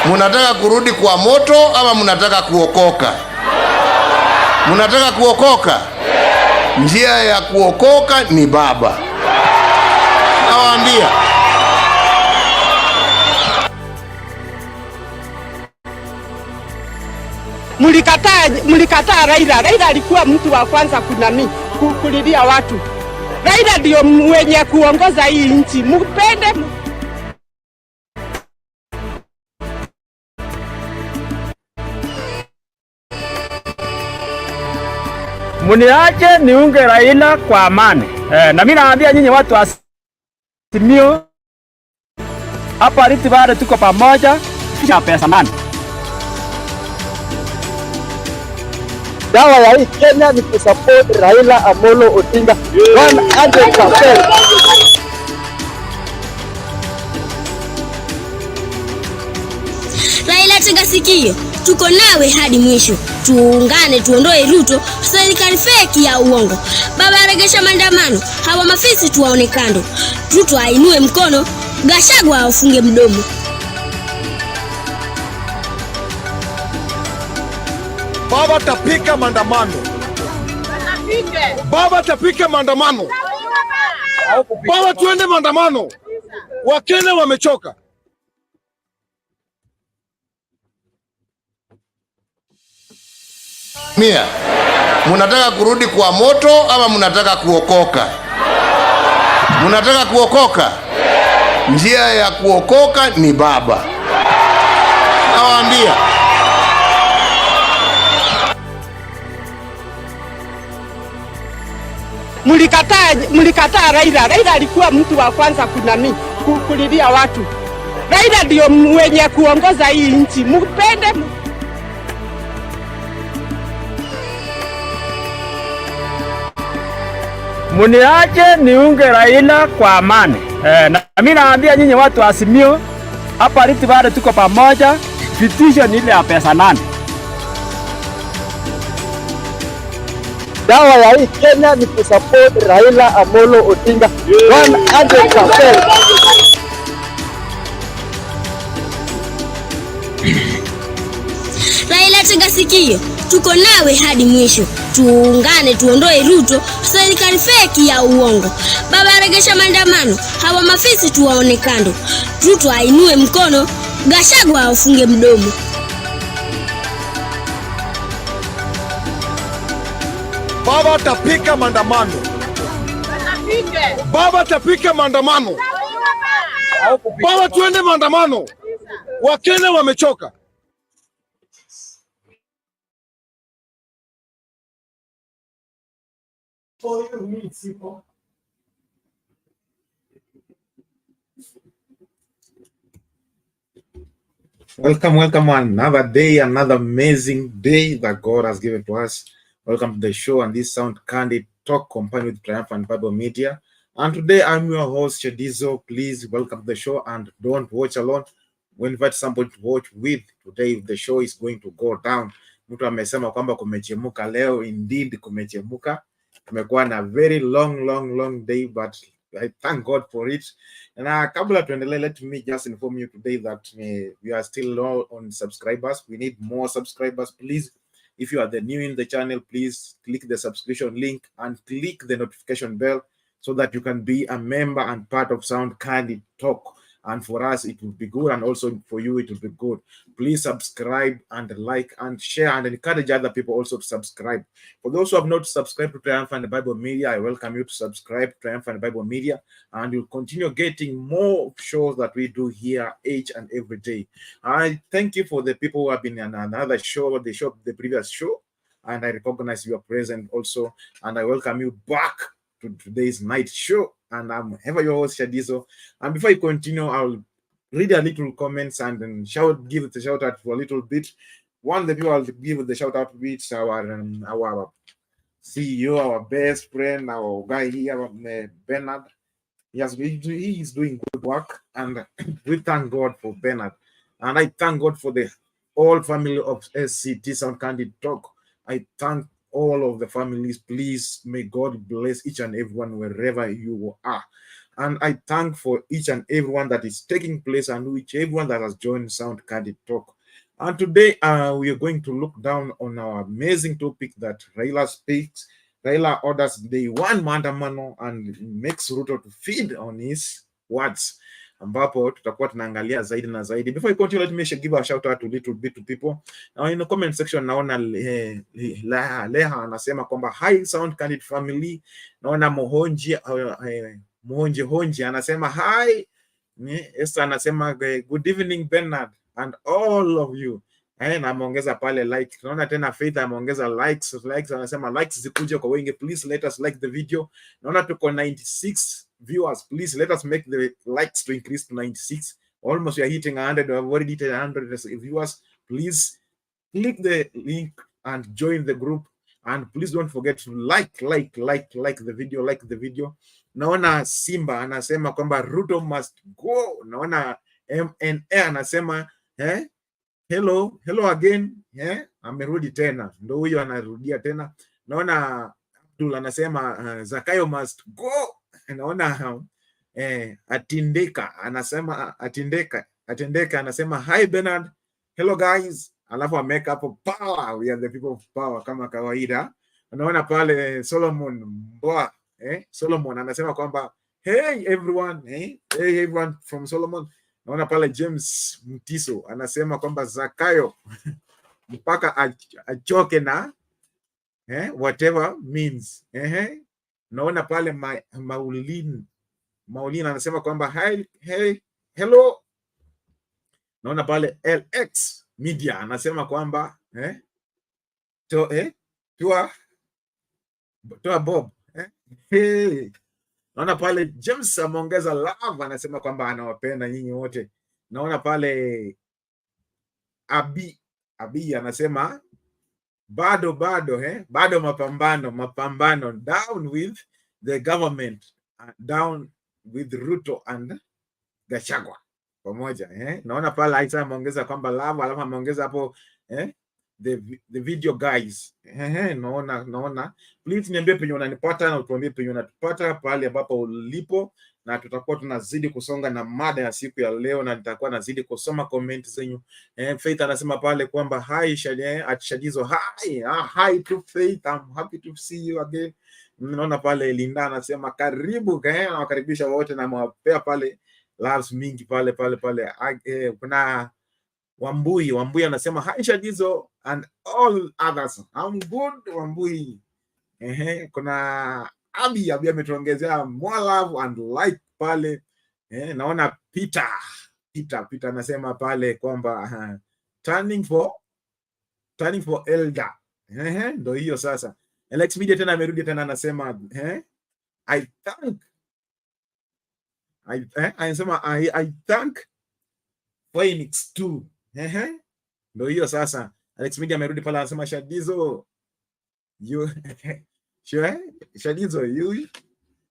Munataka kurudi kwa moto ama munataka kuokoka? Munataka kuokoka? Njia ya kuokoka ni Baba. Nawaambia. Mlikataa Raila. Raila alikuwa mtu wa kwanza kulilia watu. Raila ndio mwenye kuongoza hii nchi. Mpende. Muniache niunge Raila kwa amani. Na mimi naambia nyinyi watu wa Simio hapa Rift Valley tuko pamoja, kisha pesa nani. Dawa ya hii Kenya ni kusupport Raila Amolo Odinga 100%. Raila, tega sikio, tuko nawe hadi mwisho. Tuungane tuondoe Ruto, serikali feki ya uongo. Baba aregesha maandamano, hawa mafisi tuwaone kando. Ruto ainue mkono, Gachagua afunge mdomo. Baba tapika maandamano. Baba tapika maandamano. Baba tuende maandamano. Wakenya wamechoka. Munataka kurudi kwa moto ama munataka kuokoka? Munataka kuokoka? Njia ya kuokoka ni Baba. Nawaambia. Mlikataa Raila. Raila alikuwa mtu wa kwanza kulilia watu. Raila ndio mwenye kuongoza hii nchi. Mpende. Muniache niunge Raila kwa amani. Na mimi naambia nyinyi watu wa Simio hapa Rift Valley tuko pamoja, vitisho ni ile ya pesa nani. Dawa ya hii Kenya ni kusupport Raila Amolo Odinga 100%. Raila, tega sikio, tuko nawe hadi mwisho. Tuungane tuondoe Ruto, serikali feki ya uongo. Baba aregesha maandamano, hawa mafisi tuwaone kando. Ruto ainue mkono, Gachagua afunge mdomo. Baba tapika maandamano. Baba tapika maandamano. Baba tuende maandamano. Wakenya wamechoka. Welcome on another day, another amazing day that God has given to us. Welcome to the show and this Sound Candid Talk combined with Triumphant Bible Media. And today I'm your host, Chedizo. Please welcome to the show and don't watch alone. We invite somebody to watch with. Today the show is going to go down. Mtu amesema kwamba kumechemuka leo. Indeed kumechemuka. Tumekuwa na very long day, but I thank God for it. And kabla tuendelee, let me just inform you today that we are still low on subscribers. We need more subscribers, please. If you are the new in the channel, please click the subscription link and click the notification bell so that you can be a member and part of Sound Candid Talk. and for us it will be good, and also for you it will be good. Please subscribe and like and share and encourage other people also to subscribe. For those who have not subscribed to Triumphant Bible Media, I welcome you to subscribe to Triumphant Bible Media, and you'll continue getting more shows that we do here each and every day. I thank you for the people who have been in another show, the previous show, and I recognize your presence also, and I welcome you back to today's night show. And I'm ever your host, Shadizo. And before I continue, I'll read a little comments and then give the shout out for a little bit. One of the people I'll give the shout out with our CEO, our best friend, our guy here, Bernard. He is doing good work, and we thank God for Bernard. And I thank God for the whole family of SCT Sound Candid Talk. I thank all of the families. Please, may God bless each and everyone wherever you are. And I thank for each and everyone that is taking place and which everyone that has joined Sound Candid Talk. And today we are going to look down on our amazing topic that Raila speaks. Raila orders day one Maandamano and makes Ruto to feed on his words, ambapo tutakuwa tunaangalia zaidi na zaidi. Before I continue, let me give a shout out a little bit to people. Now in the comment section naona Leha anasema kwamba hi Sound Candid family. Naona Mohonji anasema hi. Esther anasema good evening Bernard and all of you. Na ameongeza pale like. Naona tena Faith ameongeza likes, anasema likes zikuje kwa wengi. Please let us like the video. Naona tuko 96 viewers. Please let us make the likes to increase to 96. Almost we are hitting 100. We have already hit 100 viewers. Please click the link and join the group. And please don't forget to like the video. Naona Simba anasema kwamba Ruto must go. Naona MNA anasema hello again. Amerudi tena, ndo huyo anarudia tena. Naona Abdul anasema Zakayo must go. Naona Atindeka anasema hi Bernard, hello guys. Alafu ameweka hapo power, we are the people of power kama kawaida. Naona pale Solomon Mboa, Solomon anasema kwamba hey everyone from Solomon. Naona pale James Mtiso anasema kwamba Zakayo mpaka achoke na whatever means. Naona pale Maulina anasema kwamba hello. Naona pale LX Media anasema kwamba toa Bob. Naona pale James ameongeza love, anasema kwamba anawapenda nyinyi wote. Naona pale Abi anasema bado mapambano down with the government, down with Ruto and Gachagua pamoja. Naona pale Aisha ameongeza kwamba love, alafu ameongeza hapo the video guys. Naona please niambie penye unanipata na utuambie penye unatupata pale ambapo ulipo, na tutakuwa tunazidi kusonga na mada ya siku ya leo, na nitakuwa nazidi kusoma comment zenyu. Faith anasema pale kwamba hi Shadizo, hi to Faith, I'm happy to see you again. Naona pale Linda anasema karibu, nawakaribisha wote na mwapea pale loves mingi pale. Kuna Wambui anasema hi Shadizo and all others, I'm good Wambui. Kuna Abi ametuongezea more love and like pale. Naona Peter anasema pale kwamba turning for elder. Ndio hiyo sasa. Alex Media tena amerudi tena anasema I thank Phoenix too. Ndio hiyo sasa. Alex Media amerudi pale anasema Shadizo you Shadizo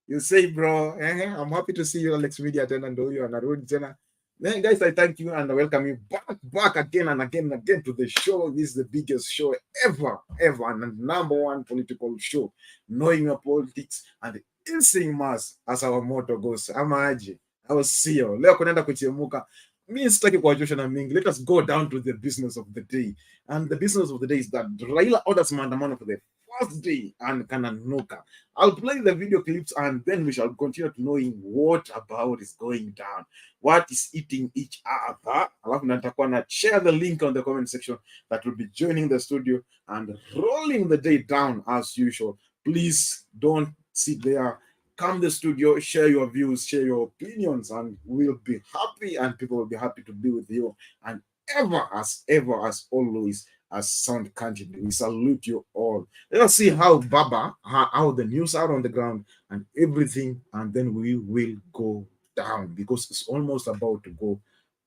you say bro, I'm happy to see you Alex Media tena, ndio huyo anarudi tena. Then guys, I thank you and I welcome you back again and again to the show. This is the biggest show ever and the #1 political show, knowing your politics and insing mass, as our motto goes. Amaji, I will see you leo kunaenda kuchemuka. Mimi sitaki kuwachosha na mingi. Let us go down to the business of the day, and the business of the day is that Raila orders Maandamano for the first day and Kananuka. I'll play the video clips and then we shall continue to knowing what about is going down, what is eating each other. Alafu natakuwa na share the link on the comment section that will be joining the studio and rolling the day down as usual. Please don't sit there. Come to the studio, share your views, share your opinions, and we'll be happy and people will be happy to be with you. And ever as always, as Sound Country, we salute you all. Let's see how the news are on the ground and everything, and then we will go down because it's almost about to go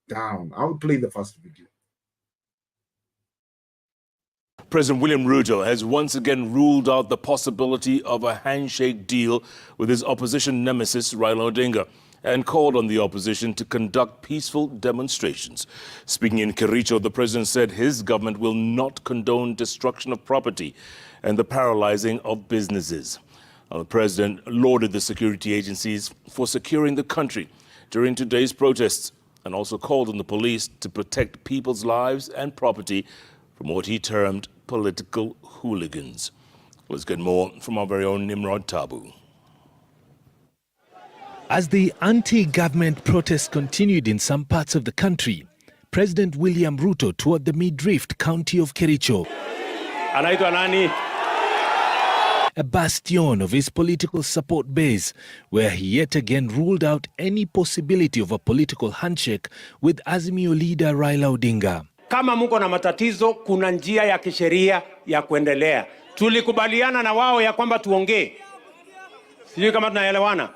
down. I'll play the first video. President William Ruto has once again ruled out the possibility of a handshake deal with his opposition nemesis Raila Odinga and called on the opposition to conduct peaceful demonstrations. Speaking in Kericho, the president said his government will not condone destruction of property and the paralyzing of businesses. The president lauded the security agencies for securing the country during today's protests and also called on the police to protect people's lives and property from what he termed political hooligans. Let's get more from our very own Nimrod Tabu. As the anti-government protests continued in some parts of the country, President William Ruto toured the Mid-Rift county of Kericho, a bastion of his political support base, where he yet again ruled out any possibility of a political handshake with Azimio leader Raila Odinga. Kama mko na matatizo, kuna njia ya kisheria ya kuendelea. Tulikubaliana na wao ya kwamba tuongee. Sijui kama tunaelewana.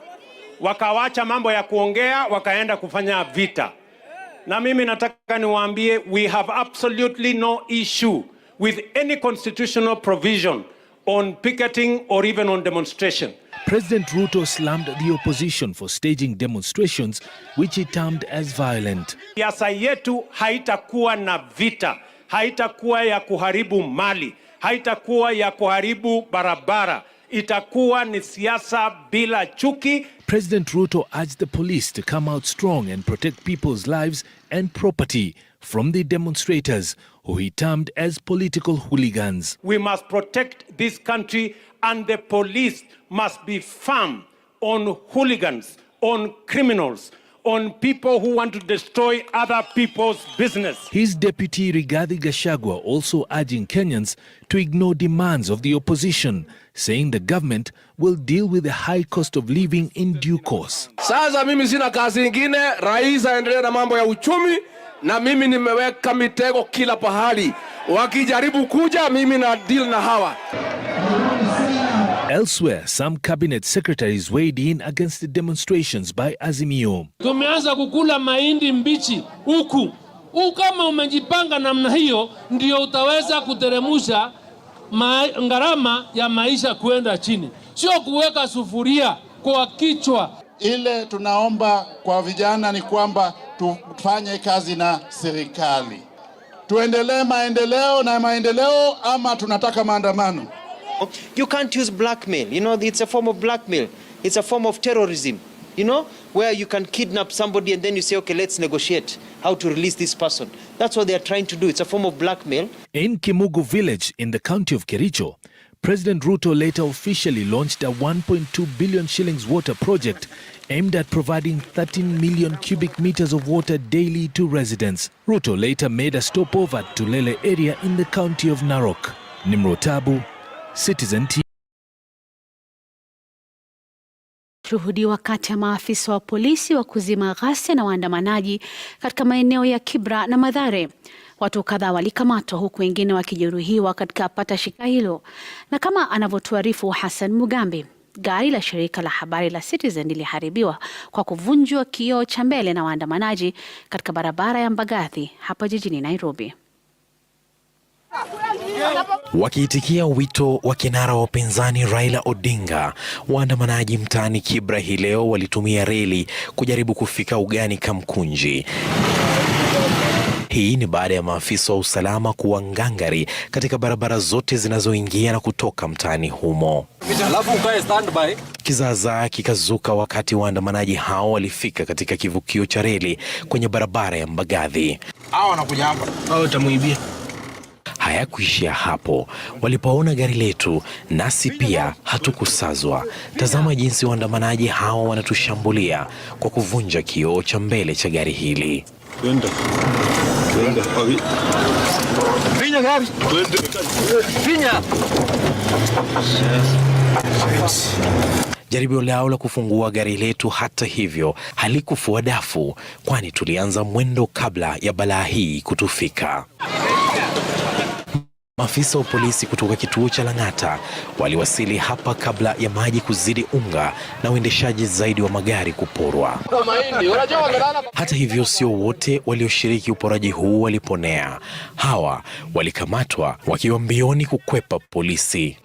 Wakawacha mambo ya kuongea, wakaenda kufanya vita. Na mimi nataka niwaambie, we have absolutely no issue with any constitutional provision on picketing or even on demonstration. President Ruto slammed the opposition for staging demonstrations, which he termed as violent. Siasa yetu haitakuwa na vita, haitakuwa ya kuharibu mali, haitakuwa ya kuharibu barabara, itakuwa ni siasa bila chuki. President Ruto urged the police to come out strong and protect people's lives and property from the demonstrators, who he termed as political hooligans. We must protect this country, and the police must be firm on hooligans, on criminals, on people who want to destroy other people's business. His deputy Rigathi Gachagua also urging Kenyans to ignore demands of the opposition, saying the government will deal with the high cost of living in due course. Sasa mimi sina kazi ingine, rais aendelee na mambo ya uchumi, na mimi nimeweka mitego kila pahali. Wakijaribu kuja, mimi na deal na hawa. Elsewhere, some cabinet secretaries weighed in against the demonstrations by Azimio. Tumeanza kukula mahindi mbichi huku. Kama umejipanga namna hiyo, ndio utaweza kuteremusha gharama ya maisha kwenda chini. Sio kuweka sufuria kwa kichwa. Ile tunaomba kwa vijana ni kwamba tufanye kazi na serikali. Tuendelee maendeleo ama tunataka maandamano. You can't use blackmail. You know, it's a form of blackmail. It's a form of terrorism. You know, where you can kidnap somebody and then you say, okay, let's negotiate how to release this person. That's what they are trying to do. It's a form of blackmail. In Kimugu village in the county of Kericho, President Ruto later officially launched a 1.2 billion shillings water project aimed at providing 13 million cubic meters of water daily to residents. Ruto later made a stopover at Tulele area in the county of Narok. Nimrod Tabu, Citizen TV. Shuhudiwa kati ya maafisa wa polisi wa kuzima ghasia na waandamanaji katika maeneo ya Kibra na Mathare. Watu kadhaa walikamatwa huku wengine wakijeruhiwa katika patashika hilo. Na kama anavyotuarifu Hassan Mugambi, gari la shirika la habari la Citizen liliharibiwa kwa kuvunjwa kioo cha mbele na waandamanaji katika barabara ya Mbagathi hapa jijini Nairobi. Wakiitikia wito wa kinara wa upinzani Raila Odinga, waandamanaji mtaani Kibra hii leo walitumia reli kujaribu kufika ugani Kamkunji. Hii ni baada ya maafisa wa usalama kuwa ngangari katika barabara zote zinazoingia na kutoka mtaani humo. Kizaazaa kikazuka wakati waandamanaji hao walifika katika kivukio cha reli kwenye barabara ya Mbagathi. Hao wanakuja hapa. Hao utamuibia. hayakuishia hapo. Walipoona gari letu, nasi pia hatukusazwa. Tazama jinsi waandamanaji hao wanatushambulia kwa kuvunja kioo cha mbele cha gari hili. Jaribio lao la kufungua gari letu hata hivyo halikufua dafu, kwani tulianza mwendo kabla ya balaa hii kutufika. Maafisa wa polisi kutoka kituo cha Lang'ata waliwasili hapa kabla ya maji kuzidi unga na uendeshaji zaidi wa magari kuporwa. Hata hivyo, sio wote walioshiriki uporaji huu waliponea. Hawa walikamatwa wakiwa mbioni kukwepa polisi.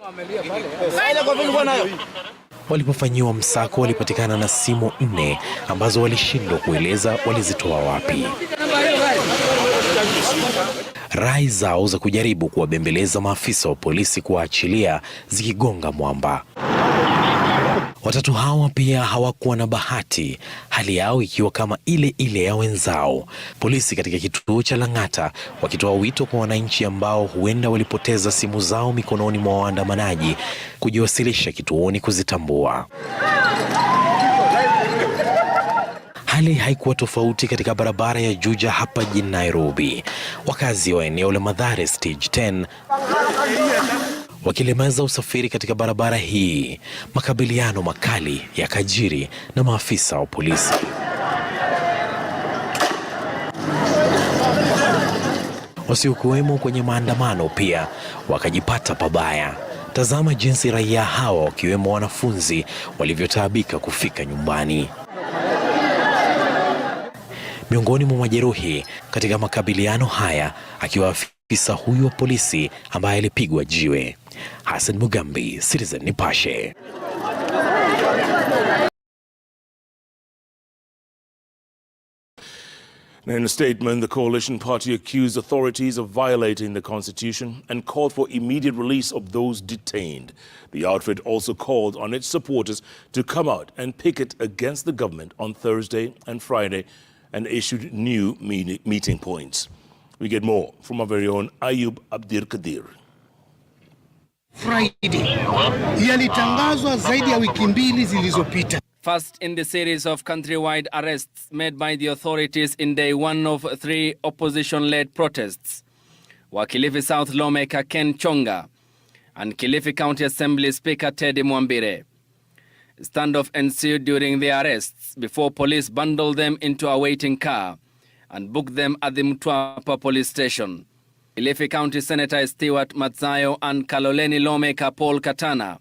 Walipofanyiwa msako walipatikana na simu 4 ambazo walishindwa kueleza walizitoa wapi. Rai zao za kujaribu kuwabembeleza maafisa wa polisi kuwaachilia zikigonga mwamba. Watatu hawa pia hawakuwa na bahati, hali yao ikiwa kama ile ile ya wenzao. Polisi katika kituo cha Lang'ata wakitoa wito kwa wananchi ambao huenda walipoteza simu zao mikononi mwa waandamanaji kujiwasilisha kituoni kuzitambua. Hali haikuwa tofauti katika barabara ya Juja hapa jijini Nairobi. Wakazi wa eneo la Mathare Stage 10 wakilemeza usafiri katika barabara hii. Makabiliano makali yakajiri na maafisa wa polisi. Wasiokuwemo kwenye maandamano pia wakajipata pabaya. Tazama jinsi raia hawa wakiwemo wanafunzi walivyotaabika kufika nyumbani. Miongoni mwa majeruhi katika makabiliano haya akiwa afisa huyu wa polisi ambaye alipigwa jiwe. Hassan Mugambi, Citizen Nipashe. In a statement, the coalition party accused authorities of violating the constitution and called for immediate release of those detained. The outfit also called on its supporters to come out and picket against the government on Thursday and Friday and issued new meeting points. We get more from our very own Ayub Abdir Kadir. Friday yalitangazwa zaidi ya wiki mbili zilizopita. First in the series of countrywide arrests made by the authorities in day 1 of 3 opposition-led protests were Kilifi South lawmaker Ken Chonga and Kilifi County Assembly Speaker Teddy Mwambire. Standoff ensued during the arrests before police bundled them into a waiting car and booked them at the Mtwapa police station. Kilifi County Senator Stewart Matzayo and Kaloleni lawmaker Paul Katana,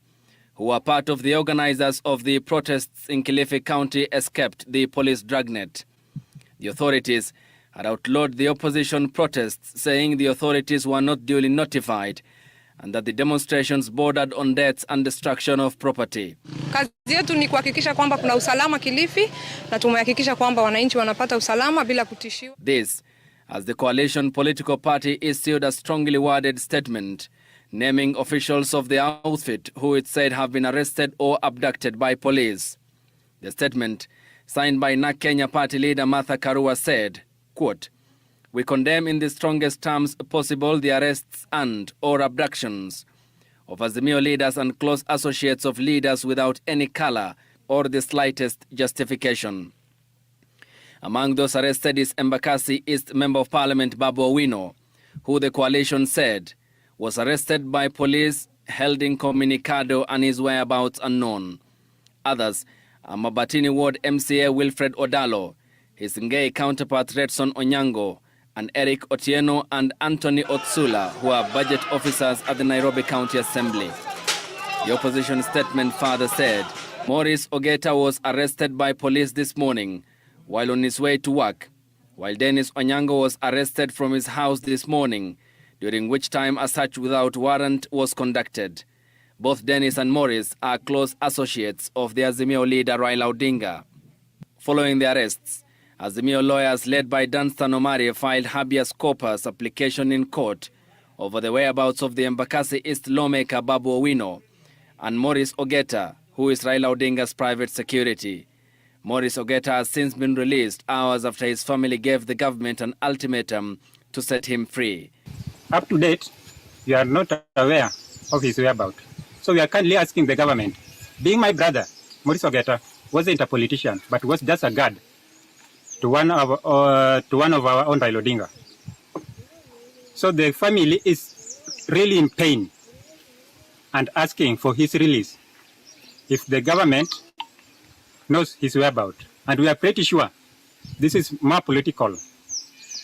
who were part of the organizers of the protests in Kilifi County, escaped the police dragnet. The authorities had outlawed the opposition protests, saying the authorities were not duly notified and that the demonstrations bordered on deaths and destruction of property. Kazi yetu ni kuhakikisha kwamba kuna usalama Kilifi na tumehakikisha kwamba wananchi wanapata usalama bila kutishiwa. This as the coalition political party issued a strongly worded statement naming officials of the outfit who it said have been arrested or abducted by police. The statement, signed by NAK Kenya party leader Martha Karua, said, quote, "We condemn in the strongest terms possible the arrests and or abductions of Azimio leaders and close associates of leaders without any color or the slightest justification." Among those arrested is Embakasi East Member of Parliament Babu Owino, who the coalition said was arrested by police, held incommunicado and his whereabouts unknown. Others are Mabatini Ward MCA Wilfred Odalo, his Ngei counterpart Redson Onyango, and Eric Otieno and Anthony Otsula, who are budget officers at the Nairobi County Assembly. The opposition statement further said Maurice Ogeta was arrested by police this morning while on his way to work, while Dennis Onyango was arrested from his house this morning, during which time a search without warrant was conducted. Both Dennis and Maurice are close associates of the Azimio leader Raila Odinga. Following the arrests, Azimio lawyers led by Danstan Omari filed habeas corpus application in court over the whereabouts of the Embakasi East lawmaker Babu Owino and Maurice Ogeta, who is Raila Odinga's private security. Maurice Ogeta has since been released hours after his family gave the government an ultimatum to set him free. Up to date, you are not aware of his whereabouts. So we are kindly asking the government, being my brother, Maurice Ogeta, wasn't a politician, but was just a guard to one of our own Raila Odinga. So the family is really in pain and asking for his release. If the government knows his whereabouts, and we are pretty sure this is more political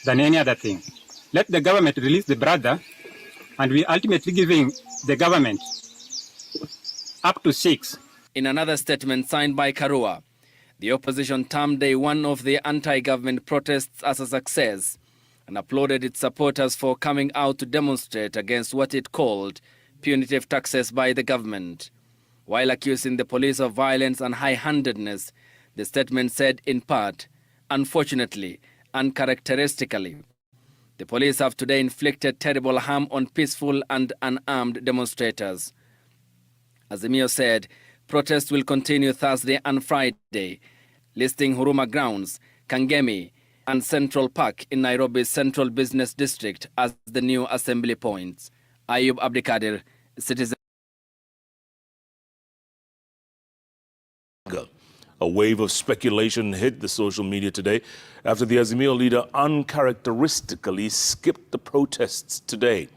than any other thing. Let the government release the brother, and we ultimately giving the government up to 6. In another statement signed by Karua, the opposition termed day one of the anti-government protests as a success and applauded its supporters for coming out to demonstrate against what it called punitive taxes by the government. While accusing the police of violence and high-handedness, the statement said in part, unfortunately, uncharacteristically, the police have today inflicted terrible harm on peaceful and unarmed demonstrators. Azimio said protests will continue Thursday and Friday, listing Huruma Grounds, Kangemi, and Central Park in Nairobi's Central Business District as the new assembly points. Ayub Abdikadir, Citizen. A wave of speculation hit the social media today after the Azimio leader uncharacteristically skipped the protests today.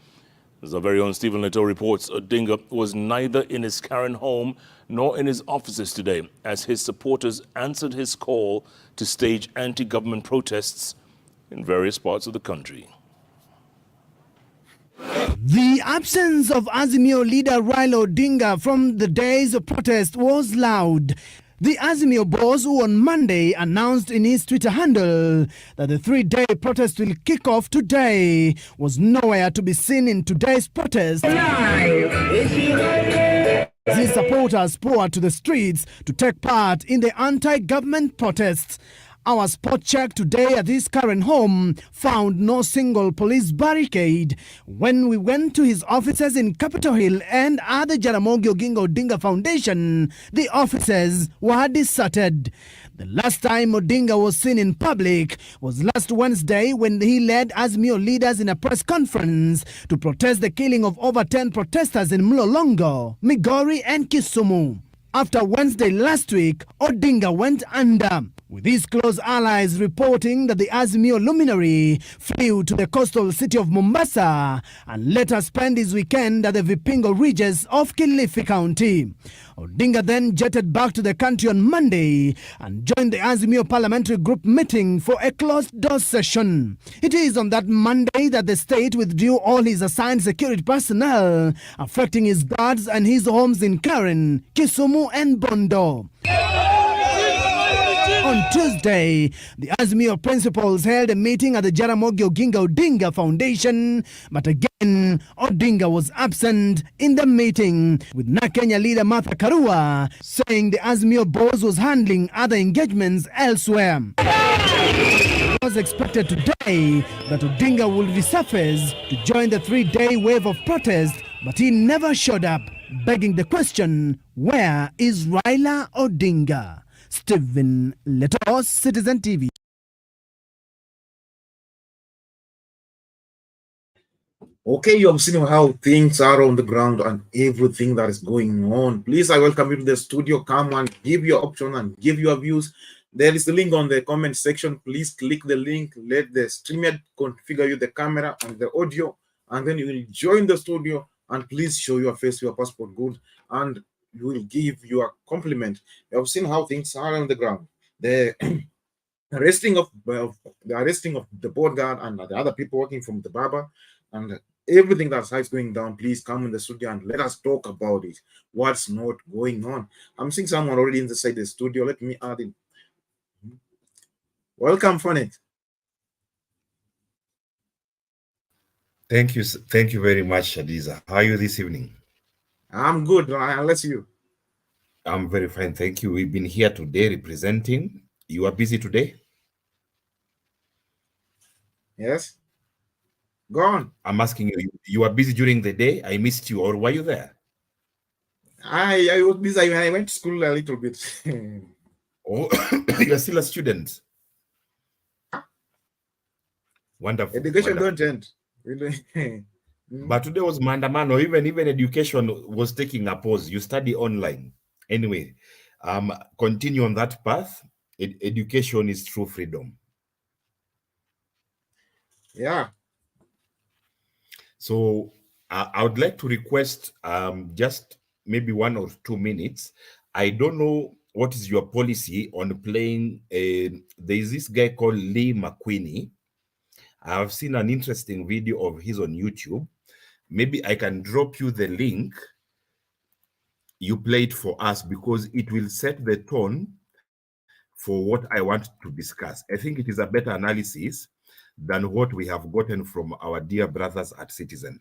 As our very own Stephen Leto reports, Odinga was neither in his current home nor in his offices today as his supporters answered his call to stage anti-government protests in various parts of the country. The absence of Azimio leader Raila Odinga from the days of protest was loud. The Azimio boss, who on Monday announced in his Twitter handle that the 3-day protest will kick off today, was nowhere to be seen in today's protest. His supporters poured to the streets to take part in the anti-government protests. Our spot check today at his current home found no single police barricade. When we went to his offices in Capitol Hill and at the Jaramogi Oginga Odinga Foundation, the offices were deserted. The last time Odinga was seen in public was last Wednesday when he led Azimio leaders in a press conference to protest the killing of over 10 protesters in Mlolongo, Migori and Kisumu. After Wednesday last week, Odinga went under, with his close allies reporting that the Azimio luminary flew to the coastal city of Mombasa and later spent his weekend at the Vipingo Ridges of Kilifi County. Odinga then jetted back to the country on Monday and joined the Azimio parliamentary group meeting for a closed-door session. It is on that Monday that the state withdrew all his assigned security personnel, affecting his guards and his homes in Karen, Kisumu and Bondo. On Tuesday, the Azimio principals held a meeting at the Jaramogi Oginga Odinga Foundation, but again, Odinga was absent in the meeting, with Kenya leader Martha Karua saying the Azimio boss was handling other engagements elsewhere. It was expected today that Odinga will resurface to join the 3-day wave of protest, but he never showed up, begging the question, where is Raila Odinga? Stephen Leto, Citizen TV. Okay, you have seen how things are on the ground and everything that is going on. Please, I welcome you to the studio. Come and give your option and give your views. There is the link on the comment section. Please click the link. Let the streamer configure you the camera and the audio, and then you will join the studio. And please show your face, your passport good, and you will give your compliment. You have seen how things are on the ground. The arresting of the bodyguard and the other people working from the barber and everything that's going down. Please come in the studio and let us talk about it. What's not going on? I'm seeing someone already inside the studio. Let me add in. Welcome, Fonet. Thank you very much, Shadiza. How are you this evening? I'm good, unless you. I'm very fine, thank you. We've been here today representing. You are busy today? Yes. Go on. I'm asking you, you are busy during the day? I missed you, or were you there? I was busy. I went to school a little bit. Oh, you're still a student? Wonderful. Education wonderful. don't end. Really. But today was Maandamano. Even education was taking a pause. You study online. Anyway, continue on that path. Education is true freedom. Yeah. So I would like to request just maybe 1 or 2 minutes. I don't know what is your policy on playing. There is this guy called Lee McQueenie. I've seen an interesting video of his on YouTube. Maybe I can drop you the link. You play it for us because it will set the tone for what I want to discuss. I think it is a better analysis than what we have gotten from our dear brothers at Citizen.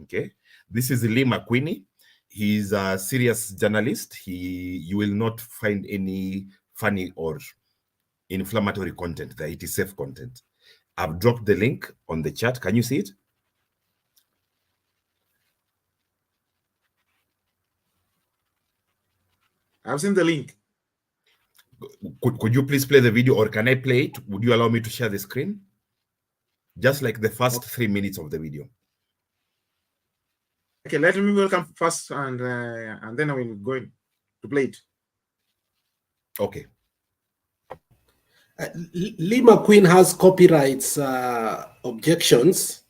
Okay, this is Lee McQueenie. He's a serious journalist. You will not find any funny or inflammatory content there. It is safe content. I've dropped the link on the chat. Can you see it? I've seen the link. Could you please play the video, or can I play it? Would you allow me to share the screen? Just like the first 3 minutes of the video. Okay, let me welcome first, and then I will go in to play it. Okay. Lee McQueen has copyrights objections.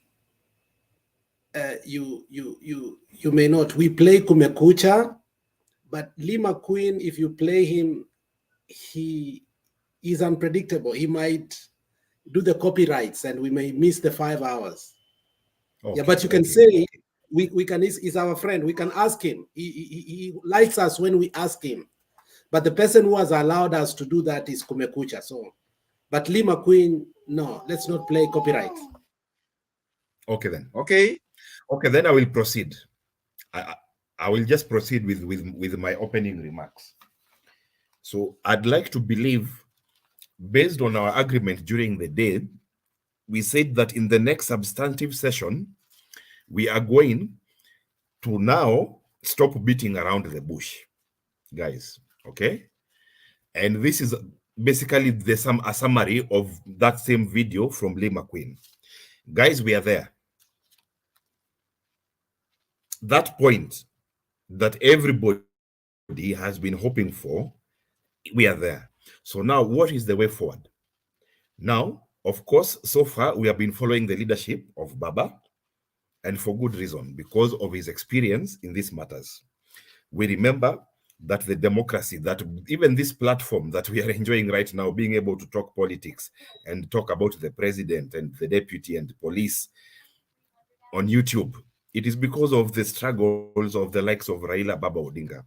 You may not. We play Kumekucha, but Lee McQueen, if you play him, he is unpredictable. He might do the copyrights, and we may miss the 5 hours. Okay, yeah, but you can say we can. He's our friend. We can ask him. He likes us when we ask him. But the person who has allowed us to do that is Kumekucha. So, but Lee McQueen, no, let's not play copyright. Okay then. Okay. Okay, then I will proceed. I will just proceed with my opening remarks. So I'd like to believe, based on our agreement during the day, we said that in the next substantive session, we are going to now stop beating around the bush, guys. Okay? And this is basically a summary of that same video from Lee McQueen. Guys, we are there. That point that everybody has been hoping for, we are there. So now, what is the way forward? Now, of course, so far, we have been following the leadership of Baba, and for good reason, because of his experience in these matters. We remember that the democracy, that even this platform that we are enjoying right now, being able to talk politics and talk about the president and the deputy and the police on YouTube, it is because of the struggles of the likes of Raila Baba Odinga.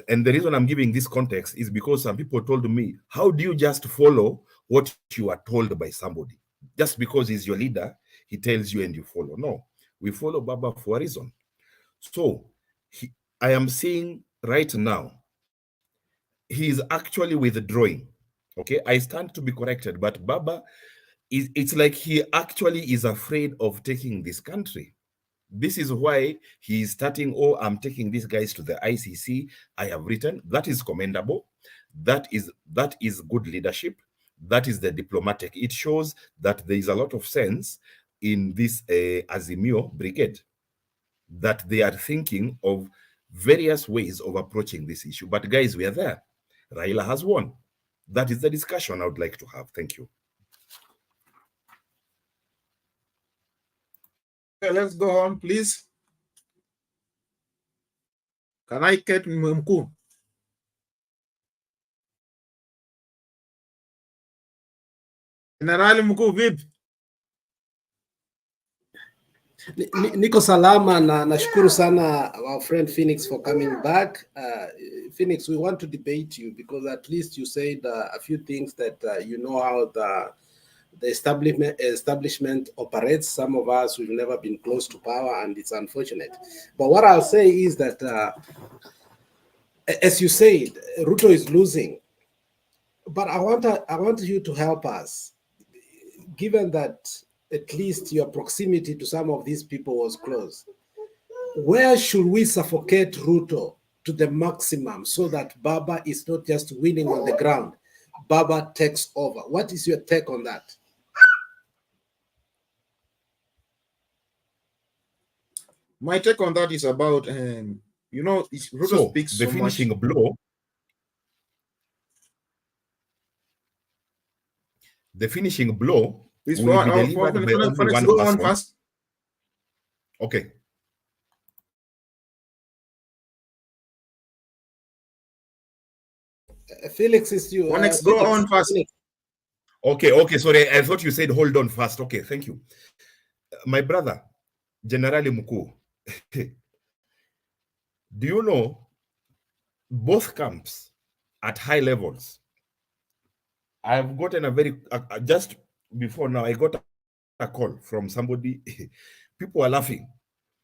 And the reason I'm giving this context is because some people told me, how do you just follow what you are told by somebody? Just because he's your leader, he tells you and you follow. No, we follow Baba for a reason. So I am seeing right now, he is actually withdrawing. Okay, I stand to be corrected, but Baba, it's like he actually is afraid of taking this country. This is why he is starting, oh, I'm taking these guys to the ICC. I have written. That is commendable. That is good leadership. That is the diplomatic. It shows that there is a lot of sense in this Azimio brigade, that they are thinking of various ways of approaching this issue. But guys, we are there. Raila has won. That is the discussion I would like to have. Thank you. Okay, let's go on, please. Can I get mkuu? Generali mkuu vipi? Niko salama na nashukuru sana our friend Phoenix for coming back. Phoenix, we want to debate you because at least you said a few things that you know how the establishment operates. Some of us, we've never been close to power, and it's unfortunate. But what I'll say is that, as you said, Ruto is losing. But I want you to help us, given that at least your proximity to some of these people was close. Where should we suffocate Ruto to the maximum so that Baba is not just winning on the ground? Baba takes over. What is your take on that? My take on that is about, Ruto So speaks the so finishing much. blow. The finishing blow Please, will be delivered by only one go on person. fast. Okay. Felix is you. Onyx, go Felix, on fast. Okay, sorry. I thought you said hold on fast. Okay, thank you. My brother, Generali Muku, do you know both camps at high levels? I've gotten a very, just before now, I got a call from somebody. People are laughing.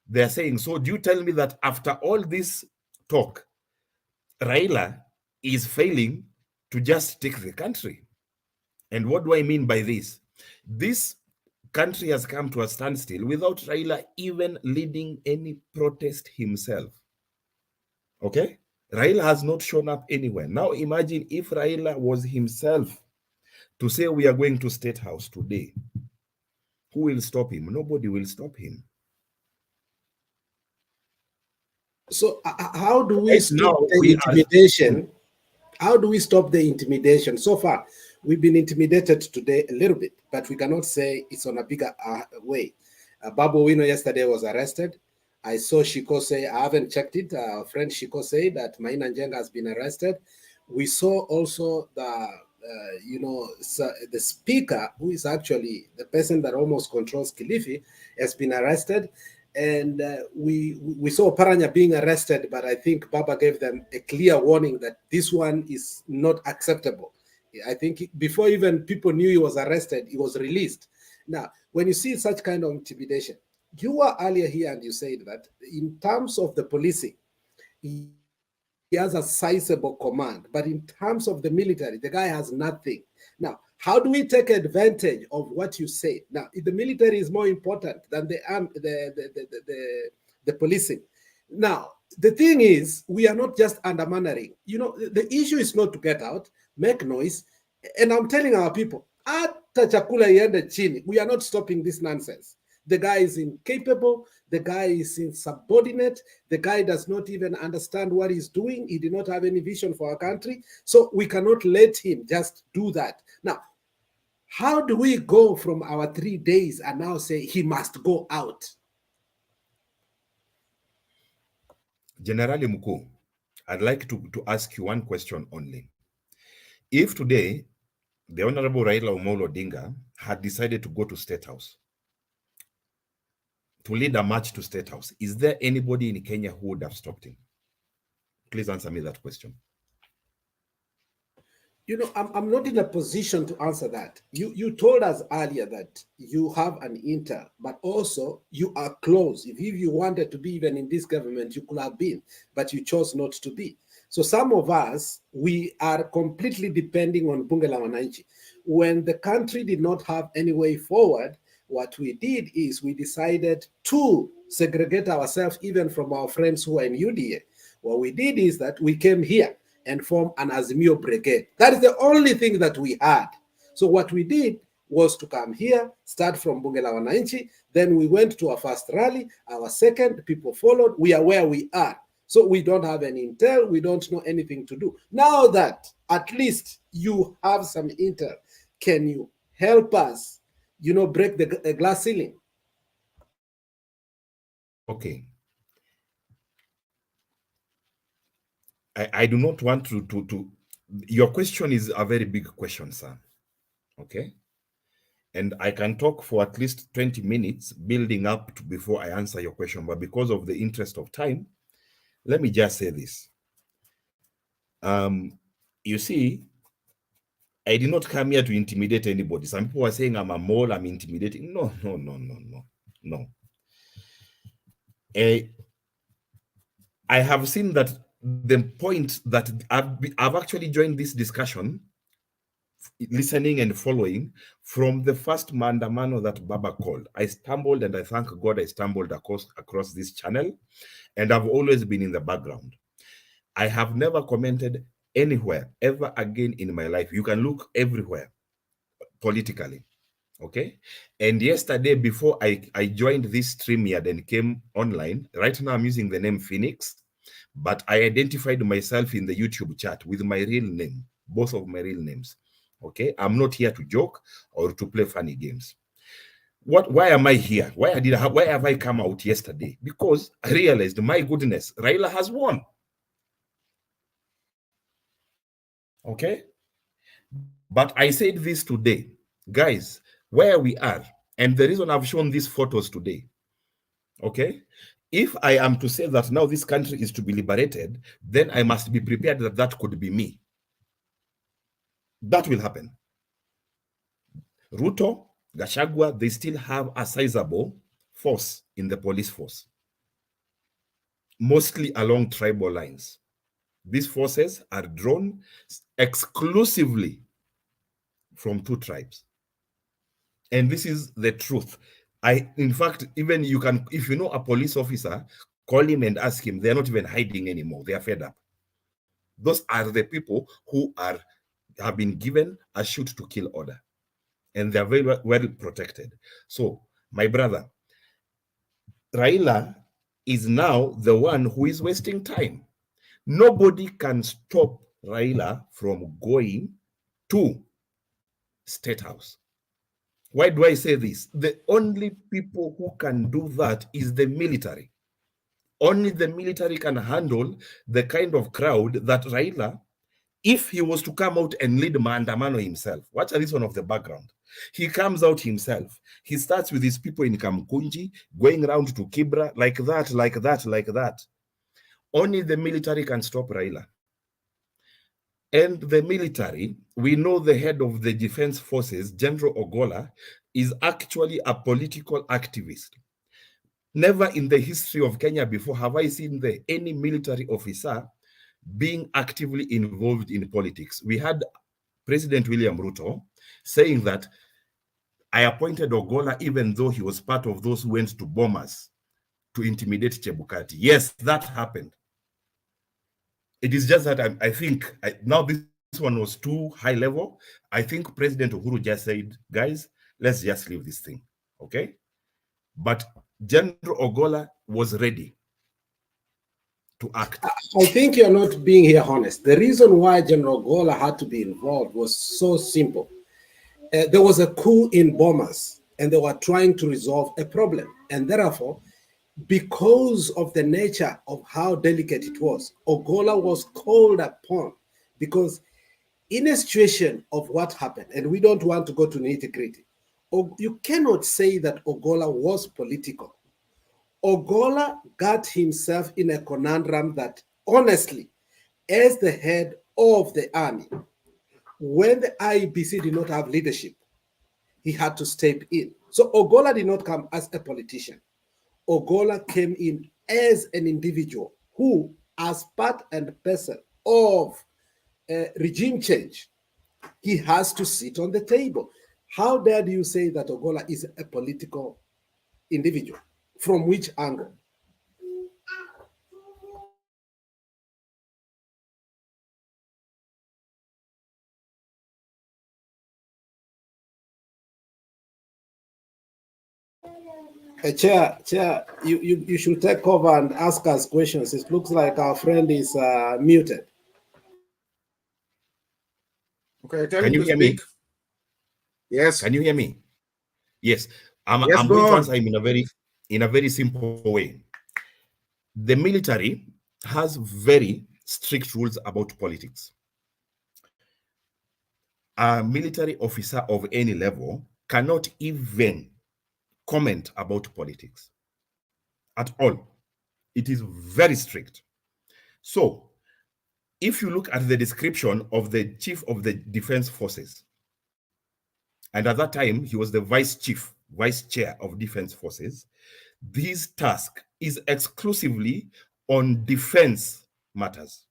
They're saying, so do you tell me that after all this talk, Raila is failing to just take the country? And what do I mean by this? This country has come to a standstill without Raila even leading any protest himself. Okay? Raila has not shown up anywhere. Now imagine if Raila was himself to say we are going to State House today. Who will stop him? Nobody will stop him. So how do we stop now the intimidation? How do we stop the intimidation? So far, we've been intimidated today a little bit, but we cannot say it's on a bigger way. Babu Wino yesterday was arrested. I saw Shiko say, I haven't checked it. Our friend Shiko say that Maina Njenga has been arrested. We saw also the, the speaker, who is actually the person that almost controls Kilifi, has been arrested. And we saw Paranya being arrested, but I think Baba gave them a clear warning that this one is not acceptable. I think before even people knew he was arrested, he was released. Now, when you see such kind of intimidation, you were earlier here and you said that in terms of the policing, he has a sizable command, but in terms of the military, the guy has nothing. Now, how do we take advantage of what you said? Now, the military is more important than the policing. Now, the thing is, we are not just undermining. The issue is not to get out, make noise, and I'm telling our people, hata chakula iende chini, we are not stopping this nonsense. The guy is incapable. The guy is insubordinate. The guy does not even understand what he's doing. He did not have any vision for our country. So we cannot let him just do that. Now, how do we go from our 3 days and now say he must go out? Generali Muku, I'd like to ask you one question only. If today the Honorable Raila Odinga had decided to go to State House, to lead a march to State House, is there anybody in Kenya who would have stopped him? Please answer me that question. I'm not in a position to answer that. You told us earlier that you have an intel, but also you are close. If you wanted to be even in this government, you could have been, but you chose not to be. So some of us, we are completely depending on Bunge la Wananchi. When the country did not have any way forward, what we did is we decided to segregate ourselves even from our friends who are in UDA. What we did is that we came here and form an Azimio brigade. That is the only thing that we had. So what we did was to come here, start from Bunge la Wananchi, then we went to our first rally, our second, people followed, we are where we are. So we don't have any intel, we don't know anything to do. Now that at least you have some intel, can you help us, break the glass ceiling? Okay. I do not want to your question is a very big question, sir. Okay. And I can talk for at least 20 minutes building up before I answer your question. But because of the interest of time, let me just say this. You see, I did not come here to intimidate anybody. Some people are saying I'm a mole, I'm intimidating. No. I have seen that the point that I've actually joined this discussion, listening and following from the first Maandamano that Baba called. I stumbled, and I thank God I stumbled across this channel, and I've always been in the background. I have never commented anywhere ever again in my life. You can look everywhere politically. Okay. And yesterday, before I joined this StreamYard and came online, right now I'm using the name Phoenix, but I identified myself in the YouTube chat with my real name, both of my real names. Okay. I'm not here to joke or to play funny games. Why am I here? Why have I come out yesterday? Because I realized, my goodness, Raila has won. Okay. But I said this today, guys, where we are, and the reason I've shown these photos today, okay, if I am to say that now this country is to be liberated, then I must be prepared that that could be me. That will happen. Ruto, Gachagua, they still have a sizable force in the police force, mostly along tribal lines. These forces are drawn exclusively from 2 tribes. And this is the truth. In fact, even you can, if you know a police officer, call him and ask him. They're not even hiding anymore. They are fed up. Those are the people who have been given a shoot to kill order, and they're very well protected. So, my brother, Raila is now the one who is wasting time. Nobody can stop Raila from going to State House. Why do I say this? The only people who can do that is the military. Only the military can handle the kind of crowd that Raila, if he was to come out and lead Maandamano himself, watch this one of the background. He comes out himself. He starts with his people in Kamkunji, going around to Kibra, like that, like that, like that. Only the military can stop Raila. And the military, we know the head of the defense forces, General Ogola, is actually a political activist. Never in the history of Kenya before have I seen any military officer being actively involved in politics. We had President William Ruto saying that I appointed Ogola even though he was part of those who went to Bomas to intimidate Chebukati. Yes, that happened. It is just that I think now this one was too high level. I think President Uhuru just said, guys, let's just leave this thing, okay? But General Ogola was ready to act. I think you're not being here honest. The reason why General Ogola had to be involved was so simple. There was a coup in Bomas, and they were trying to resolve a problem. And therefore, because of the nature of how delicate it was, Ogola was called upon, because in a situation of what happened, and we don't want to go to nitty-gritty, you cannot say that Ogola was political. Ogola got himself in a conundrum that, honestly, as the head of the army, when the IEBC did not have leadership, he had to step in. So Ogola did not come as a politician. Ogola came in as an individual who, as part and parcel of regime change, he has to sit on the table. How dare you say that Ogola is a political individual? From which angle? Chair, you should take over and ask us questions. It looks like our friend is muted. Okay, can you hear me? Yes. Can you hear me? Yes. I'm going to answer him in a very simple way. The military has very strict rules about politics. A military officer of any level cannot even comment about politics at all. It is very strict. So, if you look at the description of the chief of the defense forces, and at that time he was the vice chair of defense forces, his task is exclusively on defense matters.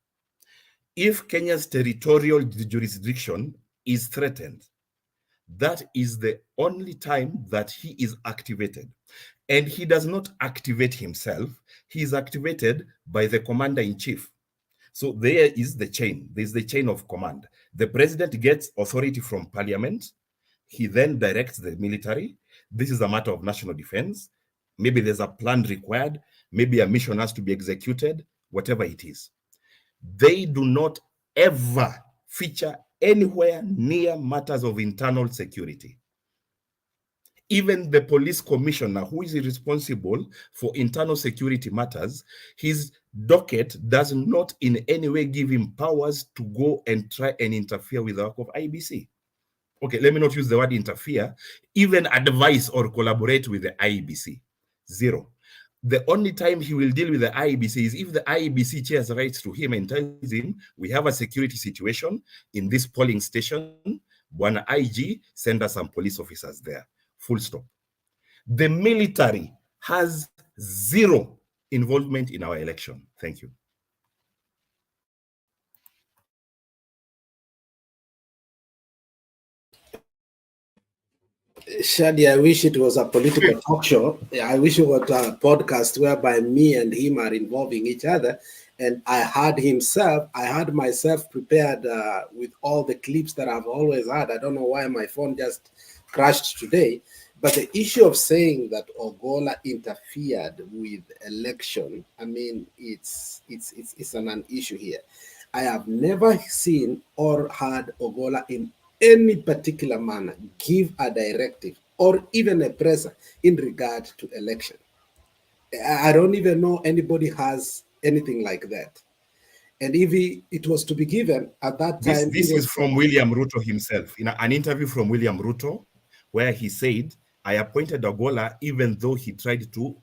If Kenya's territorial jurisdiction is threatened, that is the only time that he is activated. And he does not activate himself. He is activated by the commander-in-chief. So there is the chain. There's the chain of command. The president gets authority from parliament. He then directs the military. This is a matter of national defense. Maybe there's a plan required. Maybe a mission has to be executed, whatever it is. They do not ever feature anywhere near matters of internal security. Even the police commissioner, who is responsible for internal security matters, his docket does not in any way give him powers to go and try and interfere with the work of IEBC. Okay, let me not use the word interfere, even advise or collaborate with the IEBC. Zero. The only time he will deal with the IEBC is if the IEBC chair writes to him and tells him, we have a security situation in this polling station, Bwana IG, send us some police officers there. Full stop. The military has zero involvement in our election. Thank you. Shadi, I wish it was a political talk show. I wish it was a podcast whereby me and him are involving each other. And I had myself prepared with all the clips that I've always had. I don't know why my phone just crashed today. But the issue of saying that Ogolla interfered with election, I mean, it's an issue here. I have never seen or heard Ogolla in any particular manner give a directive or even a presser in regard to election. I don't even know anybody has anything like that. And if it was to be given at that time... This is from William Ruto himself. In an interview from William Ruto, where he said, I appointed Ogolla even though he tried to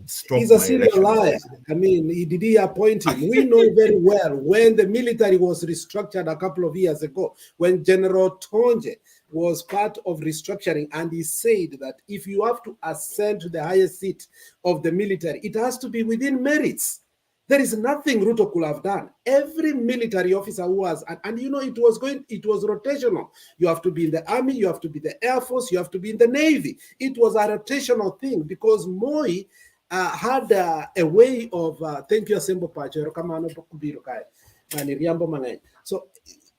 stop He's a serial liar. I mean, did he appoint him? We know very well when the military was restructured a couple of years ago, when General Tonje was part of restructuring, and he said that if you have to ascend to the highest seat of the military, it has to be within merits. There is nothing Ruto could have done. Every military officer who was, and you know, it was rotational. You have to be in the army, you have to be the Air Force, you have to be in the Navy. It was a rotational thing because Moi had a way of, thank you, Asembo Pachero, so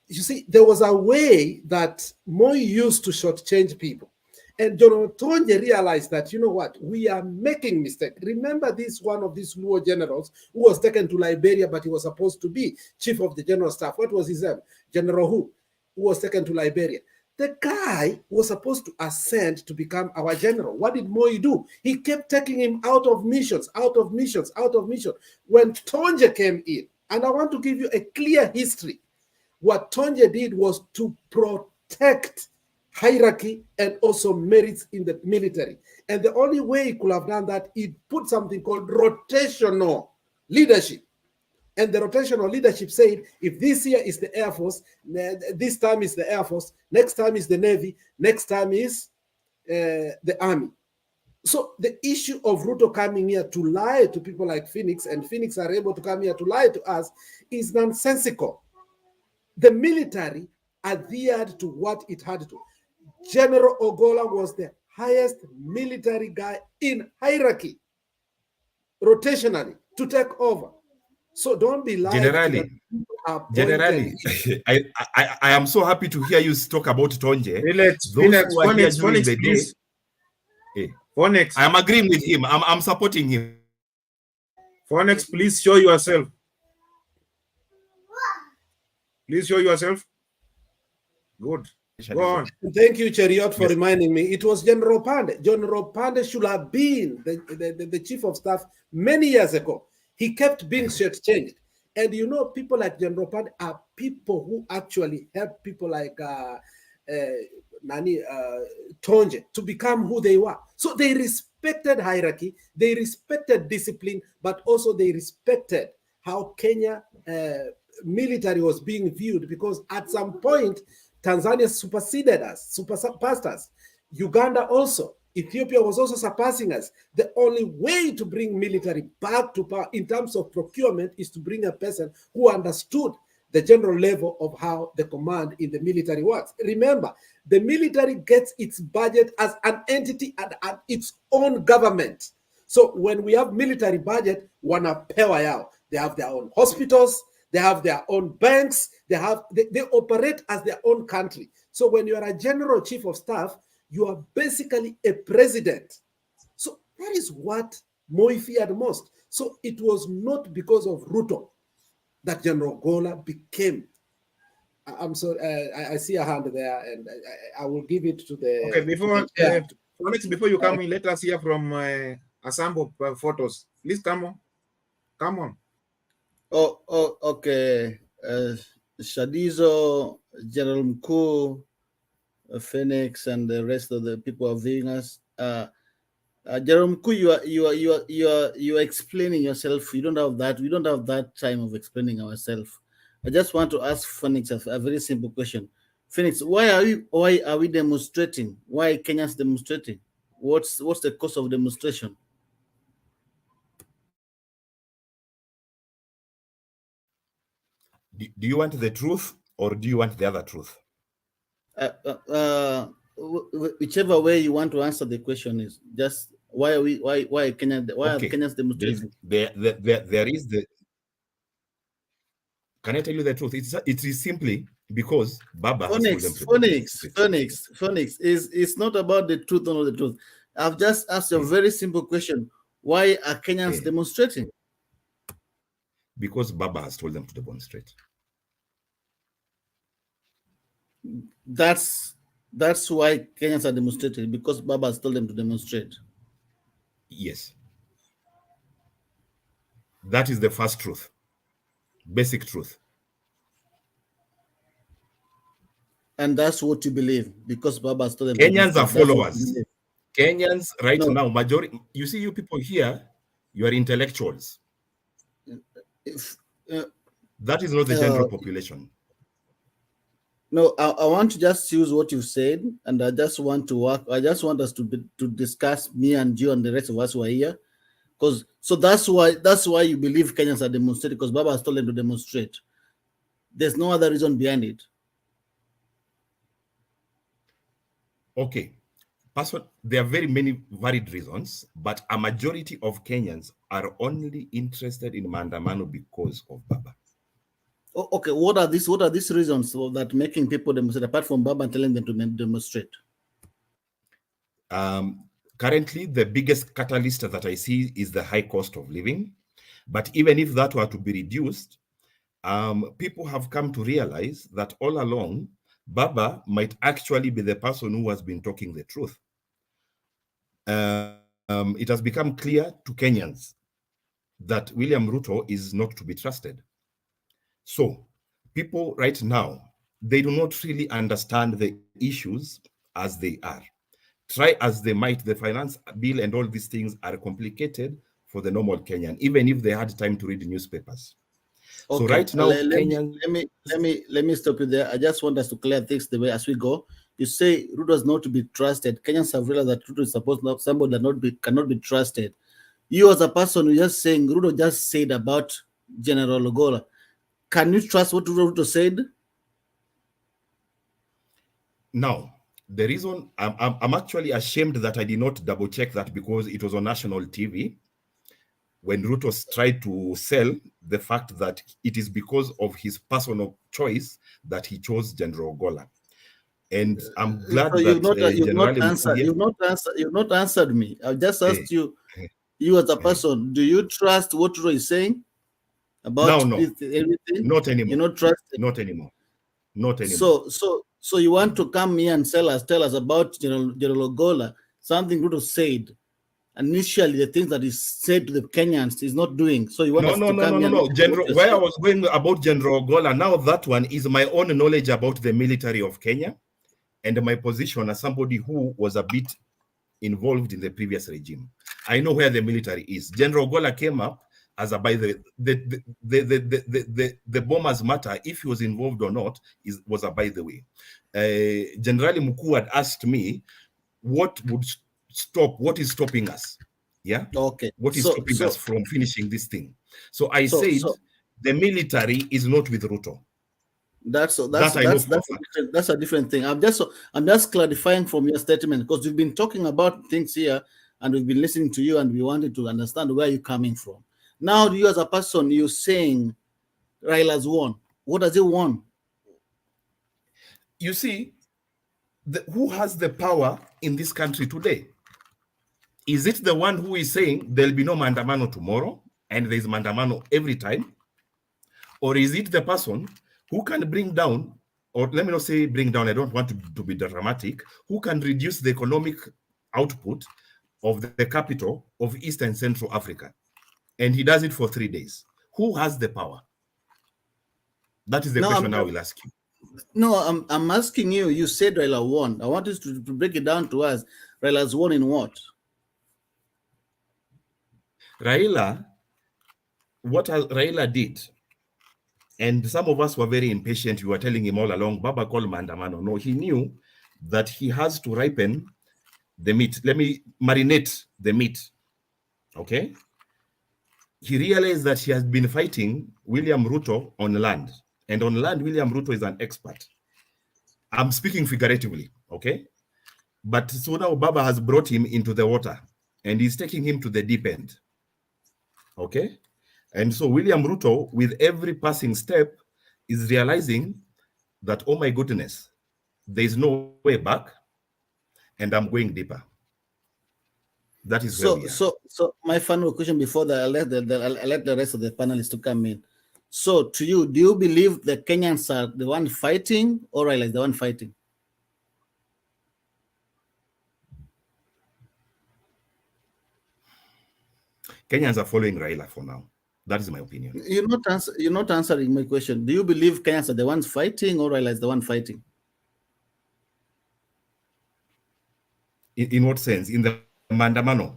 you see, there was a way that Moi used to shortchange people. And General Tonje realized that, you know what, we are making mistakes. Remember this one of these Luo generals who was taken to Liberia, but he was supposed to be chief of the general staff. What was his name? General who was taken to Liberia. The guy was supposed to ascend to become our general. What did Moi do? He kept taking him out of missions, out of missions, out of missions. When Tonje came in, and I want to give you a clear history, what Tonje did was to protect hierarchy and also merits in the military. And the only way he could have done that, he put something called rotational leadership. And the rotational leadership said, if this year is the Air Force, this time is the Air Force, next time is the Navy, next time is the Army. So the issue of Ruto coming here to lie to people like Phoenix, and Phoenix are able to come here to lie to us, is nonsensical. The military adhered to what it had to. General Ogolla was the highest military guy in hierarchy, rotationally, to take over. So don't be lying. Generally, I am so happy to hear you talk about Tonje. Phoenix, I am agreeing with him. I'm supporting him. Phoenix, please show yourself. Please show yourself. Good. Go on. Thank you, Cheriot, for reminding me. It was General Pande. General Pande should have been the chief of staff many years ago. He kept being shortchanged. And you know, people like General Pande are people who actually help people like Tonje to become who they were. So they respected hierarchy, they respected discipline, but also they respected how Kenya military was being viewed, because at some point, Tanzania superseded us, surpassed us. Uganda also. Ethiopia was also surpassing us. The only way to bring military back to power in terms of procurement is to bring a person who understood the general level of how the command in the military works. Remember, the military gets its budget as an entity and its own government. So when we have military budget, they have their own hospitals, they have their own banks, they operate as their own country. So when you are a general chief of staff, you are basically a president. So that is what Moi feared most. So it was not because of Ruto that General Gola became. I'm sorry, I see a hand there, and I will give it to the. Okay, before Yeah. before you come in, let us hear from a sample of photos. Please come on. Come on. Okay. Shadizo, General Mkuu, Phoenix, and the rest of the people are viewing us. General Mkuu, you are explaining yourself. You don't have that. We don't have that time of explaining ourselves. I just want to ask Phoenix a very simple question. Phoenix, why are we demonstrating? Why are Kenyans demonstrating? What's the cause of demonstration? Do you want the truth or do you want the other truth? Whichever way you want to answer the question is just why are Kenyans demonstrating? There is the. Can I tell you the truth? It is simply because Baba has told them to Phoenix is not about the truth or not the truth. I've just asked a very simple question. Why are Kenyans demonstrating? Because Baba has told them to demonstrate. That's why Kenyans are demonstrating, because Baba has told them to demonstrate. Yes. That is the first truth. Basic truth. And that's what you believe, because Baba has told them Kenyans to are followers. Kenyans right now, majority, you see, you people here, you are intellectuals. That is not the general population. No, I want to just use what you said, and I just want to work. I just want us to discuss, me and you and the rest of us who are here, so that's why you believe Kenyans are demonstrating, because Baba has told them to demonstrate. There's no other reason behind it. Okay, there are very many varied reasons, but a majority of Kenyans are only interested in Maandamano because of Baba. Okay, what are these reasons that making people demonstrate, apart from Baba telling them to demonstrate? Currently, the biggest catalyst that I see is the high cost of living. But even if that were to be reduced, people have come to realize that all along, Baba might actually be the person who has been talking the truth. It has become clear to Kenyans that William Ruto is not to be trusted. So people right now, they do not really understand the issues as they are. Try as they might, the finance bill and all these things are complicated for the normal Kenyan, even if they had time to read the newspapers. Okay. So right now, let me stop you there. I just want us to clear things the way as we go. You say Ruto is not to be trusted. Kenyans have realized that Ruto is supposed not somebody that cannot be trusted. You as a person, you're just saying Ruto just said about General Ogola. Can you trust what Ruto said? Now, the reason I'm actually ashamed that I did not double check that, because it was on national TV when Ruto tried to sell the fact that it is because of his personal choice that he chose General Ogola. And I'm glad So that you've not answered me. I've just asked you as a person, do you trust what Ruto is saying about everything? Not anymore. You're not trusting. Not anymore. Not anymore. So you want to come here and tell us about General Ogola, something Ruto said. Initially, the things that he said to the Kenyans is not doing. So you want us to come here? No. General, where I was going about General Ogola, now that one is my own knowledge about the military of Kenya and my position as somebody who was a bit involved in the previous regime. I know where the military is. General Ogola came up as a, by the bombers matter, if he was involved or not, was a by the way. General Mkuu had asked me what is stopping us? Yeah. Okay. What is stopping us from finishing this thing? So I said the military is not with Ruto. That's a different thing. I'm just clarifying from your statement, because we've been talking about things here and we've been listening to you and we wanted to understand where you're coming from. Now, you as a person, you're saying Raila's won. What does he want? You see, who has the power in this country today? Is it the one who is saying there'll be no Maandamano tomorrow and there's Maandamano every time? Or is it the person who can bring down, or let me not say bring down, I don't want to be dramatic, who can reduce the economic output of the capital of East and Central Africa? And he does it for 3 days. Who has the power? That is the question I will ask you. No, I'm asking you. You said Raila won. I want you to break it down to us. Raila's won in what? Raila, what Raila did, and some of us were very impatient. We were telling him all along, Baba called Maandamano. No, he knew that he has to ripen the meat. Let me marinate the meat. Okay? He realized that he has been fighting William Ruto on land. And on land, William Ruto is an expert. I'm speaking figuratively, okay? But so now Baba has brought him into the water and he's taking him to the deep end, okay? And so William Ruto, with every passing step, is realizing that, oh my goodness, there is no way back and I'm going deeper. That is where we are. So my final question before that, I'll let the rest of the panelists to come in. So to you, do you believe the Kenyans are the one fighting or Raila is the one fighting? Kenyans are following Raila for now. That is my opinion. You're not answering my question. Do you believe Kenyans are the ones fighting or Raila is the one fighting? In what sense? In the Maandamano?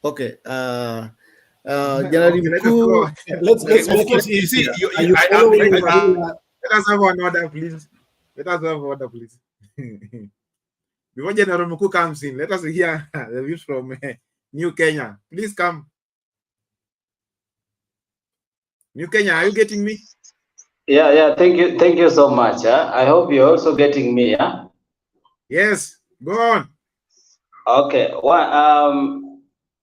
Okay. Let's make it easy. Let us have another, please. Let us have another, please. Before General Muku comes in, let us hear the views from New Kenya. Please come. New Kenya, are you getting me? Yeah. Thank you so much. I hope you're also getting me. Yes. Go on. Okay. Well,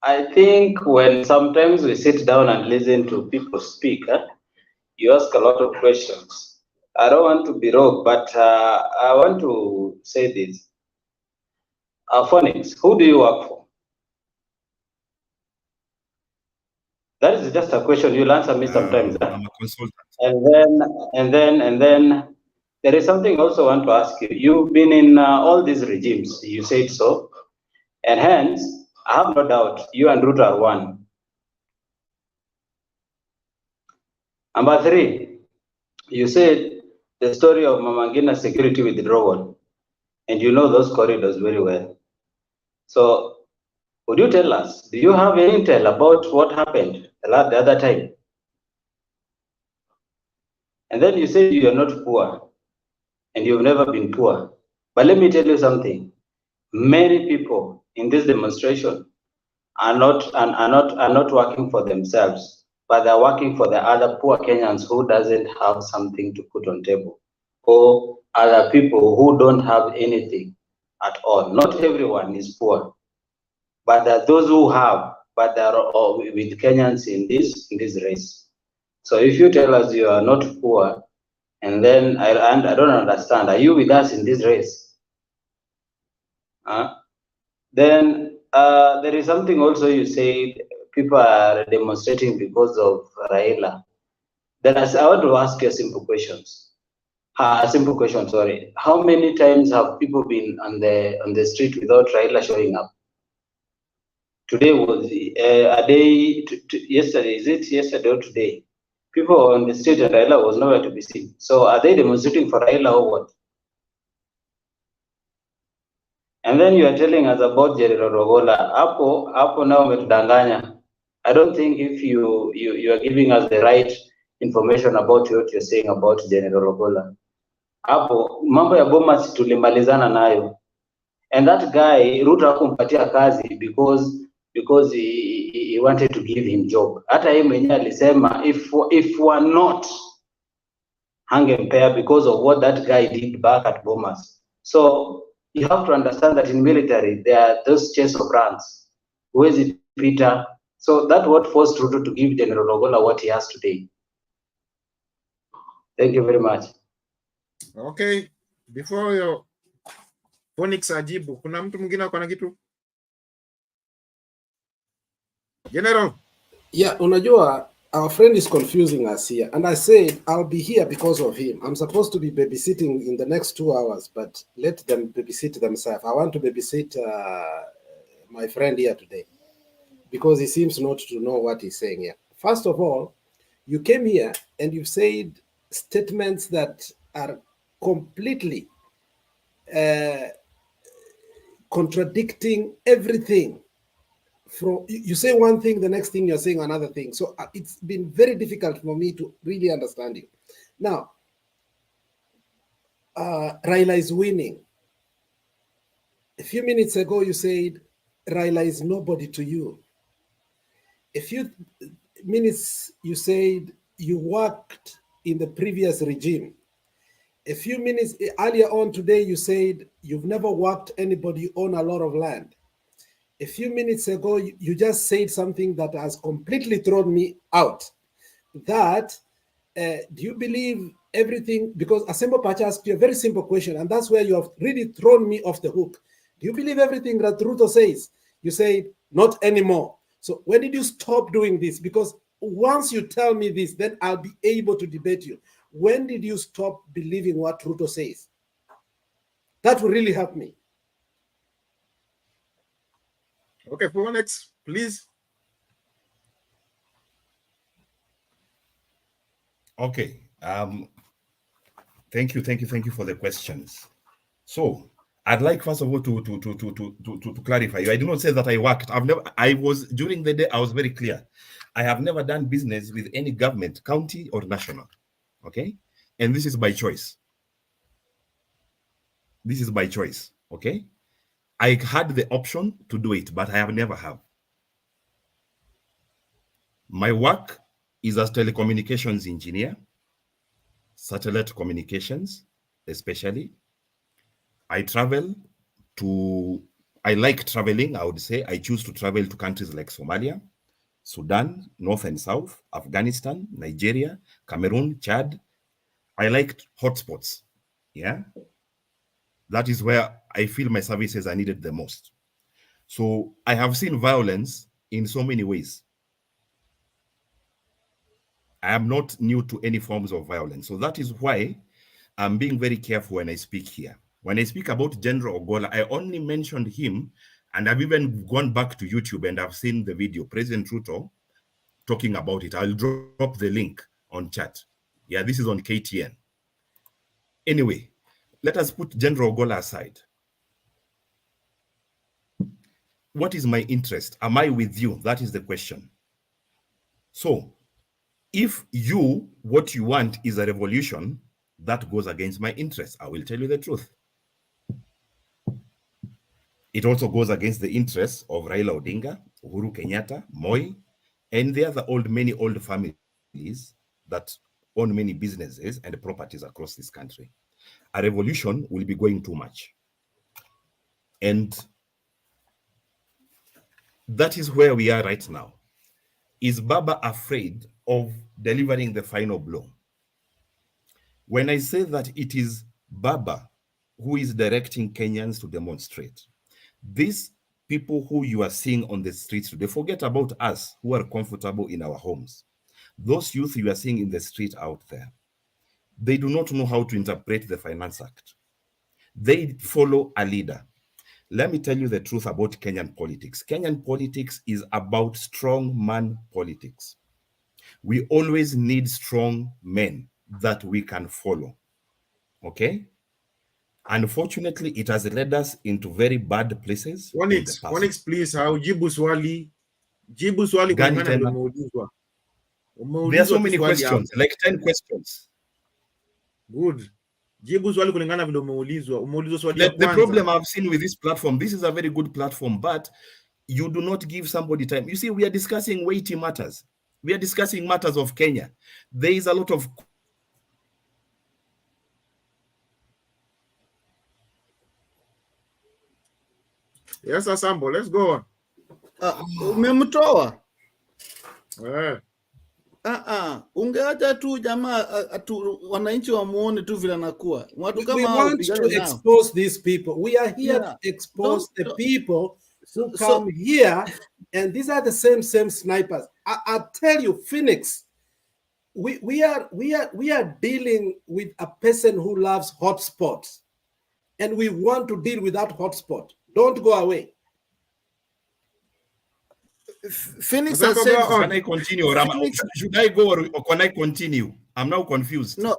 I think when sometimes we sit down and listen to people speak, you ask a lot of questions. I don't want to be rogue, but I want to say this. Phonics, who do you work for? That is just a question. You'll answer me sometimes. I'm a consultant. And then there is something also I want to ask you. You've been in all these regimes. You said so. And hence, I have no doubt you and Ruto are one. Number 3, you said the story of Mama Ngina's security withdrawal, and you know those corridors very well. So, would you tell us, do you have any intel about what happened the other time? And then you said you are not poor, and you've never been poor. But let me tell you something. Many people in this demonstration are not working for themselves, but they're working for the other poor Kenyans who doesn't have something to put on table, or other people who don't have anything at all. Not everyone is poor, but there are those who have, but they are with Kenyans in this race. So if you tell us you are not poor, and then I don't understand, are you with us in this race? Then there is something also you said, people are demonstrating because of Raila. Then I want to ask you a simple question, sorry. How many times have people been on the street without Raila showing up? Today was a day, yesterday, is it yesterday or today? People were on the street and Raila was nowhere to be seen. So are they demonstrating for Raila or what? And then you are telling us about General Rogola. Hapo now umetudanganya. I don't think if you are giving us the right information about what you're saying about General Rogola. Hapo mambo ya Bomas tulimalizana nayo. And that guy Ruto hakumpatia kazi because he wanted to give him job. Hata yeye mwenyewe alisema if we're not hangempea because of what that guy did back at Bomas. So you have to understand that in military, there are those chase of ranks. Who is it, Peter? So that's what forced Ruto to give General Rogola what he has today. Thank you very much. Okay. Before your Phoenix ajibu, kuna mtu mwingine ako na kitu? General. Yeah, unajua, our friend is confusing us here. And I said, I'll be here because of him. I'm supposed to be babysitting in the next 2 hours, but let them babysit themselves. I want to babysit my friend here today because he seems not to know what he's saying here. First of all, you came here and you've said statements that are completely contradicting everything. From you say one thing, the next thing you're saying another thing. So it's been very difficult for me to really understand you. Now, Raila is winning. A few minutes ago, you said Raila is nobody to you. A few minutes, you said you worked in the previous regime. A few minutes earlier on today, you said you've never worked anybody, you own a lot of land. A few minutes ago, you just said something that has completely thrown me out. That, do you believe everything? Because Asembo Pacha asked you a very simple question, and that's where you have really thrown me off the hook. Do you believe everything that Ruto says? You say, not anymore. So when did you stop doing this? Because once you tell me this, then I'll be able to debate you. When did you stop believing what Ruto says? That will really help me. Okay, for next, please. Okay. Thank you for the questions. So I'd like first of all to clarify. I do not say that I worked. I was during the day. I was very clear. I have never done business with any government, county or national. Okay, and this is by choice. This is by choice. Okay, I had the option to do it, but I have never have. My work is as telecommunications engineer, satellite communications, especially. I like traveling, I would say. I choose to travel to countries like Somalia, Sudan, North and South, Afghanistan, Nigeria, Cameroon, Chad. I like hotspots. Yeah. That is where I feel my services are needed the most. So I have seen violence in so many ways. I am not new to any forms of violence. So that is why I'm being very careful when I speak here. When I speak about General Ogola, I only mentioned him, and I've even gone back to YouTube and I've seen the video, President Ruto talking about it. I'll drop the link on chat. Yeah, this is on KTN. Anyway, let us put General Ogola aside. What is my interest? Am I with you? That is the question. So, if what you want is a revolution, that goes against my interest. I will tell you the truth. It also goes against the interests of Raila Odinga, Uhuru Kenyatta, Moi, and the other many old families that own many businesses and properties across this country. A revolution will be going too much. And that is where we are right now. Is Baba afraid of delivering the final blow? When I say that it is Baba who is directing Kenyans to demonstrate, these people who you are seeing on the streets today, forget about us who are comfortable in our homes. Those youth you are seeing in the street out there, they do not know how to interpret the Finance Act. They follow a leader. Let me tell you the truth about Kenyan politics. Kenyan politics is about strong man politics. We always need strong men that we can follow. Okay? Unfortunately, it has led us into very bad places. Onyx, please, jibu swali. Jibu swali kulingana vile umeulizwa. There are so many questions, like 10 questions. Good. Jibu swali kulingana vile umeulizwa. Umeulizwa swali ya kwanza. The problem I've seen with this platform, this is a very good platform, but you do not give somebody time. You see, we are discussing weighty matters. We are discussing matters of Kenya. There is a lot of... Yes, Asambo, let's go on. Umemtoa. Ungeacha tu jamaa wananchi wamuone tu vile anakuwa. Watu We kama hao want to pigane nao. expose these people. We are here Yeah. to expose the people who So- come here, and these are the same snipers. I tell you, Phoenix, we are dealing with a person who loves hotspots, and we want to deal with that hotspot. Don't go away. Phoenix has said. Can I continue? Should I go or can I continue? I'm now confused. No,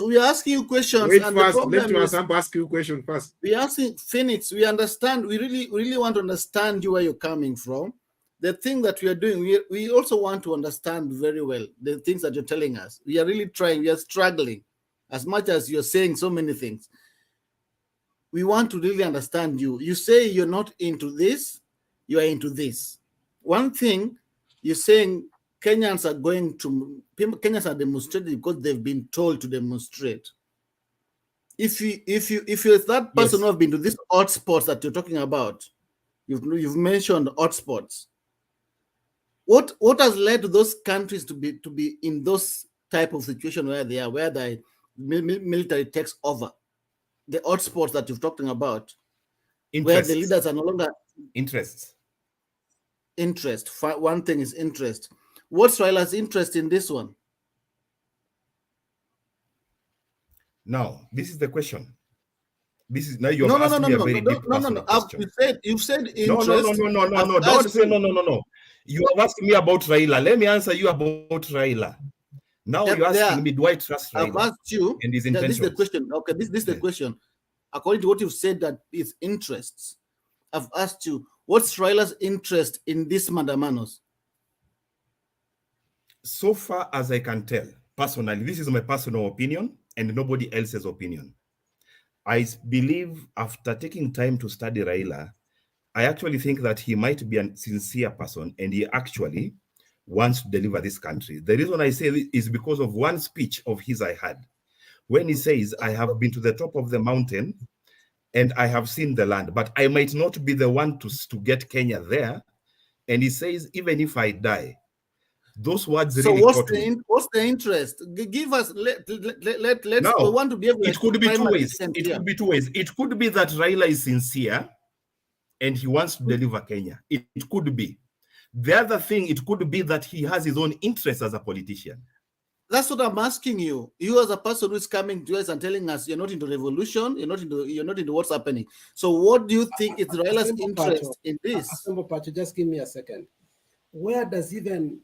we are asking you questions. Wait and first. the problem Let is, ask you a question first. we are asking Phoenix. We understand. We really want to understand you where you're coming from. The thing that we are doing, we also want to understand very well the things that you're telling us. We are really trying. We are struggling, as much as you're saying so many things. We want to really understand you. You say you're not into this. You are into this. One thing you're saying, Kenyans are demonstrating because they've been told to demonstrate. If you're that person who have been to these hotspots that you're talking about, you've mentioned hotspots. What has led to those countries to be in those type of situation where they are, where the military takes over? The hotspots that you're talking about, where the leaders are no longer interest. One thing is interest. What's Raila's interest in this one? Now, this is the question. This is now you've asked me a very deep personal question. You've said interest. No. Don't say no. You have asked me about Raila. Let me answer you about Raila. Now you're asking me, do I trust Raila? I've asked you, and his intentions? This is the question. Okay, this is the question. According to what you've said, that is interests. I've asked you, what's Raila's interest in these Maandamanos? So far as I can tell, personally, this is my personal opinion and nobody else's opinion. I believe after taking time to study Raila, I actually think that he might be a sincere person and he actually wants to deliver this country. The reason I say this is because of one speech of his I had, when he says, I have been to the top of the mountain and I have seen the land, but I might not be the one to get Kenya there. And he says, even if I die, those words really caught me. What's the interest? Give us, let's now, we want to be able to. It could be two ways. It could be two ways. It could be that Raila is sincere and he wants to deliver Kenya. It could be. The other thing, it could be that he has his own interests as a politician. That's what I'm asking you. You as a person who is coming to us and telling us you're not into revolution, you're not into what's happening. So what do you think is Raila's interest in this? Just give me a second. Where does even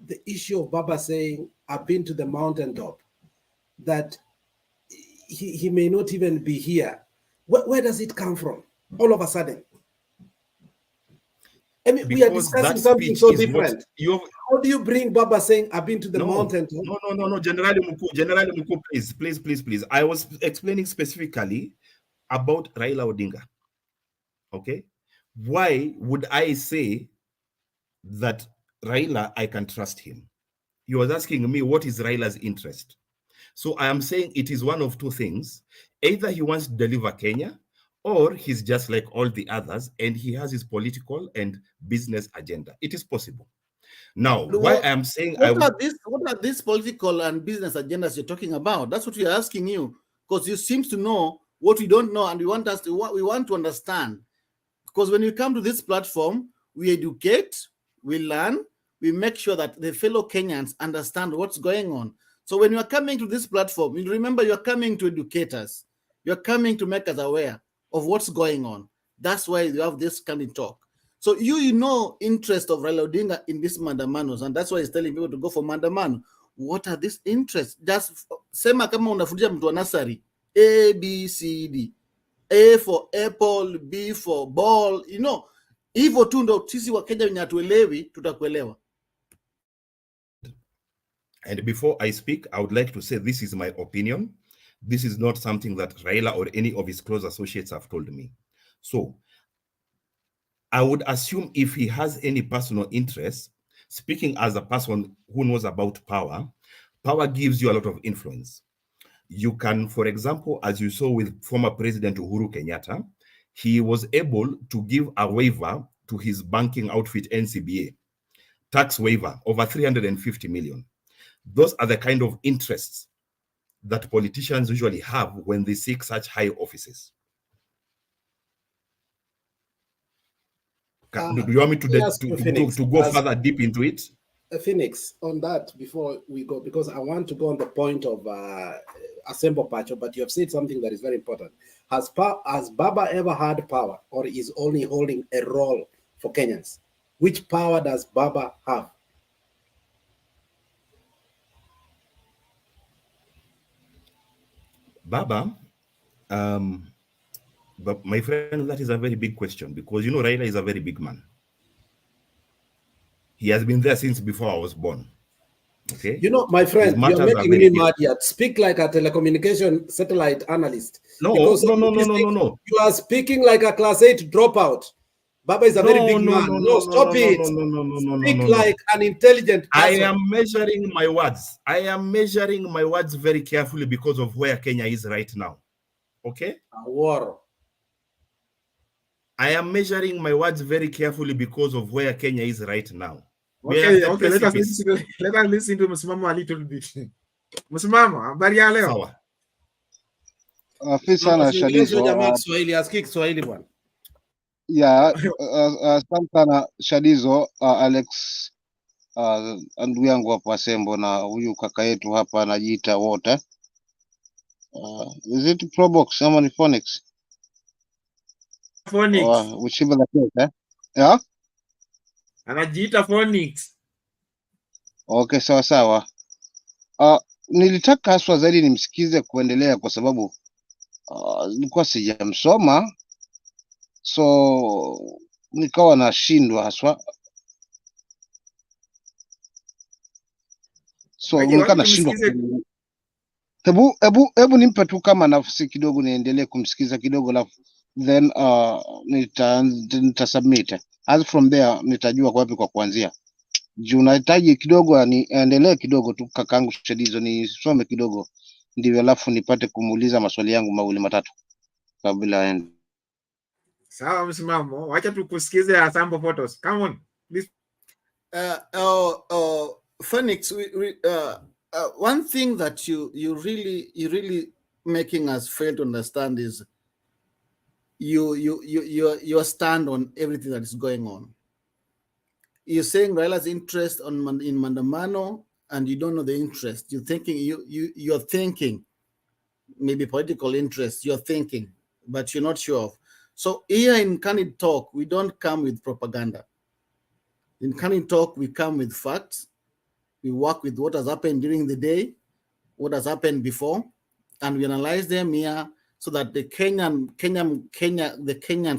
the issue of Baba saying, I've been to the mountaintop, that he may not even be here, where does it come from all of a sudden? I mean, we are discussing something so different. How do you bring Baba saying, I've been to the mountaintop? No, General Muku, please. I was explaining specifically about Raila Odinga. Okay? Why would I say that Raila, I can trust him? He was asking me, what is Raila's interest? So I am saying it is one of two things. Either he wants to deliver Kenya, or he's just like all the others, and he has his political and business agenda. It is possible. Now, why I am saying what are these political and business agendas you're talking about? That's what we're asking you, because you seem to know what we don't know, and we want to understand. Because when you come to this platform, we educate, we learn, we make sure that the fellow Kenyans understand what's going on. So when you are coming to this platform, you remember you're coming to educate us. You're coming to make us aware of what's going on. That's why you have this kind of talk. So you know interest of Raila Odinga in these Maandamanos, and that's why he's telling people to go for Maandamano. What are these interests? Just sema kama unafundisha mtu wa nasari, A, B, C, D. A for apple, B for ball, hivyo tu ndo sisi wa Kenya wenye hatuelewi tutakuelewa. And before I speak, I would like to say this is my opinion. This is not something that Raila or any of his close associates have told me. So I would assume if he has any personal interest, speaking as a person who knows about power, power gives you a lot of influence. You can, for example, as you saw with former President Uhuru Kenyatta, he was able to give a waiver to his banking outfit NCBA. tax waiver, over 350 million. Those are the kind of interests that politicians usually have when they seek such high offices. Do you want me to go further deep into it? Phoenix, on that before we go, because I want to go on the point of Assemble Pacho, but you have said something that is very important. Has Baba ever had power, or is only holding a role for Kenyans? Which power does Baba have? Baba, but my friend, that is a very big question, because you know Raila is a very big man. He has been there since before I was born. Okay. You know, my friend, you're making me mad yet. Speak like a telecommunication satellite analyst. No, because no. You are speaking like a class 8 dropout. Baba is a very big man. No, stop it. Speak like an intelligent person. I am measuring my words. I am measuring my words very carefully because of where Kenya is right now. Okay? A war. I am measuring my words very carefully because of where Kenya is right now. Okay, let us listen to Msimamo a little bit. Msimamo, habari ya leo? Sawa. Afisa na Shadizo. Yeah, asante sana Shadizo, Alex, ndugu yangu hapa Sembo, na huyu kaka yetu hapa anajiita Water. Is it Probox ama ni Phonics? Phonics. Whichever the case, eh? Yeah? Anajiita Phonics. Okay, sawa sawa. Nilitaka haswa zaidi nimsikize kuendelea kwa sababu nilikuwa sijamsoma, so nikawa nashindwa haswa. So nilikuwa nashindwa. Hebu nimpe tu kama nafasi kidogo niendelee kumsikiza kidogo, alafu then nita submit. As from there nitajua kwa wapi kwa kuanzia. Juu nahitaji kidogo niendelee kidogo tu kakangu Shadizo, nisome kidogo ndivyo alafu nipate kumuuliza maswali yangu mawili matatu kabla aende. Sawa Msimamo, wacha tukusikize Assemble Photos. Come on, please. Phoenix, one thing that you really making us fail to understand is your stand on everything that is going on. You're saying Raila's interest in Maandamano, and you don't know the interest. You're thinking maybe political interest. You're thinking, but you're not sure of. So here in Candid Talk, we don't come with propaganda. In Candid Talk, we come with facts. We work with what has happened during the day, what has happened before, and we analyze them here so that the Kenyans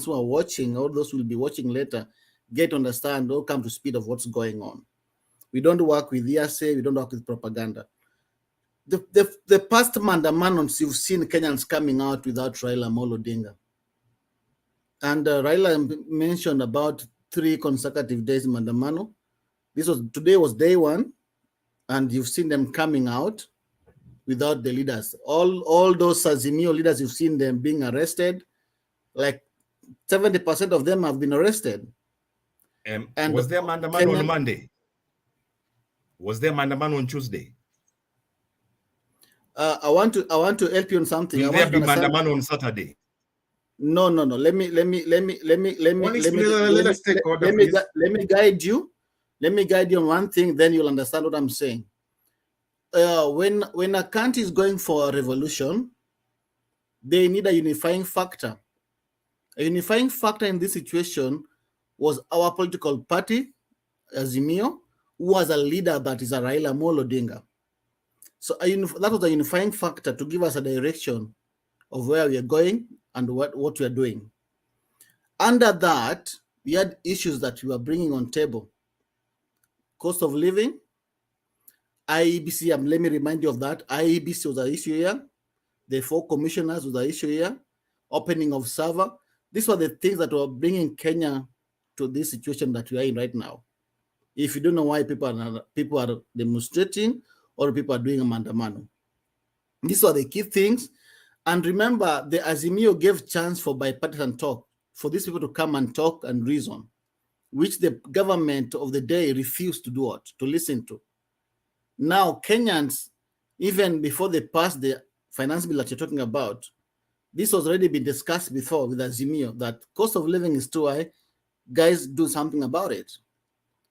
who are watching, or those who will be watching later, get to understand or come to speed of what's going on. We don't work with hearsay, we don't work with propaganda. The past Maandamanos, you've seen Kenyans coming out without Raila Odinga. And Raila mentioned about 3 consecutive days Maandamano. Today was day 1, and you've seen them coming out without the leaders. All those Azimio leaders, you've seen them being arrested. Like 70% of them have been arrested. And was there Maandamano on Monday? Was there Maandamano on Tuesday? I want to help you on something. Will there be Maandamano on Saturday? No. Let me guide you. Let me guide you on one thing, then you'll understand what I'm saying. When a country is going for a revolution, they need a unifying factor. A unifying factor in this situation was our political party, Azimio, who was a leader that is a Raila Odinga. So that was a unifying factor to give us a direction of where we are going and what we are doing. Under that, we had issues that we were bringing on table. Cost of living, IEBC, let me remind you of that. IEBC was an issue here. The 4 commissioners was an issue here. Opening of server. These were the things that were bringing Kenya to this situation that we are in right now. If you don't know why people are demonstrating or people are doing a Maandamano. These are the key things. And remember, the Azimio gave chance for bipartisan talk, for these people to come and talk and reason. which the government of the day refused to do what? To listen to. Now, Kenyans, even before they passed the finance bill that you're talking about, this was already been discussed before with Azimio, that cost of living is too high. Guys, do something about it.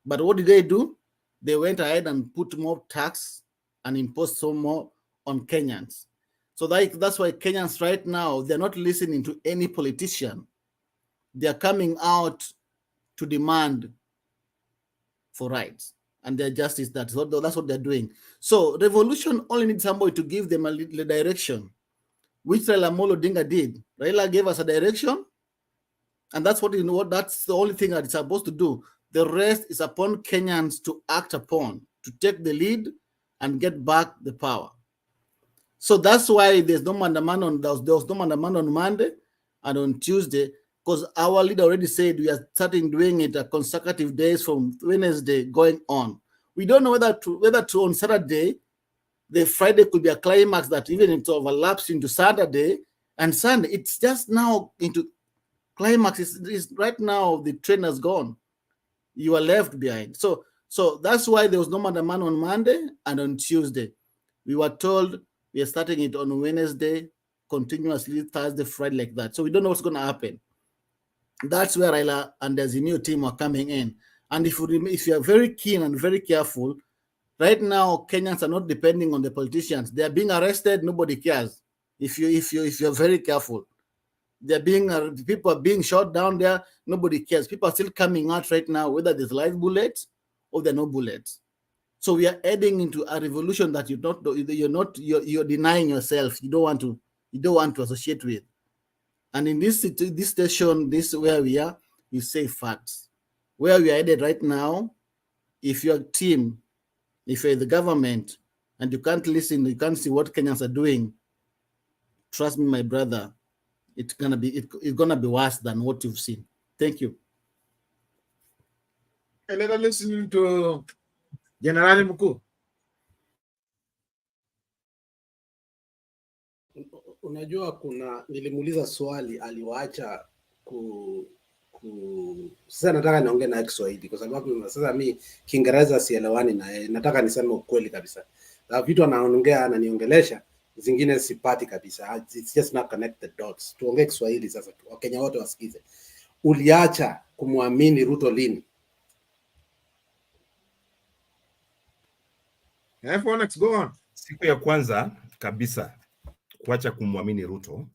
But what did they do? They went ahead and put more tax and imposed some more on Kenyans. So that's why Kenyans right now, they're not listening to any politician. They're coming out to demand for rights and their justice. That's what they're doing. So revolution only needs somebody to give them a little direction, which Raila Odinga did. Raila gave us a direction, and that's what that's the only thing that it's supposed to do. The rest is upon Kenyans to act upon, to take the lead and get back the power. So that's why there's no Maandamano. There was no Maandamano on Monday and on Tuesday, because our leader already said we are starting doing it at consecutive days from Wednesday going on. We don't know whether to on Saturday, the Friday could be a climax that even it overlaps into Saturday and Sunday. It's just now into climax. Is right now the train has gone. You are left behind. So that's why there was no Maandamano on Monday and on Tuesday. We were told we are starting it on Wednesday, continuously Thursday, Friday, like that. So we don't know what's going to happen. That's where Raila and the Azimio team are coming in. And if you are very keen and very careful, right now Kenyans are not depending on the politicians. They are being arrested. Nobody cares. If you're very careful, people are being shot down there. Nobody cares. People are still coming out right now, whether there's live bullets or there are no bullets. So we are heading into a revolution that you're denying yourself. You don't want to associate with. And in this station, this where we are, we say facts. Where we are headed right now, if you're a team, if you're the government, and you can't listen, you can't see what Kenyans are doing, trust me, my brother, it's gonna be worse than what you've seen. Thank you. Let us listen to General Mkuu. Unajua nilimuuliza swali aliwaacha sasa nataka niongee na Kiswahili kwa sababu sasa mimi Kiingereza sielewani naye. Nataka niseme ukweli kabisa. Vitu anaongea ananiongelesha, zingine sipati kabisa. It's just not connect the dots. Tuongee Kiswahili sasa, Wakenya wote wasikize. Uliacha kumwamini Ruto lini? F1X, go on. Siku ya kwanza kabisa kuacha kumwamini Ruto.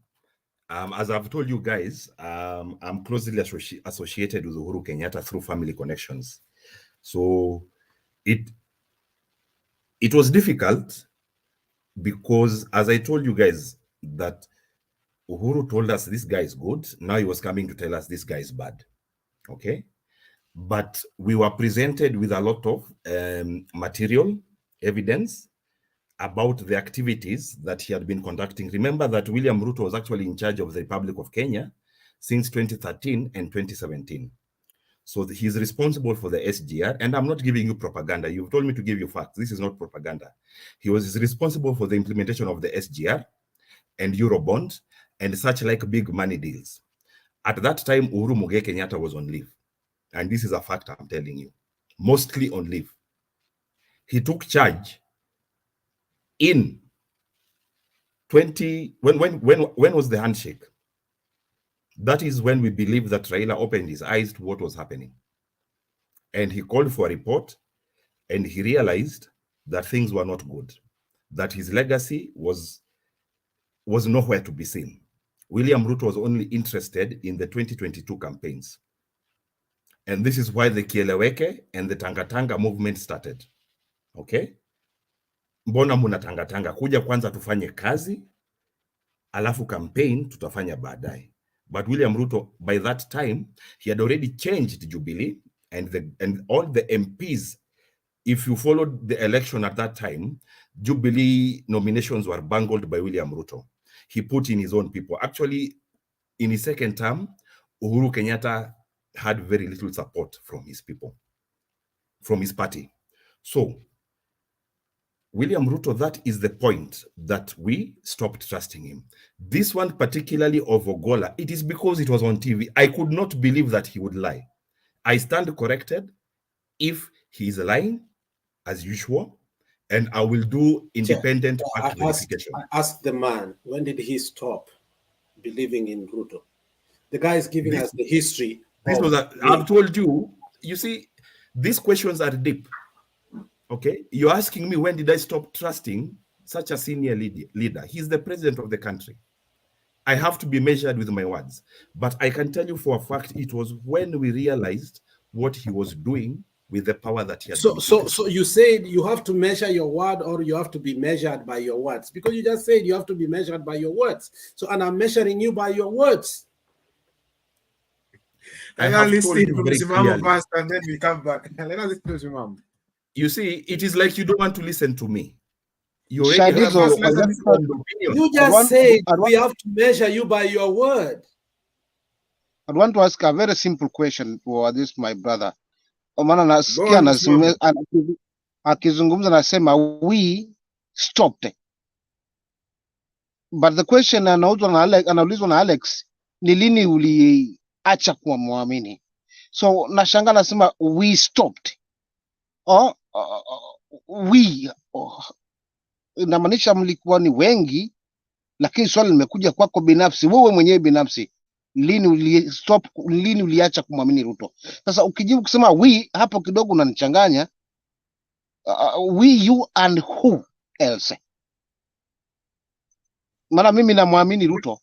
As I've told you guys, I'm closely associated with Uhuru Kenyatta through family connections. So it was difficult because, as I told you guys, that Uhuru told us this guy is good. Now he was coming to tell us this guy is bad. Okay? But we were presented with a lot of material, evidence about the activities that he had been conducting. Remember that William Ruto was actually in charge of the Republic of Kenya since 2013 and 2017. So he's responsible for the SGR, and I'm not giving you propaganda. You've told me to give you facts. This is not propaganda. He was responsible for the implementation of the SGR and Eurobond and such like big money deals. At that time, Uhuru Muigai Kenyatta was on leave. And this is a fact I'm telling you. Mostly on leave. He took charge in when was the handshake? That is when we believe that Raila opened his eyes to what was happening. And he called for a report, and he realized that things were not good, that his legacy was nowhere to be seen. William Ruto was only interested in the 2022 campaigns. And this is why the Kieleweke and the Tangatanga movement started. Okay? Mbona muna tangatanga? Kuja kwanza tufanye kazi, alafu campaign tutafanya baadaye. But William Ruto, by that time, he had already changed Jubilee, and all the MPs, if you followed the election at that time, Jubilee nominations were bungled by William Ruto. He put in his own people. Actually, in his second term, Uhuru Kenyatta had very little support from his people, from his party. So, William Ruto, that is the point that we stopped trusting him. This one particularly of Ogola, it is because it was on TV. I could not believe that he would lie. I stand corrected if he is lying, as usual, and I will do independent fact verification. I asked the man, when did he stop believing in Ruto? The guy is giving us the history. I've told you, you see, these questions are deep. Okay, you're asking me, when did I stop trusting such a senior leader? He's the president of the country. I have to be measured with my words. But I can tell you for a fact, it was when we realized what he was doing with the power that he had. So you said you have to measure your word, or you have to be measured by your words? Because you just said you have to be measured by your words. So, and I'm measuring you by your words. I have told you very clearly. First, and then we come back. Let us listen to Mom. You see, it is like you don't want to listen to me. You already have you just said we have to measure you by your word. I want to ask a very simple question for this, my brother. Omana nasikia akizungumza nasema we stopped. But the question anaulizwa na Alex, ni lini uliacha kuwa muamini? So nashanga nasema we stopped. Inamaanisha mlikuwa ni wengi, lakini swali limekuja kwako binafsi, wewe mwenyewe binafsi, lini uliacha kumwamini Ruto? Sasa ukijibu kusema we, hapo kidogo unanichanganya. We, you and who else? Maana mimi namwamini Ruto,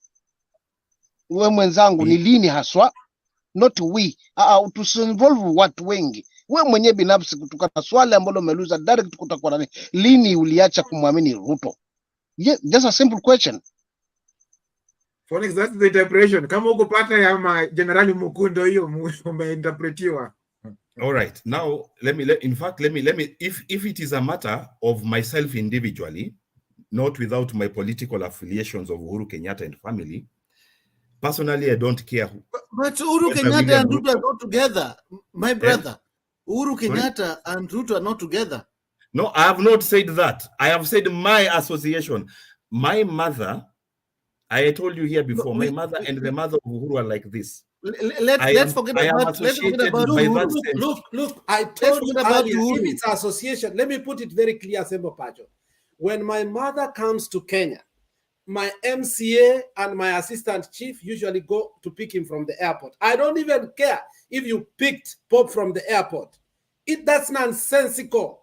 wewe mwenzangu, ni lini haswa? Not we. Tusinvolve watu wengi. Wewe mwenyewe binafsi, kutokana na swali ambalo umeuliza direct kutakuwa nani, lini uliacha kumwamini Ruto? Yeah, just a simple question. For next, that's the interpretation. Kama uko pata ya General Mukundo hiyo umeinterpretiwa. All right. Now let me if it is a matter of myself individually, not without my political affiliations of Uhuru Kenyatta and family, personally I don't care. But Uhuru Kenyatta and Ruto are not together, my brother. Uhuru Kenyatta and Ruto are not together. No, I have not said that. I have said my association. My mother, I told you here before, my mother and the mother of Uhuru are like this. Let's forget about Uhuru. Look, I told you about Uhuru. If it's association, let me put it very clear, Sembo Pacho. When my mother comes to Kenya, my MCA and my assistant chief usually go to pick him from the airport. I don't even care if you picked Pope from the airport. That's nonsensical.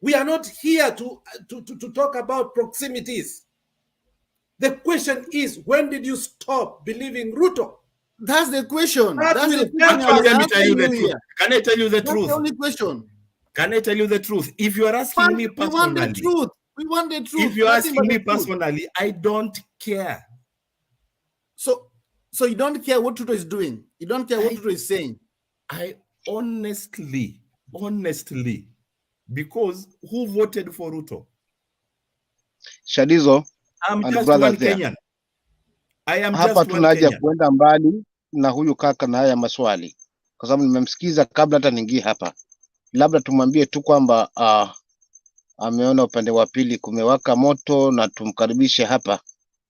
We are not here to talk about proximities. The question is, when did you stop believing Ruto? That's the question. That's the question. Let me tell you the truth. Can I tell you the truth? That's the only question. Can I tell you the truth? If you are asking me personally, we want the truth. We want the truth. If you're asking me personally, I don't care. So you don't care what Ruto is doing. You don't care what Ruto is saying. I honestly, because who voted for Ruto? Shadizo, I'm just one Kenyan. I am just one Kenyan. Hapa tunaja kwenda mbali na huyu kaka na haya maswali, kwa sababu nimemsikiza kabla hata niingie hapa. Labda tumwambie tu kwamba ameona upande wa pili kumewaka moto na tumkaribishe hapa,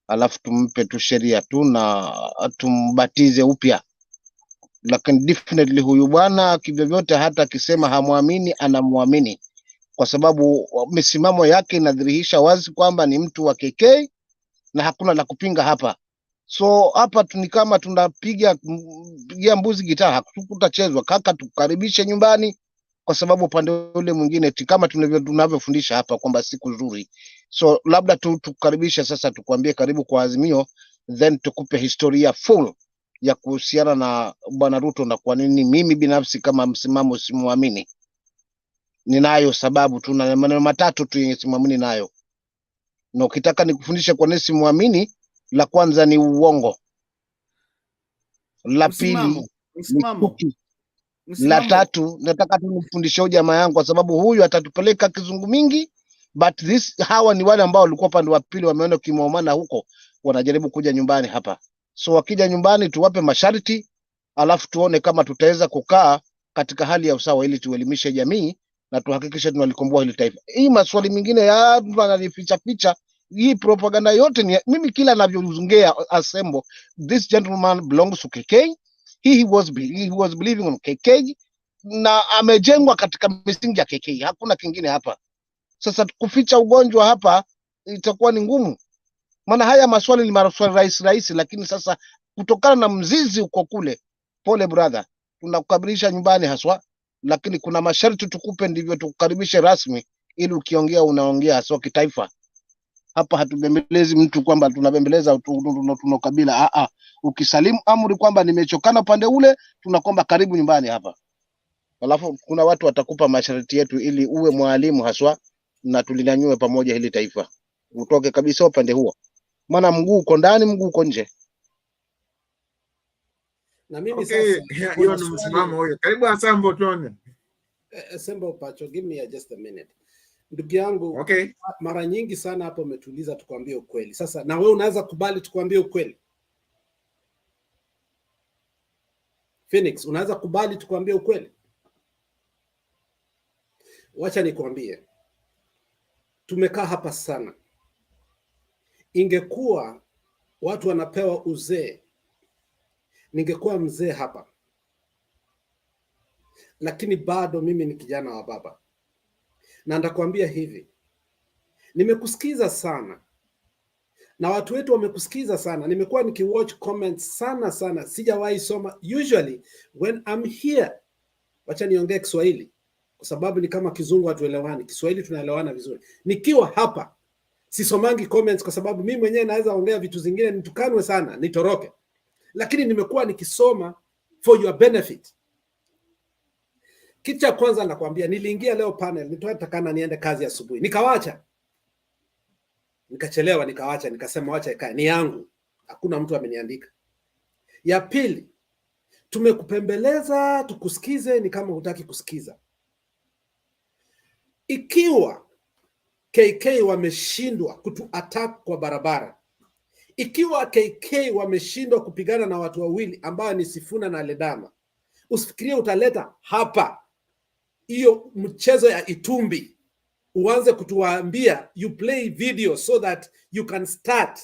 alafu tumpe tu sheria tu na tumbatize upya. Lakini definitely huyu bwana kivyovyote, hata akisema hamwamini, anamwamini, kwa sababu misimamo yake inadhihirisha wazi kwamba ni mtu wa KK na hakuna la kupinga hapa. So hapa ni kama tunapiga mbuzi gitaa, hakutachezwa. Kaka, tukaribishe nyumbani, kwa sababu upande ule mwingine kama tunavyofundisha hapa kwamba siku nzuri. So labda tukaribishe sasa, tukwambie karibu kwa Azimio, then tukupe historia full ya kuhusiana na bwana Ruto na kwa nini mimi binafsi kama msimamo simuamini. Ninayo sababu, tuna maneno matatu tu yenye simuamini nayo. Na ukitaka nikufundishe kwa nini simuamini, la kwanza ni uongo. La pili ni chuki. La tatu, nataka tu nifundishe hoja jamaa yangu, kwa sababu huyu atatupeleka kizungu mingi, but hawa ni wale ambao walikuwa pande wa pili, wameona kimeomana huko, wanajaribu kuja nyumbani hapa. So wakija nyumbani tuwape masharti, alafu tuone kama tutaweza kukaa katika hali ya usawa, ili tuelimishe jamii na tuhakikishe tunalikomboa hili taifa. Hii maswali mengine ya wananificha picha, hii propaganda yote ni mimi kila ninavyozungea asembo, this gentleman belongs to KK. He was believing on KK na amejengwa katika misingi ya KK. Hakuna kingine hapa. Sasa kuficha ugonjwa hapa itakuwa ni ngumu. Maana haya maswali ni maswali rahisi, lakini sasa kutokana na mzizi uko kule, pole brother, tunakukabilisha nyumbani haswa, lakini kuna masharti tukupe ndivyo tukukaribishe rasmi, ili ukiongea unaongea haswa kitaifa. Hapa hatubembelezi mtu kwamba tunabembeleza tunakabila. Ukisalimu amri kwamba nimechokana pande ule, tunakwamba karibu nyumbani hapa. Alafu kuna watu watakupa masharti yetu ili uwe mwalimu haswa na tulinyanyue pamoja hili taifa. Utoke kabisa upande huo. Maana mguu uko ndani, mguu uko nje. Na mimi Okay, sasa hiyo ni msimamo huyo. Karibu Asambo tuone. Sembo Pacho, give me just a minute. Ndugu yangu, okay. Mara nyingi sana hapo umetuliza tukwambie ukweli. Sasa na wewe unaweza kubali tukwambie ukweli? Phoenix, unaweza kubali tukwambie ukweli? Wacha nikwambie. Tumekaa hapa sana. Ingekuwa watu wanapewa uzee, ningekuwa mzee hapa. Lakini bado mimi ni kijana wa baba. Na ndakwambia hivi, nimekusikiza sana na watu wetu wamekusikiza sana. Nimekuwa nikiwatch comments sana, sijawahi soma. Usually when I'm here, wacha niongee Kiswahili kwa sababu ni kama Kizungu hatuelewani. Kiswahili tunaelewana vizuri. Nikiwa hapa sisomangi comments kwa sababu mimi mwenyewe naweza ongea vitu zingine nitukanwe sana nitoroke, lakini nimekuwa nikisoma for your benefit. Kitu cha kwanza nakwambia, niliingia leo panel, nitatakana niende kazi asubuhi, nikawacha, nikachelewa, nikawacha, nikasema wacha ikae, ni yangu, hakuna mtu ameniandika. Ya pili, tumekupembeleza tukusikize, ni kama hutaki kusikiza. Ikiwa KK wameshindwa kutu attack kwa barabara, ikiwa KK wameshindwa kupigana na watu wawili ambao ni Sifuna na Ledama, usifikirie utaleta hapa hiyo mchezo ya Itumbi uanze kutuambia you play video so that you can start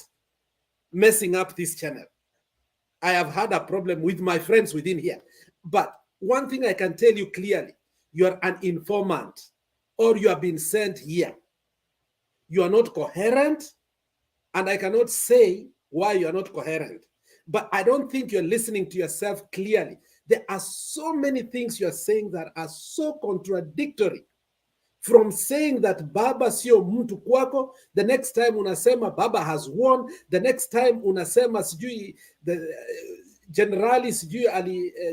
messing up this channel. I have had a problem with my friends within here, but one thing I can tell you clearly, you are an informant or you have been sent here. You are not coherent, and I cannot say why you are not coherent, but I don't think you're listening to yourself clearly. There are so many things you are saying that are so contradictory. From saying that Baba sio mtu kwako, the next time unasema Baba has won, the next time unasema sijui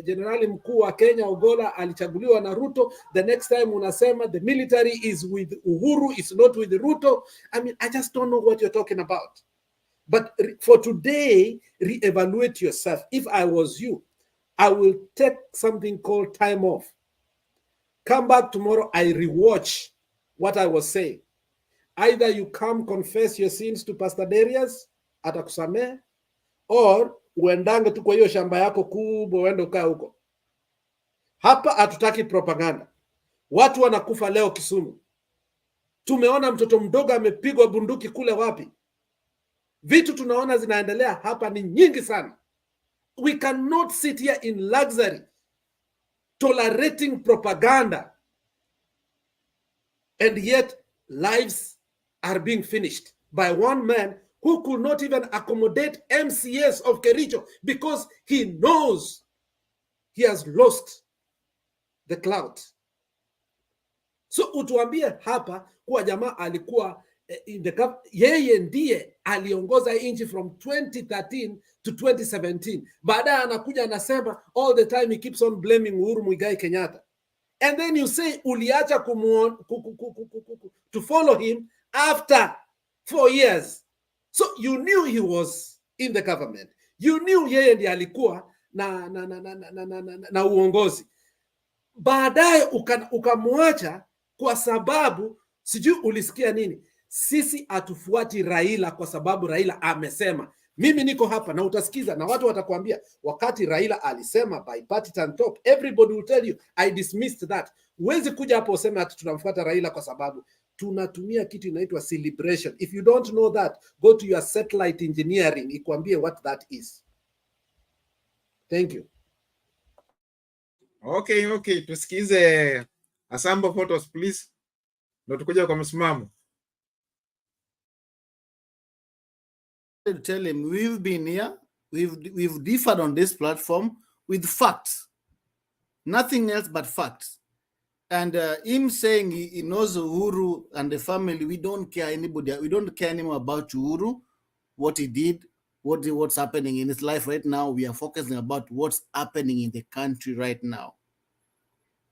generali mkuu wa Kenya Ogola alichaguliwa na Ruto, the next time unasema the military is with Uhuru, it's not with Ruto. I mean, I just don't know what you're talking about. But for today, reevaluate yourself. If I was you, I will take something called time off. Come back tomorrow, I rewatch what I was saying. Either you come confess your sins to Pastor Darius, atakusamea, or uendange tu kwa hiyo shamba yako kubwa uende ukae huko. Hapa hatutaki propaganda. Watu wanakufa leo Kisumu. Tumeona mtoto mdogo amepigwa bunduki kule wapi. Vitu tunaona zinaendelea hapa ni nyingi sana. We cannot sit here in luxury tolerating propaganda, and yet lives are being finished by one man who could not even accommodate MCS of Kericho because he knows he has lost the clout. So utuambie hapa kuwa jamaa alikuwa yeye ndiye aliongoza nchi from 2013 to 2017. Baadaye anakuja anasema all the time he keeps on blaming Uhuru Muigai Kenyatta. And then you say uliacha to follow him after 4 years. So you knew he was in the government. You knew yeye ndiye alikuwa na uongozi. Baadaye ukamwacha kwa sababu sijui ulisikia nini. Sisi atufuati Raila kwa sababu Raila amesema. Mimi niko hapa na utasikiza na watu watakwambia wakati Raila alisema bipartisan top, everybody will tell you I dismissed that. Huwezi kuja hapo useme ati tunamfuata Raila kwa sababu tunatumia kitu inaitwa celebration. If you don't know that, go to your satellite engineering ikuambie what that is. Thank you. Okay, tusikize assemble photos please. Ndio tukuja kwa msimamo. Tell him we've been here, we've differed on this platform with facts, nothing else but facts. And him saying he knows Uhuru and the family, we don't care anybody, we don't care anymore about Uhuru, what he did, what's happening in his life right now. We are focusing about what's happening in the country right now.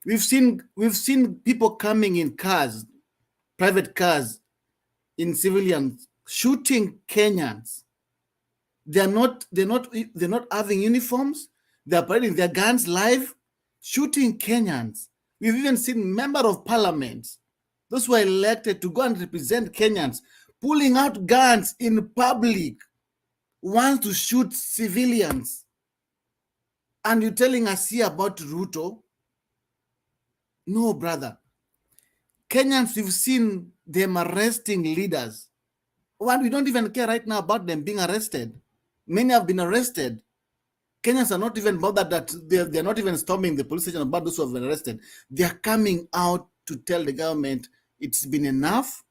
We've seen people coming in cars, private cars, in civilians, shooting Kenyans. They're not having uniforms. They're parading their guns live, shooting Kenyans. We've even seen members of parliament, those who are elected to go and represent Kenyans, pulling out guns in public, wants to shoot civilians. And you're telling us here about Ruto? No, brother. Kenyans, we've seen them arresting leaders. Well, we don't even care right now about them being arrested. Many have been arrested. Kenyans are not even bothered that they're not even storming the police station about those who have been arrested. They are coming out to tell the government it's been enough.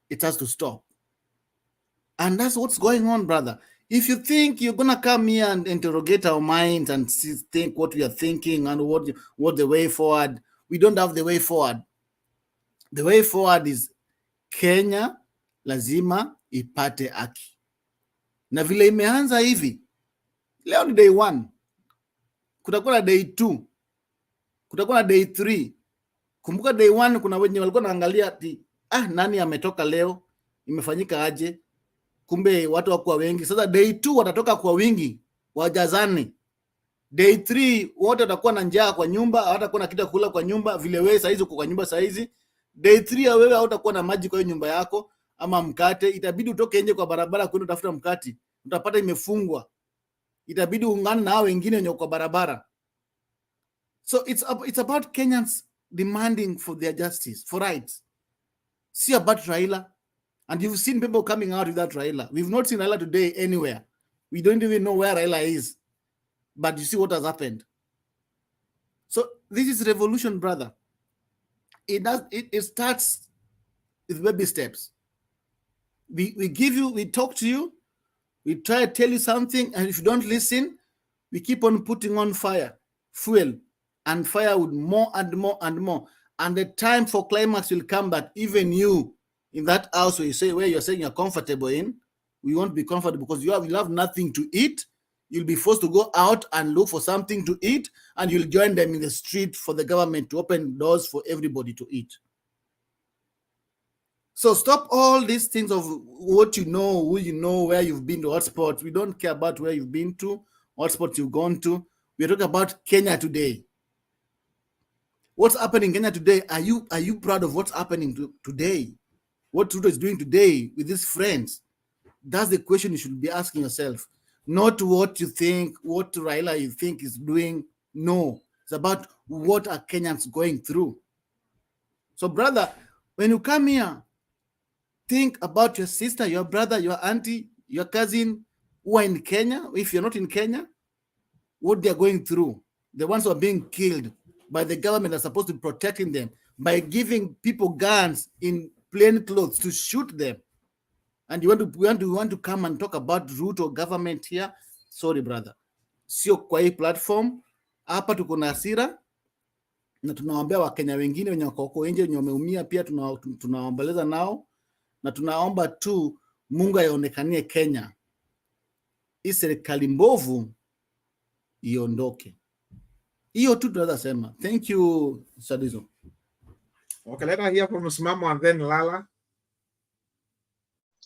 It has to stop. And that's what's going on, brother. If you think you're going to come here and interrogate our minds and think what we are thinking and what the way forward, we don't have the way forward. The way forward is Kenya lazima ipate haki. Na vile imeanza hivi, leo ni day 1. Kutakuwa na day 2. Kutakuwa na day 3. Kumbuka day 1 kuna wenye walikuwa naangalia ati nani ametoka leo, imefanyika aje? Kumbe watu wakuwa wengi. Sasa day 2 watatoka kwa wingi, wajazane. Day 3 wote watakuwa na njaa kwa nyumba, hawatakuwa na kitu kula kwa nyumba, vile wewe saizi uko kwa nyumba saizi. Day 3 wewe hautakuwa na maji kwa hiyo nyumba yako ama mkate, itabidi utoke nje kwa barabara kwenda utafuta mkate. Utapata imefungwa. Itabidi ungane na hao wengine wenye kwa barabara. So it's about Kenyans demanding for their justice, for rights. See about Raila. And you've seen people coming out with that Raila. We've not seen Raila today anywhere. We don't even know where Raila is. But you see what has happened. So this is revolution, brother. It starts with baby steps. We talk to you, we try to tell you something, and if you don't listen, we keep on putting on fuel, and firewood more and more and more. And the time for climax will come that even you in that house where you're saying you're comfortable in, we won't be comfortable because you'll have nothing to eat. You'll be forced to go out and look for something to eat, and you'll join them in the street for the government to open doors for everybody to eat. So stop all these things of what you know, who you know, where you've been to, hotspots. We don't care about where you've been to, hotspots you've gone to. We're talking about Kenya today. What's happening in Kenya today? Are you proud of what's happening today? What Ruto is doing today with his friends? That's the question you should be asking yourself. Not what you think, what Raila you think is doing. No, it's about what are Kenyans going through. So brother, when you come here, think about your sister, your brother, your auntie, your cousin who are in Kenya. If you're not in Kenya, what they're going through. The ones who are being killed by the government that's supposed to be protecting them by giving people guns in plain clothes to shoot them. And you want to come and talk about Ruto government here? Sorry brother, sio kwa hii platform. Hapa tuko na hasira na tunawaambia Wakenya wengine wenye wako nje wenye wameumia pia tunaomboleza nao, na tunaomba tu Mungu aionekanie Kenya, hii serikali mbovu iondoke. Hiyo tu tunaweza sema. Thank you Sadizo. Okay, let us hear from msimamo and then Lala.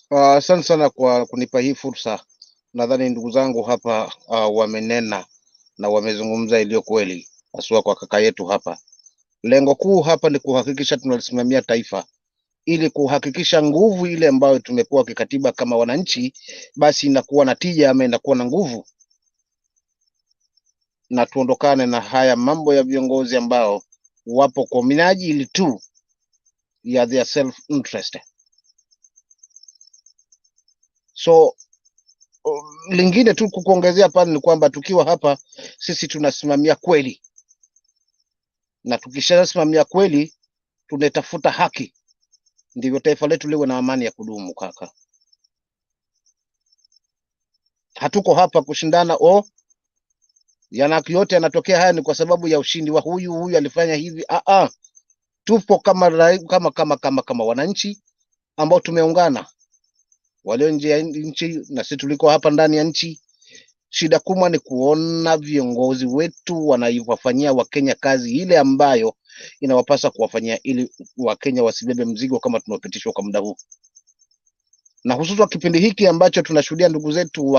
Asante sana kwa kunipa hii fursa. Nadhani ndugu zangu hapa wamenena na wamezungumza iliyo kweli, haswa kwa kaka yetu hapa. Lengo kuu hapa ni kuhakikisha tunalisimamia taifa, ili kuhakikisha nguvu ile ambayo tumepewa kikatiba kama wananchi basi inakuwa na tija ama inakuwa na nguvu, na tuondokane na haya mambo ya viongozi ambao wapo kwa minajili tu ya their self interest. So lingine tu kuongezea pale ni kwamba tukiwa hapa sisi tunasimamia kweli, na tukishasimamia kweli, tunatafuta haki, ndivyo taifa letu liwe na amani ya kudumu. Kaka, hatuko hapa kushindana yote yanatokea haya ni kwa sababu ya ushindi wa huyu alifanya hivi. Tupo kama wananchi ambao tumeungana, walio nje ya nchi na sisi tuliko hapa ndani ya nchi. Shida kubwa ni kuona viongozi wetu wanaiwafanyia Wakenya kazi ile ambayo inawapasa kuwafanyia, ili Wakenya wasibebe mzigo kama tunaopitishwa kwa muda huu, na hususan kipindi hiki ambacho tunashuhudia ndugu zetu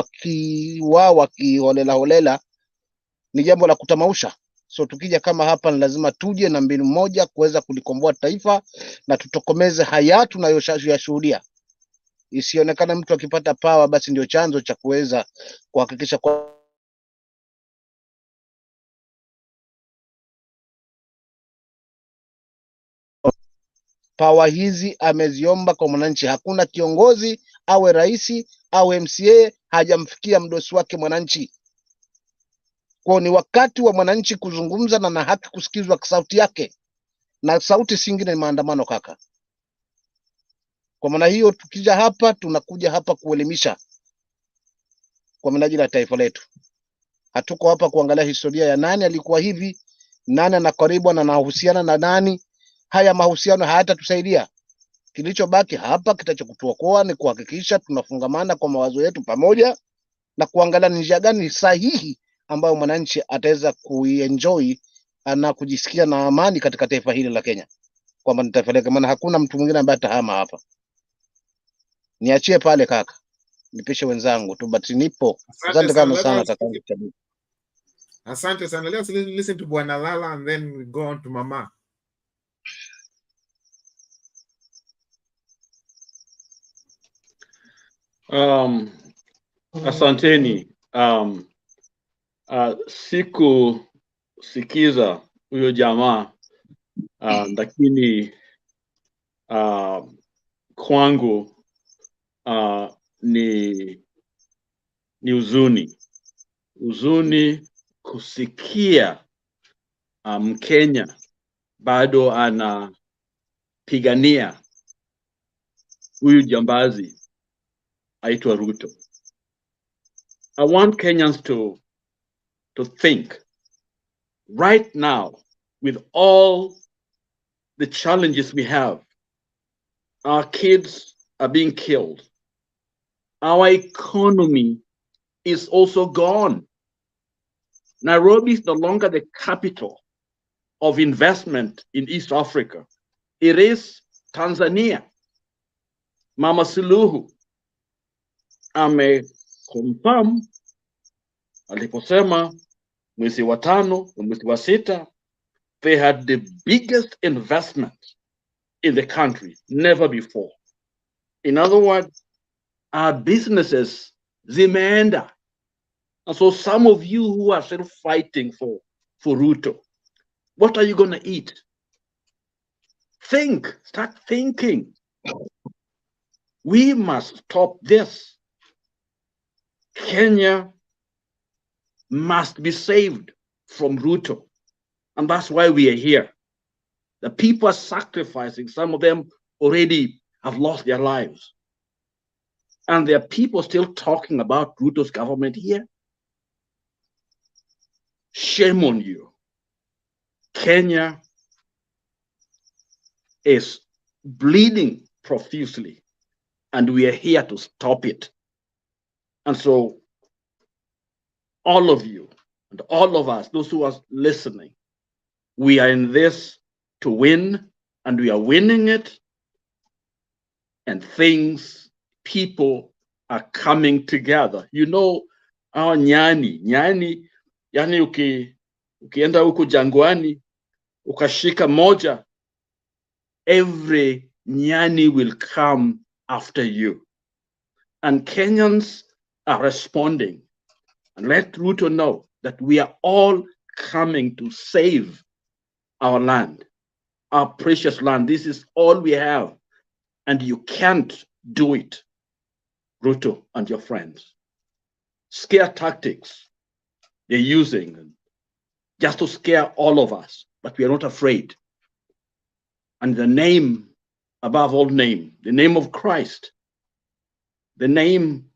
wakiholela holela, ni jambo la kutamausha. So tukija kama hapa, ni lazima tuje na mbinu moja kuweza kulikomboa taifa na tutokomeze haya tunayoyashuhudia. Isionekane mtu akipata pawa basi ndio chanzo cha kuweza kuhakikisha kwa pawa hizi ameziomba kwa mwananchi. Hakuna kiongozi awe rais awe MCA hajamfikia mdosi wake mwananchi. Kwa ni wakati wa mwananchi kuzungumza na haki kusikizwa sauti yake, na sauti singine ni maandamano kaka. Kwa maana hiyo tukija hapa, tunakuja hapa kuelimisha kwa minajili ya taifa letu. Hatuko hapa kuangalia historia ya nani alikuwa hivi, nani anakaribwa na anahusiana na nani. Haya mahusiano hayatatusaidia. Kilichobaki hapa kitachokutuokoa ni kuhakikisha tunafungamana kwa mawazo yetu pamoja na kuangalia ni njia gani sahihi ambayo mwananchi ataweza kuenjoy na kujisikia na amani katika taifa hili la Kenya, kwamba ni taifa lake, maana hakuna mtu mwingine ambaye atahama hapa. Niachie pale kaka, nipishe wenzangu tu, but nipo. Asante sana kaka. Asante sana. Let's listen to Bwana Lala and then we go on to Mama. Asanteni. Sikusikiza huyo jamaa, lakini kwangu ni huzuni kusikia Mkenya bado anapigania huyu jambazi aitwa Ruto. I want Kenyans to think right now, with all the challenges we have. Our kids are being killed. Our economy is also gone. Nairobi is no longer the capital of investment in East Africa. It is Tanzania. Mama Suluhu confirm aliposema mwezi wa 5 na mwezi wa 6 they had the biggest investment in the country, never before. In other words, our businesses zimeenda. And so some of you who are still fighting for Ruto, what are you going to eat? Start thinking. We must stop this. Kenya must be saved from Ruto. And that's why we are here. The people are sacrificing. Some of them already have lost their lives. And there are people still talking about Ruto's government here. Shame on you. Kenya is bleeding profusely, and we are here to stop it. And so all of you and all of us, those who are listening, we are in this to win, and we are winning it. And people are coming together. You know, our nyani, yani ukienda huku jangwani, ukashika moja, every nyani will come after you. And Kenyans are responding. And let Ruto know that we are all coming to save our land, our precious land. This is all we have. And you can't do it, Ruto and your friends. Scare tactics they're using just to scare all of us. but we are not afraid. And the name above all name, the name of Christ, the name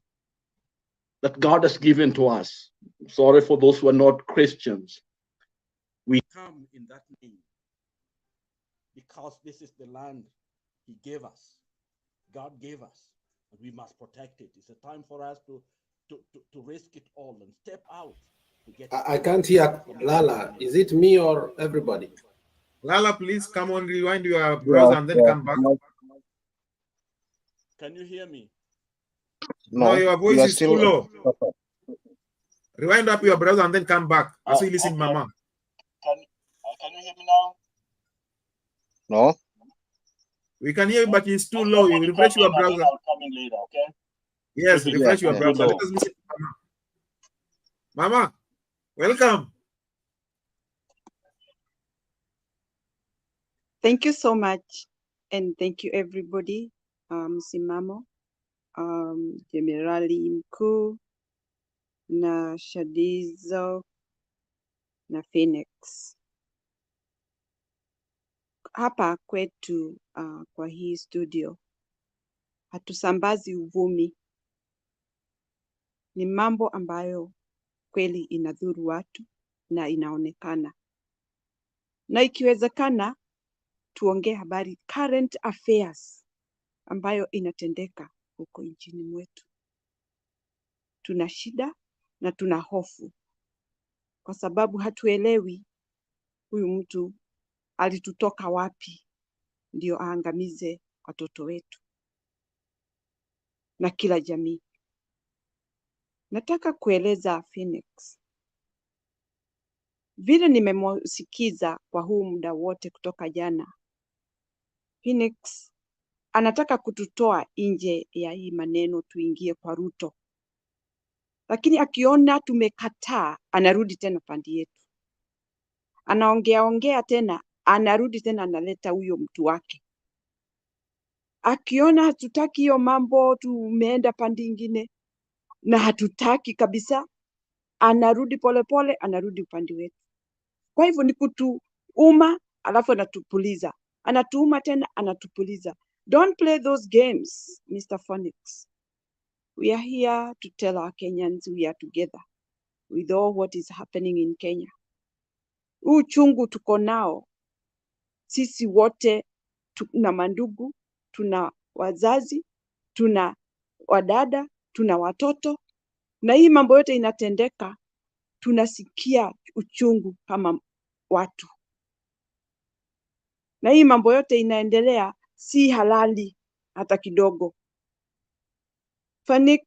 that God has given to us. Sorry for those who are not Christians. We come in that name because this is the land He gave us. God gave us, and we must protect it. It's a time for us to risk it all and step out. To get I can't hear Lala. Is it me or everybody? Lala, please come on, rewind your browser and then come back. Can you hear me? No, your voice is too low. Rewind up your browser and then come back. As we listen, okay. Mama. Can you hear me now? No. We can hear you, but it's too low. You refresh your browser. I'll come in later, okay? Yes, refresh your browser. Let us listen to Mama. Mama, welcome. Thank you so much, and thank you everybody. Simamo, Jenerali Mkuu na Shadizo na Phoenix. Hapa kwetu kwa hii studio hatusambazi uvumi. Ni mambo ambayo kweli inadhuru watu na inaonekana, na ikiwezekana tuongee habari current affairs ambayo inatendeka huko nchini mwetu. Tuna shida na tuna hofu kwa sababu hatuelewi huyu mtu alitutoka wapi ndio aangamize watoto wetu na kila jamii. Nataka kueleza Phoenix, vile nimemsikiza kwa huu muda wote kutoka jana. Phoenix anataka kututoa nje ya hii maneno tuingie kwa Ruto, lakini akiona tumekataa anarudi tena pande yetu, anaongea tena, anarudi tena analeta huyo mtu wake. Akiona hatutaki hiyo mambo, tumeenda pande ingine na hatutaki kabisa, anarudi polepole, anarudi upande wetu. Kwa hivyo ni kutuuma alafu anatupuliza, anatuuma tena anatupuliza. Don't play those games, Mr. Phoenix. We are here to tell our Kenyans we are together with all what is happening in Kenya. Uchungu tuko nao sisi wote, tuna mandugu, tuna wazazi, tuna wadada, tuna watoto, na hii mambo yote inatendeka, tunasikia uchungu kama watu. Na hii mambo yote inaendelea si halali hata kidogo. Phoenix,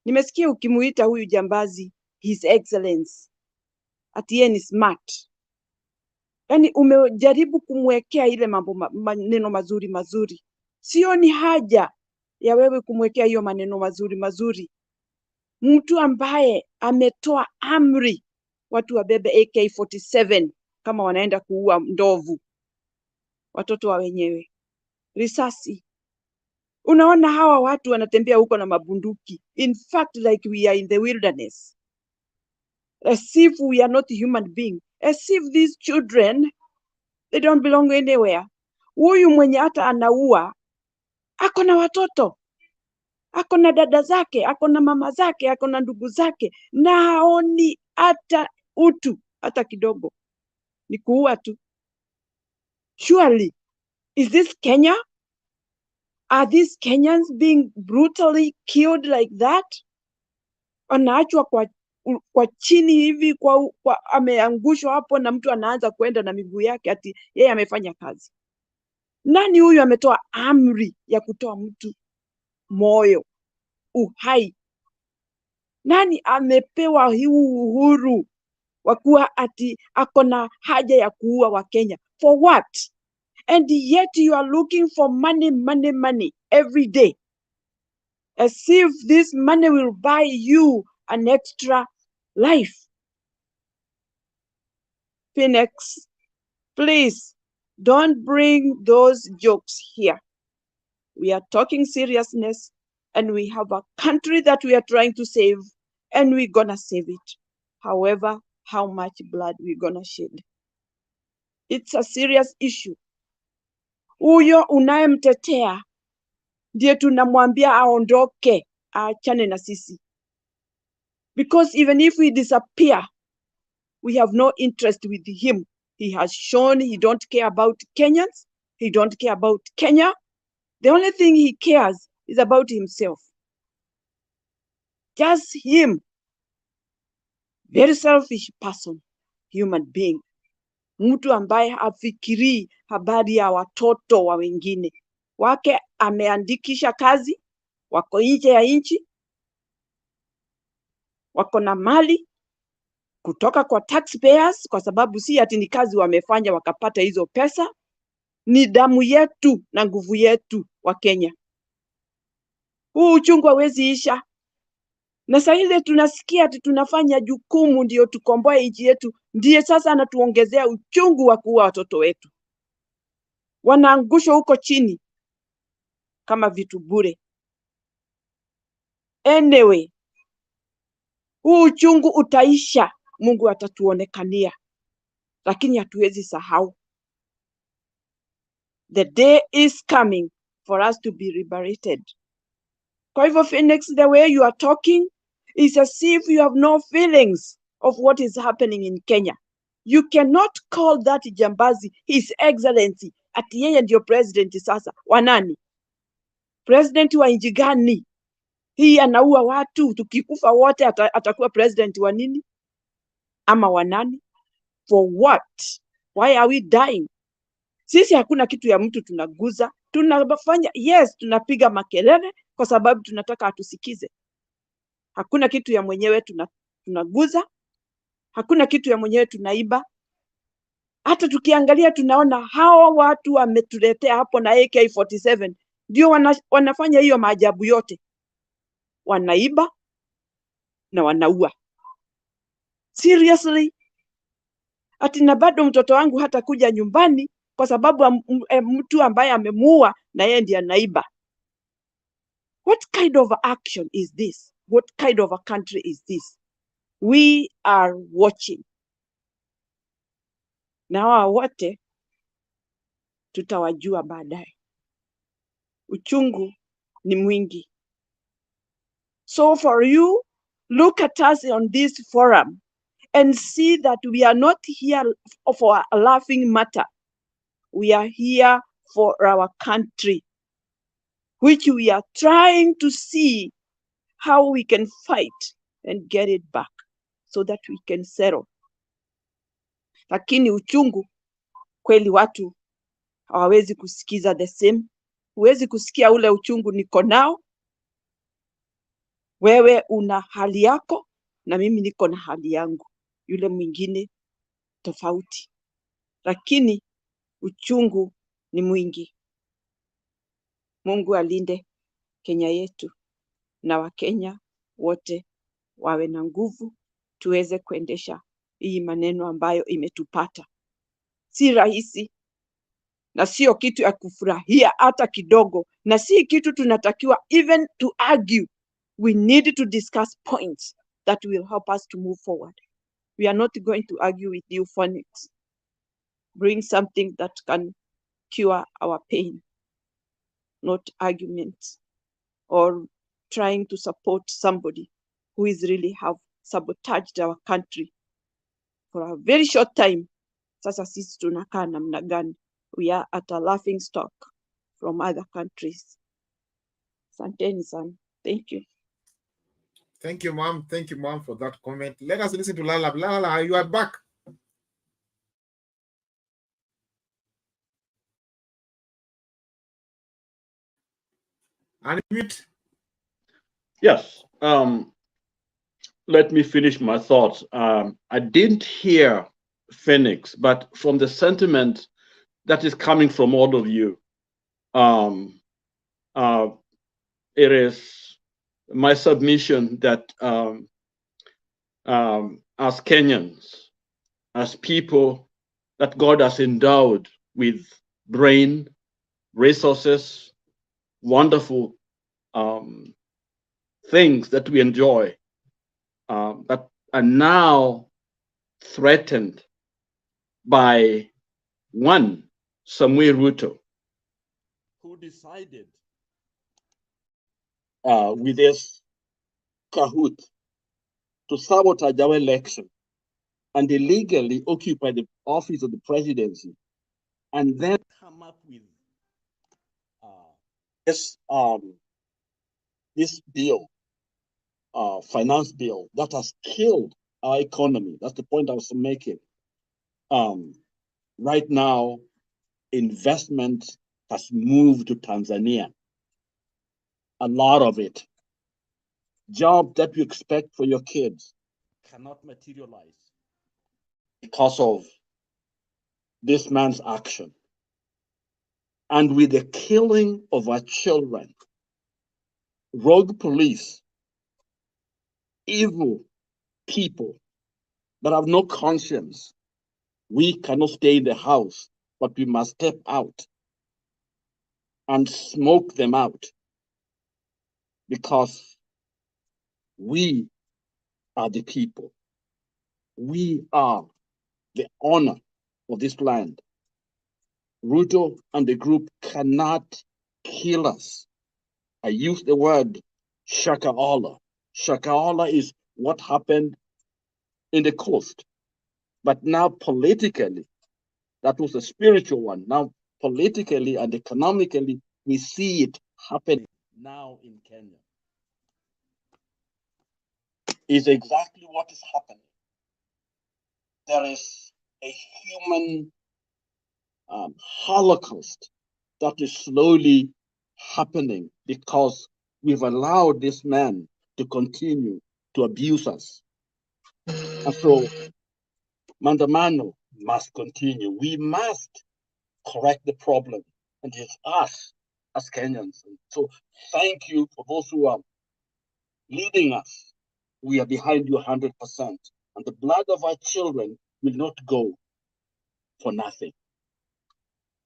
nimesikia ukimuita huyu jambazi His Excellency, ati yeye ni smart. Yaani umejaribu kumwekea ile mambo maneno mazuri mazuri. Sioni haja ya wewe kumwekea hiyo maneno mazuri mazuri. Mtu ambaye ametoa amri watu wabebe AK-47 kama wanaenda kuua ndovu, watoto wa wenyewe, risasi. Unaona hawa watu wanatembea huko na mabunduki. In fact, like we are in the wilderness. As if we are not human beings. As if these children, they don't belong anywhere. Huyu mwenye hata anaua, ako na watoto, ako na dada zake, ako na mama zake, ako na ndugu zake, na haoni hata utu, hata kidogo. Ni kuua tu. Surely, is this Kenya? Are these Kenyans being brutally killed like that? Anaachwa kwa chini hivi, kwa ameangushwa hapo na mtu anaanza kwenda na miguu yake ati yeye amefanya kazi. Nani huyu ametoa amri ya kutoa mtu moyo, uhai? Nani amepewa huu uhuru wa kuwa ati akona haja ya kuua wa Kenya? For what? And yet you are looking for money, money, money every day. As if this money will buy you an extra life. Phoenix, please don't bring those jokes here. We are talking seriousness, and we have a country that we are trying to save, and we're gonna save it. However, how much blood we're gonna shed. It's a serious issue. Huyo unayemtetea ndiye tunamwambia aondoke, aachane na sisi. Because even if we disappear, we have no interest with him. He has shown he don't care about Kenyans. He don't care about Kenya. The only thing he cares is about himself. Just him. Very selfish person, human being. Mtu ambaye hafikirii habari ya watoto wa wengine. Wake ameandikisha kazi, wako nje ya nchi, wako na mali kutoka kwa taxpayers, kwa sababu si ati ni kazi wamefanya wakapata hizo pesa. Ni damu yetu na nguvu yetu wa Kenya. Huu uchungu hauwezi isha. Na saa ile tunasikia ati tunafanya jukumu ndio tukomboe nchi yetu, ndiye sasa anatuongezea uchungu wa kuua watoto wetu. Wanaangushwa huko chini kama vitu bure. Anyway, huu uchungu utaisha, Mungu atatuonekania, lakini hatuwezi sahau. The day is coming for us to be liberated. Kwa hivyo Phoenix, the way you are talking is as if you have no feelings of what is happening in Kenya. You cannot call that jambazi His Excellency ati yeye ndio president sasa. Wanani? President wa nchi gani? Hii anaua watu, tukikufa wote atakuwa president wa nini? Ama wanani? For what? Why are we dying? Sisi hakuna kitu ya mtu tunaguza. Tunafanya, yes, tunapiga makelele kwa sababu tunataka atusikize. Hakuna kitu ya mwenyewe tunaguza. Hakuna kitu ya mwenyewe tunaiba. Hata tukiangalia tunaona hawa watu wametuletea hapo na AK47 ndio wanafanya hiyo maajabu yote. Wanaiba na wanaua. Seriously? Ati na bado mtoto wangu hata kuja nyumbani kwa sababu mtu ambaye amemuua na yeye ndiye anaiba. What kind of action is this? What kind of a country is this? We are watching. Na hawa wote tutawajua baadaye. Uchungu ni mwingi. So for you, look at us on this forum and see that we are not here for a laughing matter. We are here for our country, which we are trying to see how we can fight and get it back so that we can settle. Lakini uchungu kweli watu hawawezi kusikiza the same. Huwezi kusikia ule uchungu niko nao. Wewe una hali yako na mimi niko na hali yangu. Yule mwingine tofauti. Lakini uchungu ni mwingi. Mungu alinde Kenya yetu na Wakenya wote wawe na nguvu tuweze kuendesha hii maneno ambayo imetupata. Si rahisi na sio kitu ya kufurahia hata kidogo, na si kitu tunatakiwa even to argue. We need to discuss points that will help us to move forward. We are not going to argue with you, Phoenix. Bring something that can cure our pain, not arguments or trying to support somebody who is really have sabotaged our country for a very short time. Sasa sisi tunakaa namna gani? We are at a laughing stock from other countries. Asanteni sana. Thank you. Thank you, ma'am. Thank you, ma'am, for that comment. Let us listen to Lala. Lala, you are back. Unmute. Yes. Let me finish my thoughts. I didn't hear Phoenix, but from the sentiment that is coming from all of you, it is my submission that as Kenyans, as people that God has endowed with brain, resources, wonderful things that we enjoy, that are now threatened by One, Samuel Ruto, who decided with his Kahoot to sabotage our election and illegally occupy the office of the presidency, and then come up with this bill, finance bill, that has killed our economy. That's the point I was making. Right now, investment has moved to Tanzania. A lot of it. Jobs that you expect for your kids cannot materialize because of this man's action. And with the killing of our children, rogue police, evil people that have no conscience, we cannot stay in the house, but we must step out and smoke them out, because we are the people. We are the honor of this land. Ruto and the group cannot kill us. I use the word Shakaola. Shakaola is what happened in the coast. But now politically, that was a spiritual one. Now politically and economically, we see it happening now in Kenya. Is exactly what is happening. There is a human holocaust that is slowly happening because we've allowed this man to continue to abuse us. And so Maandamano must continue. We must correct the problem, and it's us as Kenyans. And so thank you for those who are leading us. We are behind you 100%. And the blood of our children will not go for nothing.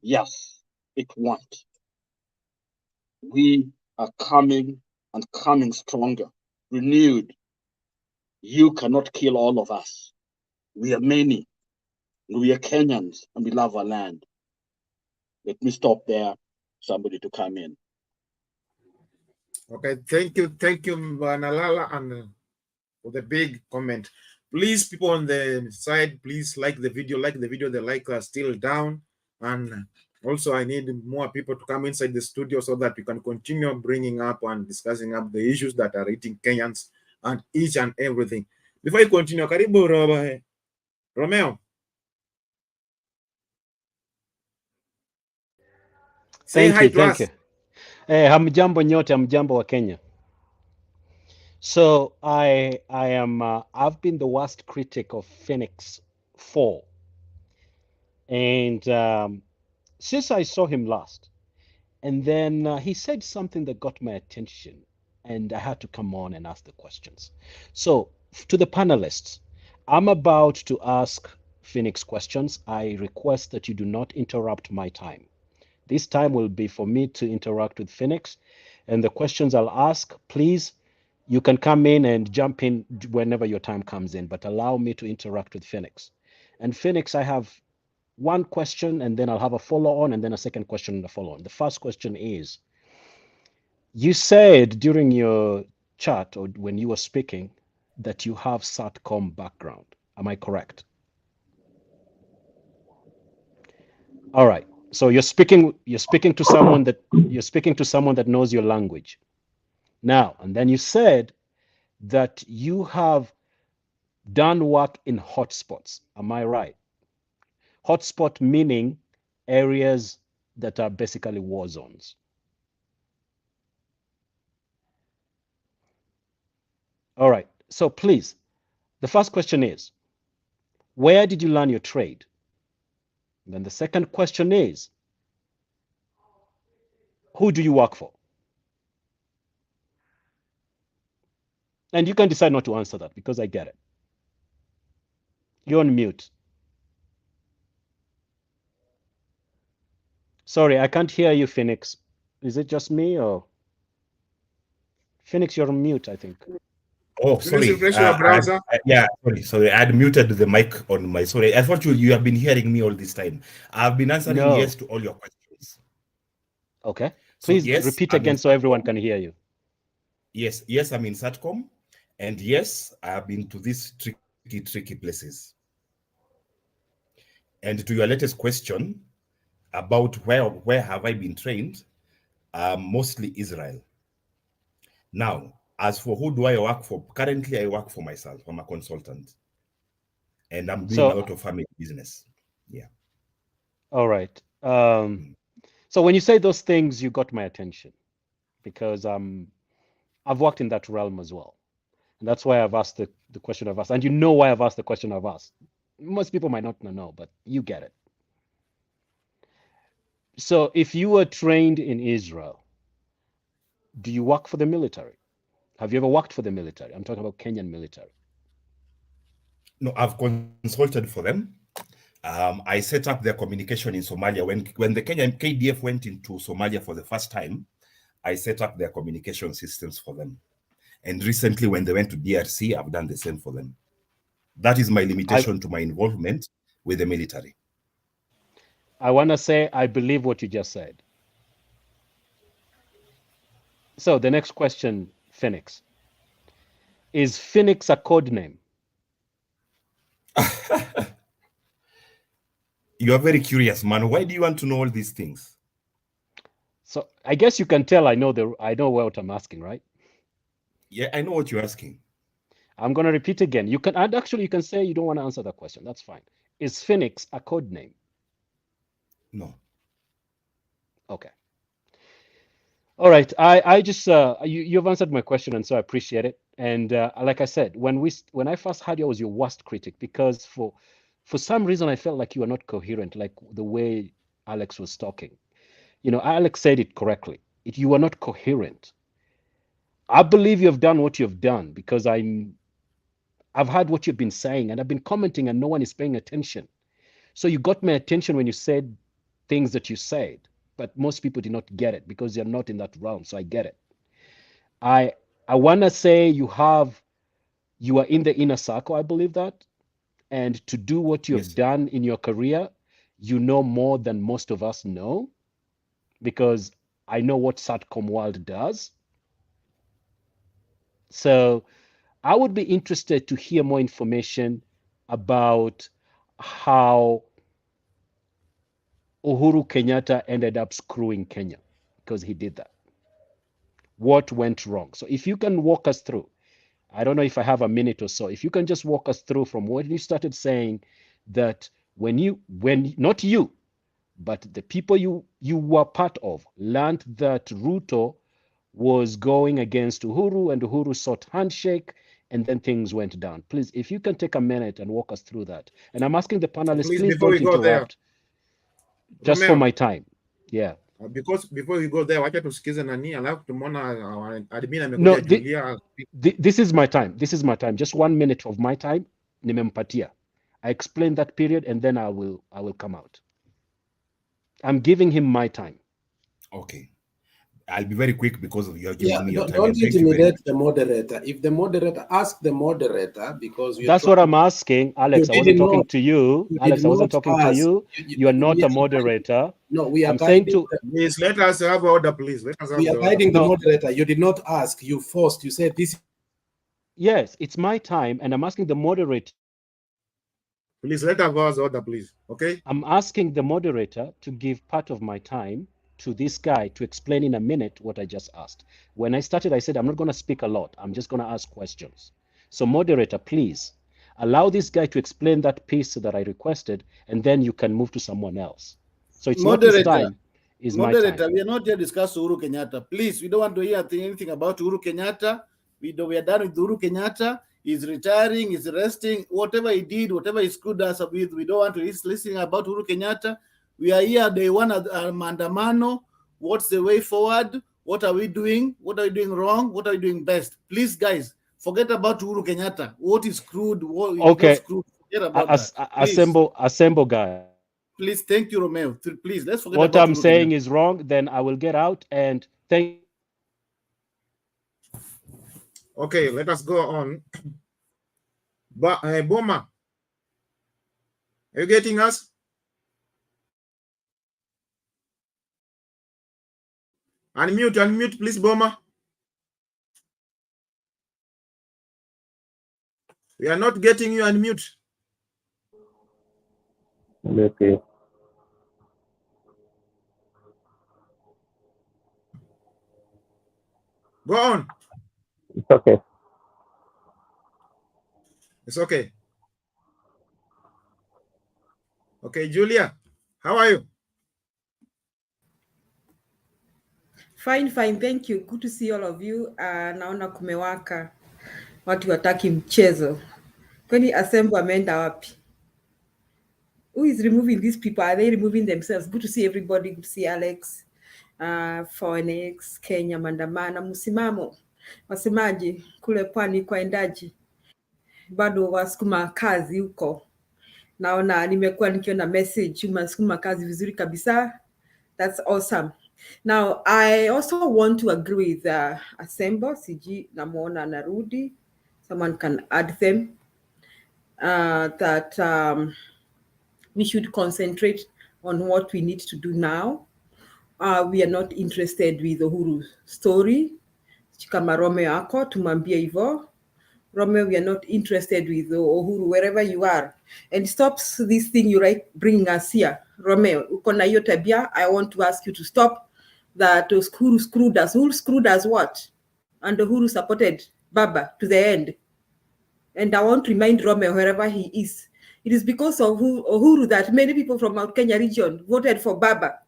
Yes, it won't. We are coming and coming stronger, renewed. You cannot kill all of us. We are many. We are Kenyans and we love our land. Let me stop there. Somebody to come in. Okay, thank you, Manalala, and for the big comment. Please, people on the side, please like the video. The likes are still down, and also I need more people to come inside the studio so that we can continue bringing up and discussing up the issues that are hitting Kenyans and each and everything. Before I continue, karibu Romeo. Say hi to us. Hamjambo nyote, hamjambo wa Kenya. So I've been the worst critic of Phoenix 4. And since I saw him last, and then he said something that got my attention, and I had to come on and ask the questions. So to the panelists, I'm about to ask Phoenix questions. I request that you do not interrupt my time. This time will be for me to interact with Phoenix, and the questions I'll ask, please, you can come in and jump in whenever your time comes in, but allow me to interact with Phoenix. And Phoenix, I have one question, and then I'll have a follow-on, and then a second question and a follow-on. The first question is, you said during your chat or when you were speaking that you have SATCOM background. Am I correct? All right. So you're speaking to someone that knows your language. Now, and then you said that you have done work in hotspots. Am I right? Hotspot meaning areas that are basically war zones. All right. So please, the first question is, where did you learn your trade? And then the second question is, who do you work for? And you can decide not to answer that because I get it. You're on mute. Sorry, I can't hear you, Phoenix. Is it just me or? Phoenix, you're on mute, I think. Oh, sorry. refresh your browser. Yeah, sorry. I had muted the mic on my. Sorry, I thought you have been hearing me all this time. I've been answering No. yes to all your questions. Okay. So Please yes, repeat I'm in again so everyone Satcom. can hear you. Yes, I'm in Satcom, and yes, I have been to these tricky places. And to your latest question about where have I been trained, mostly Israel. Now, as for who do I work for? Currently, I work for myself. I'm a consultant, and I'm doing a lot of family business. Yeah. All right. So when you say those things, you got my attention because I've worked in that realm as well. And that's why I've asked the question I've asked. And you know why I've asked the question I've asked. Most people might not know, but you get it. So if you were trained in Israel, do you work for the military? Have you ever worked for the military? I'm talking about Kenyan military. No, I've consulted for them. I set up their communication in Somalia. When the Kenyan KDF went into Somalia for the first time, I set up their communication systems for them. And recently, when they went to DRC, I've done the same for them. That is my limitation to my involvement with the military. I want to say I believe what you just said. So the next question, Phoenix. Is Phoenix a code name? You are very curious, man. Why do you want to know all these things? So I guess you can tell I know what I'm asking, right? Yeah, I know what you're asking. I'm going to repeat again. You can say you don't want to answer that question. That's fine. Is Phoenix a code name? No. Okay. All right. I just you've answered my question, and so I appreciate it. And like I said, when I first heard you, I was your worst critic because for some reason I felt like you were not coherent, like the way Alex was talking. You know, Alex said it correctly. You are not coherent. I believe you have done what you've done because I've heard what you've been saying and I've been commenting and no one is paying attention. So you got my attention when you said things that you said, but most people did not get it because you're not in that realm. So I get it. I want to say you are in the inner circle. I believe that. And to do what you have done in your career, you know more than most of us know because I know what Satcom World does. So I would be interested to hear more information about how Uhuru Kenyatta ended up screwing Kenya because he did that. What went wrong? So if you can walk us through, I don't know if I have a minute or so, if you can just walk us through from when you started saying that when not you, but the people you were part of learned that Ruto was going against Uhuru and Uhuru sought handshake and then things went down. Please, if you can take a minute and walk us through that. And I'm asking the panelists, please before don't we go there, interrupt. Just for my time. Yeah. Because before we go there, wacha tusikize nani, alafu tumeona admin No, amekuja Julia. this is my time. This is my time. Just 1 minute of my time. Nimempatia. I explain that period and then I will come out. I'm giving him my time. Okay. I'll be very quick because you are giving me your time. Don't intimidate the moderator. If the moderator, ask the moderator because that's what I'm asking, Alex. I wasn't talking to you. Alex, I wasn't talking to you. You are not a moderator. No, we are Please let us have order, please. Let us have we are guiding the moderator. You did not ask. You forced. You said this. Yes, it's my time, and I'm asking the moderator. Please let us order, please. Okay. I'm asking the moderator to give part of my time to this guy to explain in a minute what I just asked. When I started, I said, I'm not going to speak a lot. I'm just going to ask questions. So moderator, please allow this guy to explain that piece that I requested, and then you can move to someone else. So it's not his time, it's my time. Moderator, we are not here to discuss Uhuru Kenyatta. Please, we don't want to hear anything about Uhuru Kenyatta. We are done with Uhuru Kenyatta. He's retiring, he's resting. Whatever he did, whatever he screwed us up with, we don't want to listen about Uhuru Kenyatta. We are here, day one at Maandamano. What's the way forward? What are we doing? What are we doing wrong? What are we doing best? Please, guys, forget about Uhuru Kenyatta. What is screwed? What okay. Screwed? Forget about that. Assemble, guys. Please, thank you, Romeo. Please, let's forget what about I'm Uhuru saying Kenyatta. is wrong. Then I will get out and thank. Okay, let us go on. Boma, are you getting us? Unmute, please, Boma. We are not getting you. Unmute. Okay. Go on. It's okay. It's okay. Okay, Julia, how are you? Fine, thank you. Good to see all of you. Naona kumewaka. Watu wataki mchezo. Kwani Assembly wameenda wapi? Who is removing these people? Are they removing themselves? Good to see everybody. Good to see Alex, Phoenix, Kenya, Maandamano, msimamo. Wasemaji kule pwani kwaendaji? Bado wasukuma kazi huko. Naona nimekuwa nikiona message unasukuma kazi vizuri kabisa. That's awesome. Now, I also want to agree with Assemble, CG Namona Narudi. Someone can add them. That we should concentrate on what we need to do now. We are not interested with Uhuru story. Kama Romeo ako, tumambie hivyo. Romeo, we are not interested with Uhuru, wherever you are. And stops this thing you right bringing us here. Romeo, uko na hiyo tabia, I want to ask you to stop that Uhuru screwed us. Who screwed us what? And Uhuru supported Baba to the end. And I want to remind Romeo, wherever he is, it is because of Uhuru that many people from Mount Kenya region voted for Baba.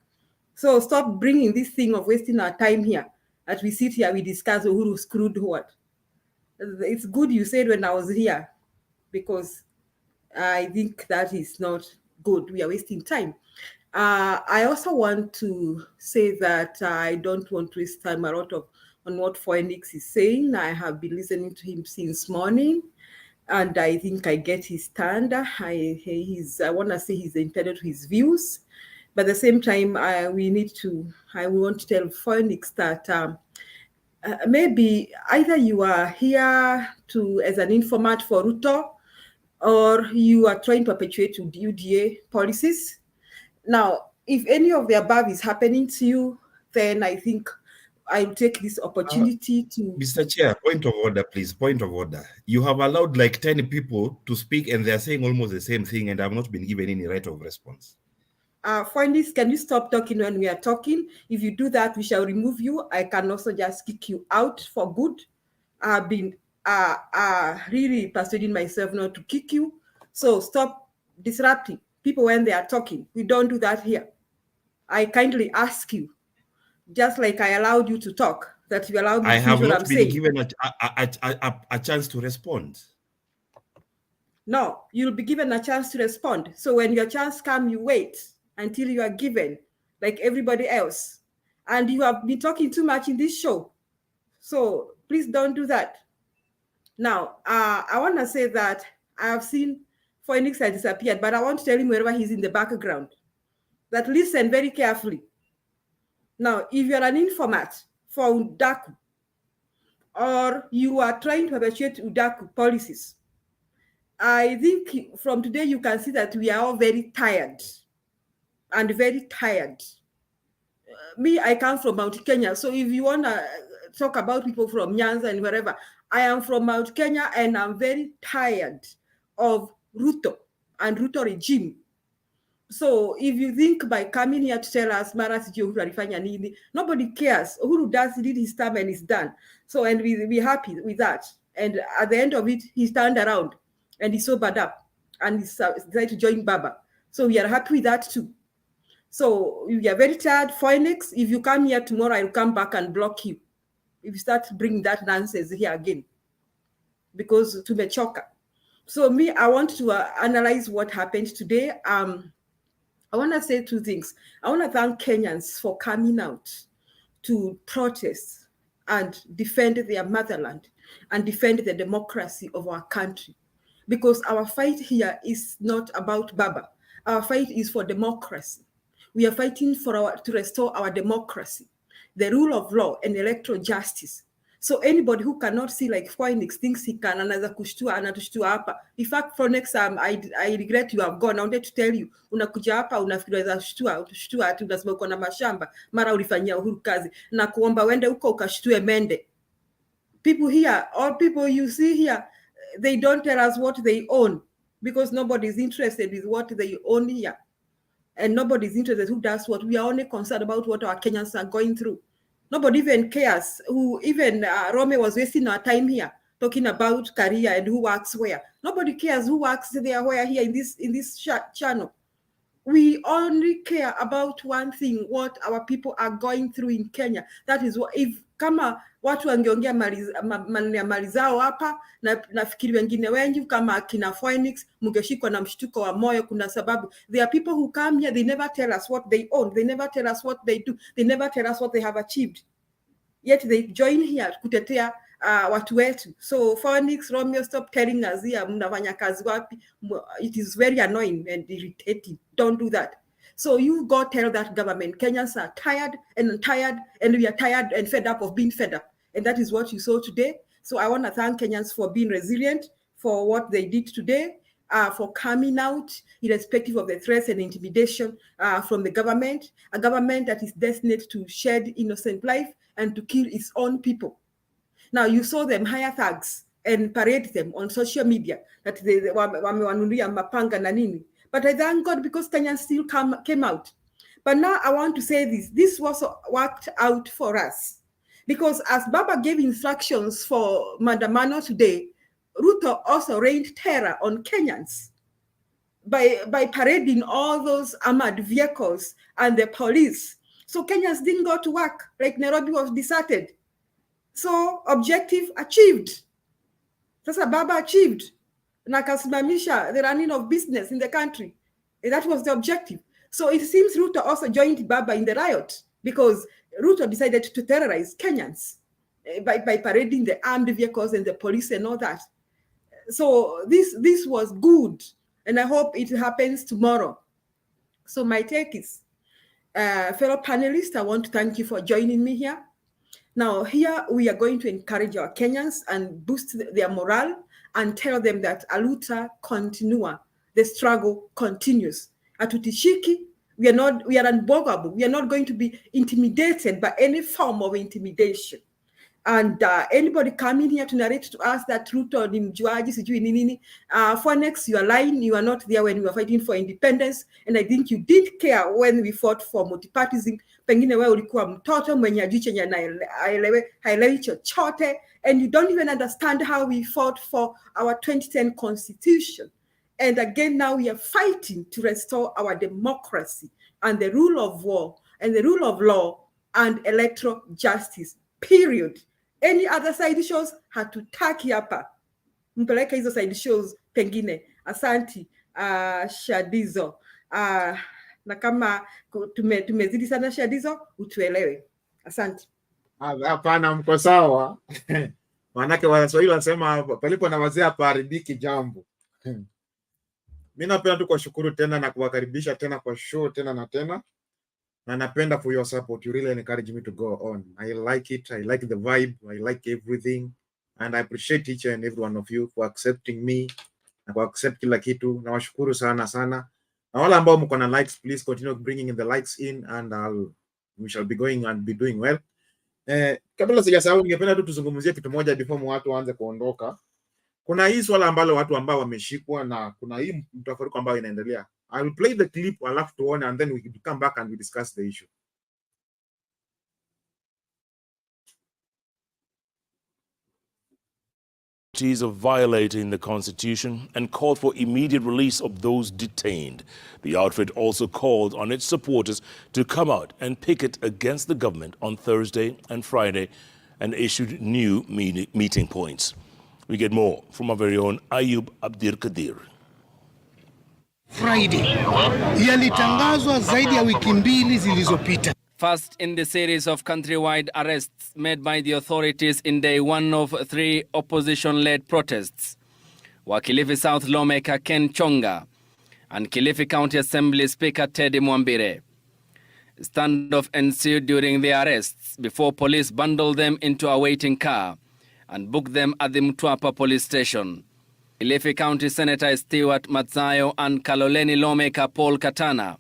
So stop bringing this thing of wasting our time here. As we sit here, we discuss Uhuru screwed what. It's good you said when I was here, because I think that is not good. We are wasting time. I also want to say that I don't want to waste time a lot on what Phoenix is saying. I have been listening to him since morning, and I think I get his stand. I want to say he's entitled to his views, but at the same time, I want to tell Phoenix that maybe either you are here as an informant for Ruto, or you are trying to perpetuate UDA policies. Now, if any of the above is happening to you, then I think I'll take this opportunity to... Mr. Chair, point of order, please. Point of order. You have allowed like 10 people to speak and they're saying almost the same thing and I've not been given any right of response. Phoenix, can you stop talking when we are talking? If you do that, we shall remove you. I can also just kick you out for good. I've been really persuading myself not to kick you. So stop disrupting people when they are talking. We don't do that here. I kindly ask you, just like I allowed you to talk, that you allowed me to finish what I'm saying. I have not been given a chance to respond. No, you'll be given a chance to respond. So when your chance comes, you wait until you are given, like everybody else. And you have been talking too much in this show. So please don't do that. Now, I want to say that I have seen Phoenix has disappeared, but I want to tell him wherever he's in the background, that listen very carefully. Now, if you're an informant for Udaku, or you are trying to perpetuate Udaku policies, I think from today you can see that we are all very tired and very tired. Me, I come from Mount Kenya. So if you want to talk about people from Nyanza and wherever, I am from Mount Kenya and I'm very tired of Ruto and Ruto regime. So if you think by coming here to tell us, Mara Uhuru alifanya nini, nobody cares. Uhuru did his term and is done. So, and we're happy with that. And at the end of it, he turned around and he sobered up and he decided to join Baba. So we are happy with that too. So we are very tired. Phoenix, if you come here tomorrow, I'll come back and block you. If you start bringing that nonsense here again, because tumechoka. So me, I want to analyze what happened today. I want to say two things. I want to thank Kenyans for coming out to protest and defend their motherland and defend the democracy of our country. Because our fight here is not about Baba. Our fight is for democracy. We are fighting to restore our democracy, the rule of law and electoral justice. So anybody who cannot see like Phoenix thinks he can, anaweza kushtua, anatushtua hapa. In fact, for next time, I regret you have gone. I wanted to tell you, unakuja hapa unafikiri unaweza utushtua ati unasema uko na mashamba, mara ulifanyia Uhuru kazi, na kuomba wende huko ukashtue Mende. People here, all people you see here, they don't tell us what they own because nobody is interested with what they own here. And nobody is interested who does what. We are only concerned about what our Kenyans are going through. Nobody even cares who, even Rome was wasting our time here talking about career and who works where. Nobody cares who works there, where here in this channel. We only care about one thing, what our people are going through in Kenya. That is what, if kama watu wangeongea mali zao hapa, na nafikiri wengine wengi kama akina Phoenix mungeshikwa na mshtuko wa moyo. Kuna sababu there are people who come here, they never tell us what they own, they never tell us what they do, they never tell us what they have achieved, yet they join here kutetea watu wetu. So Phoenix, Romeo, stop telling us here mnafanya kazi wapi. It is very annoying and irritating. Don't do that. So you go tell that government Kenyans are tired, and we are tired and fed up of being fed up. And that is what you saw today. So I want to thank Kenyans for being resilient, for what they did today, for coming out irrespective of the threats and intimidation from the government, a government that is destined to shed innocent life and to kill its own people. Now you saw them hire thugs and parade them on social media that they wamewanunulia mapanga na nini. But I thank God because Kenyans still came out. But now I want to say this was worked out for us. Because as Baba gave instructions for Maandamano today, Ruto also rained terror on Kenyans by parading all those armored vehicles and the police. So Kenyans didn't go to work, like Nairobi was deserted. So objective achieved. Sasa Baba achieved. Na kasimamisha the running of business in the country. And that was the objective. So it seems Ruto also joined Baba in the riot because Ruto decided to terrorize Kenyans by parading the armed vehicles and the police and all that. So this was good, and I hope it happens tomorrow. So my take is, fellow panelists, I want to thank you for joining me here. Now here we are going to encourage our Kenyans and boost their morale and tell them that aluta continua, the struggle continues. Atutishiki, we are unbogable. We are not going to be intimidated by any form of intimidation. And anybody coming here to narrate to us that Ruto ni mjuaji sijui nini, Phoenix, you are lying. You are not there when we were fighting for independence, and I think you did care when we fought for multipartyism. Pengine wewe ulikuwa mtoto mwenye ajui chenye haelewi chochote, and you don't even understand how we fought for our 2010 constitution. And again, now we are fighting to restore our democracy and the rule of war and the rule of law and electoral justice, period. Any other side shows hatutaki hapa. Mpeleke hizo side shows pengine. Asanti, Shadizo. Na kama tumezidi sana Shadizo, utuelewe. Asanti. Hapana, mko sawa. Manake Waswahili wanasema palipo na wazee hapaharibiki jambo. Mimi napenda tu kuwashukuru tena na kuwakaribisha tena kwa show tena na tena. Na napenda for your support. You really encourage me to go on. I like it. I like the vibe. I like everything. And I appreciate each and every one of you for accepting me na kwa accept kila kitu. Nawashukuru sana sana. Na wale ambao mko na likes, please continue bringing in the likes in, and we shall be going and be doing well. Kabla sijasahau, ningependa tu tuzungumzie kitu moja before watu waanze kuondoka. Kuna hii swala ambalo watu ambao wameshikwa na kuna hii mtafaruku ambao inaendelea. I will play the clip, alafu tuone, and then we can come back and we discuss the issue. Of violating the Constitution and called for immediate release of those detained. The outfit also called on its supporters to come out and picket against the government on Thursday and Friday and issued new meeting points. We get more from our very own Ayub Abdir Kadir. Friday yalitangazwa zaidi ya wiki mbili zilizopita. First in the series of countrywide arrests made by the authorities in day one of 3 opposition-led protests were Kilifi South lawmaker Ken Chonga and Kilifi County Assembly Speaker Teddy Mwambire. Standoff ensued during the arrests before police bundled them into a waiting car and booked them at the Mtwapa police station. Kilifi County Senator Stewart Matzayo and Kaloleni lawmaker Paul Katana,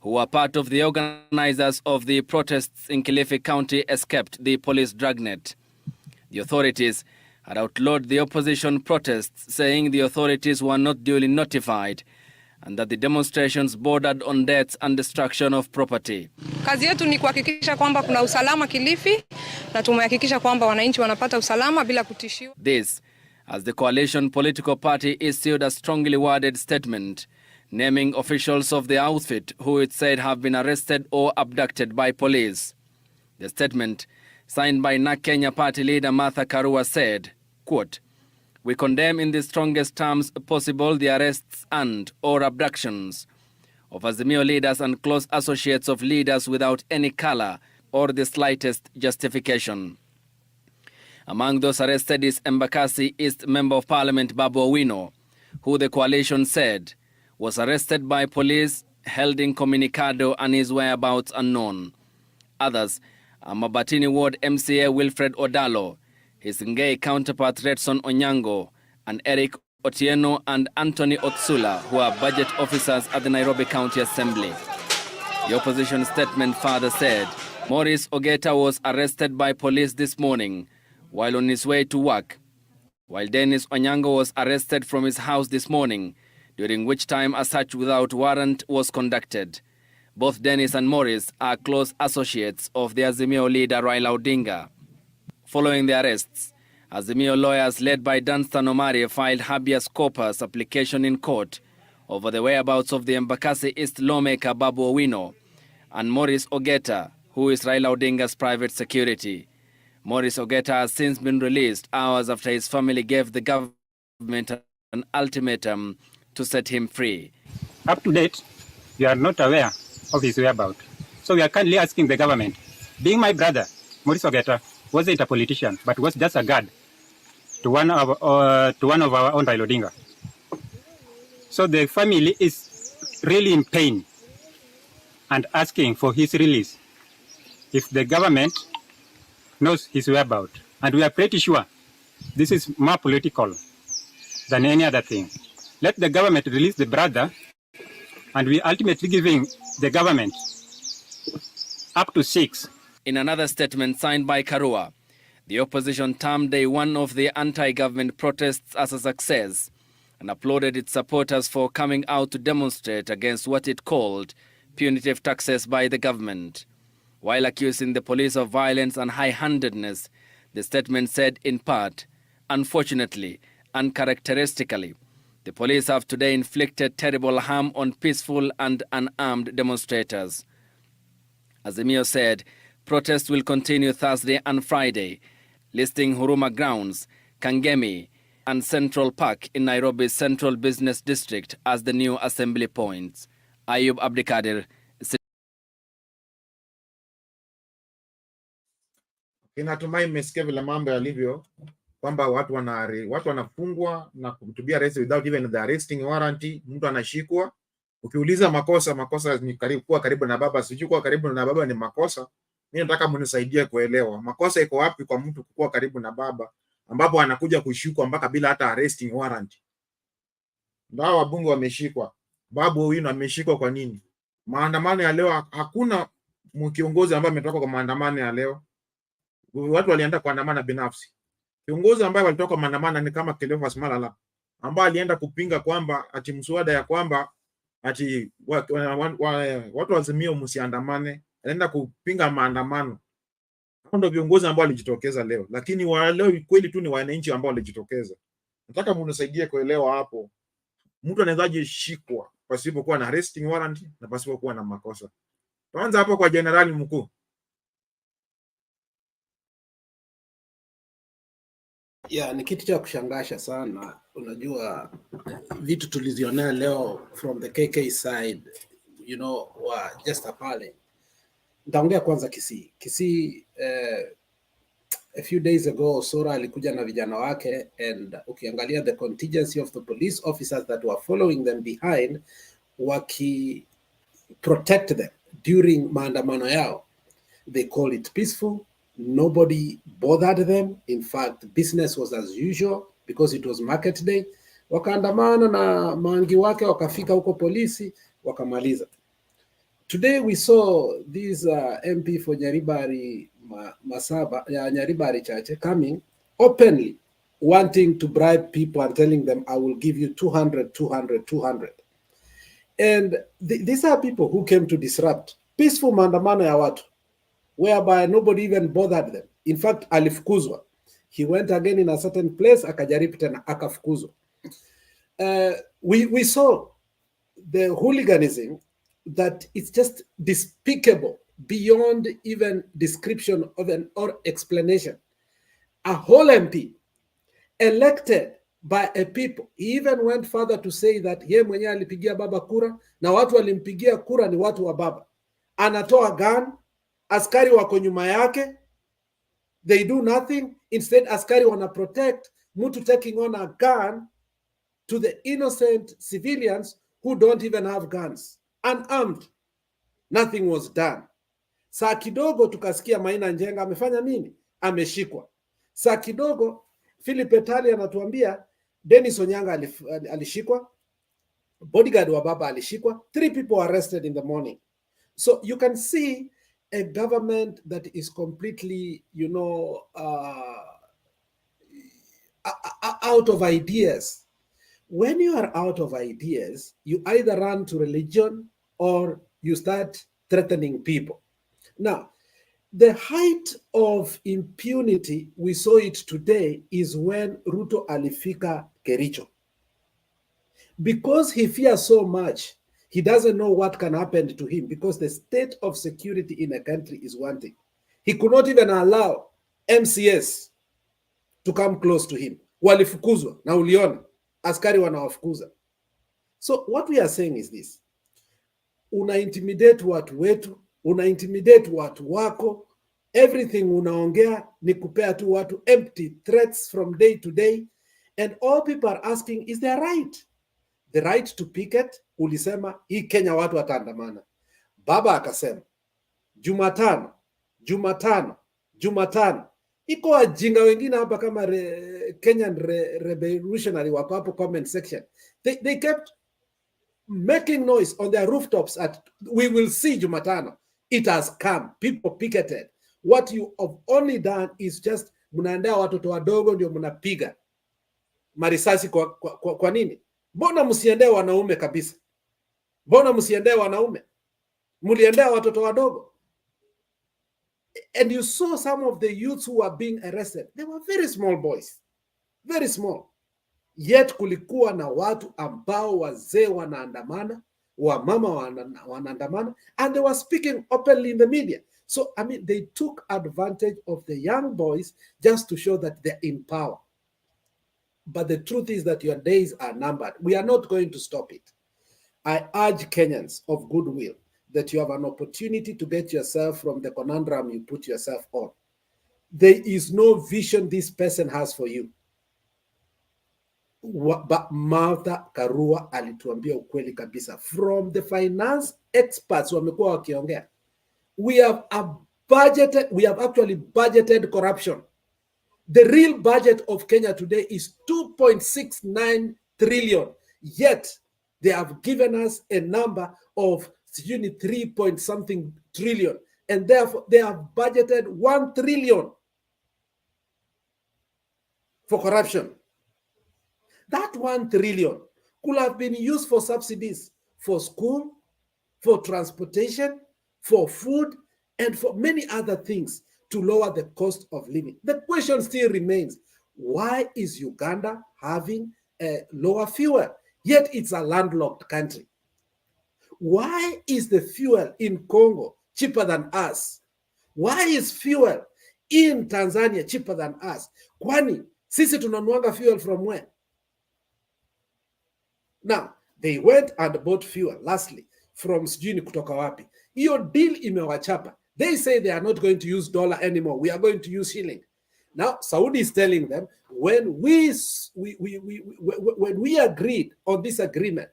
who were part of the organizers of the protests in Kilifi County, escaped the police dragnet. The authorities had outlawed the opposition protests, saying the authorities were not duly notified and that the demonstrations bordered on deaths and destruction of property. Kazi yetu ni kuhakikisha kwamba kuna usalama Kilifi na tumehakikisha kwamba wananchi wanapata usalama bila kutishiwa. This, as the coalition political party issued a strongly worded statement naming officials of the outfit who it said have been arrested or abducted by police. The statement, signed by NAK Kenya party leader Martha Karua, said, quote, "We condemn in the strongest terms possible the arrests and or abductions of Azimio leaders and close associates of leaders without any color or the slightest justification." Among those arrested is Embakasi East Member of Parliament Babu Owino, who the coalition said was arrested by police, held incommunicado and his whereabouts unknown. Others are Mabatini Ward MCA Wilfred Odalo, his Ngei counterpart Redson Onyango, and Eric Otieno and Anthony Otsula, who are budget officers at the Nairobi County Assembly. The opposition statement further said Maurice Ogeta was arrested by police this morning while on his way to work, while Dennis Onyango was arrested from his house this morning, during which time a search without warrant was conducted. Both Dennis and Maurice are close associates of the Azimio leader Raila Odinga. Following the arrests, Azimio lawyers led by Danstan Omari filed habeas corpus application in court over the whereabouts of the Embakasi East lawmaker Babu Owino and Maurice Ogeta, who is Raila Odinga's private security. Maurice Ogeta has since been released hours after his family gave the government an ultimatum to set him free. Up to date, we are not aware of his whereabouts. So we are kindly asking the government, being my brother, Maurice Ogeta wasn't a politician, but was just a guard to one of our own Raila Odinga. So the family is really in pain and asking for his release. If the government knows his whereabouts, and we are pretty sure this is more political than any other thing, let the government release the brother, and we ultimately giving the government up to 6. In another statement signed by Karua, the opposition termed day one of the anti-government protests as a success and applauded its supporters for coming out to demonstrate against what it called punitive taxes by the government. While accusing the police of violence and high-handedness, the statement said in part, "Unfortunately, uncharacteristically, the police have today inflicted terrible harm on peaceful and unarmed demonstrators." Azimio said protests will continue Thursday and Friday, listing Huruma Grounds, Kangemi, and Central Park in Nairobi's Central Business District as the new assembly points. Ayub Abdikadir. Natumai mmesikia vile mambo yalivyo, kwamba watu wanafungwa na kutubia arrest without even the arresting warrant. Mtu anashikwa, ukiuliza makosa ni karibu na baba, sijui kuwa karibu na baba ni makosa. Mimi nataka mnisaidie kuelewa makosa iko wapi kwa mtu kuwa karibu na baba, ambapo anakuja kushikwa mpaka bila hata arresting warrant. Ndio wabunge wameshikwa, Babu Owino ameshikwa kwa nini? Maandamano ya leo, hakuna kiongozi ambaye ametoka kwa maandamano ya leo. Watu walienda kuandamana binafsi. Kiongozi ambaye walitoka kwa maandamano ni kama Cleophas Malala, ambaye alienda kupinga kwamba ati mswada ya kwamba ati watu wa Azimio msiandamane, alienda kupinga maandamano. Hao ndio viongozi ambao walijitokeza leo, lakini leo kweli tu ni wananchi ambao walijitokeza. Nataka mnisaidie kuelewa hapo. Mtu anawezaje shikwa pasipokuwa na arresting warrant na pasipokuwa na makosa? Tuanze hapo kwa jenerali mkuu. Ni kitu cha kushangasha sana. Unajua vitu tulizionea leo from the KK side, were just appalling. Nitaongea kwanza Kisii. A few days ago Sora alikuja na vijana wake, and ukiangalia the contingency of the police officers that were following them behind, waki protect them during maandamano yao. They call it peaceful. Nobody bothered them. In fact, business was as usual because it was market day. Wakaandamana na mangi wake, wakafika huko polisi, wakamaliza. Today we saw this MP for Nyaribari Masaba, Nyaribari Chache, coming openly wanting to bribe people and telling them, I will give you 200, 200, 200. And these are people who came to disrupt peaceful maandamano ya watu, whereby nobody even bothered them. In fact, alifukuzwa. He went again in a certain place, akajaribu tena, akafukuzwa. We saw the hooliganism that it's just despicable beyond even description of or explanation. A whole MP elected by a people. He even went further to say that ye mwenye alipigia baba kura na watu walimpigia kura ni watu wa baba. Anatoa gun, askari wako nyuma yake, they do nothing. Instead, askari wana protect mtu taking on a gun to the innocent civilians who don't even have guns, unarmed. Nothing was done. Saa kidogo tukasikia Maina Njenga amefanya nini? Ameshikwa. Saa kidogo Philip Etali anatuambia Dennis Onyanga alishikwa, bodyguard wa baba alishikwa. 3 people arrested in the morning. So you can see a government that is completely, out of ideas. When you are out of ideas, you either run to religion or you start threatening people. Now, the height of impunity, we saw it today, is when Ruto alifika Kericho. Because he fears so much, he doesn't know what can happen to him because the state of security in a country is one thing. He could not even allow MCS to come close to him. Walifukuzwa, na uliona, askari wanawafukuza. So what we are saying is this. Una-intimidate watu wetu, una-intimidate watu wako, everything unaongea ni kupea tu watu empty threats from day to day, and all people are asking, is there right? The right to picket, ulisema, hii Kenya watu wataandamana. Baba akasema, Jumatano, iko wajinga wengine hapa kama Kenyan Revolutionary wako hapo comment section. They kept making noise on their rooftops at, we will see Jumatano. It has come. People picketed. What you have only done is just mnaendea watoto wadogo ndio mnapiga marisasi kwa nini? Mbona msiendee wanaume kabisa? Mbona msiendee wanaume? Mliendea watoto wadogo. And you saw some of the youths who were being arrested. They were very small boys. Very small. Yet kulikuwa na watu ambao wazee wanaandamana, wamama wanaandamana, and they were speaking openly in the media. So, I mean, they took advantage of the young boys just to show that they're in power. But the truth is that your days are numbered. We are not going to stop it. I urge Kenyans of goodwill that you have an opportunity to get yourself from the conundrum you put yourself on. There is no vision this person has for you. But Martha Karua alituambia ukweli kabisa. From the finance experts wamekuwa wakiongea. We have actually budgeted corruption. The real budget of Kenya today is 2.69 trillion. Yet they have given us a number of 3 point something trillion. And therefore they have budgeted 1 trillion for corruption. That 1 trillion could have been used for subsidies, for school, for transportation, for food, and for many other things to lower the cost of living. The question still remains, why is Uganda having a lower fuel? Yet it's a landlocked country. Why is the fuel in Congo cheaper than us? Why is fuel in Tanzania cheaper than us? Kwani sisi tunanuanga fuel from where? Now, they went and bought fuel, lastly, from sijui kutoka wapi. Iyo deal imewachapa. They say they are not going to use dollar anymore. We are going to use shilling. Now, Saudi is telling them, when we agreed on this agreement,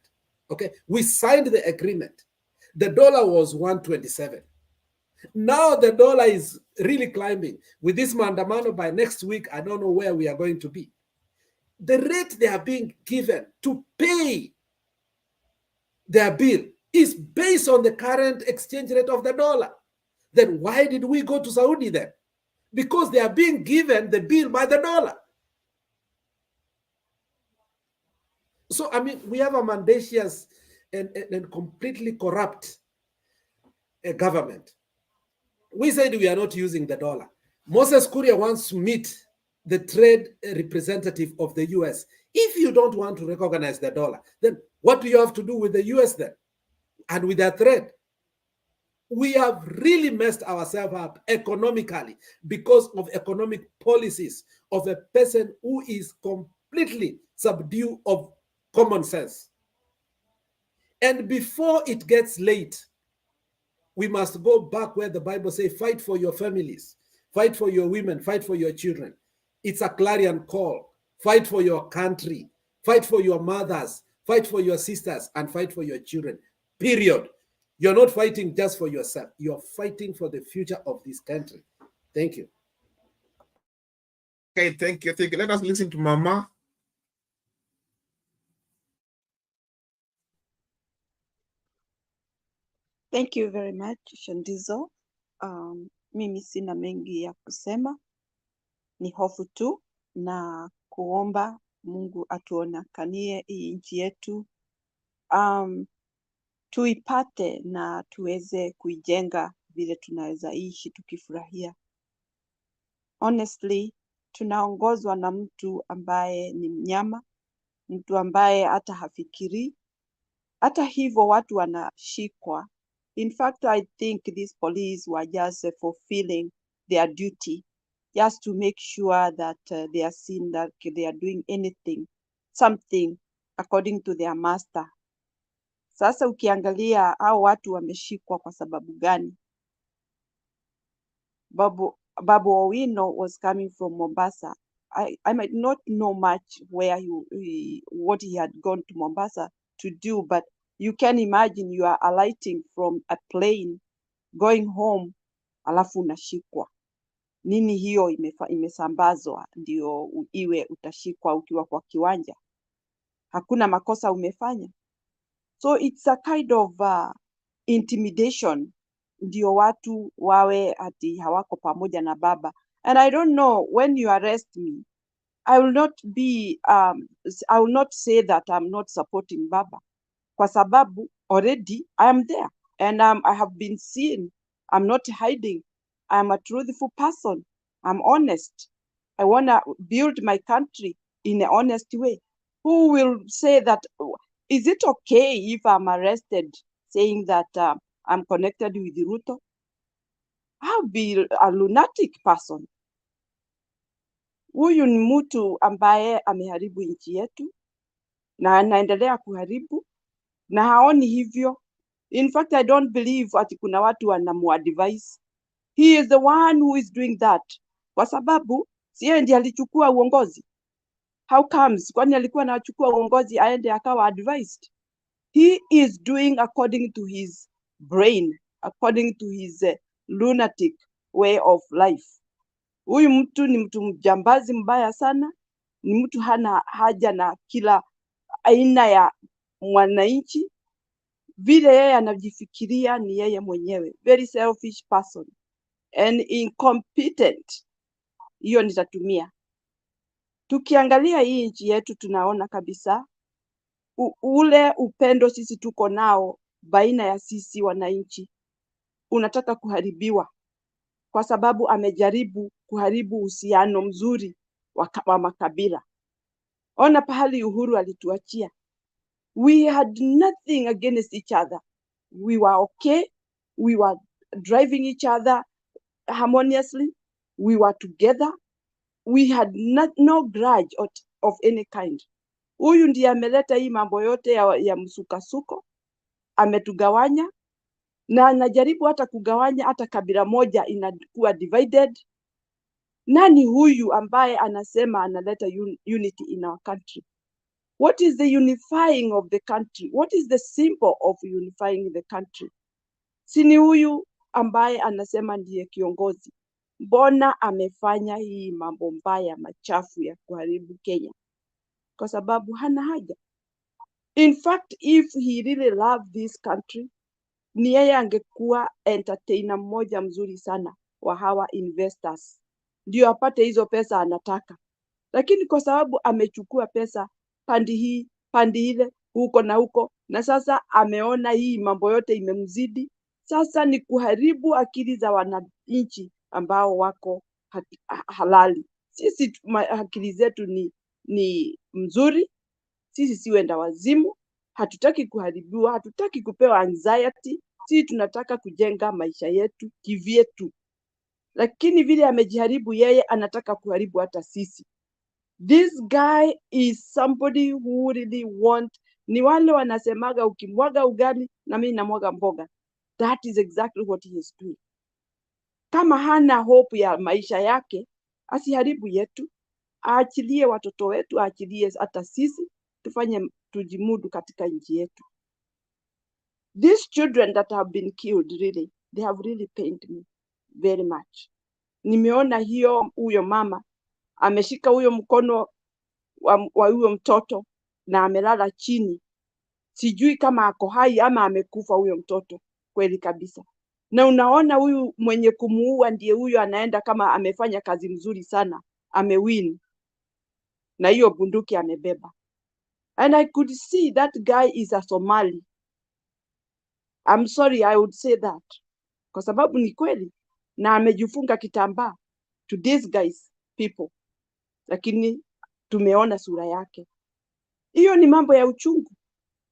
okay, we signed the agreement. the dollar was 127. Now the dollar is really climbing. With this Maandamano, by next week, I don't know where we are going to be. The rate they are being given to pay their bill is based on the current exchange rate of the dollar. Then why did we go to Saudi then? Because they are being given the bill by the dollar. So, I mean, we have a mendacious and completely corrupt government. We said we are not using the dollar. Moses Kuria wants to meet the trade representative of the US. If you don't want to recognize the dollar, then what do you have to do with the US then? And with their trade? We have really messed ourselves up economically because of economic policies of a person who is completely subdued of common sense. And before it gets late, we must go back where the Bible says, fight for your families, fight for your women, fight for your children. It's a clarion call. Fight for your country, fight for your mothers, fight for your sisters, and fight for your children, period. You're not fighting just for yourself. You're fighting for the future of this country. Thank you. Okay, thank you. Let us listen to Mama. Thank you very much, Shandizo. Mimi sina mengi ya kusema, ni hofu tu na kuomba Mungu atuonekanie hii nchi yetu, tuipate na tuweze kuijenga vile tunaweza ishi tukifurahia. Honestly, tunaongozwa na mtu ambaye ni mnyama, mtu ambaye hata hafikiri. Hata hivyo watu wanashikwa. In fact, I think these police were just fulfilling their duty, just to make sure that they are seen that they are doing something according to their master. Sasa ukiangalia hao watu wameshikwa kwa sababu gani? Babu Owino was coming from Mombasa. I might not know much what he had gone to Mombasa to do, but you can imagine you are alighting from a plane going home, alafu unashikwa. Nini hiyo imesambazwa ndio iwe utashikwa ukiwa kwa kiwanja? Hakuna makosa umefanya. So it's a kind of intimidation ndio watu wawe ati hawako pamoja na baba. And I don't know, when you arrest me, I will not say that I'm not supporting baba. Kwa sababu already I am there and I have been seen. I'm not hiding. I'm a truthful person. I'm honest. I want to build my country in an honest way. Who will say that, is it okay if I'm arrested saying that I'm connected with Ruto? I'll be a lunatic person. Huyu ni mtu ambaye ameharibu nchi yetu na anaendelea kuharibu na haoni hivyo. In fact, I don't believe ati kuna watu wanamuadvise. He is the one who is doing that. Kwa sababu si yeye ndiye alichukua uongozi. How comes? Kwani alikuwa anachukua uongozi aende akawa advised? He is doing according to his brain, according to his lunatic way of life. Huyu mtu ni mtu mjambazi mbaya sana, ni mtu hana haja na kila aina ya mwananchi. Vile yeye anajifikiria ni yeye mwenyewe. Very selfish person and incompetent. Hiyo nitatumia. Tukiangalia hii nchi yetu tunaona kabisa ule upendo sisi tuko nao baina ya sisi wananchi unataka kuharibiwa kwa sababu amejaribu kuharibu uhusiano mzuri wa makabila. Ona pahali Uhuru alituachia. We had nothing against each other. We were okay. We were driving each other harmoniously. We were together. We had no grudge of any kind. Huyu ndiye ameleta hii mambo yote ya msukasuko. Ametugawanya na anajaribu hata kugawanya hata kabila moja inakuwa divided. Nani huyu ambaye anasema analeta unity in our country? What is the unifying of the country? What is the symbol of unifying the country? Si ni huyu ambaye anasema ndiye kiongozi? Mbona amefanya hii mambo mbaya machafu ya kuharibu Kenya? Kwa sababu hana haja. In fact, if he really loved this country, ni yeye angekuwa entertainer mmoja mzuri sana wa hawa investors, ndio apate hizo pesa anataka. Lakini kwa sababu amechukua pesa pandi hii pandi ile, huko na huko, na sasa ameona hii mambo yote imemzidi, sasa ni kuharibu akili za wananchi ambao wako halali. Sisi akili zetu ni mzuri, sisi si wenda wazimu, hatutaki kuharibiwa, hatutaki kupewa anxiety. Sisi tunataka kujenga maisha yetu kivyetu, lakini vile amejiharibu yeye, anataka kuharibu hata sisi. This guy is somebody who really want, ni wale wanasemaga ukimwaga ugali na mimi namwaga mboga. That is exactly what he is doing. Kama hana hope ya maisha yake, asiharibu yetu, aachilie watoto wetu, aachilie hata sisi, tufanye tujimudu katika nchi yetu. These children that have been killed, really, they have really pained me very much. Nimeona huyo mama ameshika huyo mkono wa huyo mtoto na amelala chini. Sijui kama ako hai ama amekufa huyo mtoto, kweli kabisa. Na unaona huyu mwenye kumuua ndiye huyo anaenda kama amefanya kazi mzuri sana, amewin, na hiyo bunduki amebeba. And I could see that guy is a Somali. I'm sorry, I would say that, kwa sababu ni kweli, na amejifunga kitambaa to these guys people, lakini tumeona sura yake. Hiyo ni mambo ya uchungu.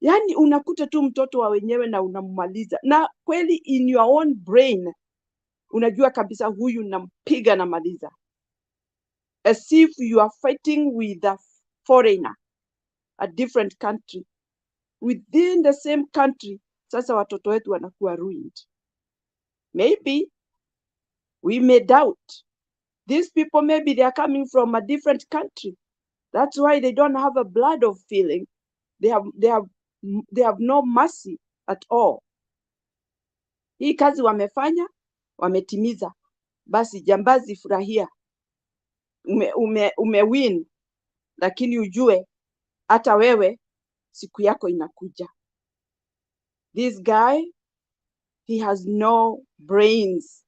Yani unakuta tu mtoto wa wenyewe na unammaliza, na kweli in your own brain unajua kabisa huyu nampiga na maliza, as if you are fighting with a foreigner, a different country, within the same country. Sasa watoto wetu wanakuwa ruined. Maybe we may doubt these people, maybe they are coming from a different country. That's why they don't have a blood of feeling. They have no mercy at all. Hii kazi wamefanya, wametimiza. Basi jambazi, furahia. Umewin, lakini ujue hata wewe siku yako inakuja. This guy, he has no brains.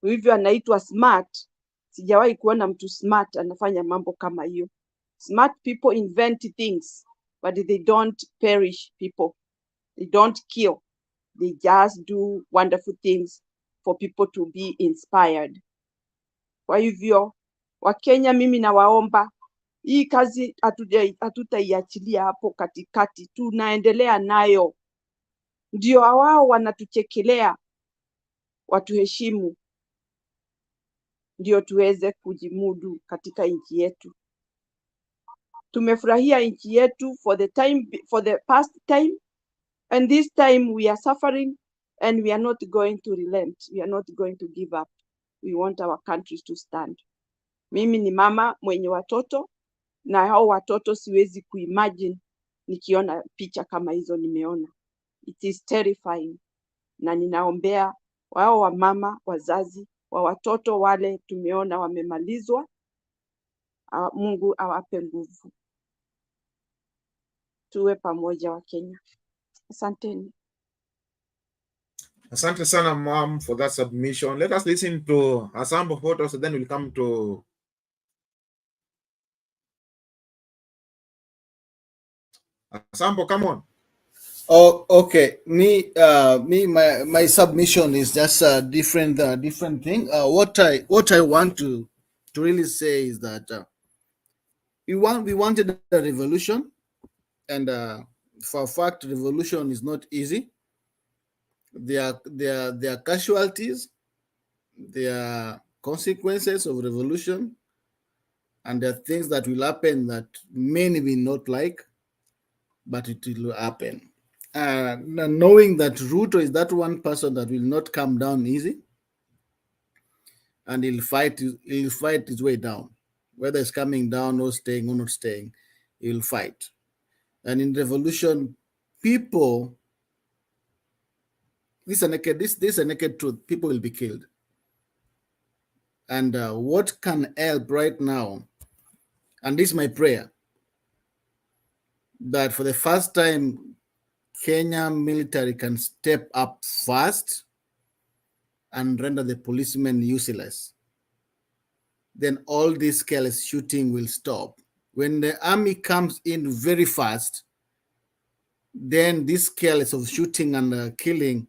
Hivyo anaitwa smart. Sijawahi kuona mtu smart anafanya mambo kama hiyo. Smart people invent things, but they don't perish people. They don't kill. They just do wonderful things for people to be inspired. Kwa hivyo, Wakenya, mimi nawaomba, hii kazi hatutaiachilia hapo katikati, tunaendelea nayo. Ndio wao wanatuchekelea, watuheshimu, ndio tuweze kujimudu katika nchi yetu. Tumefurahia nchi yetu for the past time, and this time we are suffering, and we are not going to relent. We are not going to give up. We want our countries to stand. Mimi ni mama mwenye watoto, na hao watoto siwezi kuimagine nikiona picha kama hizo nimeona. It is terrifying. Na ninaombea wao wa mama, wazazi wa watoto wale tumeona wamemalizwa. Mungu awape nguvu. Tuwe pamoja wa Kenya. Asanteni. Asante sana, ma'am, for that submission. Let us listen to Asambo photos, then we'll come to Asambo. Come on. Oh, okay. My submission is just a different thing. What I want to really say is that we wanted a revolution, and for a fact, revolution is not easy. There are casualties, there are consequences of revolution, and there are things that will happen that many will not like, but it will happen. Knowing that Ruto is that one person that will not come down easy, and he'll fight his way down, whether it's coming down or staying or not staying, he'll fight. And in revolution, people this is a naked truth. People will be killed. And what can help right now, and this is my prayer, that for the first time, Kenya military can step up fast and render the policemen useless. Then all this careless shooting will stop. When the army comes in very fast, then this careless of shooting and killing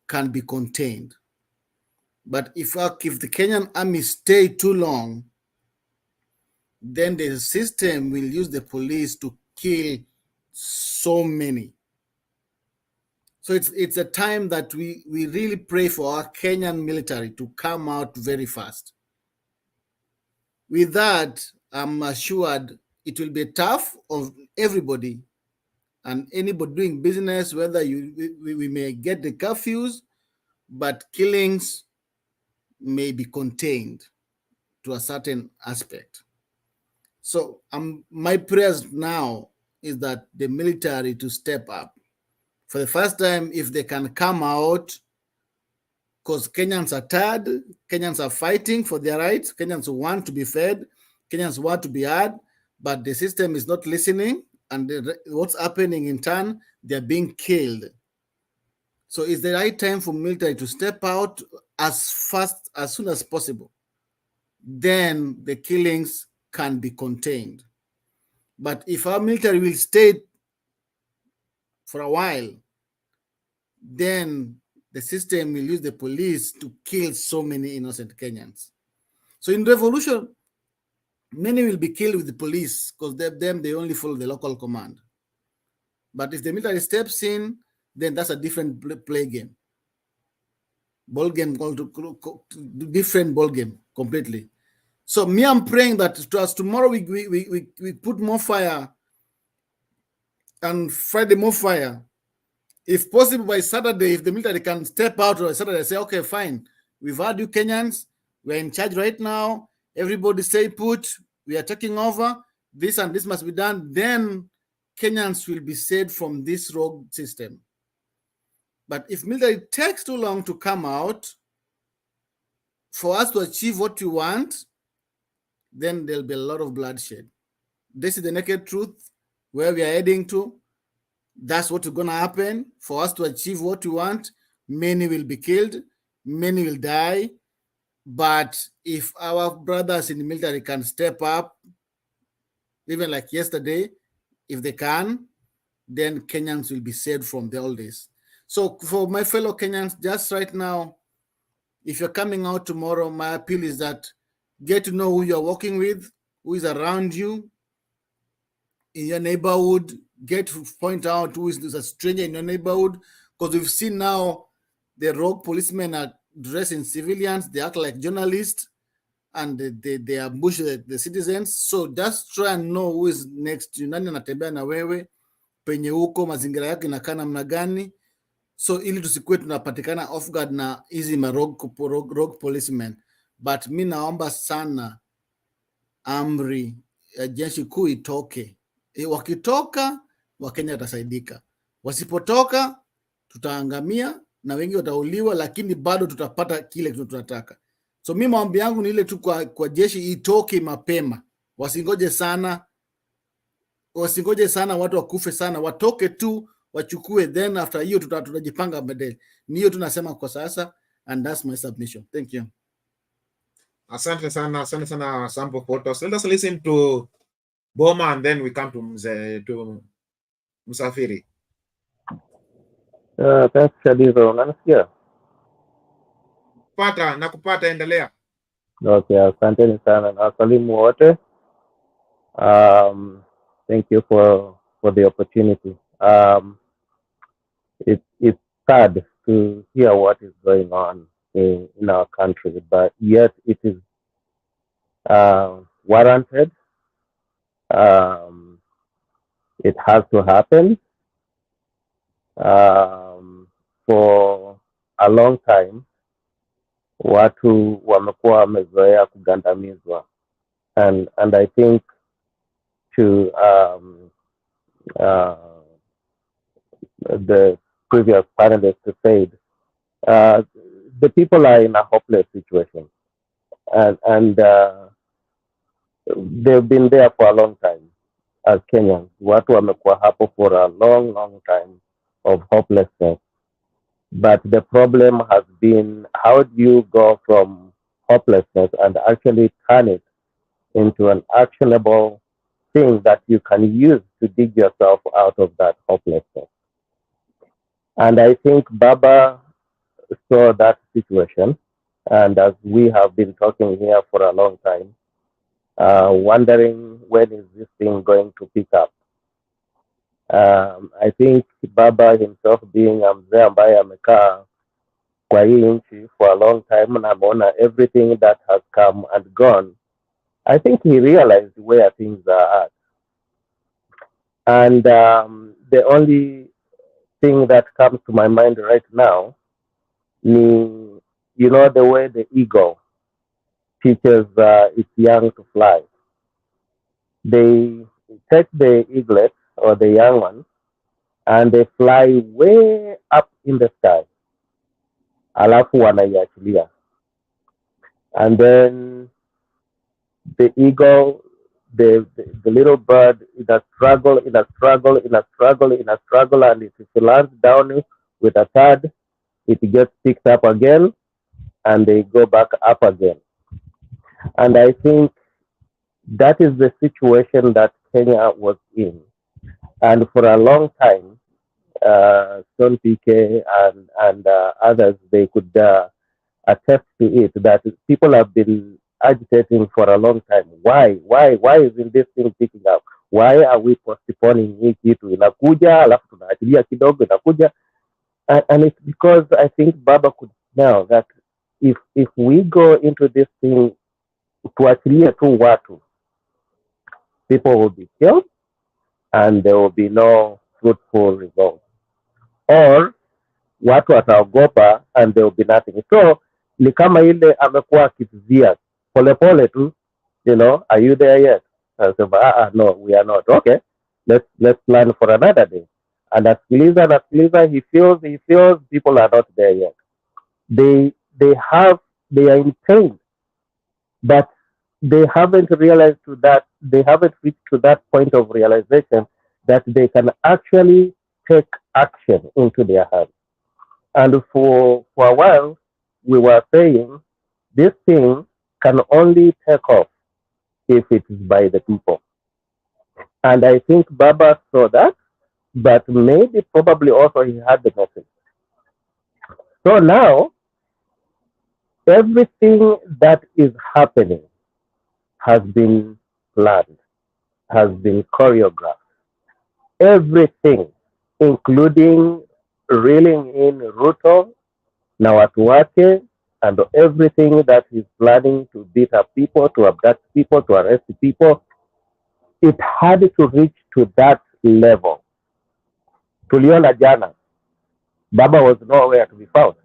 can be contained. But if the Kenyan army stay too long, then the system will use the police to kill so many. So it's a time that we really pray for our Kenyan military to come out very fast. With that, I'm assured it will be tough on everybody and anybody doing business, whether we may get the curfews, but killings may be contained to a certain aspect. So my prayers now is that the military to step up. For the first time, if they can come out, because Kenyans are tired, Kenyans are fighting for their rights, Kenyans want to be fed, Kenyans want to be heard, but the system is not listening, and what's happening in turn, they're being killed. So it's the right time for military to step out as soon as possible. Then the killings can be contained. But if our military will stay for a while, then the system will use the police to kill so many innocent Kenyans. So in revolution, many will be killed with the police because they only follow the local command. But if the military steps in, then that's a different play game. Ball game, different ball game completely. So me, I'm praying that tomorrow we put more fire, and Friday more fire. If possible, by Saturday, if the military can step out on Saturday, say, okay, fine, we've had you Kenyans, we're in charge right now, everybody stay put, we are taking over, this and this must be done, then Kenyans will be saved from this rogue system. But if military takes too long to come out, for us to achieve what we want, then there'll be a lot of bloodshed. This is the naked truth, where we are heading to. That's what's going to happen. For us to achieve what we want, many will be killed, many will die. But if our brothers in the military can step up, even like yesterday, if they can, then Kenyans will be saved from all this. So for my fellow Kenyans, just right now, if you're coming out tomorrow, my appeal is that get to know who you're working with, who is around you, in your neighborhood, get to point out who is a stranger in your neighborhood, because we've seen now the rogue policemen are dressed in civilians, they act like journalists, and they ambush the citizens. So just try and know who is next to you, nani anatembea na wewe, penye huko mazingira yake inakaa namna gani, so ili tusikuwe tunapatikana off guard na hizi rogue policemen. But mi naomba sana amri ya jeshi kuu itoke. Wakitoka, Wakenya watasaidika. Wasipotoka, tutaangamia na wengi watauliwa, lakini bado tutapata kile tunataka. So mimi maombi yangu ni ile tu kwa jeshi itoke mapema. Wasingoje sana watu wakufe sana, watoke tu wachukue, then after hiyo tutajipanga baadaye. Ni hiyo tunasema kwa sasa, and that's my submission. Thank you. Asante sana Sampo Photos. Let us listen to Boma and then we come to Musafiri. Thanks Shadizo, unanisikia? Nakupata, endelea. Okay, asanteni sana na wasalimu wote. Thank you for the opportunity. It's sad to hear what is going on in our country, but yet it is warranted. It has to happen. For a long time, watu wamekuwa wamezoea kugandamizwa, and I think to the previous panelists said, Uh, the people are in a hopeless situation, and they've been there for a long time as Kenyans. Watu wamekuwa hapo for a long time of hopelessness. But the problem has been, how do you go from hopelessness and actually turn it into an actionable thing that you can use to dig yourself out of that hopelessness? And I think Baba saw that situation. And as we have been talking here for a long time, wondering when is this thing going to pick up. I think Baba himself being a mzee ambaye amekaa kwa hii nchi for a long time na ameona everything that has come and gone, I think he realized where things are at. And the only thing that comes to my mind right now, you know, the way the eagle teaches its young to fly. They take the eaglet or the young one and they fly way up in the sky. Alafu wanaiachilia. And then the eagle, the little bird, in a struggle, and if it lands down with a third, it gets picked up again, and they go back up again. And I think that is the situation that Kenya was in. And for a long time, Stone PK and others, they could attest to it, that people have been agitating for a long time. Why isn't this thing picking up? Why are we postponing hii kitu? Inakuja, alafu tunaachilia kidogo, inakuja. And it's because I think Baba could smell that if we go into this thing, tuachilie tu watu, people will be killed and there will be no fruitful results. Or watu wataogopa and there will be nothing. So ni kama ile amekuwa akivizia polepole tu, you know, are you there yet? Anasema no, we are not. Okay, let's plan for another day. And asikiliza, he feels people are not there yet. They are in pain, but they haven't realized they haven't reached to that point of realization that they can actually take action into their hands. And for a while, we were saying this thing can only take off if it is by the people. And I think Baba saw that, but maybe probably also he had the message. So now, everything that is happening has been planned, has been choreographed. Everything, including reeling in Ruto na watu wake, and everything that he's planning to beat up people, to abduct people, to arrest people, it had to reach to that level. Tuliona jana, Baba was nowhere to be found,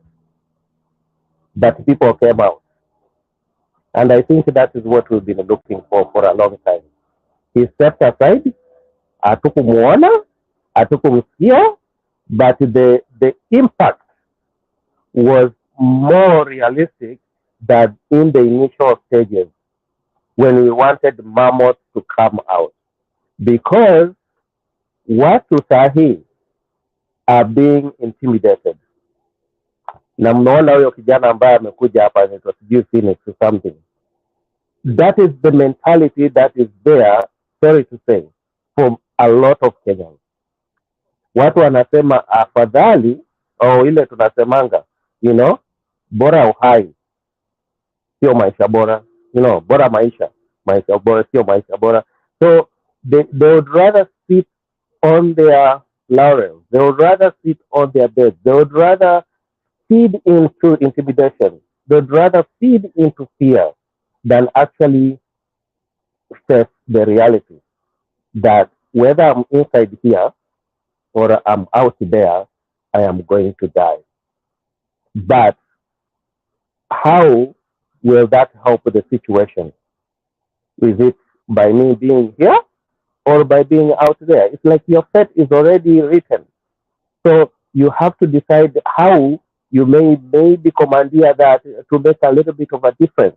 but people came out. And I think that is what we've been looking for a long time. He stepped aside, hatukumuona, hatukumsikia, but the impact was more realistic than in the initial stages when we wanted mammoths to come out. Because watu sahi are being intimidated. Na mnaona huyo kijana ambaye amekuja hapa anaitwa sijui Phoenix or something. That is the mentality that is there, sorry to say, from a lot of Kenyans. Watu wanasema afadhali au ile tunasemanga, you know, bora uhai sio maisha bora, you know, bora maisha bora sio maisha bora. So they would rather sit on their laurels, they would rather sit on their beds, they would rather feed into intimidation, they would rather feed into fear than actually face the reality that whether I'm inside here or I'm out there, I am going to die. But how will that help the situation? Is it by me being here or by being out there? It's like your fate is already written. So you have to decide how you may maybe commandeer that to make a little bit of a difference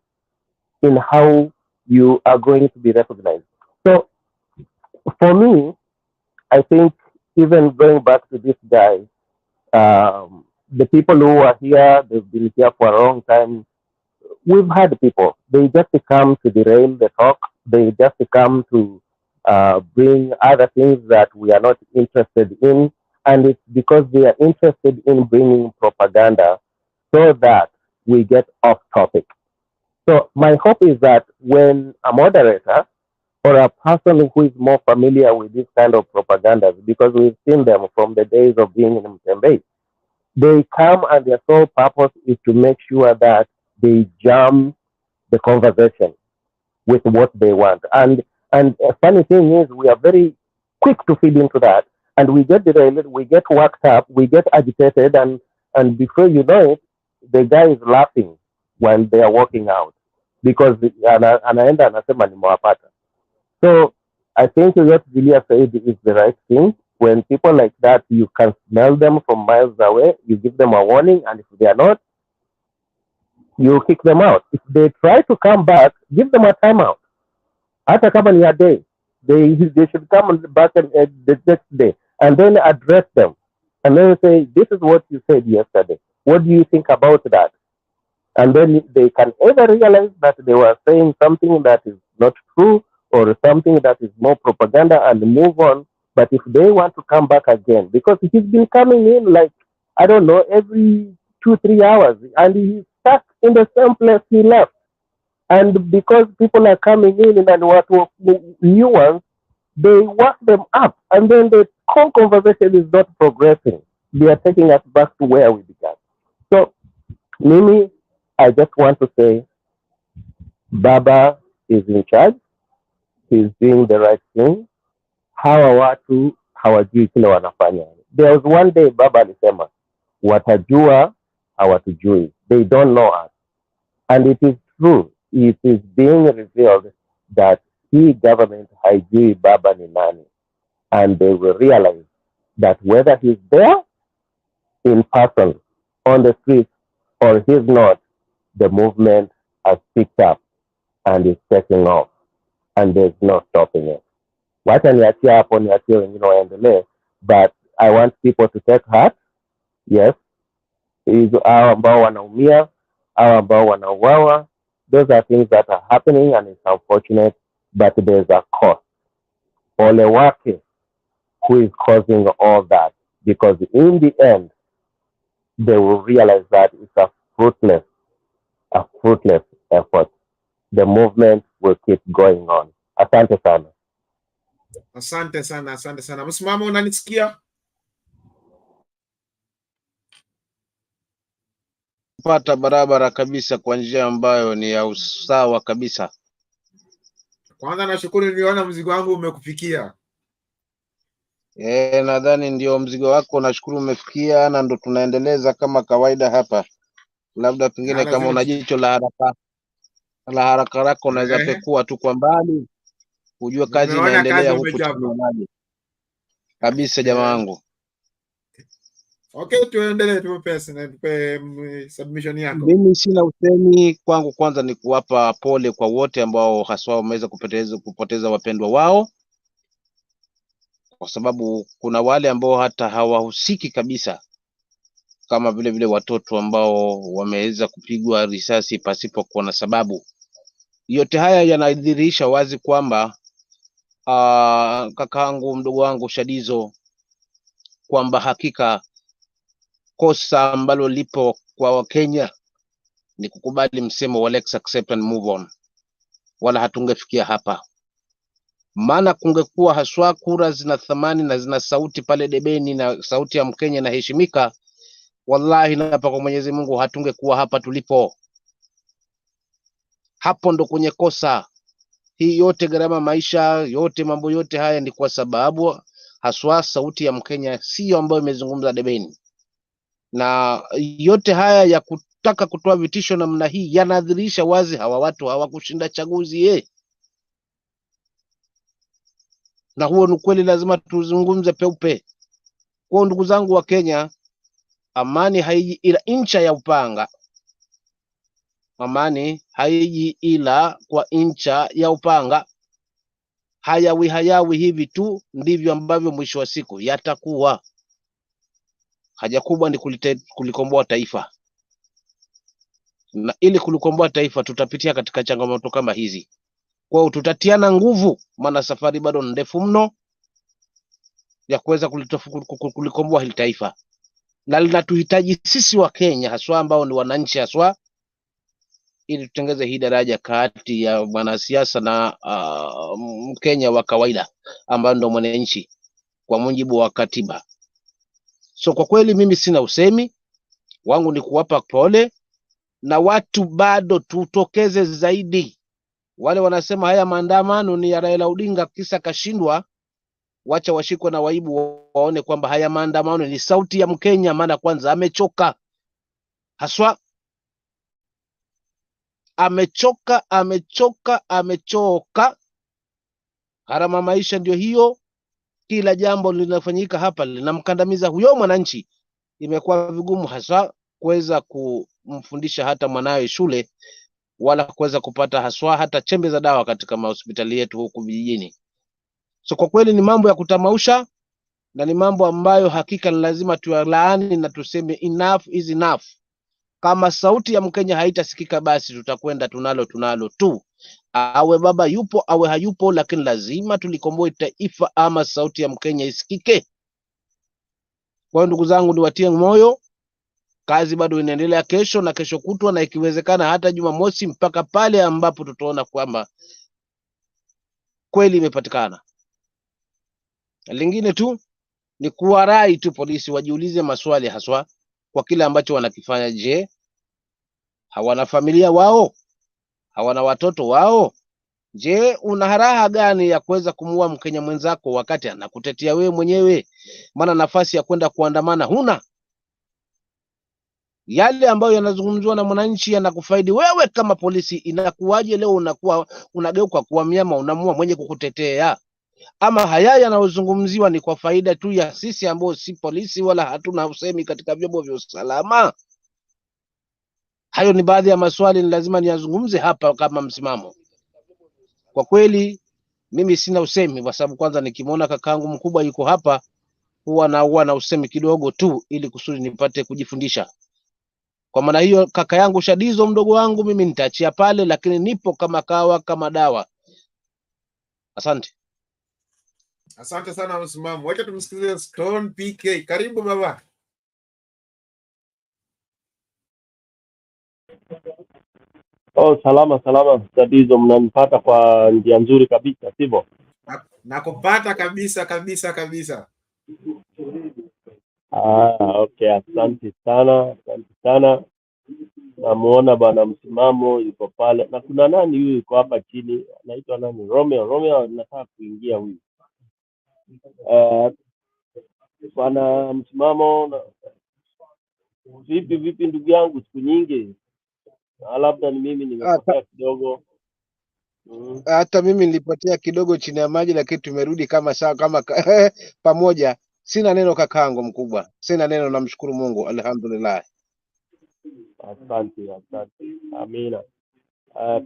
in how you are going to be recognized. So for me, I think even going back to this guy, the people who are here, they've been here for a long time. We've had people, they just come to derail the talk. They just come to bring other things that we are not interested in. And it's because they are interested in bringing propaganda so that we get off topic. So my hope is that when a moderator or a person who is more familiar with this kind of propaganda, because we've seen them from the days of being in Mtembe, they come and their sole purpose is to make sure that they jam the conversation with what they want. And a funny thing is, we are very quick to feed into that, and we get derailed, we get worked up, we get agitated, and before you know it, the guy is laughing while they are walking out because anaenda anasema nimewapata. So I think what Julia said is the right thing. When people like that, you can smell them from miles away, you give them a warning, and if they are not, you kick them out. If they try to come back, give them a timeout. Hata kama ni a day, they should come back the next day and then address them. And then say, this is what you said yesterday. What do you think about that? And then they can either realize that they were saying something that is not true or something that is more propaganda and move on. But if they want to come back again, because he's been coming in like, I don't know, every 2-3 hours, and he's stuck in the same place he left. And because people are coming in and what new ones, they work them up, and then the whole conversation is not progressing. They are taking us back to where we began. So, Mimi, I just want to say, Baba is in charge. He's doing the right thing. Hawa watu hawajui kile wanafanya. There was one day Baba alisema, watajua hawatujui. They don't know us. And it is true. It is being revealed that he government haijui Baba ni nani. And they will realize that whether he's there in person, on the street, or he's not, the movement has picked up and is taking off. And there's no stopping it. Wacha niachie hapo, niachie wengine waendelee, but I want people to take heart. Yes, hizo hao ambao wanaumia, hao ambao wanauawa, those are things that are happening and it's unfortunate, but there's a cost. Ole wake who is causing all that, because in the end, they will realize that it's a fruitless effort. The movement will keep going on. Asante sana. Asante sana, asante sana. Msimamo, unanisikia? Pata barabara kabisa kwa njia ambayo ni ya usawa kabisa. Kwanza nashukuru niliona mzigo wangu umekufikia. Nadhani ndio mzigo wako, nashukuru umefikia, na ndo tunaendeleza kama kawaida hapa. Labda pengine kama una jicho la haraka rako unaweza pekua tu kwa mbali ujue kazi inaendelea huku chini kabisa jamaa wangu. Okay, tuendelee, tupe submission yako. Mimi sina usemi, kwangu kwanza ni kuwapa pole kwa wote ambao haswa wameweza kupoteza wapendwa wao, kwa sababu kuna wale ambao hata hawahusiki kabisa, kama vile vile watoto ambao wameweza kupigwa risasi pasipo kuwa na sababu. Yote haya yanadhihirisha wazi kwamba kakaangu mdogo wangu Shadizo, kwamba hakika kosa ambalo lipo kwa Wakenya ni kukubali msemo wa let's accept and move on. Wala hatungefikia hapa, maana kungekuwa haswa kura zina thamani na zina sauti pale debeni na sauti ya Mkenya na heshimika, wallahi napa kwa Mwenyezi Mungu hatungekuwa hapa tulipo. Hapo ndo kwenye kosa. Hii yote gharama maisha yote, mambo yote haya ni kwa sababu haswa sauti ya Mkenya sio ambayo imezungumza debeni, na yote haya ya kutaka kutoa vitisho namna hii yanadhihirisha wazi hawa watu hawakushinda chaguzi na huo ni kweli, lazima tuzungumze peupe. Kwa ndugu zangu wa Kenya, amani haiji ila incha ya upanga. Amani haiji ila kwa incha ya upanga. Hayawi hivi tu, ndivyo ambavyo mwisho wa siku yatakuwa. Haja kubwa ni kulikomboa taifa, na ili kulikomboa taifa tutapitia katika changamoto kama hizi. Kwa hiyo tutatiana nguvu, maana safari bado ndefu mno ya kuweza kulikomboa hili taifa, na linatuhitaji sisi wa Kenya haswa ambao ni wananchi haswa, ili tutengeze hii daraja kati ya mwanasiasa na Mkenya wa kawaida ambayo ndo mwananchi kwa mujibu wa katiba. So kwa kweli mimi sina usemi wangu, ni kuwapa pole, na watu bado tutokeze zaidi. Wale wanasema haya maandamano ni ya Raila Odinga kisa kashindwa, wacha washikwe na waibu, waone kwamba haya maandamano ni sauti ya Mkenya, maana kwanza amechoka haswa, amechoka. Harama maisha ndio hiyo, kila jambo linafanyika hapa linamkandamiza huyo mwananchi. Imekuwa vigumu hasa kuweza kumfundisha hata mwanawe shule, wala kuweza kupata haswa hata chembe za dawa katika mahospitali yetu huku vijijini. So kwa kweli ni mambo ya kutamausha, na ni mambo ambayo hakika ni lazima tuyalaani na tuseme enough is enough. Kama sauti ya Mkenya haitasikika, basi tutakwenda tunalo tu, awe baba yupo awe hayupo, lakini lazima tulikomboe taifa ama sauti ya Mkenya isikike. Kwa hiyo ndugu zangu, niwatie moyo, kazi bado inaendelea kesho na kesho kutwa, na ikiwezekana hata Jumamosi, mpaka pale ambapo tutaona kwamba kweli imepatikana. Lingine tu ni kuwarai tu polisi wajiulize maswali haswa kwa kile ambacho wanakifanya. Je, hawana familia wao? Hawana watoto wao? Je, una haraha gani ya kuweza kumuua Mkenya mwenzako wakati anakutetea wewe mwenyewe? Maana nafasi ya kwenda kuandamana huna. Yale ambayo yanazungumzwa na mwananchi yanakufaidi wewe kama polisi, inakuwaje leo unakuwa unageuka kuwa mnyama, unamua mwenye kukutetea? Ama haya yanayozungumziwa ni kwa faida tu ya sisi ambao si polisi wala hatuna usemi katika vyombo vya usalama? Hayo ni baadhi ya maswali ni lazima niyazungumze hapa kama msimamo. Kwa kweli mimi sina usemi, kwa sababu kwanza nikimwona kakaangu mkubwa yuko hapa huwa na usemi kidogo tu, ili kusudi nipate kujifundisha. Kwa maana hiyo, kaka yangu Shadizo mdogo wangu, mimi nitaachia pale, lakini nipo kama kawa kama dawa. Asante. Asante sana msimamo. Wacha tumsikilize Stone PK. Karibu baba. Oh, salama Shadizo, mnanipata kwa njia nzuri kabisa, sivyo? Nakupata kabisa. Okay, asante sana. Namuona bwana msimamo yuko pale, na kuna nani huyu yuko hapa chini, anaitwa nani? Romeo nataka kuingia huyu. Bwana msimamo, vipi ndugu yangu, siku nyingi? Labda ni mimi nimepotea kidogo. Hata mimi nilipotea kidogo chini ya maji, lakini tumerudi kama pamoja. Sina neno kakaangu mkubwa, sina neno, namshukuru Mungu, alhamdulillah. Asante. Amina.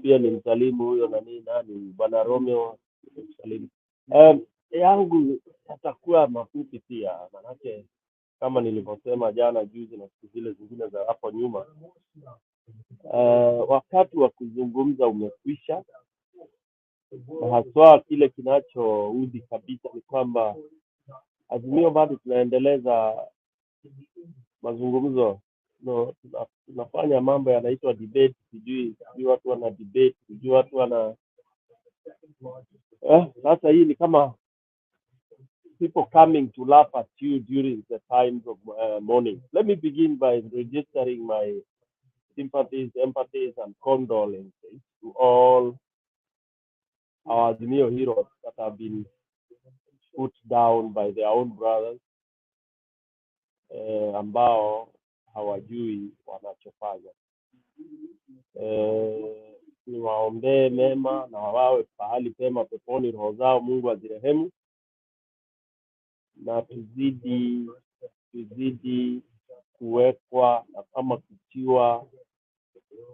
Pia ni msalimu huyo nani bwana Romeo, msalimu. Yangu atakuwa mafupi pia, manake kama nilivyosema jana, juzi na siku zile zingine za hapo nyuma, wakati wa kuzungumza umekwisha, na haswa kile kinachoudhi kabisa ni kwamba Azimio bado tunaendeleza mazungumzo. Tunafanya mambo yanaitwa debate, sijui watu wana debate, sijui watu wana sasa hii ni kama people coming to laugh at you during the times of mourning. Let me begin by registering my sympathies, empathies, and condolences to all our Azimio heroes that have been put down by their own brothers, ambao hawajui wanachofanya. Niwaombee mema na wawe pahali pema peponi roho zao, Mungu azirehemu, na tuzidi kuwekwa ama kutiwa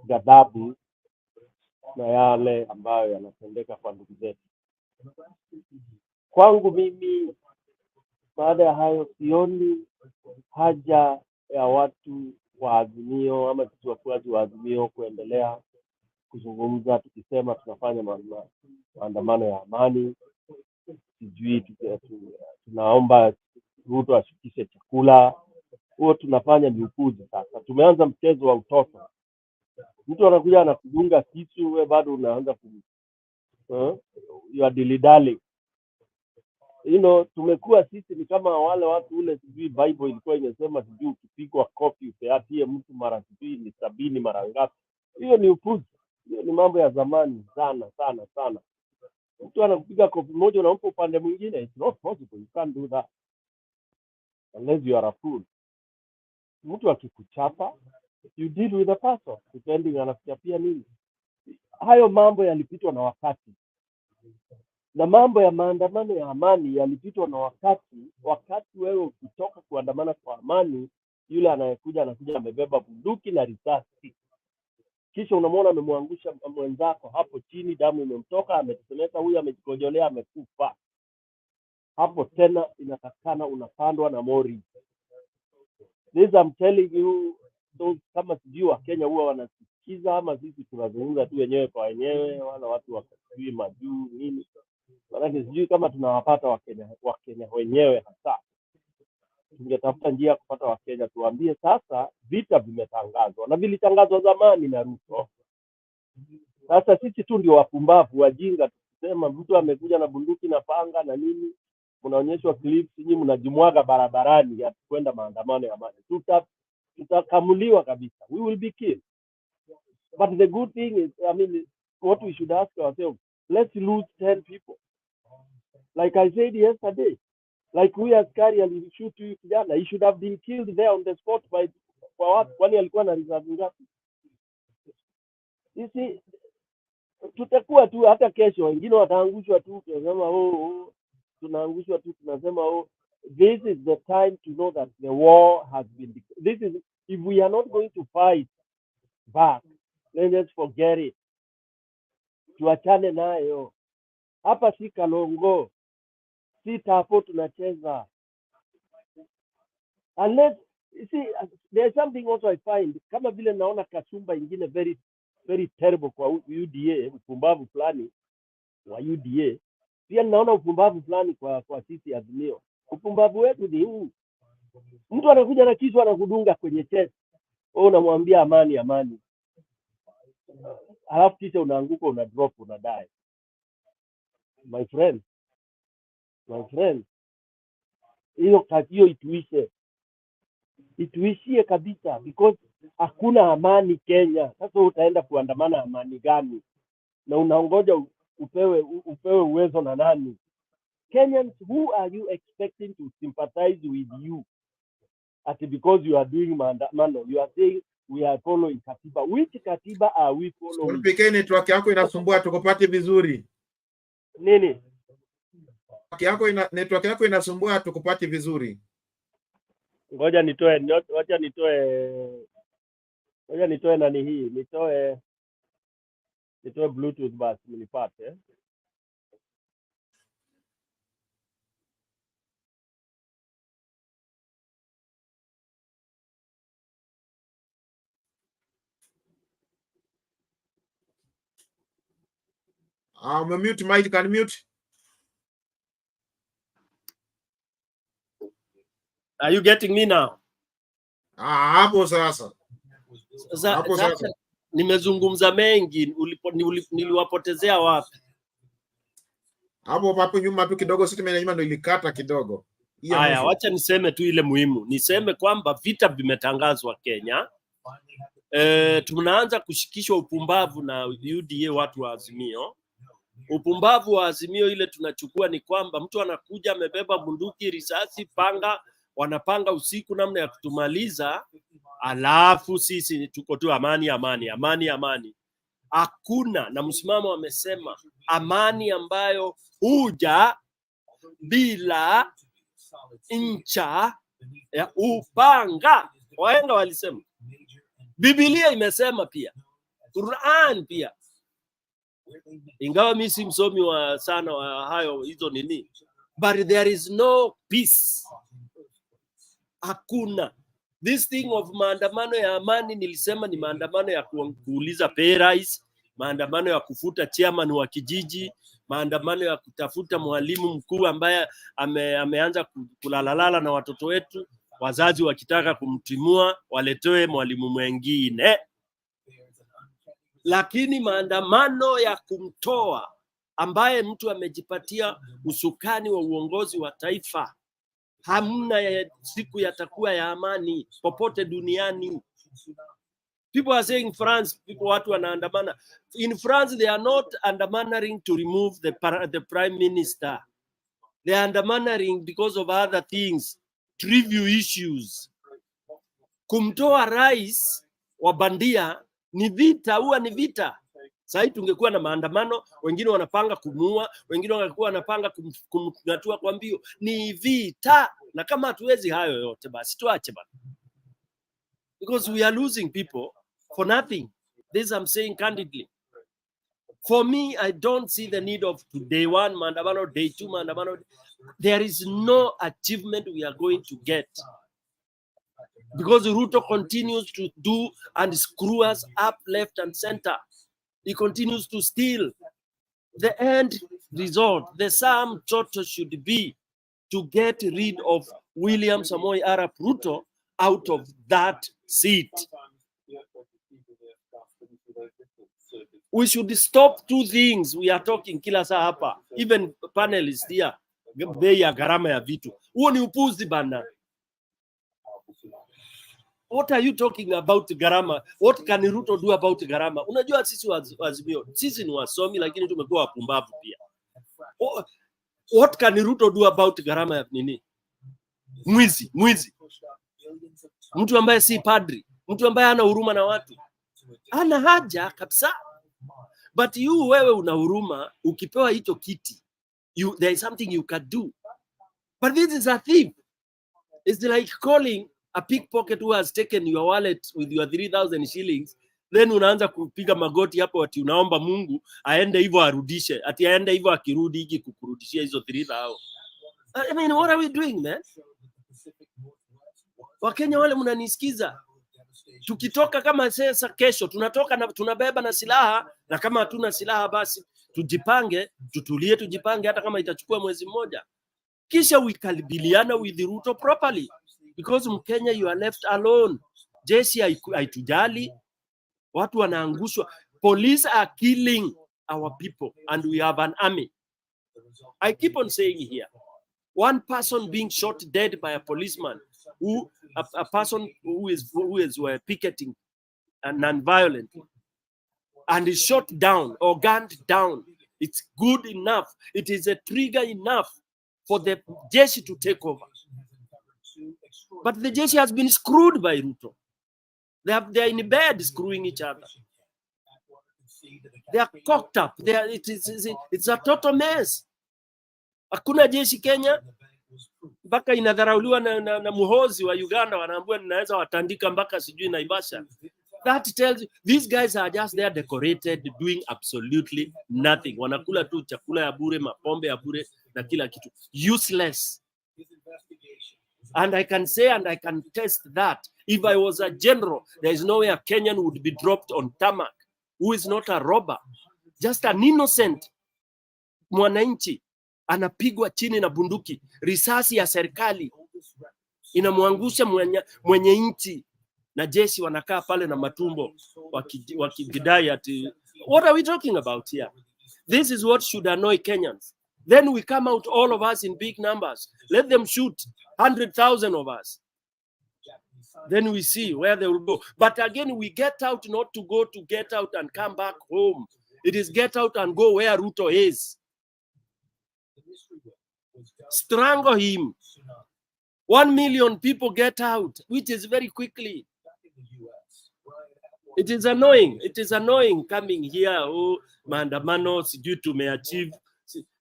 ghadhabu na yale ambayo yanatendeka kwa ndugu zetu. Kwangu mimi, baada ya hayo, sioni haja ya watu wa Azimio ama sisi wafuasi wa Azimio kuendelea kuzungumza tukisema tunafanya maandamano ya amani, sijui tunaomba Ruto ashukishe chakula. Huo tunafanya ni upuzi. Sasa tumeanza mchezo wa utoto. Mtu anakuja anakudunga kisu, wewe bado unaanza you are dilly-dally. Tumekuwa sisi ni kama wale watu ule, sijui Bible ilikuwa imesema sijui ukipigwa kofi upeatie mtu mara sijui ni 70 mara ngapi. Hiyo ni upuzi. Hiyo ni mambo ya zamani sana sana sana. Mtu anakupiga kofi moja unampa upande mwingine, it's not possible. You can't do that unless you are a fool. Mtu akikuchapa, you deal with the person depending anakuchapia nini. Hayo mambo yalipitwa na wakati, na mambo ya maandamano ya amani yalipitwa na wakati. Wakati wewe ukitoka kuandamana kwa amani, yule anakuja amebeba bunduki na risasi, kisha unamwona amemwangusha mwenzako hapo chini, damu imemtoka, ametetemeka, huyu amejikojolea, amekufa. Hapo tena inatakana unapandwa na mori. This I'm telling you, those kama sijui wa Kenya huwa wanasikiza ama sisi tunazungumza tu wenyewe kwa wenyewe, wala watu wakijui majuu nini. Maana sijui kama tunawapata Wakenya wenyewe hasa. Tungetafuta njia kupata Wakenya, tuambie sasa vita vimetangazwa, na vilitangazwa zamani na Ruto. Sasa sisi tu ndio wapumbavu wajinga, tukisema mtu amekuja na bunduki na panga na nini, mnaonyeshwa clips, nyinyi mnajimwaga barabarani ya kwenda maandamano ya amani. Tutakamuliwa kabisa. We will be killed. But the good thing is, what we should ask ourselves, let's lose 10 people. Like I said yesterday, like huyu askari alishoot huyu kijana, he should have been killed there on the spot kwa watu, kwani alikuwa na risasi ngapi? Sisi tutakuwa tu, hata kesho wengine wataangushwa tu, tunasema tunaangushwa tu, tunasema this is the time to know that the war has been if we are not going to fight back, then let's forget it. Tuachane nayo. Hapa si Kalongo, si Tapo tunacheza. Unless, see, there's something also I find, kama vile naona kasumba ingine very very terrible kwa UDA, upumbavu fulani wa UDA. Pia naona upumbavu fulani kwa sisi Azimio. Upumbavu wetu ni huu. Mtu anakuja na kisu anakudunga kwenye chest. Wewe unamwambia amani amani. Alafu kisha unaanguka, una drop, una die. My friend. Hiyo ituishie kabisa, because hakuna amani Kenya. Sasa utaenda kuandamana amani gani? Na unaongoja upewe uwezo na nani? Kenyans, who are you expecting to sympathize with you? Because you are doing maandamano, you are saying we are following katiba. Which katiba are we following? Pekee network yako inasumbua, tukupate vizuri. Nini? Network yako inasumbua, tukupate vizuri. Ngoja nitoe nani hii, nitoe Bluetooth basi nipate. Mute mic, can mute. Are you getting me now? Hapo sasa. Sasa nimezungumza mengi, niliwapotezea wapi? Hapo nyuma tu kidogo, sisi nyuma ndio ilikata kidogo. Haya, wacha niseme tu ile muhimu. Niseme kwamba vita vimetangazwa Kenya. Tunaanza kushikishwa upumbavu na UDA, watu wa Azimio. Upumbavu wa Azimio ile tunachukua ni kwamba mtu anakuja amebeba bunduki, risasi, panga, wanapanga usiku namna ya kutumaliza, alafu sisi tuko tu amani. Hakuna, na msimamo wamesema amani ambayo huja bila ncha ya upanga. Wahenga walisema. Biblia imesema pia. Quran pia. Ingawa mimi si msomi wa sana wa hayo hizo nini. But there is no peace. Hakuna. This thing of maandamano ya amani nilisema ni maandamano ya kuuliza pay rise, maandamano ya kufuta chairman wa kijiji, maandamano ya kutafuta mwalimu mkuu ambaye ameanza kulalalala na watoto wetu, wazazi wakitaka kumtimua waletoe mwalimu mwingine. Lakini maandamano ya kumtoa ambaye mtu amejipatia usukani wa uongozi wa taifa, hamna ya siku yatakuwa ya amani popote duniani. People are saying France, watu wanaandamana. In France they are not andamanaring to remove the prime minister. They are andamanaring because of other things, trivial issues. Kumtoa rais wa bandia ni vita, huwa ni vita. Sasa tungekuwa na maandamano, wengine wanapanga kumuua, wengine wanapanga kumnatua kwa mbio. Ni vita. Na kama hatuwezi hayo yote basi tuache bana. Because we are losing people for nothing. This I'm saying candidly. For me, I don't see the need of day one maandamano, day two maandamano. There is no achievement we are going to get. Because Ruto continues to do and screw us up left and center. He continues to steal. The end result, the sum total should be to get rid of William Samoei Arap Ruto out of that seat. We should stop two things we are talking kila saa hapa. Even panelists here, bei ya gharama ya vitu. Huo ni upuzi bana. What are you talking about gharama? What can Ruto do about gharama? Unajua sisi wazimio, sisi ni wasomi lakini tumekuwa wapumbavu pia. What can Ruto do about gharama ya nini? Mwizi. Mtu ambaye si padri, mtu ambaye hana huruma na watu. Hana haja kabisa. But wewe una huruma, ukipewa hicho kiti, there is something you can do. But this is a thief. It's like calling a pickpocket who has taken your wallet with your 3,000 shillings, then unaanza kupiga magoti hapo ati unaomba Mungu aende hivyo arudishe, ati aende hivyo akirudi hiki kukurudishia hizo 3,000. I mean, what are we doing, man? Wakenya wale mnanisikiza. Tukitoka kama sasa kesho tunatoka na tunabeba na silaha, na kama hatuna silaha basi tujipange, tutulie, tujipange hata kama itachukua mwezi mmoja. Kisha ukabiliana with Ruto properly, because Mkenya you are left alone. Jeshi haitujali, watu wanaangushwa. Police are killing our people and we have an army. I keep on saying here, one person being shot dead by a policeman, a person who is picketing non-violently, and is shot down or gunned down, it's good enough. It is a trigger enough for the Jeshi to take over. But the Jeshi has been screwed by Ruto. They are in bed screwing each other. They are cocked up. It's a total mess. Hakuna jeshi Kenya, mpaka inadharauliwa na muhozi wa Uganda, wanaambiwa ninaweza watandika mpaka sijui Naivasha. That tells you these guys are just there decorated, doing absolutely nothing. Wanakula tu chakula ya bure, mapombe ya bure na kila kitu. Useless. And I can say and I can test that if I was a general, there is no way a Kenyan would be dropped on tarmac who is not a robber, just an innocent mwananchi anapigwa chini na bunduki, risasi ya serikali inamwangusha mwenye nchi, na jeshi wanakaa pale na matumbo wakidai ati. What are we talking about here? This is what should annoy Kenyans. Then we come out, all of us, in big numbers. Let them shoot 100,000 of us. Then we see where they will go. But again, we get out not to go to get out and come back home. It is get out and go where Ruto is. Strangle him. 1 million people get out, which is very quickly. It is annoying. It is annoying coming here. Oh, maandamano, sijui tumeachieve.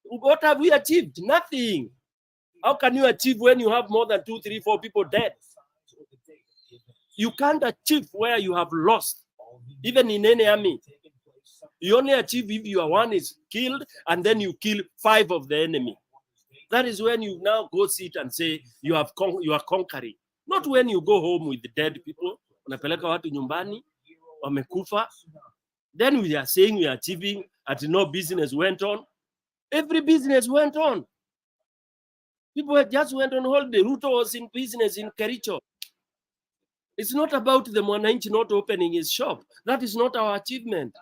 What have we achieved? Nothing. How can you achieve when you have more than 2, 3, 4 people dead? You can't achieve where you have lost, even in any army. You only achieve if your one is killed and then you kill 5 of the enemy. That is when you now go sit and say you are conquering. Not when you go home with the dead people. Unapeleka watu nyumbani, wamekufa. Then we are saying we are achieving and no business went on. Every business went on. People just went on holiday. Ruto was in business in Kericho. It's not about the mwananchi not opening his shop. That is not our achievement.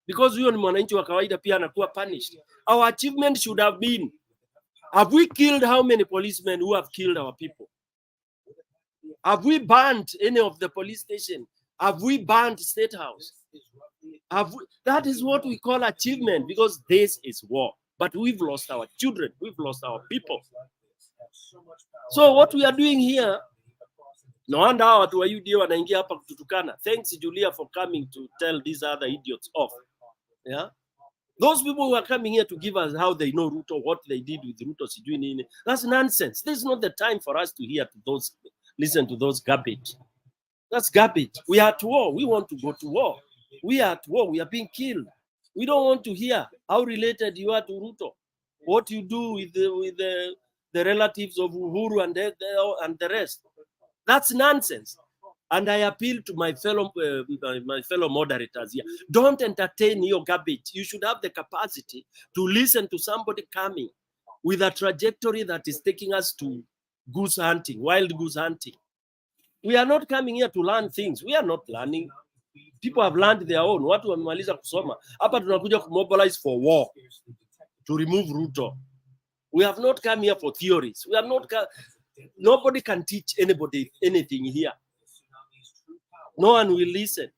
Because huyo ni mwananchi wa kawaida pia anakuwa punished. Our achievement should have been, have we killed how many policemen who have killed our people? Have we burned any of the police station? Have we burned State House? That is what we call achievement, because this is war. But we've lost our children. We've lost our people. So what we are doing here, no wonder hawa watu wa UDA wanaingia hapa kututukana. Thanks Julia for coming to tell these other idiots off. Yeah, those people who are coming here to give us how they know Ruto, what they did with Ruto, sijui nini. That's nonsense. This is not the time for us to hear to those, listen to those garbage. That's garbage. We are at war. We want to go to war. We are at war. We are being killed. We don't want to hear how related you are to Ruto, what you do with the relatives of Uhuru and the rest. That's nonsense. And I appeal to my fellow moderators here. Don't entertain your garbage. You should have the capacity to listen to somebody coming with a trajectory that is taking us to goose hunting, wild goose hunting. We are not coming here to learn things. We are not learning. People have learned their own. Watu wamemaliza kusoma. Hapa tunakuja mobilize for war, to remove Ruto. We have not come here for theories. We have not. Nobody can teach anybody anything here. No one will listen.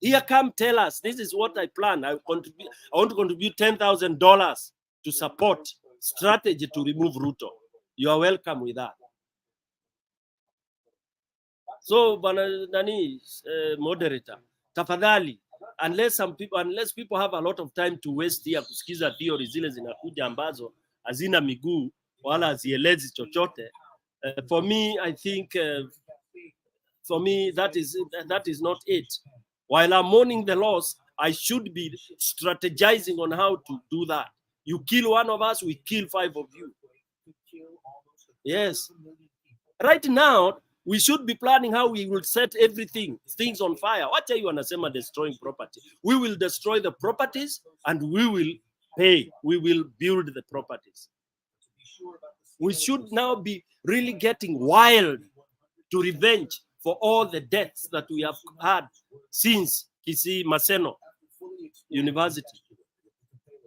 Here, come tell us, this is what I plan. I want to contribute $10,000 to support strategy to remove Ruto. You are welcome with that. So, moderator, tafadhali, unless people have a lot of time to waste here kusikiza theories zile zinakuja ambazo hazina miguu wala hazielezi chochote. For me, I think for me that is not it. While I'm mourning the loss, I should be strategizing on how to do that. You kill one of us, we kill 5 of you. Yes. Right now, we should be planning how we will set things on fire. What are you wanasema destroying property? We will destroy the properties and we will pay. We will build the properties. We should now be really getting wild to revenge for all the deaths that we have had since Kisii Maseno University.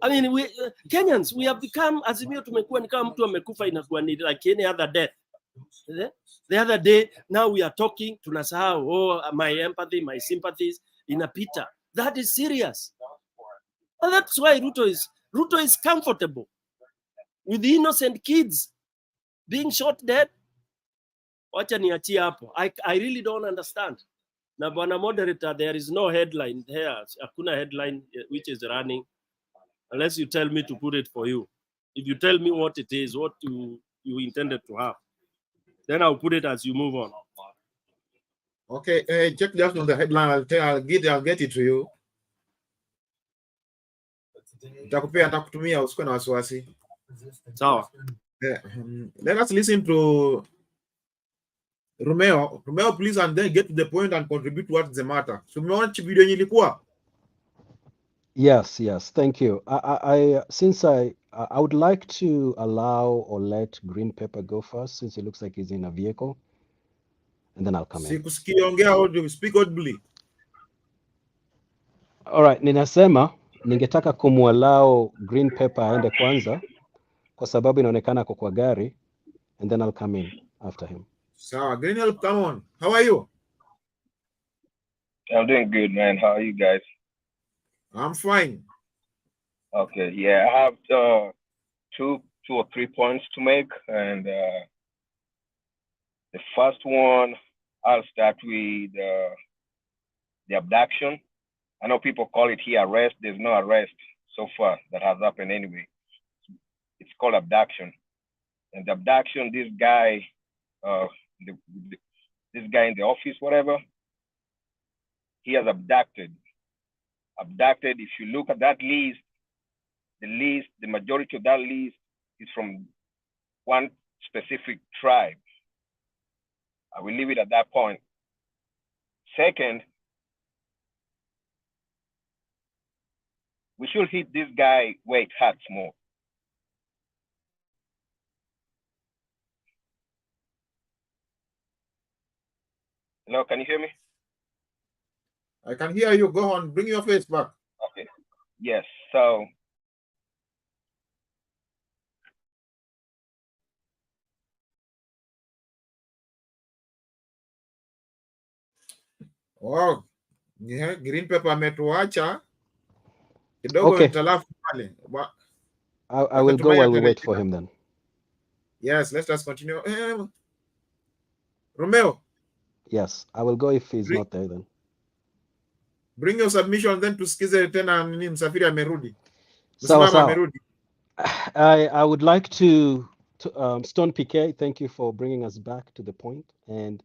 I mean, we Kenyans, we have become, Azimio tumekuwa ni kama mtu amekufa inakuwa ni like any other death. The other day, now we are talking, tunasahau, my empathy, my sympathies, inapita. That is serious. And that's why Ruto is comfortable with the innocent kids being shot dead. Wacha niachie hapo. I really don't understand. Na bwana moderator, there is no headline here. Hakuna headline which is running, unless you tell me to put it for you. If you tell me what it is, what you intended to have, then I'll put it as you move on. Okay, check just on the headline. I'll get it to you. Nitakutumia, usikuwe na wasiwasi. Sawa. Let us listen to Romeo. Romeo, please, and then get to the point and contribute to what's the matter. So, umeona video yenye ilikuwa? Yes, thank you. Since I would like to allow or let Green Pepper go first, since it looks like he's in a vehicle, and then I'll come in. Sikusikia, ongea audio, speak audibly. All right, ninasema ningetaka kumwallow Green Pepper aende kwanza kwa sababu inaonekana ako kwa gari, and then I'll come in after him. Sawa, Green Help, come on. How are you? I'm doing good, man. How are you guys? I'm fine. Okay, yeah, I have two or three points to make, and the first one, I'll start with the abduction. I know people call it here arrest. There's no arrest so far that has happened anyway. It's called abduction. And the abduction, this guy, this guy in the office, whatever. He has abducted. If you look at that list, the majority of that list is from one specific tribe. I will leave it at that point. Second, we should hit this guy where it hurts more. Hello, can you hear me? I can hear you. Go on. Bring your face back. Okay. Yes. So Oh, yeah, green pepper ametuacha kidogo Okay, nitalafu pale. I will go while we wait for him then. Yes, let us continue. Romeo, Yes, I will go if he's not there then. bring your submission then tusikize tena nini msafiri amerudi. Sawa Msimama sawa. amerudi. I would like to Stone PK, thank you for bringing us back to the point. And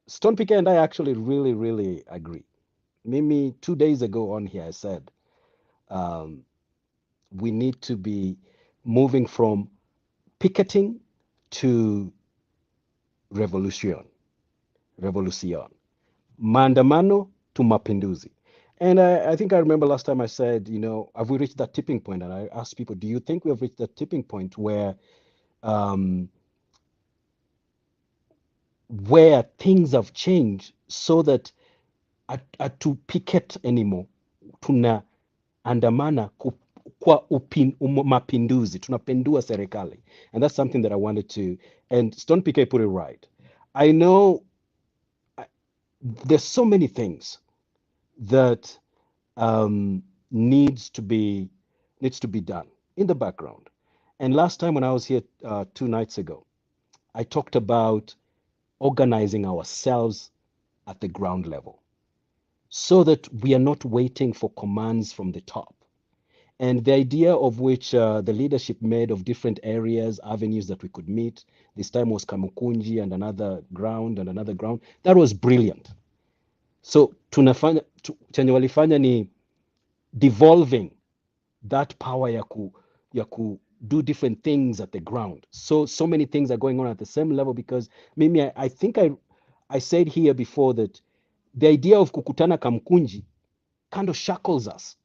Stone PK and I actually really agree. Mimi, 2 days ago on here, I said we need to be moving from picketing to revolution. Maandamano to mapinduzi. And I think I remember last time I said, you know, have we reached that tipping point? And I asked people, do you think we have reached that tipping point where things have changed so that to picket anymore, tuna andamana kwa mapinduzi, tunapindua serikali. And that's something that I wanted to, and Stone PK put it right. I know there's so many things that needs to be done in the background. And last time when I was here 2 nights ago, I talked about organizing ourselves at the ground level so that we are not waiting for commands from the top. And the idea of which the leadership made of different areas, avenues that we could meet, this time was Kamukunji and another ground. That was brilliant. So tunafanya chenye walifanya ni devolving that power ya ku do different things at the ground. So many things are going on at the same level because Mimi, I think I said here before that the idea of kukutana Kamkunji kind of shackles us.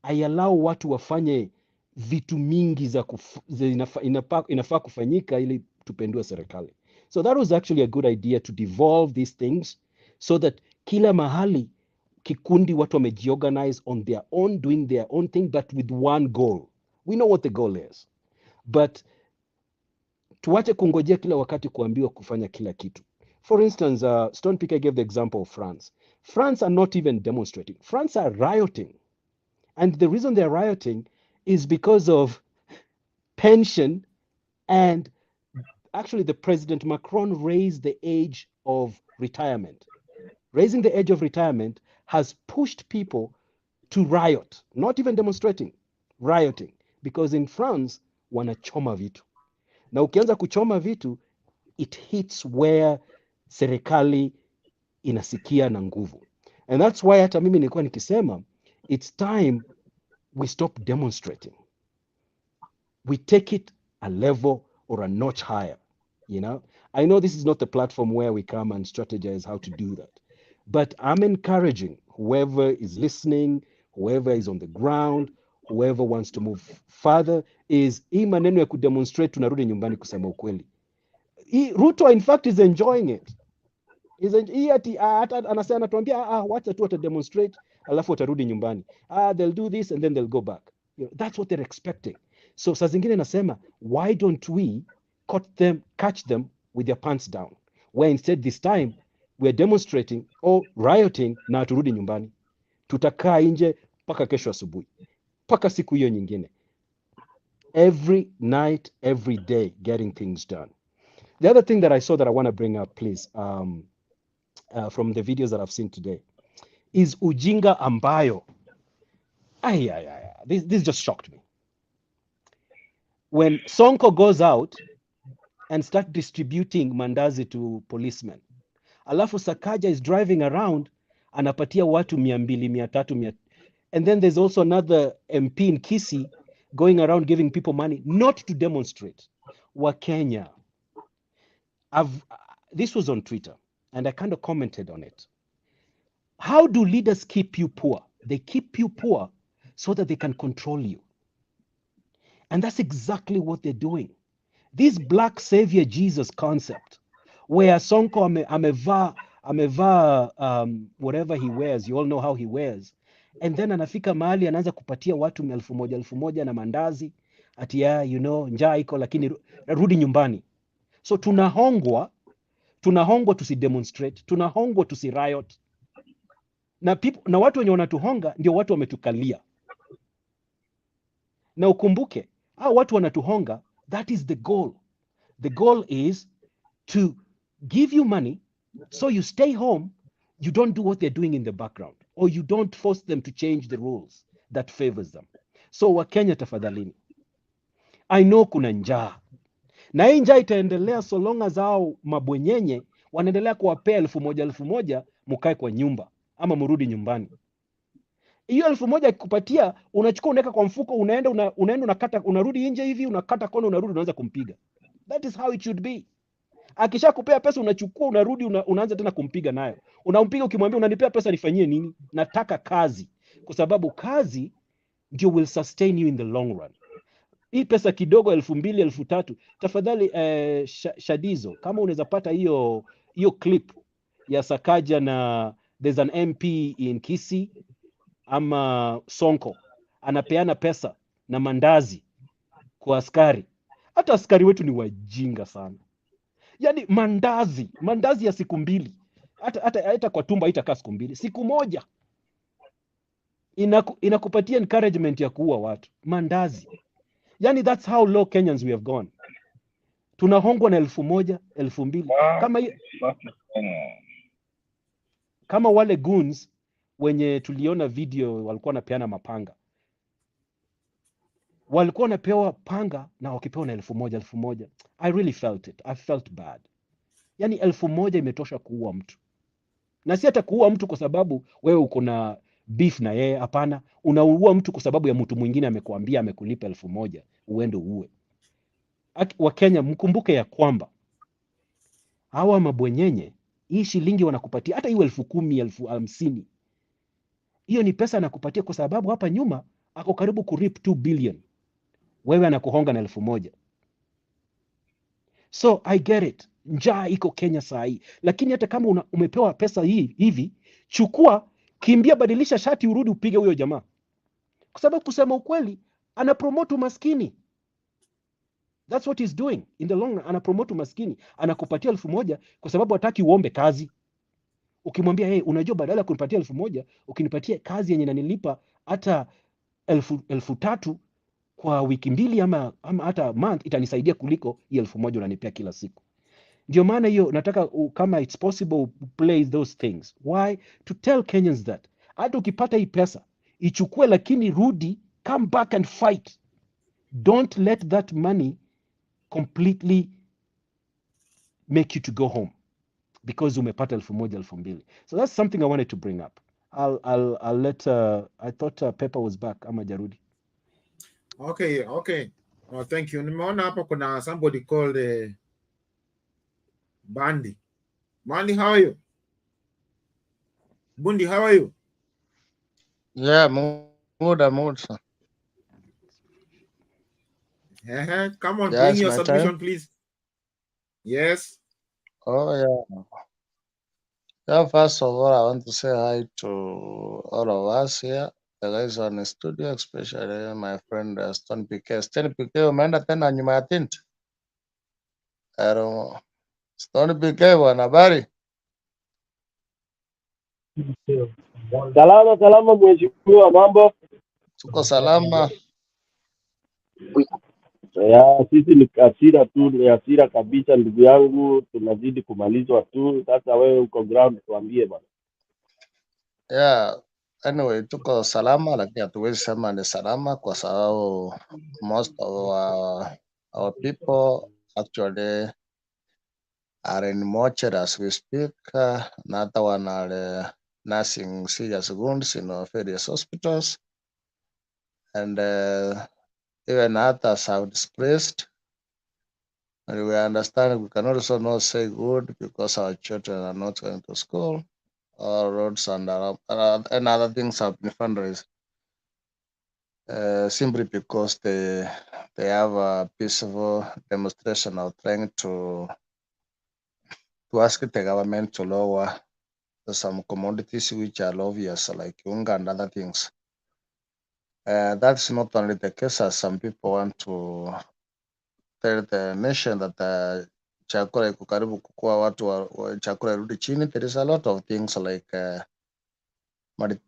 I allow watu wafanye vitu mingi za inafaa kufanyika ili tupendue serikali. So that was actually a good idea to devolve these things so that kila mahali kikundi watu wamejiorganize on their own, doing their own thing, but with one goal. We know what the goal is. But tuache kungojea kila wakati kuambiwa kufanya kila kitu. For instance, Stone PK gave the example of France. France are not even demonstrating. France are rioting. And the reason they're rioting is because of pension, and actually the President Macron raised the age of retirement. Raising the age of retirement has pushed people to riot, not even demonstrating, rioting. Because in France, wanachoma vitu. Na ukianza kuchoma vitu, it hits where serikali inasikia na nguvu. And that's why hata mimi nilikuwa nikisema, it's time we stop demonstrating. We take it a level or a notch higher, you know? I know this is not the platform where we come and strategize how to do that. But I'm encouraging whoever is listening, whoever is on the ground, whoever wants to move further, is hii maneno ya kudemonstrate tunarudi nyumbani kusema ukweli. Ruto in fact is enjoying it. Anatuambia wacha tu wata demonstrate alafu watarudi nyumbani. They'll do this and then they'll go back. You know, that's what they're expecting. So saa zingine nasema, why don't we catch them with their pants down, where instead this time we're demonstrating or rioting na haturudi nyumbani, tutakaa nje mpaka kesho asubuhi, mpaka siku hiyo nyingine, every night, every day, getting things done. The other thing that I saw that I want to bring up, please, from the videos that I've seen today, is ujinga ambayo. This just shocked me. When Sonko goes out and start distributing mandazi to policemen. Alafu Sakaja is driving around anapatia watu 200, 300, and then there's also another MP in Kisii going around giving people money not to demonstrate. Wakenya, this was on Twitter and I kind of commented on it. How do leaders keep you poor? They keep you poor so that they can control you. And that's exactly what they're doing. This black savior Jesus concept, where Sonko amevaa whatever he wears, you all know how he wears, and then anafika mahali anaanza kupatia watu 1,000 na mandazi ati you know, njaa iko lakini rudi nyumbani. So tunahongwa tusidemonstrate, tunahongwa riot. Na watu wenye wanatuhonga ndio watu wametukalia. Na ukumbuke, watu wanatuhonga, that is the goal. The goal is to give you money so you stay home, you don't do what they're doing in the background, or you don't force them to change the rules that favors them. So Wakenya tafadhalini, I know kuna njaa. Na hii njaa itaendelea so long as hao mabwenyenye wanaendelea kuwapea 1,000 mukae kwa nyumba ama murudi nyumbani. Hiyo 1,000 akikupatia, unachukua unaweka kwa mfuko, unaenda unakata, unarudi nje hivi, unakata kona, unarudi unaanza kumpiga. That is how it should be. Akisha kupea pesa unachukua, unarudi unaanza tena kumpiga nayo. Unampiga ukimwambia unanipea pesa nifanyie nini? Nataka kazi. Kwa sababu kazi ndio will sustain you in the long run. Hii pesa kidogo 2,000, 3,000, tafadhali Shadizo, kama unaweza pata hiyo clip ya Sakaja na there's an MP in Kisii ama Sonko anapeana pesa na mandazi kwa askari. Hata askari wetu ni wajinga sana. Yaani mandazi ya siku 2. Hata kwa tumbo haitakaa siku 2. Siku moja inakupatia encouragement ya kuua watu. Mandazi. Yaani that's how low Kenyans we have gone. Tunahongwa na 1,000, 2,000. Kama wale goons wenye tuliona video walikuwa wanapeana mapanga. Walikuwa wanapewa panga na wakipewa na 1,000. I really felt it. I felt bad. Yaani 1,000 imetosha kuua mtu. Na si hata kuua mtu kwa sababu wewe uko na beef na yeye, hapana. Unaua mtu kwa sababu ya mtu mwingine amekuambia amekulipa 1,000 uende uue. Wakenya mkumbuke ya kwamba hawa mabwenyenye hii shilingi wanakupatia, hata hiyo 10,000, 50,000. Hiyo ni pesa anakupatia kwa sababu hapa nyuma ako karibu kurip 2 billion. Wewe anakuhonga na 1,000. So I get it. Njaa iko Kenya saa hii. Lakini hata kama umepewa pesa hivi, chukua, kimbia, badilisha shati, urudi upige huyo jamaa. Kwa sababu kusema ukweli, ana promote umaskini. That's what he's doing. In the long run, ana promote umaskini. Anakupatia 1,000 kwa sababu hataki uombe kazi. Ukimwambia unajua badala ya kunipatia 1,000, ukinipatia kazi yenye nanilipa hata 1,300 kwa wiki 2 ama hata month, itanisaidia kuliko 1,000 unanipea kila siku. Ndio maana hiyo nataka kama it's possible play those things. Why? To tell Kenyans that hata ukipata hii pesa ichukue, lakini rudi, come back and fight. Don't let that money completely make you to go home because umepata 1,000, 2,000. So that's something I wanted to bring up. I'll let I thought Pepper was back ama jarudi. Okay. Oh, thank you. Nimeona hapa kuna somebody called Bandi. Bandi, how are you? Bundi, how are you? Yeah, mood, sir. Come on, Yeah, bring your my submission, time. please. Yes. Oh, yeah. Yeah, first of all, I want to say hi to all of us here, the guys on the studio, especially my friend Stone PK. Stone PK, umeenda tena nyuma ya tint? I don't know. Stone PK, bwana, habari? Salama mheshimiwa, mambo? Tuko salama. Ya, sisi ni hasira tu, ni hasira kabisa ndugu yangu, tunazidi kumalizwa tu. Sasa wewe uko ground, tuambie bwana. Yeah, anyway, tuko salama, lakini hatuwezi sema ni salama kwa sababu most of our people actually are in mortuary as we speak. Another one are nursing serious wounds in various hospitals. And even others have displaced. And we understand we can also not say good because our children are not going to school, or roads and other things have been fundraised simply because they have a peaceful demonstration of trying to ask the government to lower some commodities which are obvious, like unga and other things. That's not only the case, as some people want to tell the nation that chakula iko karibu kukua watu chakula irudi chini. There is a lot of things like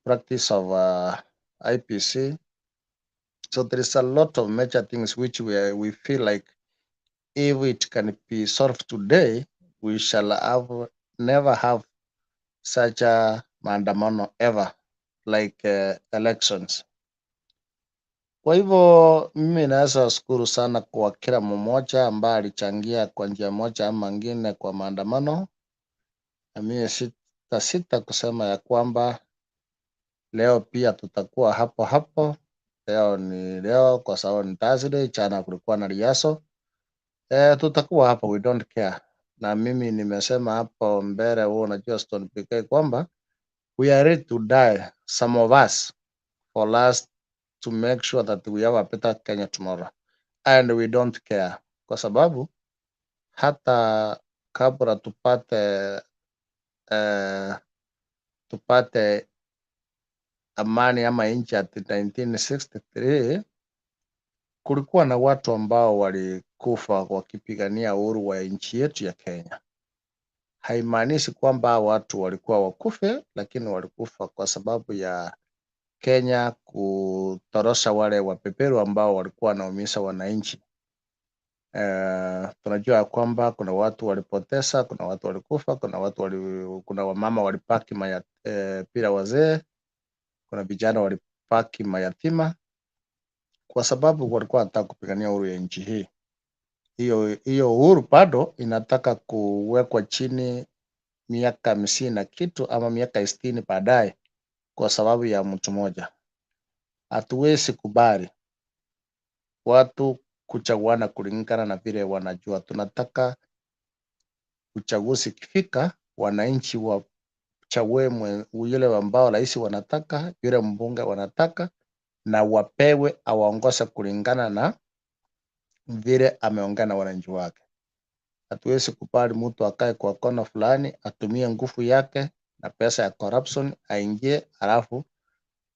practice of IPC. So there is a lot of major things which we feel like if it can be solved today, we shall never have such a maandamano ever, like elections. Kwa hivyo mimi naweza shukuru sana kwa kila mmoja ambaye alichangia kwa njia moja ama nyingine kwa maandamano, na mimi sita kusema ya kwamba leo pia tutakuwa hapo hapo. Leo ni leo kwa sababu ni Thursday, jana kulikuwa na riaso. Tutakuwa hapo, we don't care. Na mimi nimesema hapo mbele, wewe unajua Stone PK, kwamba we are ready to die, some of us, for us to make sure that we have a better Kenya tomorrow, and we don't care, kwa sababu hata kabla tupate amani ama nchi ya 1963 kulikuwa na watu ambao walikufa wakipigania uhuru wa nchi yetu ya Kenya. Haimaanishi kwamba watu walikuwa wakufe, lakini walikufa kwa sababu ya Kenya kutorosha wale wapeperu ambao walikuwa wanaumisha wananchi. Tunajua kwamba kuna watu walipoteza, kuna watu walikufa, kuna wamama walipaki bila wazee, kuna vijana walipaki mayatima, kwa sababu walikuwa wanataka kupigania uhuru ya nchi hii. Hiyo uhuru bado inataka kuwekwa chini miaka 50 na kitu ama miaka 60 baadaye kwa sababu ya mtu mmoja. Hatuwezi kubali watu kuchaguana kulingana na vile wanajua. Tunataka uchaguzi ikifika, wananchi wachague yule ambao rais wanataka, yule mbunge wanataka, na wapewe awaongoze kulingana na vile ameongea na wananchi wake. Hatuwezi kubali mtu akae kwa kona fulani atumie nguvu yake na pesa ya corruption aingie, alafu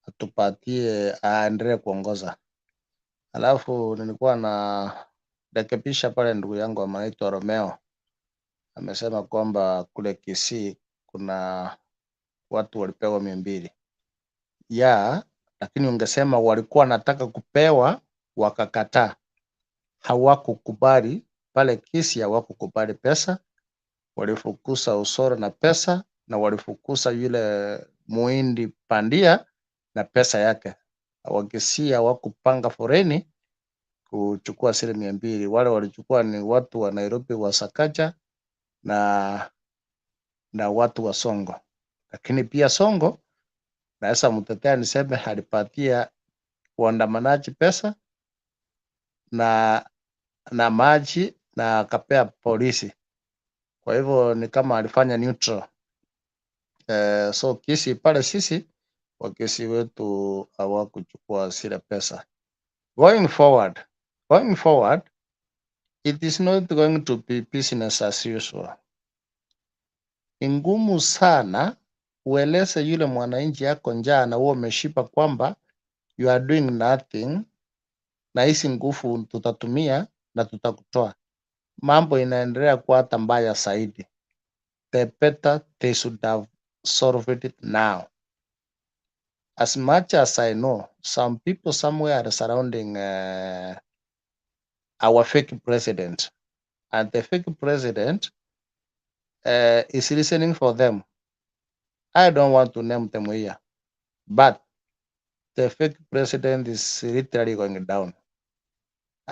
atupatie aendelee kuongoza. Alafu nilikuwa na rekebisha pale, ndugu yangu anaitwa Romeo amesema kwamba kule Kisii kuna watu walipewa 200. Lakini ungesema walikuwa wanataka kupewa wakakataa. Hawakukubali pale Kisii, hawakukubali pesa, walifukuza usoro na pesa, na walifukuza yule muhindi pandia na pesa yake. Wakisii hawakupanga foreni kuchukua zile 200. Wale walichukua ni watu wa Nairobi, wa Sakaja na watu wa Songo. Lakini pia Songo naweza mtetea niseme alipatia waandamanaji pesa na maji na akapea polisi. Kwa hivyo ni kama alifanya neutral. So Kisii pale sisi Wakisii wetu hawakuchukua zile pesa. Going forward, it is not going to be business as usual. Ni ngumu sana ueleze yule mwananchi yako njaa na wewe umeshiba kwamba you are doing nothing, na hizi nguvu tutatumia na tutakutoa. Mambo inaendelea kuwa hata mbaya zaidi. The better they should have solved it now. As much as I know, some people somewhere are surrounding our fake president, and the fake president is listening for them. I don't want to name them here, but the fake president is literally going down.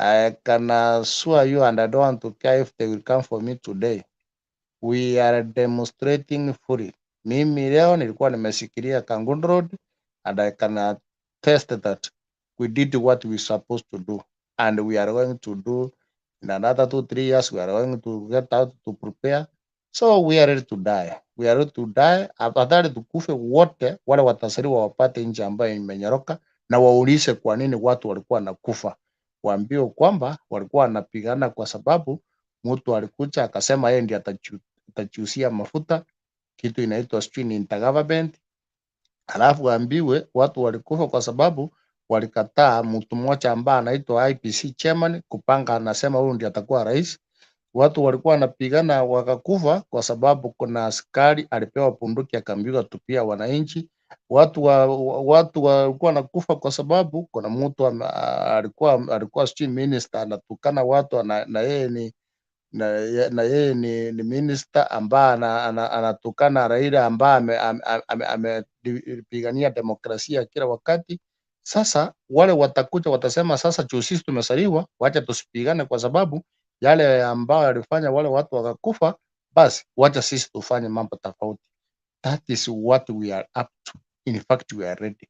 I can assure you, and I don't want to care if they will come for me today. We are demonstrating fully. Mimi leo nilikuwa nimeshikilia Kangun Road, and I can attest that we did what we supposed to do, and we are going to do in another 2-3 years. We are going to get out to prepare, so we are ready to die. We are ready to die. Afadhali tukufe wote, wale watasaliwa wapate nchi ambayo imenyoroka, na waulize kwa nini watu walikuwa wanakufa. Waambiwe kwamba walikuwa wanapigana kwa sababu mtu alikuja akasema yeye ndiye atachusia mafuta, kitu inaitwa sijui intergovernment. Alafu waambiwe watu walikufa kwa sababu walikataa mtu mmoja ambaye anaitwa IPC chairman kupanga, anasema huyu ndiye atakuwa rais. Watu walikuwa wanapigana wakakufa kwa sababu kuna askari alipewa bunduki akaambiwa tupia wananchi. Watu walikuwa wanakufa kwa sababu kuna mtu alikuwa sijui minister anatukana watu na yeye ni na yeye ni minister ambaye anatukana Raila ambaye amepigania demokrasia kila wakati. Sasa wale watakuja watasema sasa juu sisi tumesaliwa, wacha tusipigane kwa sababu yale ambayo yalifanya wale watu wakakufa, basi wacha sisi tufanye mambo tofauti. That is what we are up to. In fact, we are ready.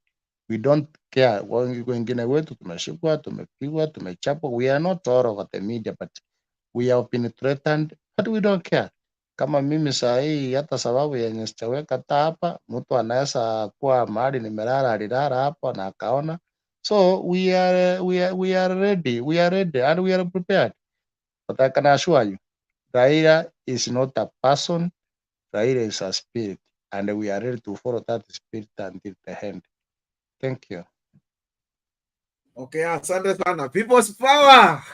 We don't care. Wengine wetu tumeshikwa, tumepigwa, tumechapwa. We are not all over the media, but we have been threatened, but we don't care. Kama mimi saa hii hata sababu yenye sitaweka taa hapa, mtu anaweza kuwa mahali nimelala alilala hapa na akaona. So we are ready. We are ready and we are prepared. But I can assure you, Raila is not a person. Raila is a spirit, and we are ready to follow that spirit until the end. Thank you. Okay, asante sana. People's power.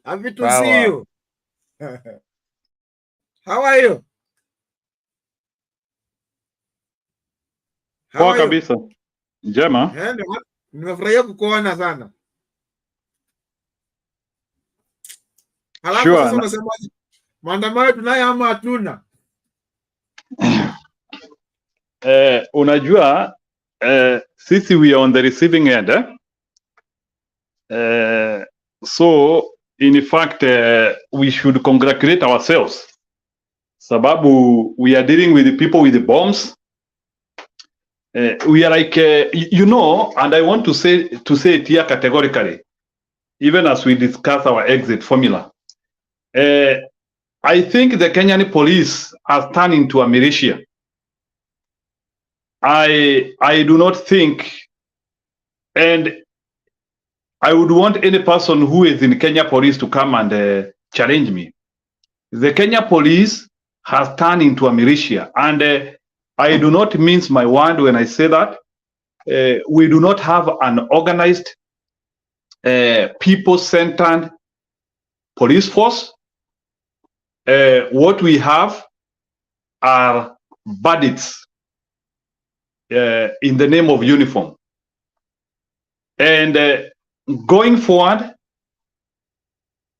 Happy to see Power. you. How are you? How Poa are you? kabisa. Njema. Nimefurahia kukuona sana. Halafu Sure. sasa unasemaje? Maandamano tunayo ama hatuna? Unajua sisi we are on the receiving end so in fact we should congratulate ourselves sababu we are dealing with the people with the bombs. We are like you know, and I want to say it here categorically, even as we discuss our exit formula. I think the Kenyan police has turned into a militia. I do not think, and I would want any person who is in Kenya police to come and challenge me. The Kenya police has turned into a militia, and I do not mince my word when I say that. We do not have an organized, people-centered police force. What we have are bandits in the name of uniform. And going forward,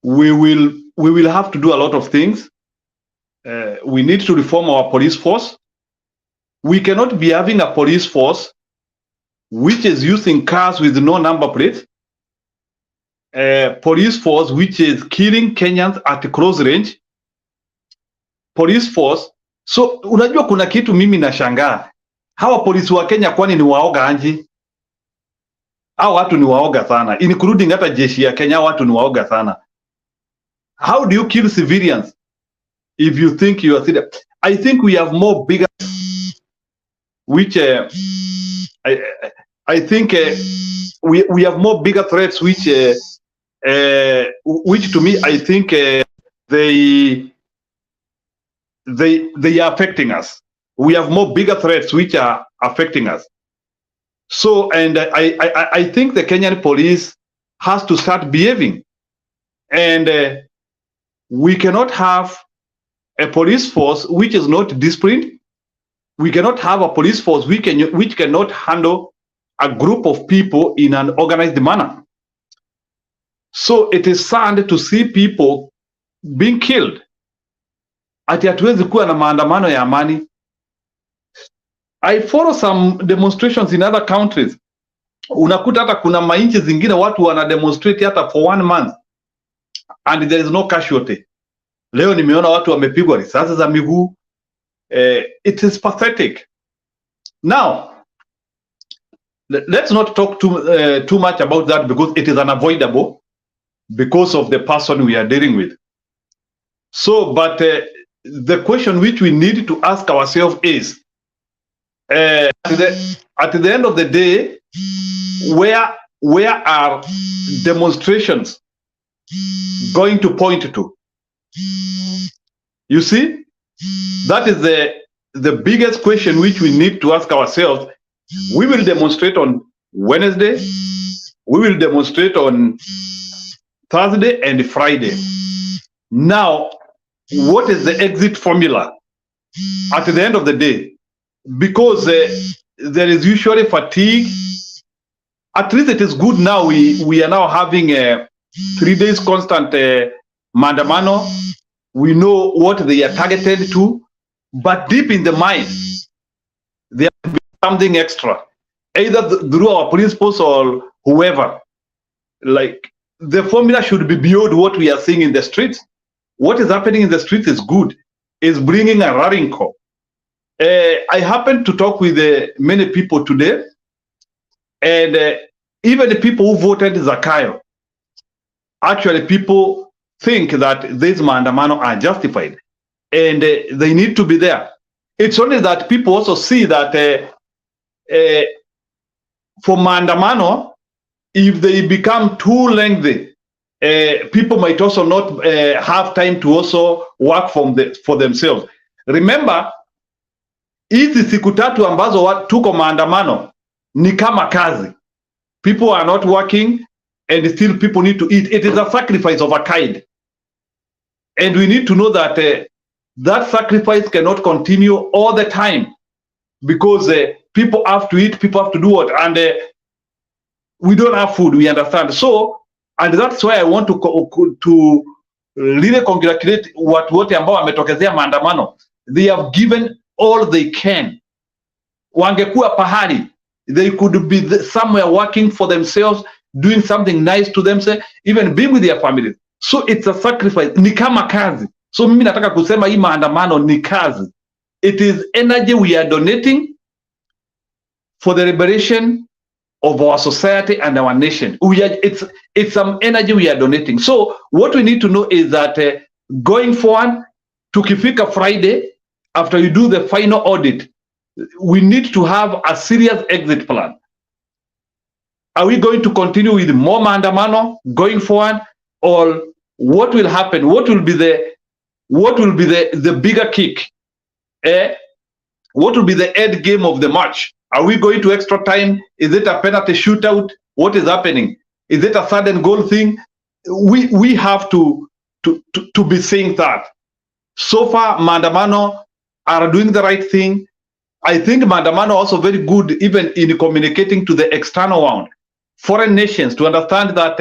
we will have to do a lot of things. We need to reform our police force. We cannot be having a police force which is using cars with no number plate, police force which is killing Kenyans at close range, police force. So unajua kuna kitu mimi nashangaa, hawa polisi wa Kenya kwani ni waoga anji? Hawa watu ni waoga sana, including hata jeshi ya Kenya, watu ni waoga sana. How do you kill civilians if you think you are serious? I think we have more bigger, which I think we have more bigger threats, which to me I think they are affecting us. We have more bigger threats which are affecting us. So, and I think the Kenyan police has to start behaving, and we cannot have a police force which is not disciplined. We cannot have a police force which cannot handle a group of people in an organized manner. So it is sad to see people being killed. Ati hatuwezi kuwa na maandamano ya amani. I follow some demonstrations in other countries. Unakuta hata kuna mainchi zingine watu wana demonstrate hata for 1 month and there is no casualty. Leo nimeona watu wamepigwa risasi za miguu. It is pathetic. Now, let's not talk too much about that because it is unavoidable because of the person we are dealing with. So, but the question which we need to ask ourselves is, at the end of the day, where are demonstrations going to point to? You see, that is the biggest question which we need to ask ourselves. We will demonstrate on Wednesday, we will demonstrate on Thursday and Friday. Now, what is the exit formula at the end of the day? Because there is usually fatigue. At least it is good now. We are now having 3 days constant Maandamano. We know what they are targeted to, but deep in the mind, there will be something extra, either through our principles or whoever. Like, the formula should be beyond what we are seeing in the streets. What is happening in the streets is good. It's bringing a rallying call. I happened to talk with many people today, and even the people who voted Zakayo, actually people think that these Maandamano are justified, and they need to be there. It's only that people also see that for Maandamano, if they become too lengthy, people might also not have time to also work for themselves. Remember, hizi siku tatu ambazo tuko maandamano ni kama kazi. People are not working and still people need to eat. It is a sacrifice of a kind. And we need to know that that sacrifice cannot continue all the time, because people have to eat, people have to do what, and we don't have food, we understand. So, and that's why I want to really congratulate wote ambao wametokezea maandamano. They have given all they can. Wangekuwa pahali, they could be somewhere working for themselves, doing something nice to themselves, even being with their families. So it's a sacrifice. Ni kama kazi. So mimi nataka kusema hii maandamano ni kazi. It is energy we are donating for the liberation of our society and our nation. It's some energy we are donating. So what we need to know is that going forward, tukifika Friday, after you do the final audit, we need to have a serious exit plan. Are we going to continue with more maandamano going forward, or what will happen? What will be the bigger kick? What will be the end game of the match? Are we going to extra time? Is it a penalty shootout? What is happening? Is it a sudden goal thing? We have to be saying that. So far, Maandamano are doing the right thing. I think Maandamano also very good even in communicating to the external world, foreign nations, to understand that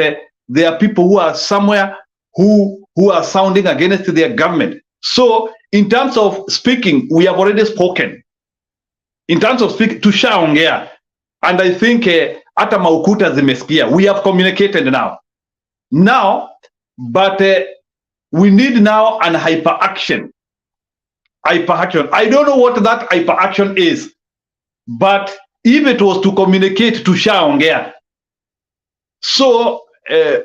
there are people who are somewhere who are sounding against their government. So in terms of speaking, we have already spoken. In terms of speaking, tushaongea, and I think hata maukuta zimesikia. We have communicated now. But we need now an hyperaction. Hyperaction. I don't know what that hyperaction is, but if it was to communicate, tushaongea. So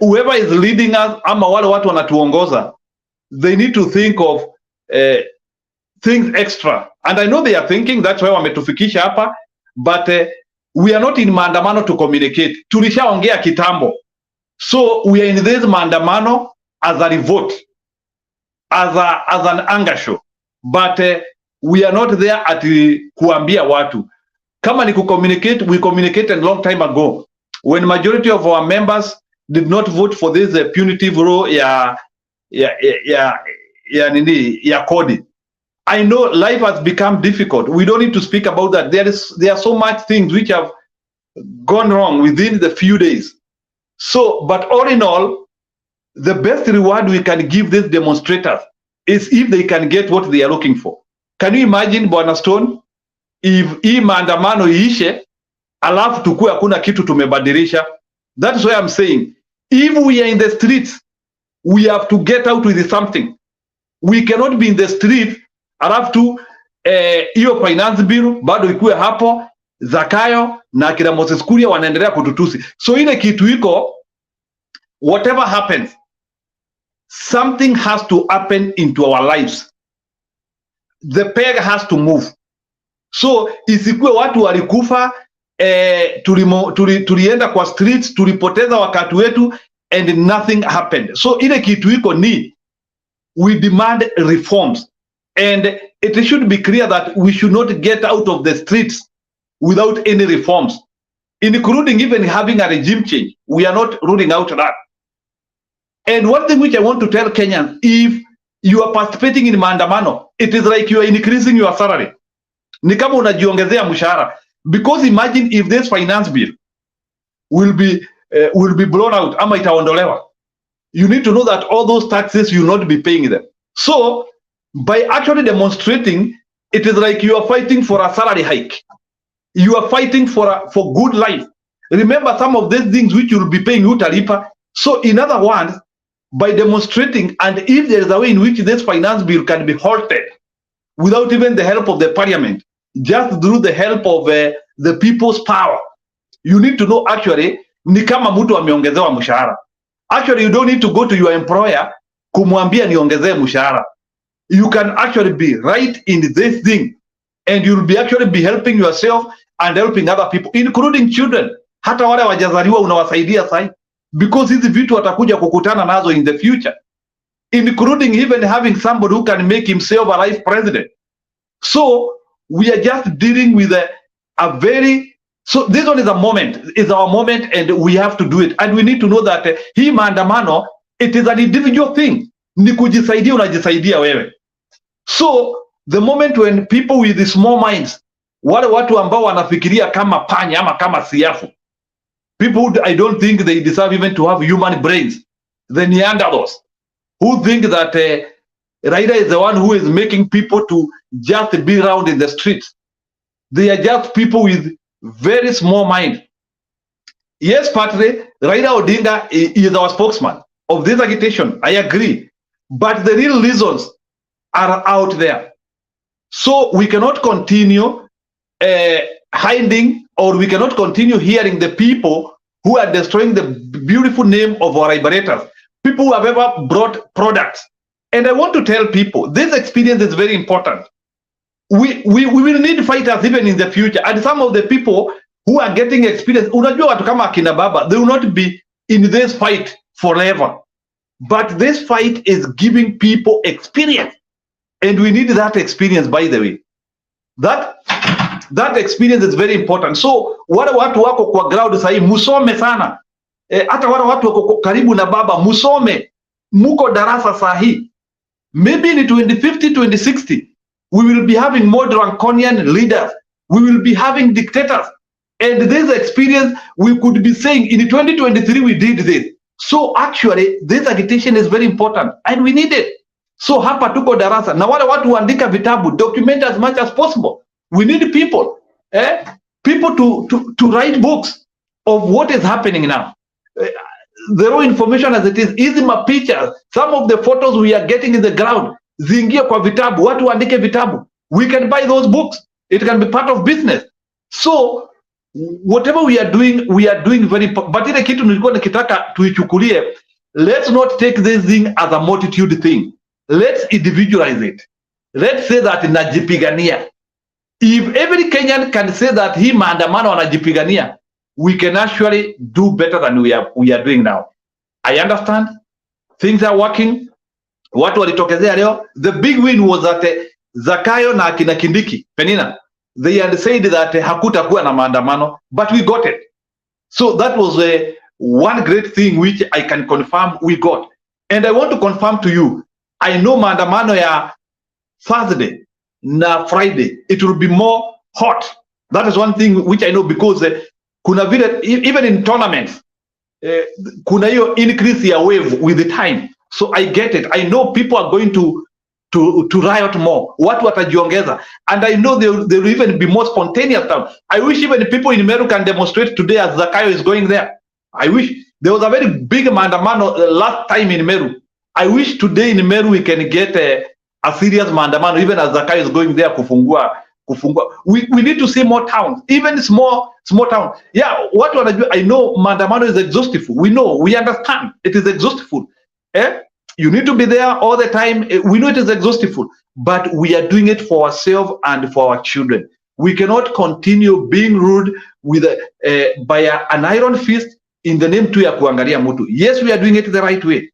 whoever is leading us, ama wale watu wanatuongoza, they need to think of things extra. And I know they are thinking, that's why wametufikisha hapa, but we are not in maandamano to communicate. Tulishaongea kitambo. So we are in this maandamano as a revolt, as an anger show. But we are not there at kuambia watu. Kama ni communicate, we communicated a long time ago, when majority of our members did not vote for this punitive law ya kodi. I know life has become difficult. We don't need to speak about that. There are so much things which have gone wrong within the few days. So, but all in all, the best reward we can give these demonstrators is if they can get what they are looking for. Can you imagine, Bwana Stone, if hii maandamano iishe alafu tukue hakuna kitu tumebadilisha. That's why I'm saying, if we are in the streets, we have to get out with something. We cannot be in the street, alafu tu hiyo finance bill bado ikue hapo, Zakayo na kina Moses Kuria wanaendelea kututusi. So ile kitu iko, whatever happens, something has to happen into our lives. The peg has to move. So isikue watu walikufa, tulienda kwa streets, tulipoteza wakati wetu and nothing happened. So ile kitu iko ni, we demand reforms, and it should be clear that we should not get out of the streets without any reforms, including even having a regime change. We are not ruling out that. And one thing which I want to tell Kenyans, if you are participating in maandamano, it is like you are increasing your salary. Ni kama unajiongezea mshahara. Because imagine if this finance bill will be blown out, ama itaondolewa. You need to know that all those taxes you will not be paying them. So by actually demonstrating, it is like you are fighting for a salary hike. You are fighting for good life. Remember some of these things which you will be paying utalipa. So in other words, by demonstrating, and if there is a way in which this finance bill can be halted without even the help of the parliament, just through the help of the people's power, you need to know actually, ni kama mtu ameongezewa mshahara. Actually, you don't need to go to your employer kumwambia niongezee mshahara. You can actually be right in this thing, and you'll be actually be helping yourself and helping other people, including children. Hata wale wajazaliwa unawasaidia sai, because hizi vitu watakuja kukutana nazo in the future, including even having somebody who can make himself a life president. So we are just dealing with a very, so this one is our moment, and we have to do it. And we need to know that hii maandamano, it is an individual thing. Ni kujisaidia, unajisaidia wewe. So the moment when people with the small minds, wale watu ambao wanafikiria kama panya ama kama siafu, people who I don't think they deserve even to have human brains, the Neanderthals, who think that Raila is the one who is making people to just be around in the streets. They are just people with very small mind. Yes, partly, Raila Odinga is our spokesman of this agitation. I agree. But the real reasons are out there. So we cannot continue hiding, or we cannot continue hearing the people who are destroying the beautiful name of our liberators, people who have ever brought products. And I want to tell people, this experience is very important. We will need fighters even in the future. And some of the people who are getting experience, unajua watu kama akina baba, they will not be in this fight forever. But this fight is giving people experience. And we need that experience, by the way. That experience is very important. So wale watu wako kwa ground sahi, musome sana. Hata wale watu wako karibu na baba, musome. Muko darasa sahi. Maybe in 2050, 2060, we will be having more draconian leaders. We will be having dictators. And this experience, we could be saying in 2023, we did this. So actually, this agitation is very important and we need it. So hapa tuko darasa. Na wale watu waandika vitabu, document as much as possible. We need people. People to write books of what is happening now. The raw information as it is. Hizi mapicha, some of the photos we are getting in the ground, ziingie kwa vitabu, watu waandike vitabu. We can buy those books. It can be part of business. So whatever we are doing very, but ile kitu nilikuwa nikitaka tuichukulie, let's not take this thing as a multitude thing. Let's individualize it. Let's say that najipigania. If every Kenyan can say that hii maandamano wanajipigania, we can actually do better than we are doing now. I understand things are working. Watu walitokezea leo. The big win was that Zakayo na akina Kindiki, Penina, they had said that hakutakuwa na maandamano, but we got it. So that was one great thing which I can confirm we got. And I want to confirm to you, I know maandamano ya Thursday na Friday, it will be more hot. That is one thing which I know, because kuna vile, even in tournaments, kuna hiyo increase ya wave with the time. So I get it. I know people are going to to riot more. Watu watajiongeza. And I know they will even be more spontaneous now. I wish even people in Meru can demonstrate today as Zakayo is going there. I wish. There was a very big maandamano last time in Meru. I wish today in Meru we can get a serious maandamano, even as Zakayo is going there kufungua. We need to see more towns, even small towns. Yeah, what wanajua, I know maandamano is exhaustive. We know, we understand it is exhaustive. You need to be there all the time. We know it is exhaustive, but we are doing it for ourselves and for our children. We cannot continue being ruled with by an iron fist in the name tu ya kuangalia mtu. Yes, we are doing it the right way.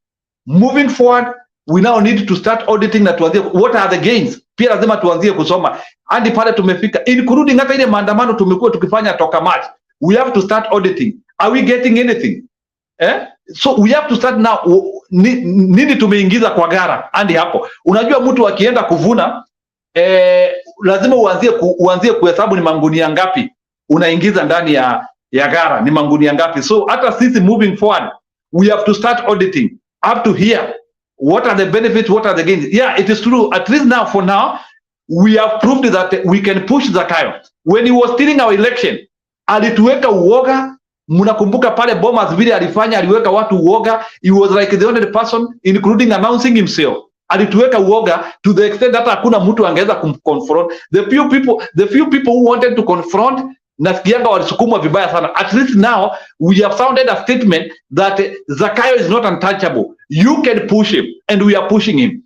Moving forward, we now need to start auditing na tuanzie what are the gains. Pia lazima tuanzie kusoma hadi pale tumefika, including hata ile maandamano tumekuwa tukifanya toka March. We have to start auditing. Are we getting anything? So we have to start now. Nini tumeingiza kwa gara hadi hapo. Unajua mtu akienda kuvuna lazima uanzie kuhesabu ni mangunia ngapi unaingiza ndani ya gara, ni mangunia ngapi. So hata sisi moving forward, we have to start auditing up to here. What are the benefits? What are the gains? Yeah, it is true. At least now, for now, we have proved that we can push Zakayo. When he was stealing our election, alituweka uoga. Mnakumbuka pale Bomas vile alifanya, aliweka watu uoga. He was like the only person, including announcing himself. Alituweka uoga to the extent that hakuna mtu angeweza kumconfront. The few people who wanted to confront, nafikianga walisukumwa vibaya sana. At least now we have sounded a statement that Zakayo is not untouchable. You can push him, and we are pushing him.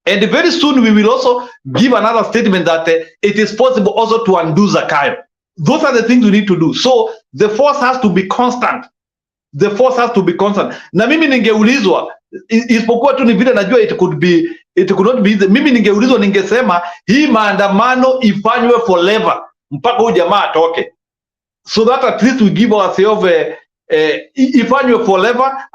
And very soon we will also give another statement that it is possible also to undo Zakayo. Those are the things we need to do. So the force has to be constant. The force has to be constant. Na mimi ningeulizwa, isipokuwa tu ni vile najua it could not be. Mimi ningeulizwa, ningesema hii maandamano ifanywe forever mpaka huyu jamaa atoke, so that at least we give ourselves ifanywe forever.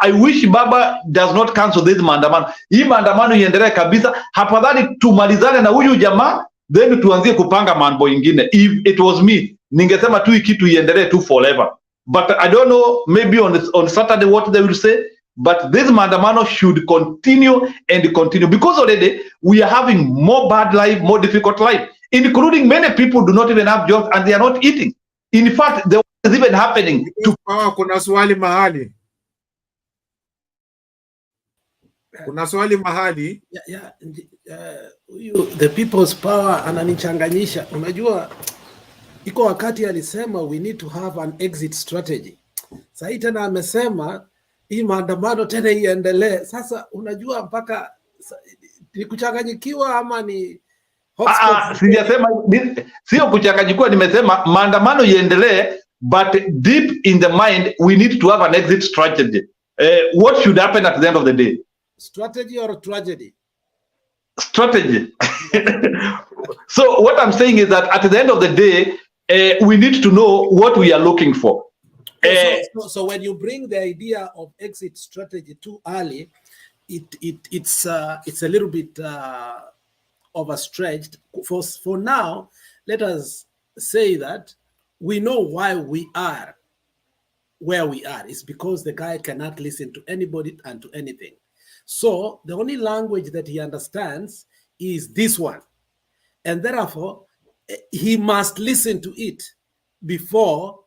I wish Baba does not cancel this maandamano. Hii maandamano iendelee kabisa. Hafadhali tumalizane na huyu jamaa, then tuanzie kupanga mambo ingine. If it was me, ningesema tu kitu iendelee tu forever. But I don't know, maybe on Saturday what they will say. But this maandamano should continue and continue, because already we are having more bad life, more difficult life, including many people do not even have jobs and they are not eating. In fact, there is even happening to kuna swali mahali. Kuna swali mahali. The people's power ananichanganyisha. Unajua iko wakati alisema we need to have an exit strategy. Sasa tena amesema hii maandamano tena iendelee. Sasa unajua mpaka ni kuchanganyikiwa ama ni sijasema, sio kuchanganyikiwa, nimesema maandamano iendelee, but deep in the mind we need to have an exit strategy. What should happen at the end of the day? Strategy or tragedy? Strategy. So what I'm saying is that at the end of the day, we need to know what we are looking for. So when you bring the idea of exit strategy too early, it's a little bit overstretched. For now, let us say that we know why we are where we are. It's because the guy cannot listen to anybody and to anything. So the only language that he understands is this one. And therefore, he must listen to it before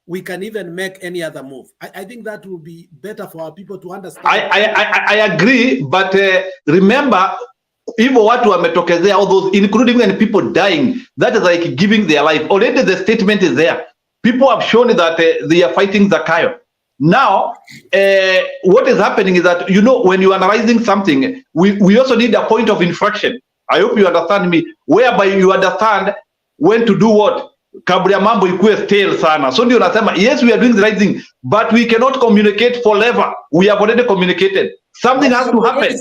we can even make any other move. I think that will be better for our people to understand. I agree, but remember, hivyo watu wametokezea, all those, including when people dying, that is like giving their life. Already the statement is there. People have shown that they are fighting Zakayo. Now, what is happening is that, you know, when you are analyzing something, we also need a point of infraction. I hope you understand me, whereby you understand when to do what. Kabla mambo ikuwe stale sana. So ndio nasema, yes, we are doing the right thing, but we cannot communicate forever. We have already communicated. Something has to happen.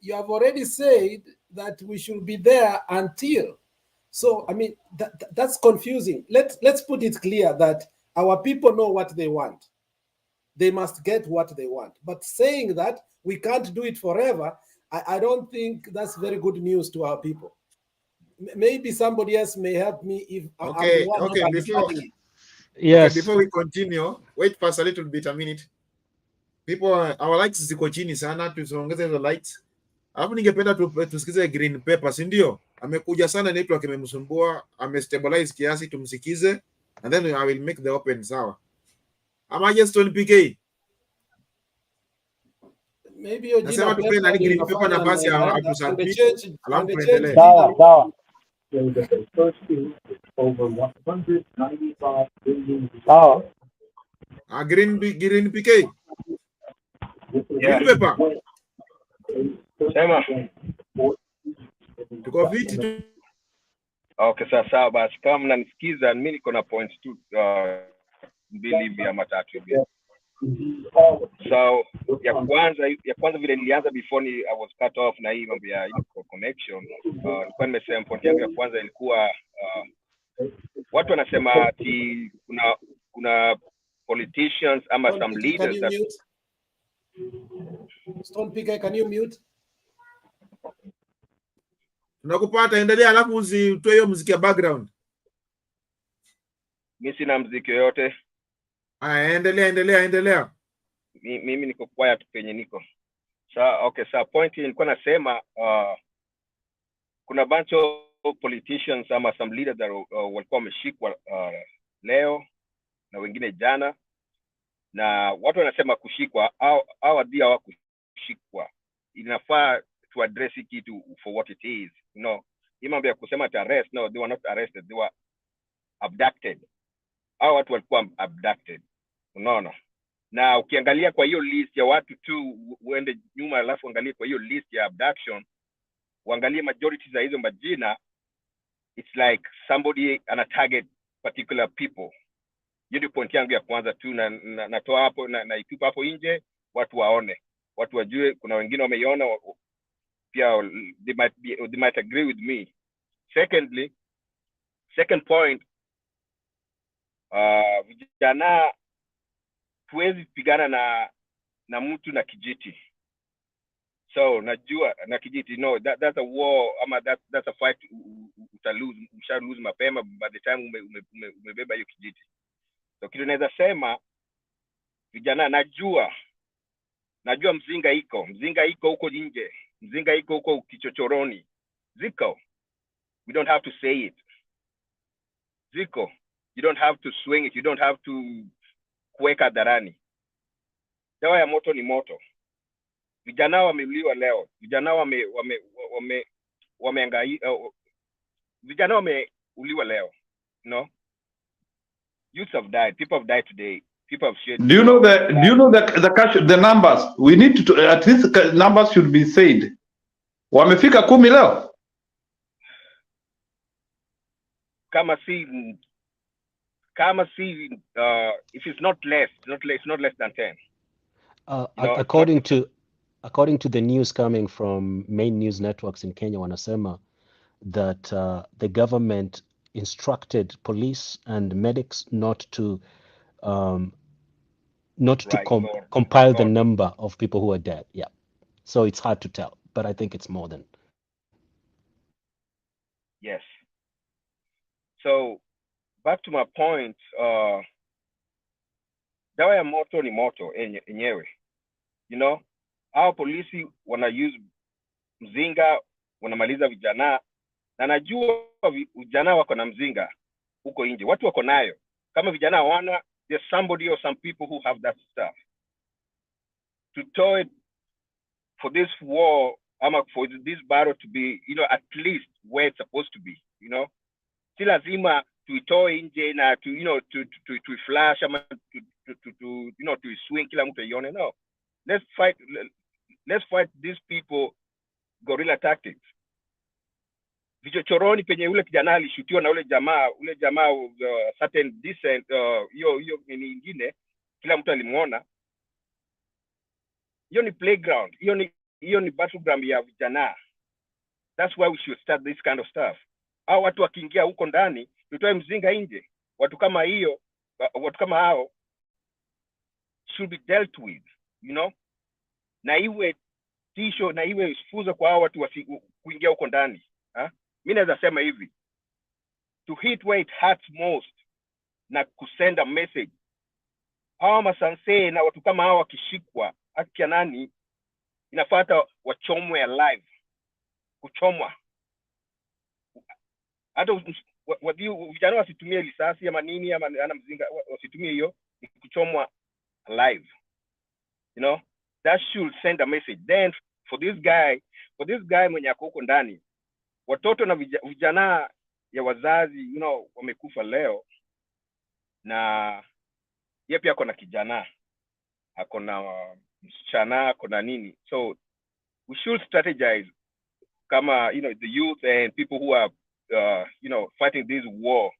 You have already said that we should be there until. So, I mean, that's confusing. Let's put it clear that our people know what they want. They must get what they want. But saying that we can't do it forever, I don't think that's very good news to our people. Maybe somebody else may help me if okay. Before we continue, wait for a little bit, a minute. People, our lights ziko chini sana, tusiongeze hizo lights. Alafu ningependa tusikize Green Pepper, si ndio? Amekuja sana, network imemsumbua, amestabilize kiasi, tumsikize and then I will make the open. Sawa? Ama just on PK. Maybe hiyo jina Nasema tupe Pepper nani ndio Green Pepper inafanya nafasi ya anaenda, atusalute, alafu angechange tuendelee. jina. Sawa. Sawa. Green PK. Green Pepper. Sema. Tuko viti tu. Okay, sawa basi, kama mnanisikiza mimi niko na points tu mbili hivi ama tatu hivi. So ya kwanza vile nilianza before I was cut off na hii mambo ya connection, nilikuwa nimesema point yangu ya kwanza ilikuwa watu wanasema ati kuna politicians ama some leaders that... Stone PK, can you mute? Nakupata, endelea, alafu usitoe hiyo muziki ya background. Mimi sina muziki yoyote. Endelea. Mimi niko quiet penye niko. Okay, point nilikuwa nasema kuna bunch of politicians ama some leaders that walikuwa wameshikwa leo na wengine jana, na watu wanasema kushikwa au adhi hawakushikwa. Inafaa to address kitu for what it is, you know. Hii mambo ya kusema to arrest, no, they were not arrested, they were abducted. Hao watu walikuwa abducted, unaona. Na ukiangalia kwa hiyo list ya watu tu, uende nyuma alafu angalie kwa hiyo list ya abduction, uangalie majority za hizo majina, it's like somebody ana target particular people. Hiyo ndio point yangu ya kwanza tu, na natoa hapo na itupa hapo nje, watu waone, watu wajue. Kuna wengine wameiona pia, they might agree with me. Second point, vijana tuwezi pigana na mtu na kijiti. So najua na kijiti, no, that's a war ama that's a fight lose mapema by the time umebeba hiyo kijiti. So kitu naweza sema, vijana, najua mzinga iko huko nje, mzinga iko huko kichochoroni, ziko. We don't have to say it. Ziko. You don't have to swing it. You don't have to kuweka hadharani. Dawa ya moto ni moto. Vijana wameuliwa leo. Vijana vijana wameuliwa leo. No? Youths have died. People have died today. People have shed. Do you know the numbers? We need to, at least numbers should be said. Wamefika 10 leo. Kama si if it's not less than 10. According to the news coming from main news networks in Kenya, wanasema that the government instructed police and medics not to compile the number of people who are dead. Yeah, so it's hard to tell, but I think it's more than. Yes. So back to my point, dawa ya moto ni moto enyewe. You know, hao polisi wana use mzinga, wanamaliza vijana, na najua vijana wako na mzinga huko nje, watu wako nayo. Kama vijana hawana, there's somebody or some people who have that stuff. To tow it for this war, for this battle to be, you know, at least where it's supposed to be, you know. Si lazima tuitoe nje na to, you know, to flash ama to you know, to swing kila mtu ione. No, let's fight these people guerrilla tactics. Vichochoroni penye ule kijana alishutiwa na ule jamaa certain decent hiyo nyingine, kila mtu alimuona. Hiyo ni playground, hiyo ni battleground ya vijana. That's why we should start this kind of stuff. Hao watu wakiingia huko ndani, tutoe mzinga nje. Watu kama hao should be dealt with, you know. Na iwe tisho, na iwe fuzo kwa hao watu kuingia huko ndani. Mimi naweza sema hivi, to hit where it hurts most na kusend a message. Hawa masanse na watu kama hao wakishikwa, akia nani, Inafuata wachomwe alive, kuchomwa. Hata vijana wasitumie risasi ama nini ama ana mzinga, wasitumie hiyo, kuchomwa alive. You know, that should send a message. Then for this guy mwenye ako huko ndani, watoto na vijana ya wazazi, you know, wamekufa leo, na yeye pia ako na kijana, ako na msichana, ako na nini. So we should strategize, kama, you know, the youth and people who are you know, fighting this war.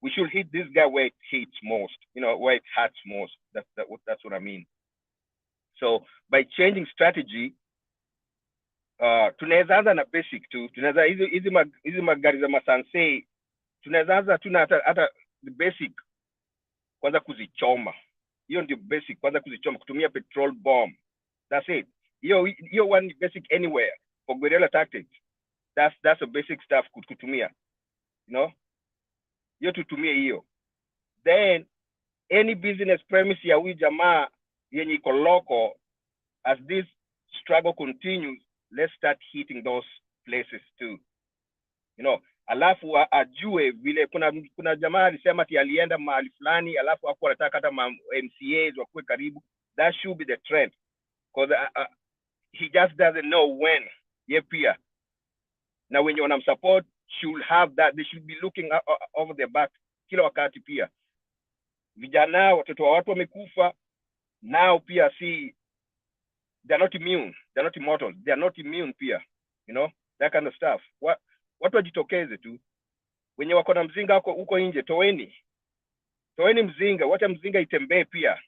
We should hit this guy where it hits most, you know, where it hurts most. That's what I mean. So by changing strategy, tunaweza anza na basic tu. Tunaweza hizi magari za masanse, tunaweza anza tuna hata the basic, kwanza kuzichoma. Hiyo ndio basic, kwanza kuzichoma, kutumia petrol bomb. That's it. Hiyo one basic anywhere for guerrilla tactics. That's a basic stuff kutumia. You know? Hiyo tutumie hiyo. Then any business premise ya huyu jamaa yenye iko local, as this struggle continues, let's start hitting those places too. You know, alafu ajue vile kuna jamaa alisema ati alienda mahali fulani, alafu hapo anataka hata MCAs wakuwe karibu. That should be the trend, because he just doesn't know when. Ye pia na wenye wanamsupport should have that. They should be looking over their back kila wakati pia. Vijana, watoto wa watu wamekufa, now pia see, they're not immune, they're not immortal, they're not immune pia, you know, that kind of stuff. Watu wajitokeze tu, wenye wako na mzinga huko nje, toweni mzinga, wacha mzinga itembee pia,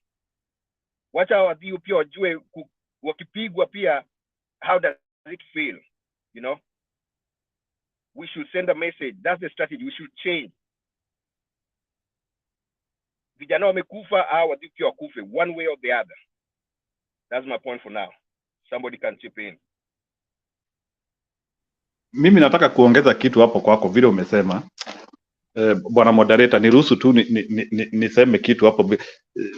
wacha wadhiu pia wajue wakipigwa pia, how does it feel, you know. We should send a message. That's the strategy. We should change. Vijana wamekufa, wadhiu pia wakufe, one way or the other. That's my point for now. Somebody can chip in. Mimi nataka kuongeza kitu hapo kwako vile umesema. Bwana moderator, niruhusu tu niseme kitu hapo.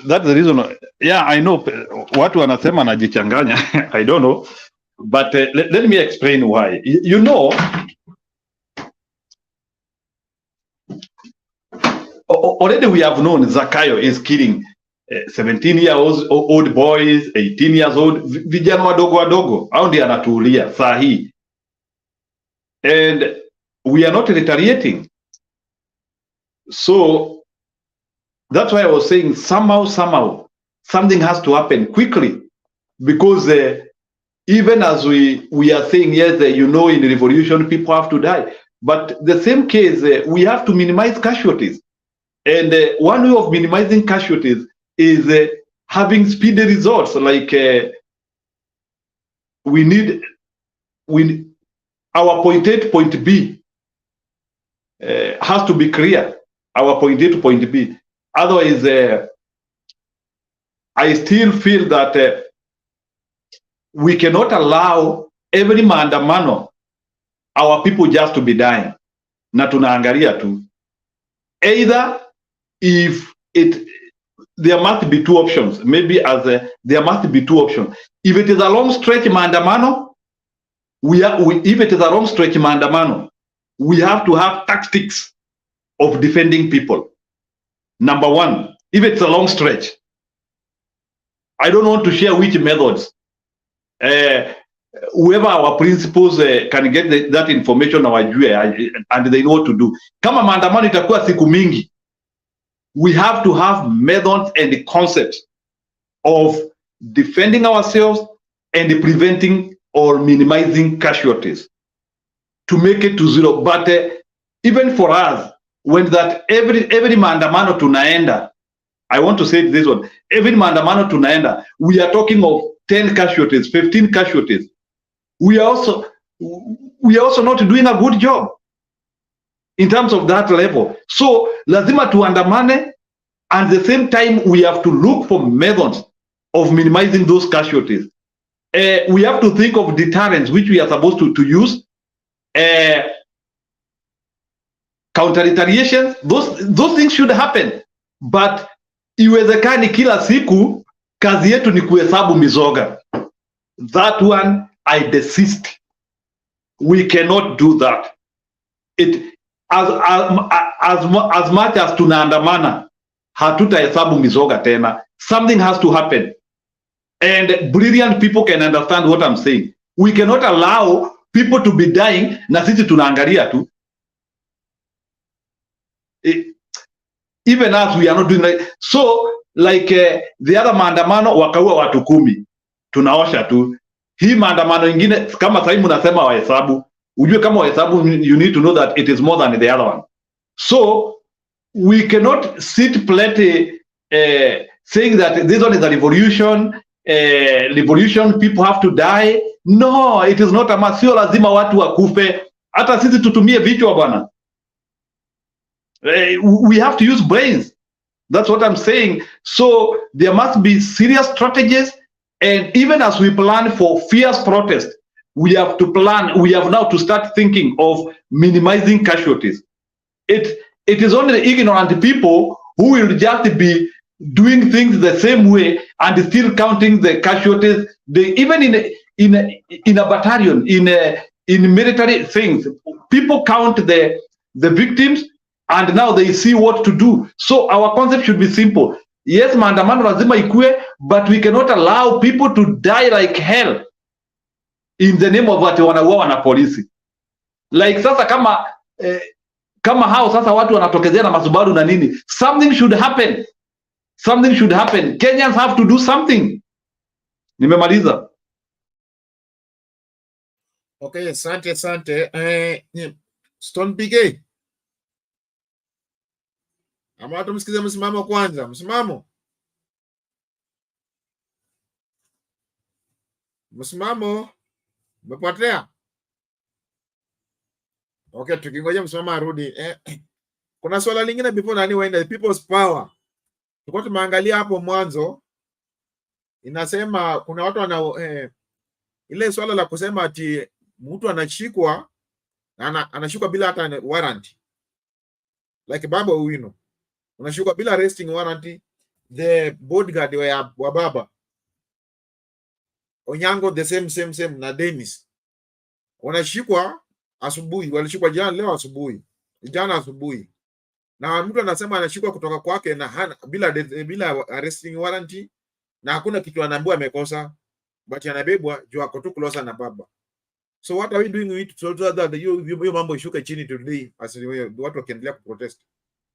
That's the reason. Yeah, I know watu wanasema najichanganya. I don't know. But let me explain why. You know, already we have known Zakayo is killing 17-year-old boys, 18 years old, vijana wadogo, hao ndio anatuulia saa hii. And we are not retaliating. So that's why I was saying somehow something has to happen quickly, because even as we are saying, yes, you know, in the revolution people have to die, but the same case, we have to minimize casualties. And one way of minimizing casualties is having speedy results. Like we need our point A to point B has to be clear. Our point A to point B. Otherwise, I still feel that we cannot allow every maandamano our people just to be dying. Na tunaangalia tu. Either there must be two options. Maybe there must be two options. If it is a long stretch maandamano, if it is a long stretch maandamano, we have to have tactics of defending people. Number one, if it's a long stretch, I don't want to share which methods. Whoever our principals can get that information and they know what to do. Kama maandamano itakuwa siku mingi, we have to have methods and the concept of defending ourselves and preventing or minimizing casualties to make it to zero. But even for us, when that every maandamano tunaenda, I want to say this one, every maandamano tunaenda, we are talking of 10 casualties, 15 casualties. We are also not doing a good job in terms of that level. So lazima tuandamane, and at the same time we have to look for methods of minimizing those casualties. We have to think of deterrence, which we are supposed to use. Counter retaliation, those things should happen, but iwezekani kila siku kazi yetu ni kuhesabu mizoga. that one I desist. We cannot do that. It as much as tunaandamana, hatutahesabu mizoga tena. Something has to happen, and brilliant people can understand what I'm saying. We cannot allow people to be dying na sisi tunaangalia tu. Even as we are not doing right. So like the other maandamano wakaua watu 10, tunaosha tu. Hii maandamano ingine kama sasa hivi mnasema wahesabu, ujue kama wahesabu, you need to know that it is more than the other one. So we cannot sit plenty saying that this one is a revolution, revolution, people have to die. No, it is not a mass. Sio lazima watu wakufe, hata sisi tutumie vichwa bwana. We have to use brains. That's what I'm saying. So there must be serious strategies, and even as we plan for fierce protest, we have to plan. We have now to start thinking of minimizing casualties. It is only the ignorant people who will just be doing things the same way and still counting the casualties. They even in a battalion, in military things, people count the victims, and now they see what to do. So our concept should be simple. Yes, maandamano lazima ikue, but we cannot allow people to die like hell in the name of what wanauawa na polisi. Like sasa kama hao sasa watu wanatokezea na masubaru na nini, something should happen. Something should happen. Kenyans have to do something. Nimemaliza. Okay, asante. Stone PK. Ama watu msikize msimamo kwanza. Msimamo. Umepotea. Okay, tukingoja msimamo arudi. Kuna swala lingine before nani waenda, the people's power. Tulikuwa tumeangalia hapo mwanzo, inasema kuna watu wana ile swala la kusema ati mtu anashikwa anashikwa bila hata warrant, like Baba Owino unashikwa bila arresting warrant. The bodyguard wa Baba Onyango the same na Dennis wanashikwa asubuhi, walishikwa leo asubuhi, jana asubuhi, na mtu anasema anashikwa kutoka kwake na bila arresting warrant, na hakuna kitu anaambiwa amekosa, but anabebwa juu ako tu closer na Baba. So what are we doing with so that hiyo mambo ishuke chini today as watu wakiendelea kuprotest?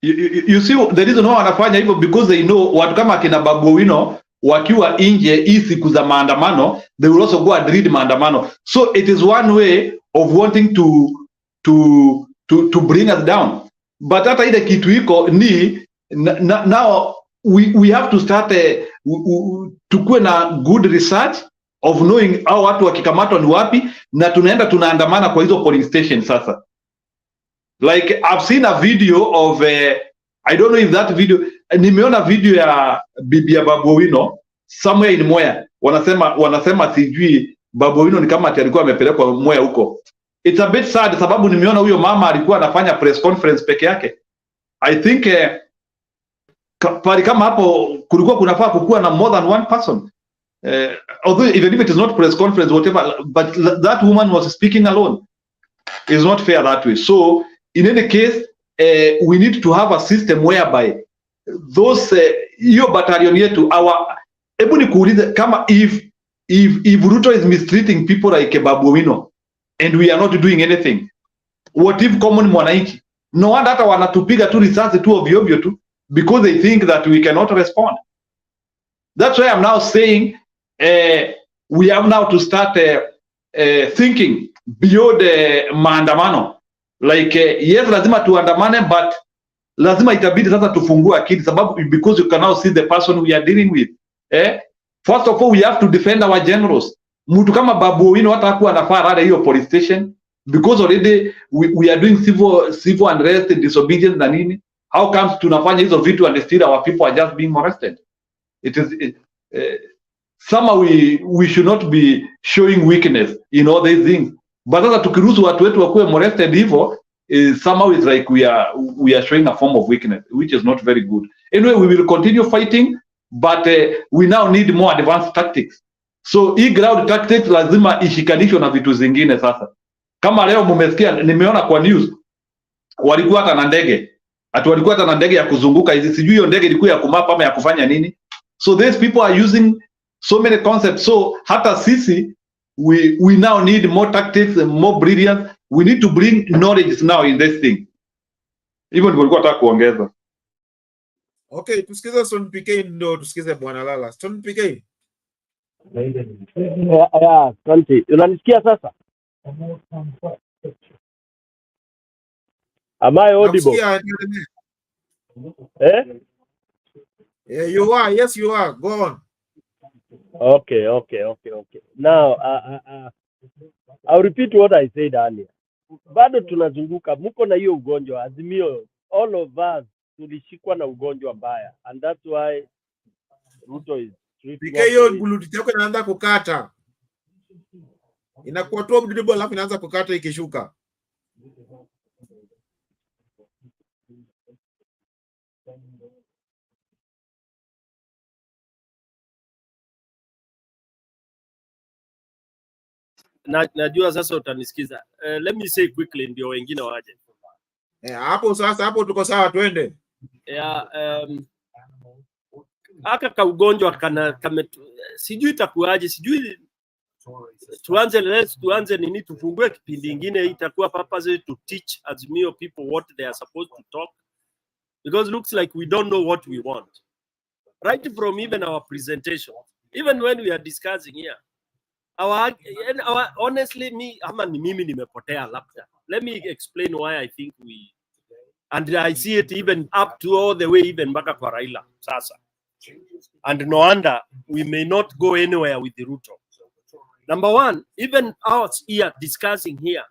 You see the reason why wanafanya hivyo, because they know watu kama akina Babu Owino wakiwa nje hii siku za maandamano, they will also go and lead maandamano. So it is one way of wanting to bring us down. But hata ile kitu iko ni now we have to start tukue na good research of knowing how watu wakikamatwa ni wapi, na tunaandamana kwa hizo polling station sasa. Like I've seen a video of I don't know if that video, nimeona video ya bibi ya Babu Owino somewhere in Mwea, wanasema sijui Babu Owino ni kama alikuwa amepelekwa Mwea huko. It's a bit sad sababu nimeona huyo mama alikuwa anafanya press conference peke yake. I think pali kama hapo kulikuwa kunafaa kukuwa na more than one person. Although even if it is not press conference whatever, but that woman was speaking alone. It's not fair that way. So in any case, we need to have a system whereby those hiyo battalion yetu hebu nikuulize kama if Ruto is mistreating people like Babu Owino and we are not doing anything, what if common mwananchi? No wonder hata wanatupiga tu risasi tu ovyo ovyo tu because they think that we cannot respond. That's why I'm now saying we have now to start thinking beyond maandamano. Like yes, lazima tuandamane, but lazima itabidi sasa tufungue akili sababu because you can now see the person we are dealing with. First of all, we have to defend our generals. Mtu kama Babu Owino hata hakuwa anafaa rada hiyo police station because already we are doing civil unrest and disobedience na nini. How comes tunafanya hizo vitu and still our people are just being molested? It is somehow we should not be showing weakness in all these things. But sasa tukiruhusu watu wetu wakuwe molested hivyo, somehow it's like we are showing a form of weakness, which is not very good. Anyway, we will continue fighting, but we now need more advanced tactics. So hii ground tactics lazima ishikanishwe na vitu zingine. Sasa kama leo mumesikia, nimeona kwa news walikuwa hata na ndege, walikuwa hata na ndege ya kuzunguka hizi, sijui hiyo ndege ilikuwa ya kumapa ama ya kufanya nini. So these people are using so many concepts. So hata sisi we now need more tactics and more brilliance. We need to bring knowledge now in this thing. Hivyo ndivyo nilikuwa nataka kuongeza. Okay, tusikize Stone PK ndo tusikize Bwana Lala. Stone PK. Asante. Unanisikia sasa? Am I audible? Yeah, you are. Yes, you are. Go on. Okay. Now, I'll repeat what I said earlier. Bado tunazunguka, mko na hiyo ugonjwa Azimio. All of us tulishikwa na ugonjwa mbaya, and that's why Ruto is treating PK hiyo buluti yako inaanza kukata. Inakuwa tu audible alafu inaanza kukata ikishuka. Najua sasa utanisikiza. Let me say quickly ndio wengine waje. Hapo sasa, hapo tuko sawa, twende. Aka ka ugonjwa sijui itakuaje, sijui tuanze nini, tufungue kipindi kingine itakuwa purpose to teach Azimio people what they are supposed to talk, because looks like we don't know what we want right from even our presentation, even when we are discussing here. Our honestly, mimi nimepotea labda. Let me explain why I think we, and I see it even up to all the way even mpaka kwa Raila sasa. And no wonder we may not go anywhere with the Ruto. Number one, even us here discussing here,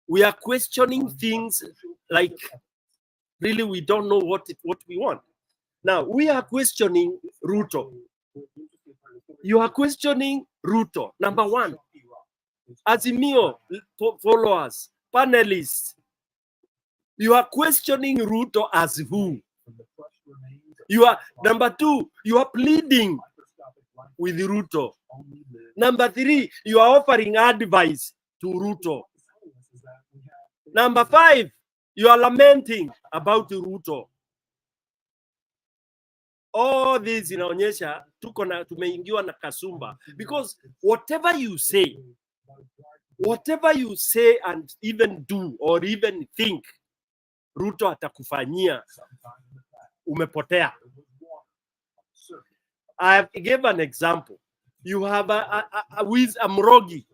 we are questioning things like really we don't know what we want. Now we are questioning Ruto. You are questioning Ruto. Number one, Azimio followers, panelists, you are questioning Ruto as who? You are, number two, you are pleading with Ruto. Number three, you are offering advice to Ruto. Number five, you are lamenting about Ruto. All these inaonyesha tumeingiwa na kasumba, because whatever you say and even do or even think Ruto atakufanyia, umepotea. I gave an example. You have a mrogi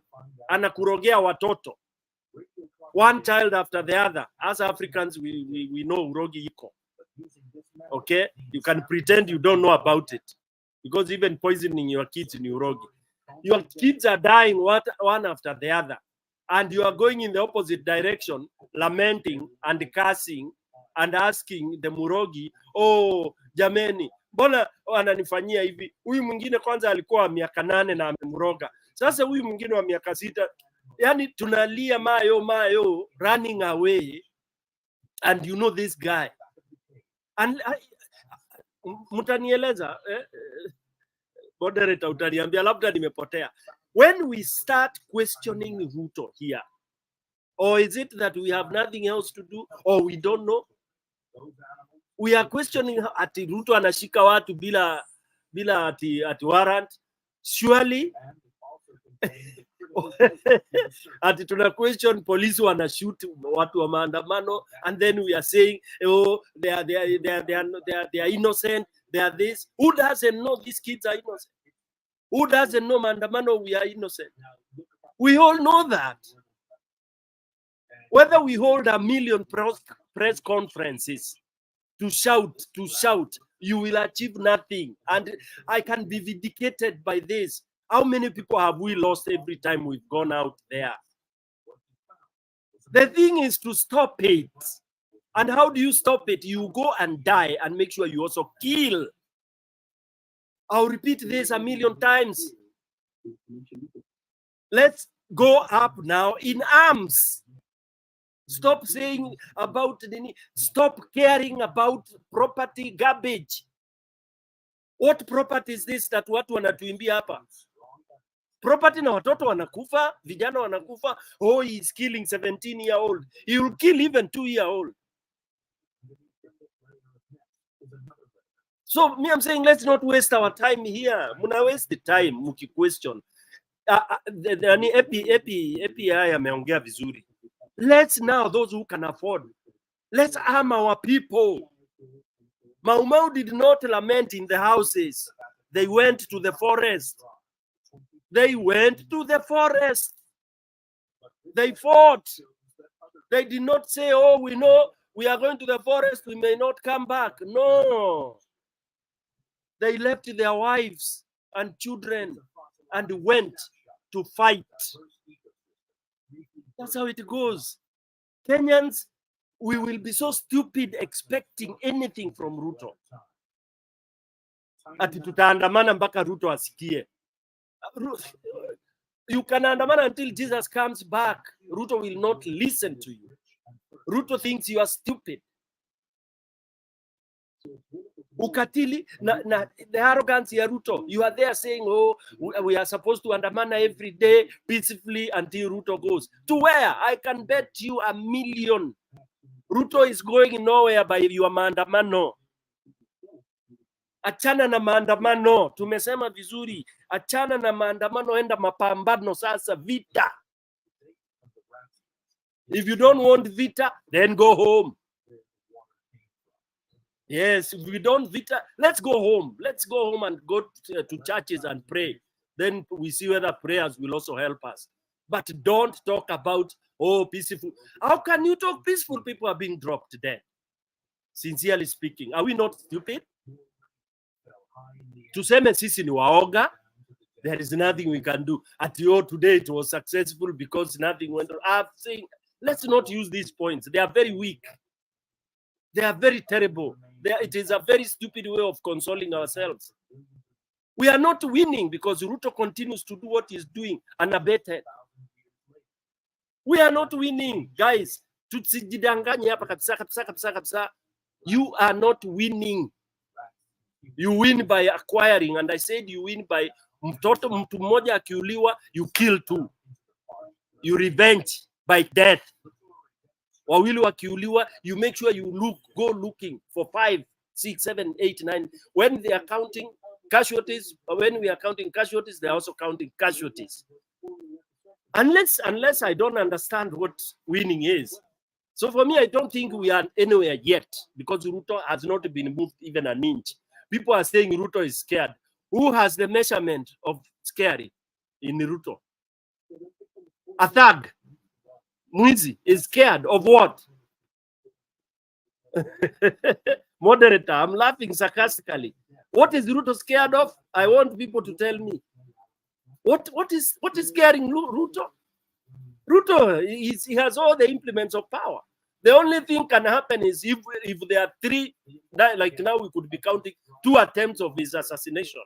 anakurogea watoto, one child after the other. As Africans we know urogi iko. Okay, you can pretend you don't know about it, because even poisoning your kids in urogi. Your kids are dying one after the other, and you are going in the opposite direction, lamenting and cursing and asking the murogi, oh jameni, mbona wananifanyia hivi? Huyu mwingine kwanza alikuwa miaka 8 na amemroga, sasa huyu mwingine wa miaka 6. Yani tunalia mayo running away, and you know this guy. And mtanieleza moderator, utaniambia labda nimepotea. When we start questioning Ruto here, or is it that we have nothing else to do, or we don't know? We are questioning ati Ruto anashika watu bila ati warrant. Surely ati tuna question police wana shoot watu wa maandamano, and then we are saying, oh, they are innocent, they are this. Who doesn't know these kids are innocent? Who doesn't know maandamano we are innocent? We all know that. Whether we hold 1 million press conferences to shout, you will achieve nothing. And I can be vindicated by this. How many people have we lost every time we've gone out there? The thing is to stop it. And how do you stop it? You go and die and make sure you also kill. I'll repeat this 1 million times. Let's go up now in arms. Stop saying about stop caring about property garbage. What property is this that watu wanatuimbia hapa? property na watoto wanakufa, vijana wanakufa. Oh, he is killing 17-year-old. He will kill even 2-year-old. So me, I'm saying let's not waste our time here. Muna waste the time muki question. The API ameongea vizuri. Let's now, those who can afford, let's arm our people. Mau Mau did not lament in the houses. They went to the forest. They went to the forest. They fought. They did not say, oh, we know we are going to the forest, we may not come back. No. They left their wives and children and went to fight. That's how it goes. Kenyans, we will be so stupid expecting anything from Ruto. Ati tutaandamana mpaka Ruto asikie. You can andamana until Jesus comes back. Ruto will not listen to you. Ruto thinks you are stupid. Ukatili, the arrogance ya Ruto. You are there saying, oh, we are supposed to andamana every day peacefully until Ruto goes. To where? I can bet you $1 million. Ruto is going nowhere by your maandamano. Achana na maandamano. Tumesema vizuri. Achana na maandamano, enda mapambano sasa, vita. If you don't want vita, then go home. Yes, if we don't vita, let's go home. Let's go home and go to churches and pray. Then we see whether prayers will also help us. But don't talk about, oh, peaceful. How can you talk peaceful? People are being dropped dead. Sincerely speaking, are we not stupid? Tuseme sisi ni waoga. There is nothing we can do. At your today it was successful because nothing went wrong. I'm saying, let's not use these points. They are very weak. They are very terrible. It is a very stupid way of consoling ourselves. We are not winning because Ruto continues to do what he's doing unabated. We are not winning, guys. Tusijidanganye hapa kabisa. You are not winning. You win by acquiring, and I said you win by mtu mmoja akiuliwa, you kill two. You revenge by death. Wawili wakiuliwa, you make sure you go looking for 5, 6, 7, 8, 9. When they are counting casualties, when we are counting casualties, they are also counting casualties. Unless I don't understand what winning is. So for me, I don't think we are anywhere yet because Ruto has not been moved even an inch. People are saying Ruto is scared. Who has the measurement of scary in Ruto? A thug. Mwizi is scared of what? Moderator, I'm laughing sarcastically. What is Ruto scared of? I want people to tell me. What is scaring Ruto? Ruto, he has all the implements of power. The only thing can happen is if there are 3, like now we could be counting 2 attempts of his assassination.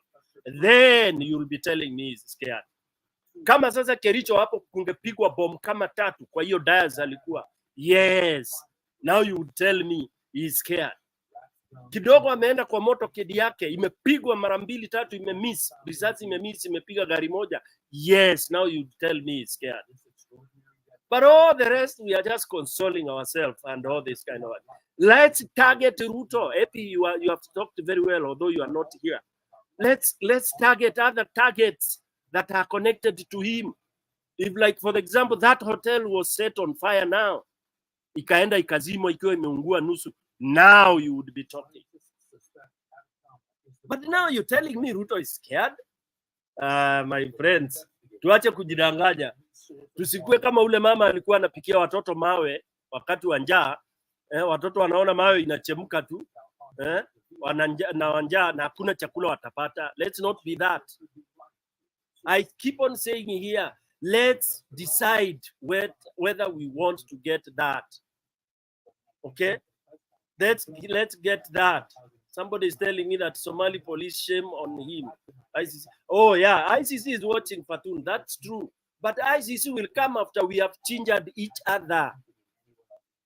Then you'll be telling me he's scared. Kama sasa Kericho hapo kungepigwa bomb kama 3 kwa hiyo dias alikuwa. Yes. Now you would tell me he's scared. Kidogo ameenda kwa moto kedi yake, imepigwa mara 2, 3 imemiss, risasi imemiss, imepiga gari moja. Yes, now you tell me he's scared. But all the rest, we are just consoling ourselves and all this kind of. Let's target Ruto. Epi, you have talked very well, although you are not here. Let's target other targets that are connected to him. If, like, for example, that hotel was set on fire now, ikaenda ikazimwa ikiwa imeungua nusu, now you would be talking. But now you're telling me Ruto is scared? My friends, tuache kujidanganya. Tusikue kama ule mama alikuwa anapikia watoto mawe wakati wa njaa. Watoto wanaona mawe inachemka tu. Wananja na hakuna chakula watapata. Let's not be that. I keep on saying here, let's decide whether we want to get that. Okay? Let's get that. Somebody is telling me that Somali police, shame on him. ICC. Oh yeah, ICC is watching Fatun. That's true. But ICC will come after we have changed each other.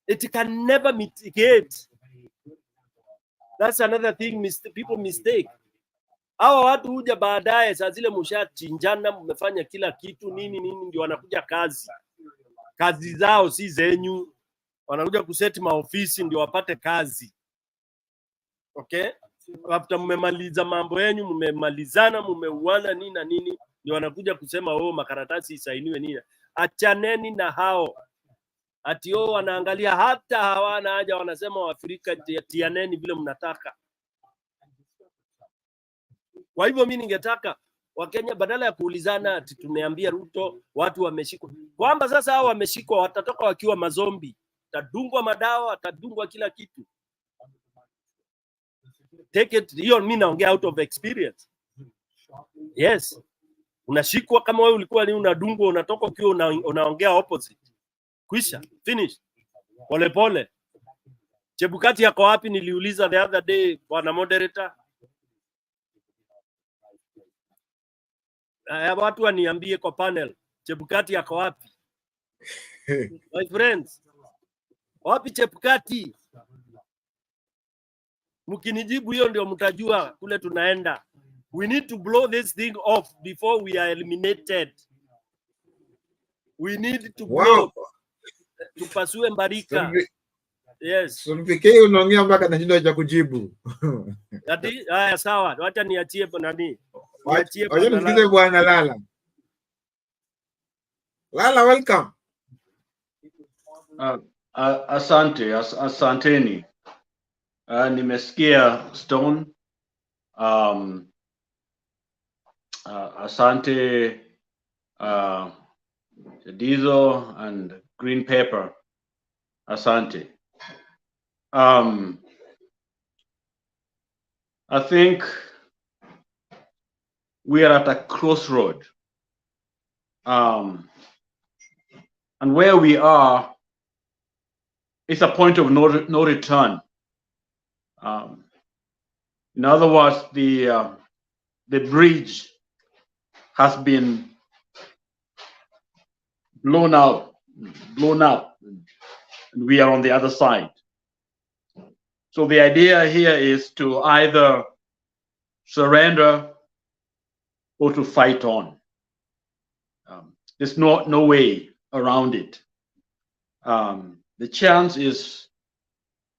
It can never mitigate. That's another thing people mistake. Hawa watu huja baadaye, saa zile mshachinjana, mmefanya kila kitu nini nini, ndio wanakuja kazi. Kazi zao si zenyu, wanakuja kuseti maofisi ndio wapate kazi. Okay, after mmemaliza mambo yenu, mmemalizana, mmeuana nini na nini, ndio wanakuja kusema oh, makaratasi isainiwe nini. Achaneni na hao. Ati oh, wanaangalia, hata hawana haja, wanasema Waafrika tianeni vile mnataka. Kwa hivyo mimi ningetaka Wakenya badala ya kuulizana ati tumeambia Ruto watu wameshikwa, kwamba sasa hao wameshikwa watatoka wakiwa mazombi, tadungwa madawa, watadungwa kila kitu. Take it, hiyo mimi naongea out of experience. Yes, unashikwa kama wewe ulikuwa ni unadungwa, unatoka ukiwa unaongea opposite. Kwisha, finish. Pole pole. Chebukati yako wapi? Niliuliza the other day bwana moderator. Watu waniambie kwa panel, Chebukati yako wapi? My friends, wapi Chebukati? Mkinijibu hiyo ndio mtajua kule tunaenda. We need to blow this thing off before we are eliminated. We need to blow. Tupasue mbarika. Yes. So mpekee unaongea mpaka nashinda cha kujibu. Ati haya sawa, wacha niachie nani? Niachie bwana Lala. Lala, welcome. Asanteni. Nimesikia Stone. Asante Dizo and Green Pepper. Asante. I think we are at a crossroad. And where we are is a point of no return. In other words, the bridge has been blown up, and we are on the other side. So the idea here is to either surrender or to fight on. There's no way around it. The chance is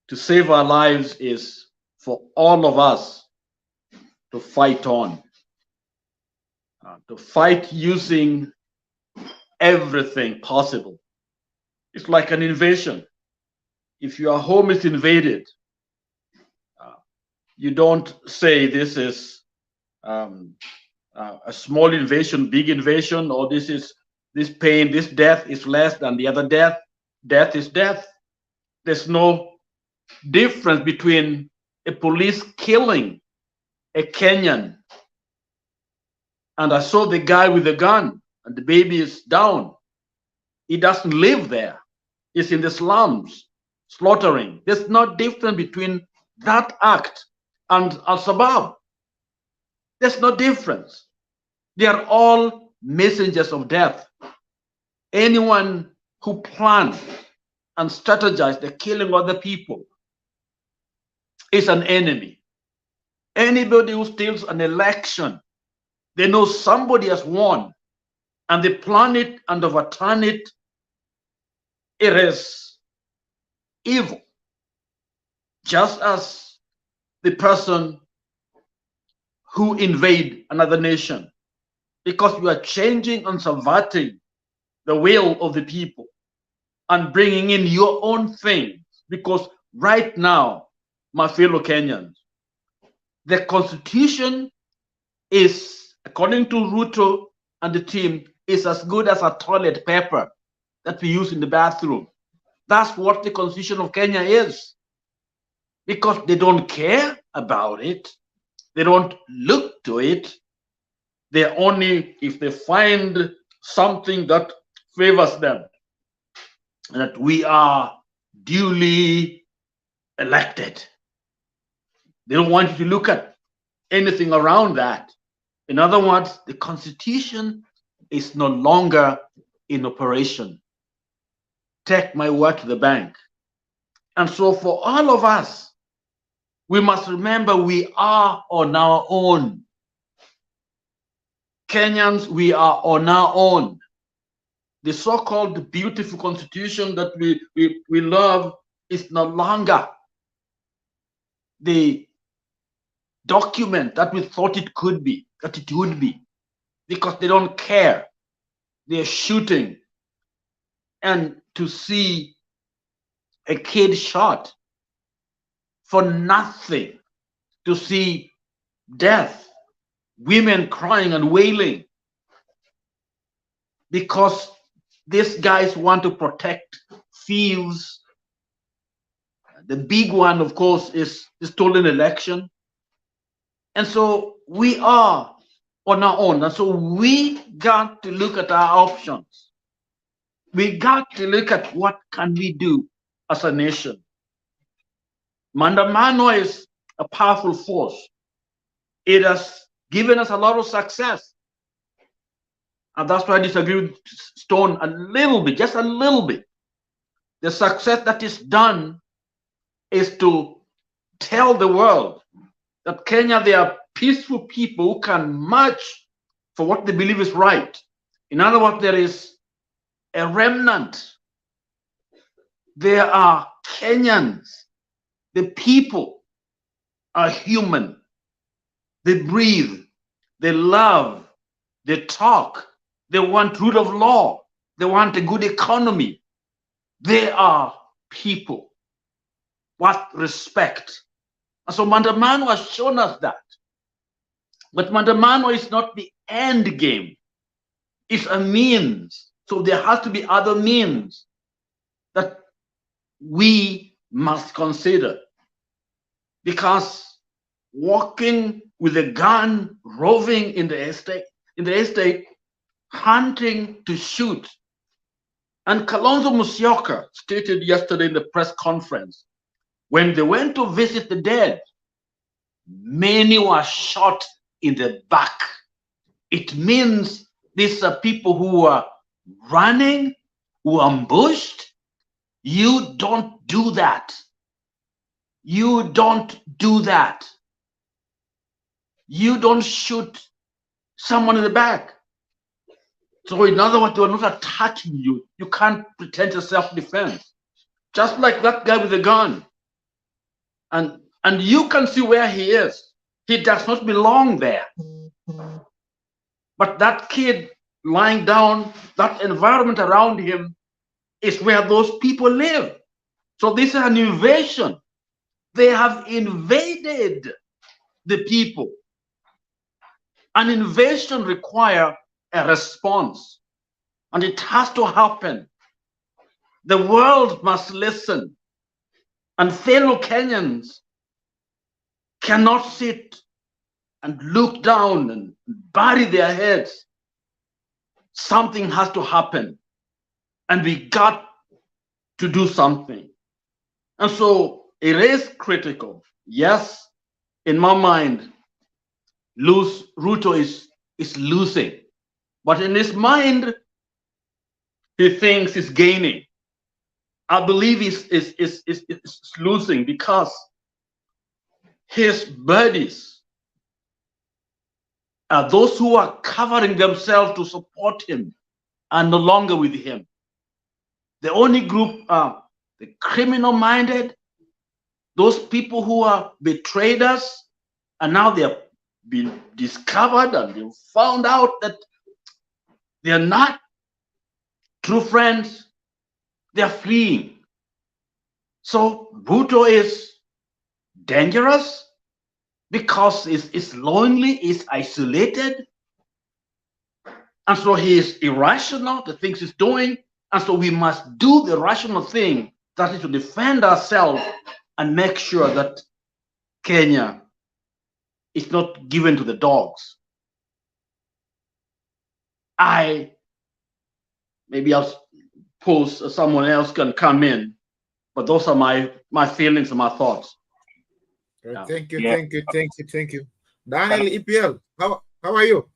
to save our lives is for all of us to fight on, to fight using everything possible. It's like an invasion. If your home is invaded, you don't say this is a small invasion, big invasion, or this pain, this death is less than the other death. Death is death. There's no difference between a police killing a Kenyan and I saw the guy with the gun and the baby is down. He doesn't live there. He's in the slums, slaughtering. There's no difference between that act and Al-Shabaab. There's no difference. They are all messengers of death. Anyone who planned and strategized the killing of the people is an enemy. Anybody who steals an election, they know somebody has won and they plan it and overturn it. It is evil. Just as the person who invade another nation, because you are changing and subverting the will of the people and bringing in your own things. Because right now, my fellow Kenyans, the constitution is, according to Ruto and the team, is as good as a toilet paper that we use in the bathroom. That's what the constitution of Kenya is. Because they don't care about it. They don't look to it. They only, if they find something that favors them, that we are duly elected. They don't want you to look at anything around that. In other words, the constitution is no longer in operation. Take my word to the bank. And so for all of us, we must remember we are on our own. Kenyans, we are on our own. The so-called beautiful constitution that we love is no longer the document that we thought it could be, that it would be, because they don't care. They're shooting. And to see a kid shot for nothing, to see death, women crying and wailing, because these guys want to protect thieves. The big one, of course, is the stolen election. And so we are on our own. And so we got to look at our options. We got to look at what can we do as a nation. Maandamano is a powerful force. It has given us a lot of success. And that's why I disagree with Stone a little bit, just a little bit. The success that is done is to tell the world that Kenya, they are peaceful people who can march for what they believe is right. In other words, there is a remnant. There are Kenyans. The people are human. They breathe. They love. They talk. They want rule of law. They want a good economy. They are people. What respect. And so Maandamano has shown us that. But Maandamano is not the end game. It's a means. So there has to be other means that we must consider. Because walking with a gun, roving in the estate, hunting to shoot. And Kalonzo Musyoka stated yesterday in the press conference, when they went to visit the dead, many were shot in the back. It means these are people who are running, who are ambushed. You don't do that. You don't do that. You don't shoot someone in the back. So in other words, they were not attacking you. You can't pretend to self-defense. Just like that guy with the gun. And you can see where he is. He does not belong there. But that kid lying down, that environment around him is where those people live. So this is an invasion. They have invaded the people. An invasion requires a response, and it has to happen. The world must listen, and fellow Kenyans cannot sit and look down and bury their heads. Something has to happen, and we got to do something. And so it is critical. Yes, in my mind, Ruto is losing, but in his mind, he thinks he's gaining. I believe he's losing because his buddies are those who are covering themselves to support him are no longer with him. The only group are the criminal-minded, those people who are betrayed us, and now they have been discovered and they found out that they are not true friends. They are fleeing. So Ruto is dangerous because it's lonely, it's isolated, and so he is irrational, the things he's doing, and so we must do the rational thing, that is to defend ourselves and make sure that Kenya is not given to the dogs. Maybe I'll pose, someone else can come in, but those are my feelings and my thoughts. Yeah. Thank you. Daniel EPL, how are you?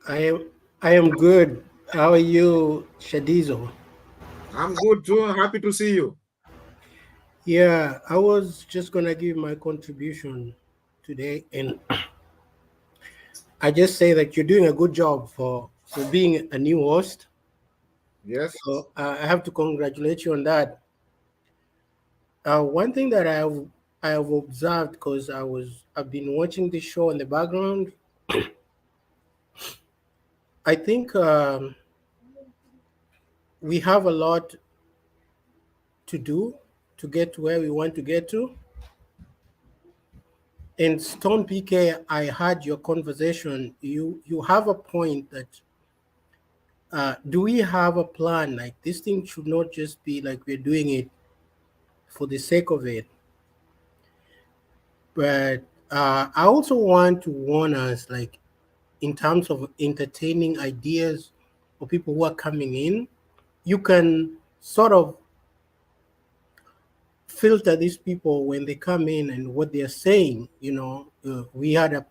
I am good. How are you, Shadizo? I'm good too. Happy to see you. Yeah, I was just gonna give my contribution today, and I just say that you're doing a good job for being a new host. Yes. So I have to congratulate you on that. One thing that I have observed, because I've been watching this show in the background. I think we have a lot to do to get to where we want to get to. And Stone PK, I heard your conversation. You have a point that do we have a plan? Like, this thing should not just be like we're doing it for the sake of it. But I also want to warn us, like, in terms of entertaining ideas or people who are coming in, you can sort of filter these people when they come in and what they're saying. We had a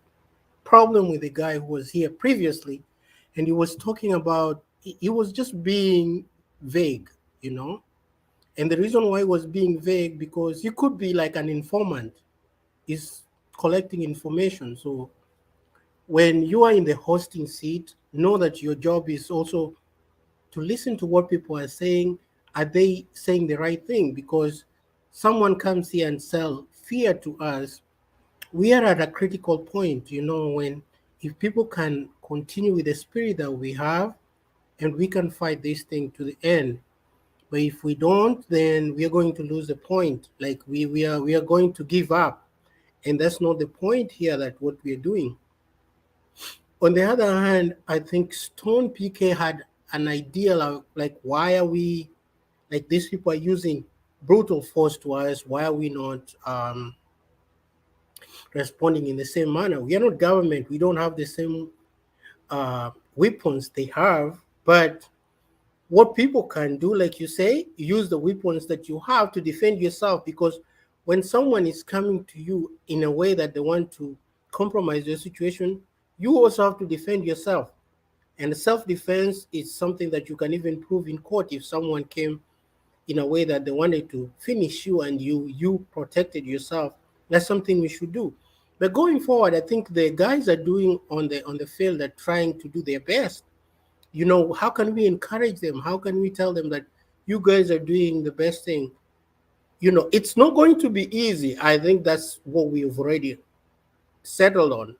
problem with the guy who was here previously, and he was talking about, he was just being vague, you know. And the reason why he was being vague, because you could be like an informant, is collecting information. So when you are in the hosting seat, know that your job is also to listen to what people are saying. Are they saying the right thing? Because someone comes here and sell fear to us, we are at a critical point, when if people can continue with the spirit that we have, and we can fight this thing to the end. But if we don't, then we are going to lose the point. Like, we are going to give up. And that's not the point here, that what we are doing. On the other hand, I think Stone PK had an idea of, like, why are we, like, these people are using brutal force to us? Why are we not responding in the same manner? We are not government. We don't have the same weapons they have. But what people can do, like you say, use the weapons that you have to defend yourself. Because when someone is coming to you in a way that they want to compromise your situation, you also have to defend yourself. And self-defense is something that you can even prove in court. If someone came in a way that they wanted to finish you and you protected yourself, that's something we should do. But going forward, I think the guys are doing on the field, are trying to do their best. How can we encourage them? How can we tell them that you guys are doing the best thing? It's not going to be easy. I think that's what we've already settled on,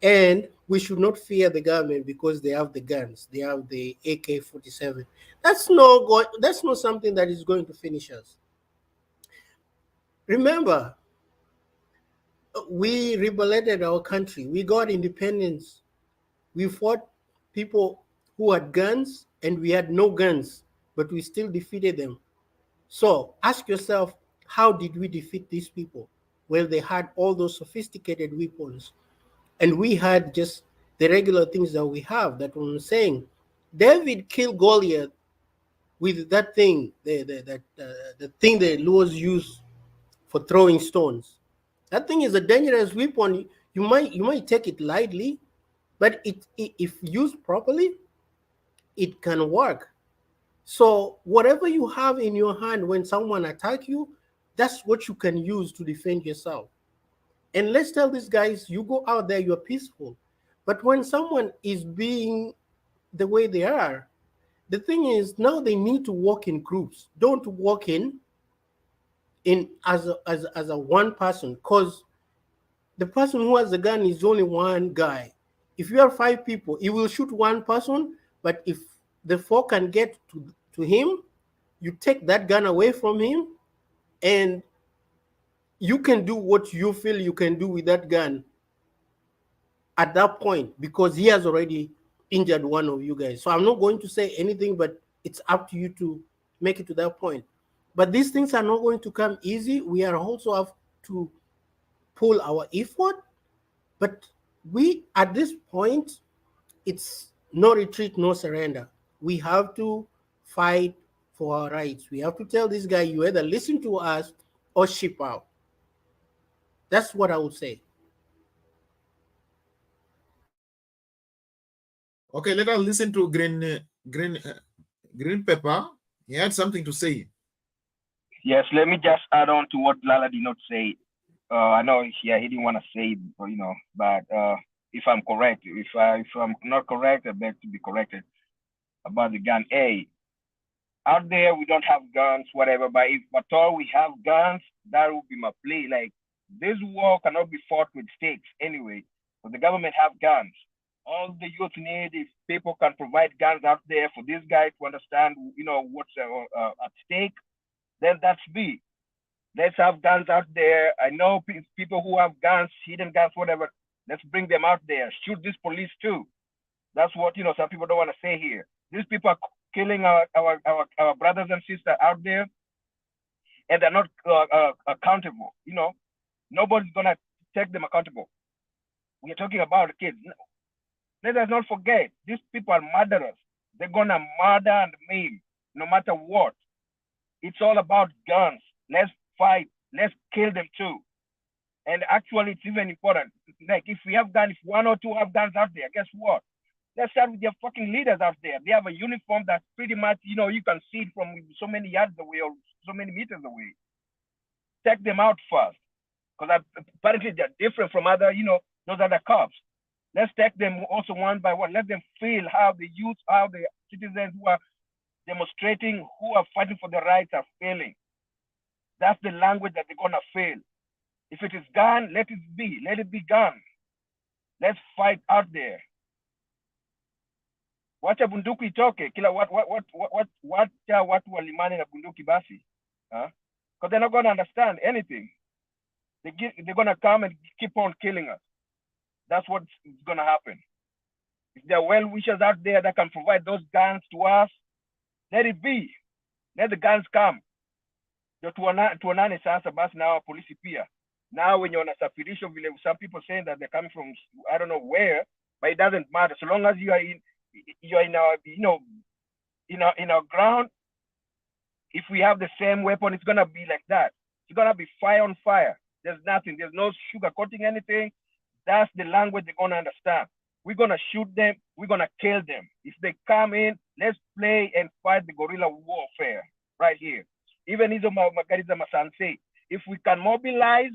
and we should not fear the government because they have the guns, they have the AK-47. That's not something that is going to finish us. Remember, we liberated our country, we got independence, we fought people who had guns, and we had no guns, but we still defeated them. So ask yourself, how did we defeat these people? Well, they had all those sophisticated weapons, and we had just the regular things that we have. That I'm saying, David killed Goliath with that thing, the thing the Lord used for throwing stones. That thing is a dangerous weapon. You might take it lightly, but if used properly, it can work. So whatever you have in your hand when someone attack you, that's what you can use to defend yourself. And let's tell these guys, you go out there, you're peaceful. But when someone is being the way they are, the thing is, now they need to work in groups. Don't walk in as a one person, because the person who has the gun is only one guy. If you have 5 people, he will shoot one person, but if the 4 can get to him, you take that gun away from him, and you can do what you feel you can do with that gun at that point, because he has already injured one of you guys. So I'm not going to say anything, but it's up to you to make it to that point. But these things are not going to come easy. We are also have to pull our effort. But we, at this point, it's no retreat, no surrender. We have to fight for our rights. We have to tell this guy, you either listen to us or ship out. That's what I would say. Okay, let us listen to Green Pepper. He had something to say. Yes, let me just add on to what Lala did not say. I know he didn't want to say it, but if I'm correct, if I'm not correct, I beg to be corrected about the gun. Out there we don't have guns, whatever. But if at all we have guns, that would be my plea. Like, this war cannot be fought with stakes anyway. But the government have guns. All the youth need, if people can provide guns out there for this guy to understand, what's at stake, then that's me. Let's have guns out there. I know people who have guns, hidden guns, whatever. Let's bring them out there. Shoot this police too. That's what some people don't want to say here. These people are killing our brothers and sisters out there, and they're not accountable. Nobody's gonna take them accountable. We are talking about kids. Let us not forget, these people are murderers. They're gonna murder and maim, no matter what. It's all about guns. Let's fight. Let's kill them too. And actually, it's even important. Like, if we have guns, if one or two have guns out there, guess what? Let's start with their fucking leaders out there. They have a uniform that's pretty much, you can see it from so many yards away or so many meters away. Take them out first. Because apparently they're different from other, those other cops. Let's take them also one by one. Let them feel how the youth, how the citizens who are demonstrating, who are fighting for their rights are feeling. That's the language that they're gonna feel. If it is gun, let it be. Let it be gun. Let's fight out there. Wacha bunduki itoke. Kila watu walimane na bunduki basi. Because they're not gonna understand anything. They're gonna come and keep on killing us. That's what's gonna happen. If there are well-wishers out there that can provide those guns to us, let it be. Let the guns come. Tuonane sasa basi na polisi pia. Now when you're on a safirisho vile, some people saying that they're coming from I don't know where, but it doesn't matter. So long as you're in our in our ground, if we have the same weapon, it's gonna be like that. It's gonna be fire on fire. There's nothing, there's no sugarcoating anything. That's the language they're gonna understand. We're gonna shoot them, we're gonna kill them. If they come in, let's play and fight the guerrilla warfare right here. Even hizo magari za masanse, if we can mobilize,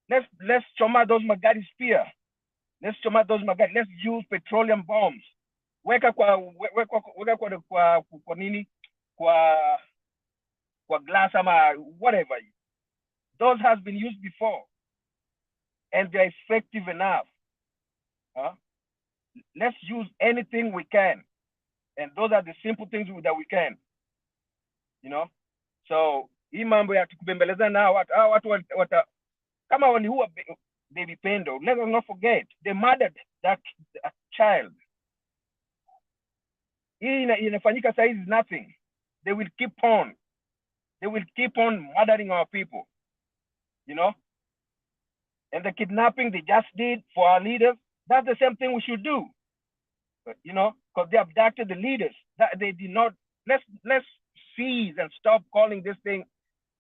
let's choma those magari spear. Let's choma those magari. Let's use petroleum bombs. Weka kwa nini? Kwa glass ama whatever. Those has been used before, and they're effective enough. Let's use anything we can, and those are the simple things that we can. So hii mambo ya kubembeleza na watu kama waliua baby Pendo, let us not forget they murdered that child. Hii inafanyika saa hizi nothing. They will keep on murdering our people, and the kidnapping they just did for our leaders, that's the same thing we should do, because they abducted the leaders. That they did not. Let's seize and stop calling this thing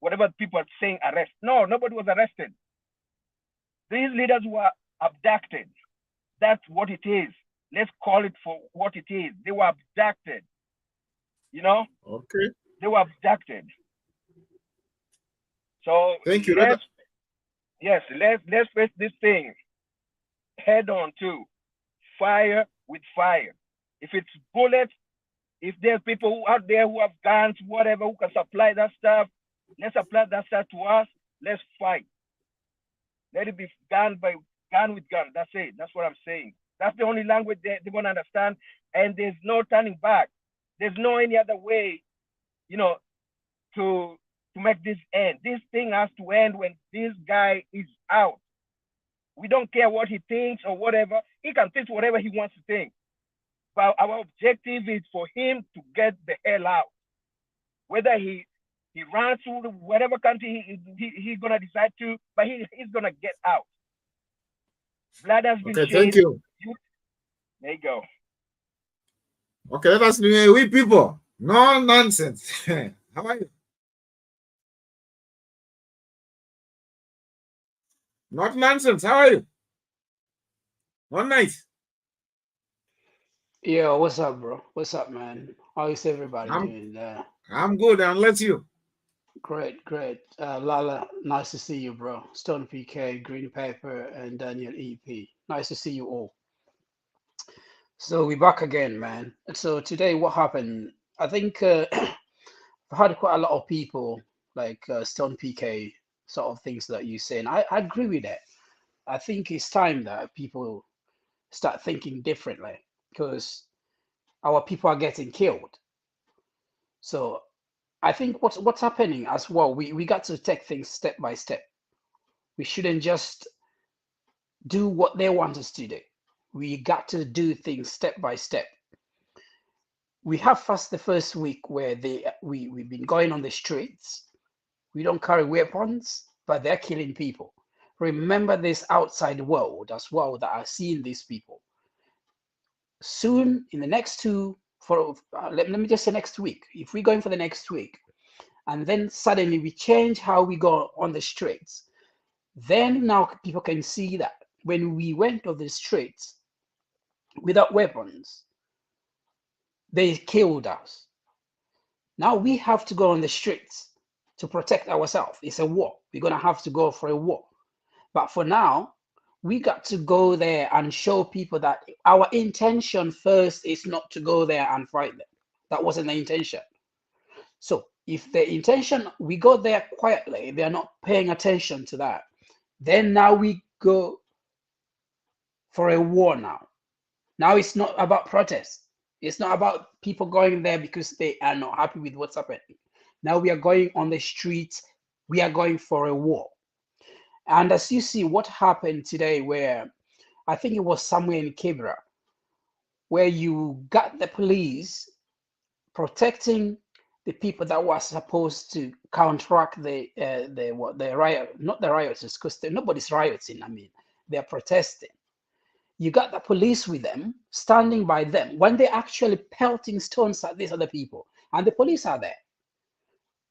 whatever people are saying arrest. No, nobody was arrested. These leaders were abducted. That's what it is. Let's call it for what it is. They were abducted. Okay. They were abducted. So thank you. Let's face this thing head on too. Fire with fire. If it's bullets, if there's people who out there who have guns, whatever, who can supply that stuff, let's supply that stuff to us. Let's fight. Let it be gun with gun. That's it. That's what I'm saying. That's the only language they're going to understand. And there's no turning back. There's no any other way, to make this end. This thing has to end when this guy is out. We don't care what he thinks or whatever. He can think whatever he wants to think. But our objective is for him to get the hell out. Whether he runs to whatever country he's going to decide to, but he's going to get out. Blood has been shed. Thank you. There you go. Okay, let us be we people. No nonsense. How are you? Not nonsense. How are you? One night. Yo, what's up, bro? What's up, man? How is everybody doing? I'm good, unless you. Great, great. Lala, nice to see you, bro. Stone PK, Green Pepper, and Daniel EP. Nice to see you all. So we're back again, man. So today, what happened? I think I've had quite a lot of people like Stone PK sort of things that you say, and I agree with that. I think it's time that people start thinking differently because our people are getting killed. So I think what's happening as well, we got to take things step by step. We shouldn't just do what they want us to do. We got to do things step by step. We have the first week where we've been going on the streets. We don't carry weapons, but they're killing people. Remember this outside world as well that are seeing these people. Soon, in the next let me just say next week, if we're going for the next week, and then suddenly we change how we go on the streets, then now people can see that when we went on the streets without weapons, they killed us. Now we have to go on the streets to protect ourselves. It's a war. We're going to have to go for a war. But for now, we got to go there and show people that our intention first is not to go there and fight them. That wasn't the intention. So if the intention, we go there quietly, they're not paying attention to that, then now we go for a war now. Now it's not about protest. It's not about people going there because they are not happy with what's happening. Now we are going on the streets. We are going for a war. And as you see what happened today, where I think it was somewhere in Kibra, where you got the police protecting the people that were supposed to counteract the riot, not the rioters, because nobody's rioting. I mean, they're protesting. You got the police with them, standing by them, when they're actually pelting stones at these other people, and the police are there.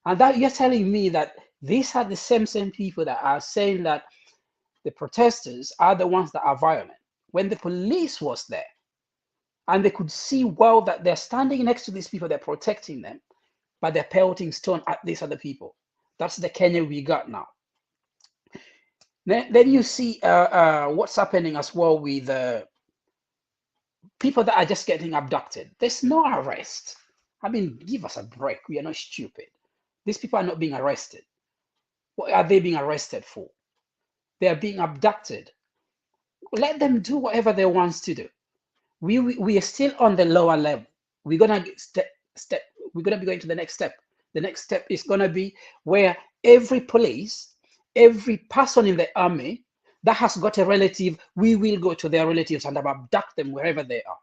And that you're telling me that these are the same people that are saying that the protesters are the ones that are violent, when the police was there, and they could see well that they're standing next to these people, they're protecting them, but they're pelting stone at these other people. That's the Kenya we got now. Then you see what's happening as well with people that are just getting abducted. There's no arrest. I mean, give us a break. We are not stupid. These people are not being arrested. What are they being arrested for? They are being abducted. Let them do whatever they want to do. We are still on the lower level. We're gonna we're gonna be going to the next step. The next step is gonna be where every police, every person in the army that has got a relative, we will go to their relatives and abduct them wherever they are.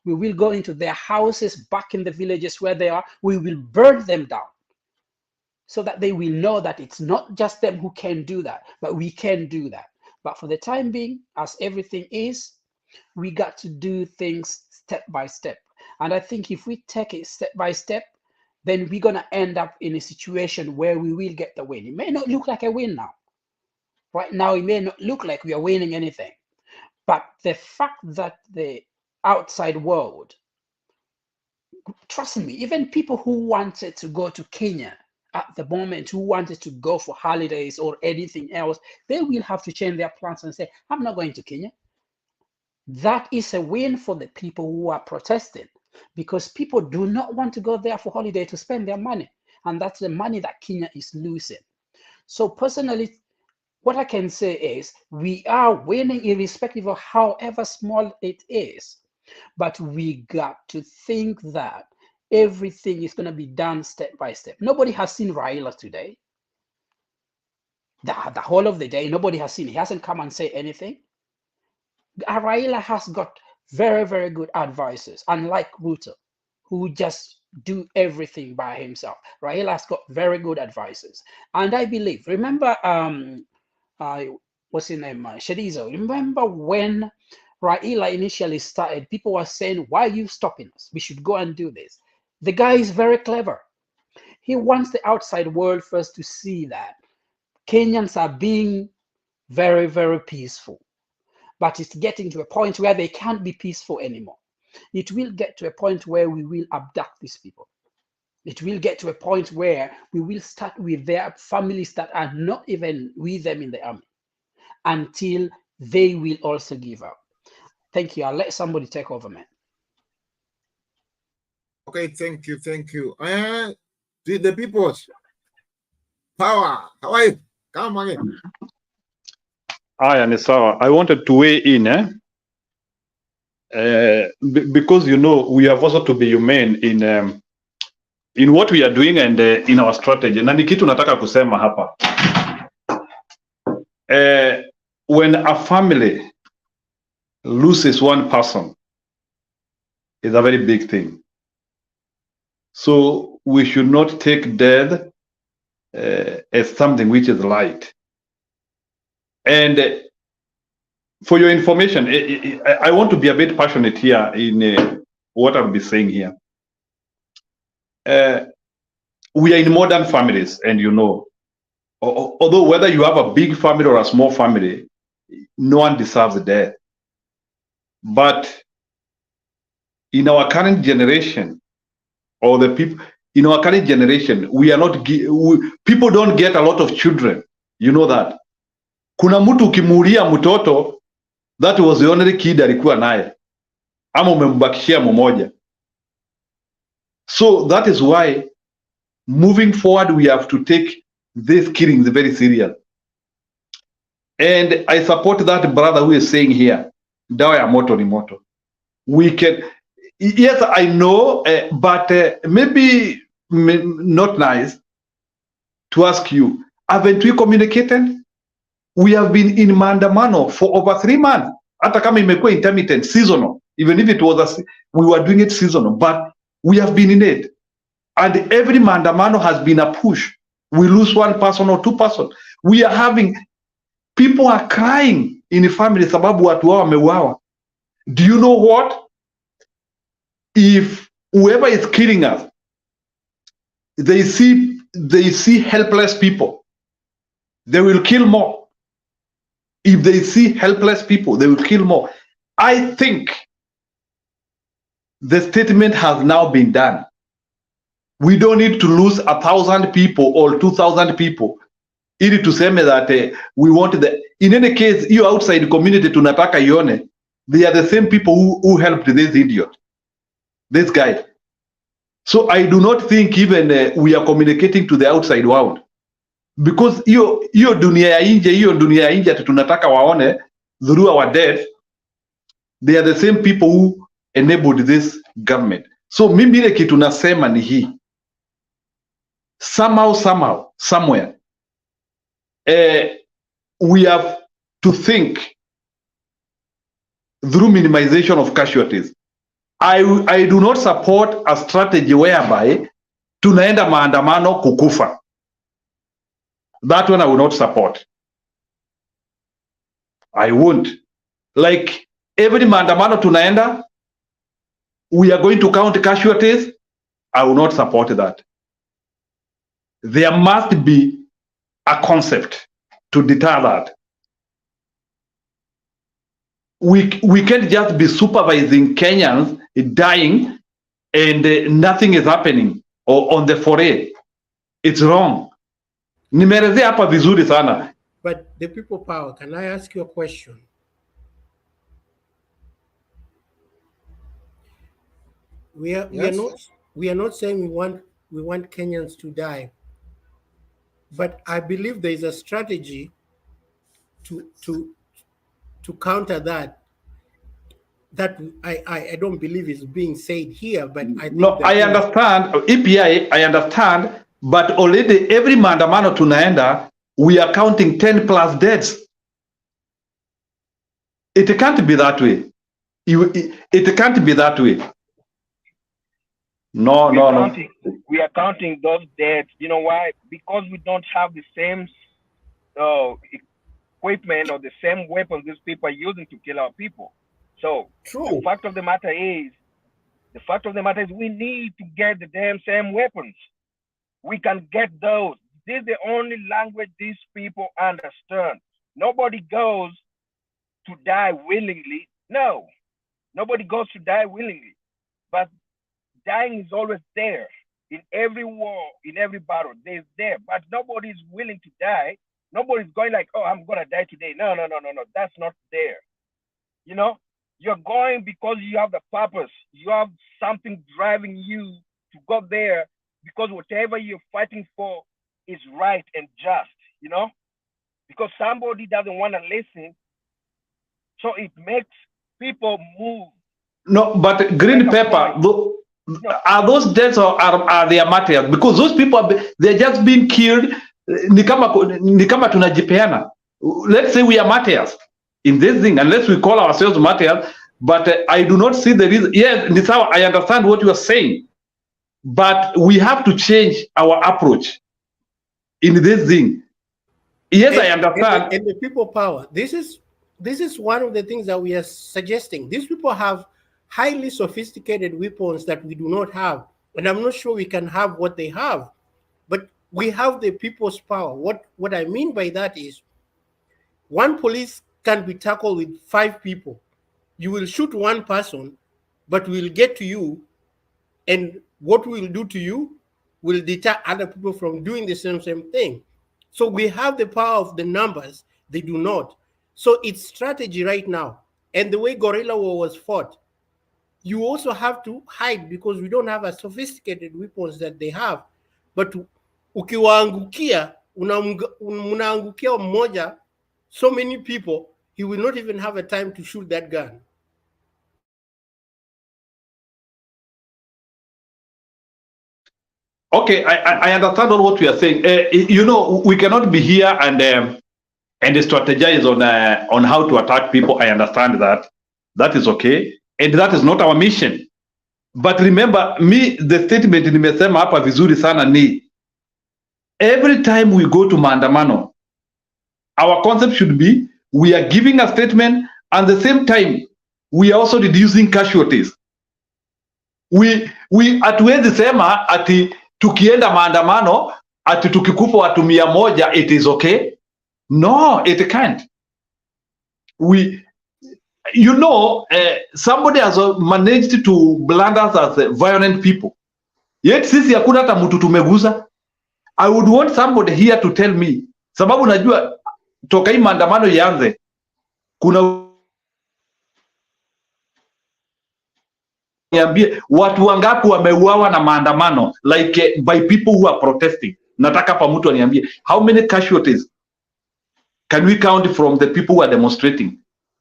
We will go into their houses back in the villages where they are. We will burn them down so that they will know that it's not just them who can do that, but we can do that. But for the time being, as everything is, we got to do things step by step. And I think if we take it step by step, then we're going to end up in a situation where we will get the win. It may not look like a win now. Right now, it may not look like we are winning anything. But the fact that the outside world, trust me, even people who wanted to go to Kenya at the moment, who wanted to go for holidays or anything else, they will have to change their plans and say, I'm not going to Kenya. That is a win for the people who are protesting, because people do not want to go there for holiday to spend their money. And that's the money that Kenya is losing. So personally, what I can say is we are winning irrespective of however small it is. But we got to think that everything is going to be done step by step. Nobody has seen Raila today. The whole of the day, nobody has seen. He hasn't come and said anything. Raila has got very, very good advisors, unlike Ruto, who just do everything by himself. Raila has got very good advisors. And I believe, remember, what's his name? Shadizo. Remember when Raila initially started, people were saying, why are you stopping us? We should go and do this. The guy is very clever. He wants the outside world first to see that Kenyans are being very, very peaceful. But it's getting to a point where they can't be peaceful anymore. It will get to a point where we will abduct these people. It will get to a point where we will start with their families that are not even with them in the army until they will also give up. Thank you. I'll let somebody take over, man. Okay, thank you, thank you. The people's power. How are you? Come again. Aya ni sawa. I wanted to weigh in because you know we have also to be humane in what we are doing and in our strategy. Na ni kitu nataka kusema hapa. When a family loses one person, it's a very big thing. So we should not take death as something which is light. And for your information, I want to be a bit passionate here in what I'll be saying here. We are in modern families, and you know, although whether you have a big family or a small family, no one deserves death. But in our current generation, or the people in our current generation, we are not people don't get a lot of children. You know that. Kuna mtu ukimuulia mtoto, that was the only kid alikuwa naye, ama umembakishia mmoja. So that is why moving forward we have to take this killing very serious. And I support that brother who is saying here, dawa ya moto ni moto. We can, yes, I know, but maybe not nice to ask you, haven't we communicated? We have been in Maandamano for over 3 months. Hata kama imekuwa intermittent, seasonal, even if it was we were doing it seasonal, but we have been in it. And every Maandamano has been a push. We lose one person or two person. We are having, people are crying in the family sababu watu wao wameuawa. Do you know what? If whoever is killing us, they see helpless people, they will kill more. If they see helpless people, they will kill more. I think the statement has now been done. We don't need to lose 1,000 people or 2,000 people ili tuseme that we want the, in any case, you outside community tunataka ione, they are the same people who helped this idiot, this guy. So I do not think even we are communicating to the outside world, because hiyo dunia ya nje ati tunataka waone through our death, they are the same people who enabled this government. So mimi ile kitu nasema ni hii, somehow somewhere we have to think through minimization of casualties. I do not support a strategy whereby tunaenda maandamano kukufa. That one I will not support. I won't. Like every maandamano tunaenda, we are going to count casualties. I will not support that. There must be a concept to deter that. We can't just be supervising Kenyans dying and nothing is happening or on the foray. It's wrong. Nimeelezea hapa vizuri sana. But the people power, can I ask you a question? We are not saying we want Kenyans to die, but I believe there is a strategy to counter that. That I don't believe is being said here, but I think no, I understand EPI, I understand, but already every maandamano tunaenda, we are counting 10 plus deaths. It can't be that way. It can't be that way. No. We are counting those deaths. You know why? Because we don't have the same equipment or the same weapons these people are using to kill our people. So the fact of the matter is we need to get the damn same weapons. We can get those. This is the only language these people understand. Nobody goes to die willingly. No, nobody goes to die willingly. But dying is always there. In every war, in every battle, there's there, but nobody's willing to die. Nobody's going like, oh, I'm gonna die today. No. That's not there. You know, you're going because you have the purpose. You have something driving you to go there because whatever you're fighting for is right and just, you know, because somebody doesn't want to listen. So it makes people move. No, but green pepper, are those deaths or are they martyrs? Because those people, they're just being killed. Ni kama tunajipeana. Let's say we are martyrs in this thing, unless we call ourselves martyrs. But I do not see the reason. Yes, Nisawa, I understand what you are saying, but we have to change our approach in this thing. Yes, I understand. And the people power. This is one of the things that we are suggesting. These people have highly sophisticated weapons that we do not have, and I'm not sure we can have what they have, but we have the people's power. What I mean by that is, one police can be tackled with 5 people. You will shoot one person, but we'll get to you, and what we'll do to you will deter other people from doing the same thing. So we have the power of the numbers, they do not. So it's strategy right now. And the way guerrilla war was fought, you also have to hide because we don't have a sophisticated weapons that they have. But ukiwaangukia, unaangukia mmoja, so many people, he will not even have a time to shoot that gun. Okay, I understand all what you are saying. You know, we cannot be here and strategize on how to attack people. I understand that. That is okay, and that is not our mission. But remember, the statement nimesema hapa vizuri sana ni every time we go to Maandamano, our concept should be we are giving a statement, and at the same time we are also reducing casualties. We hatuwezi sema ati tukienda maandamano ati tukikufa watu 100 it is okay. No, it can't. Somebody has managed to brand us as violent people, yet sisi hakuna hata mtu tumeguza. I would want somebody here to tell me, sababu najua toka hii maandamano ianze kuna niambie watu wangapi wameuawa na maandamano like by people who are protesting. Nataka pa mtu aniambie how many casualties can we count from the people who are demonstrating?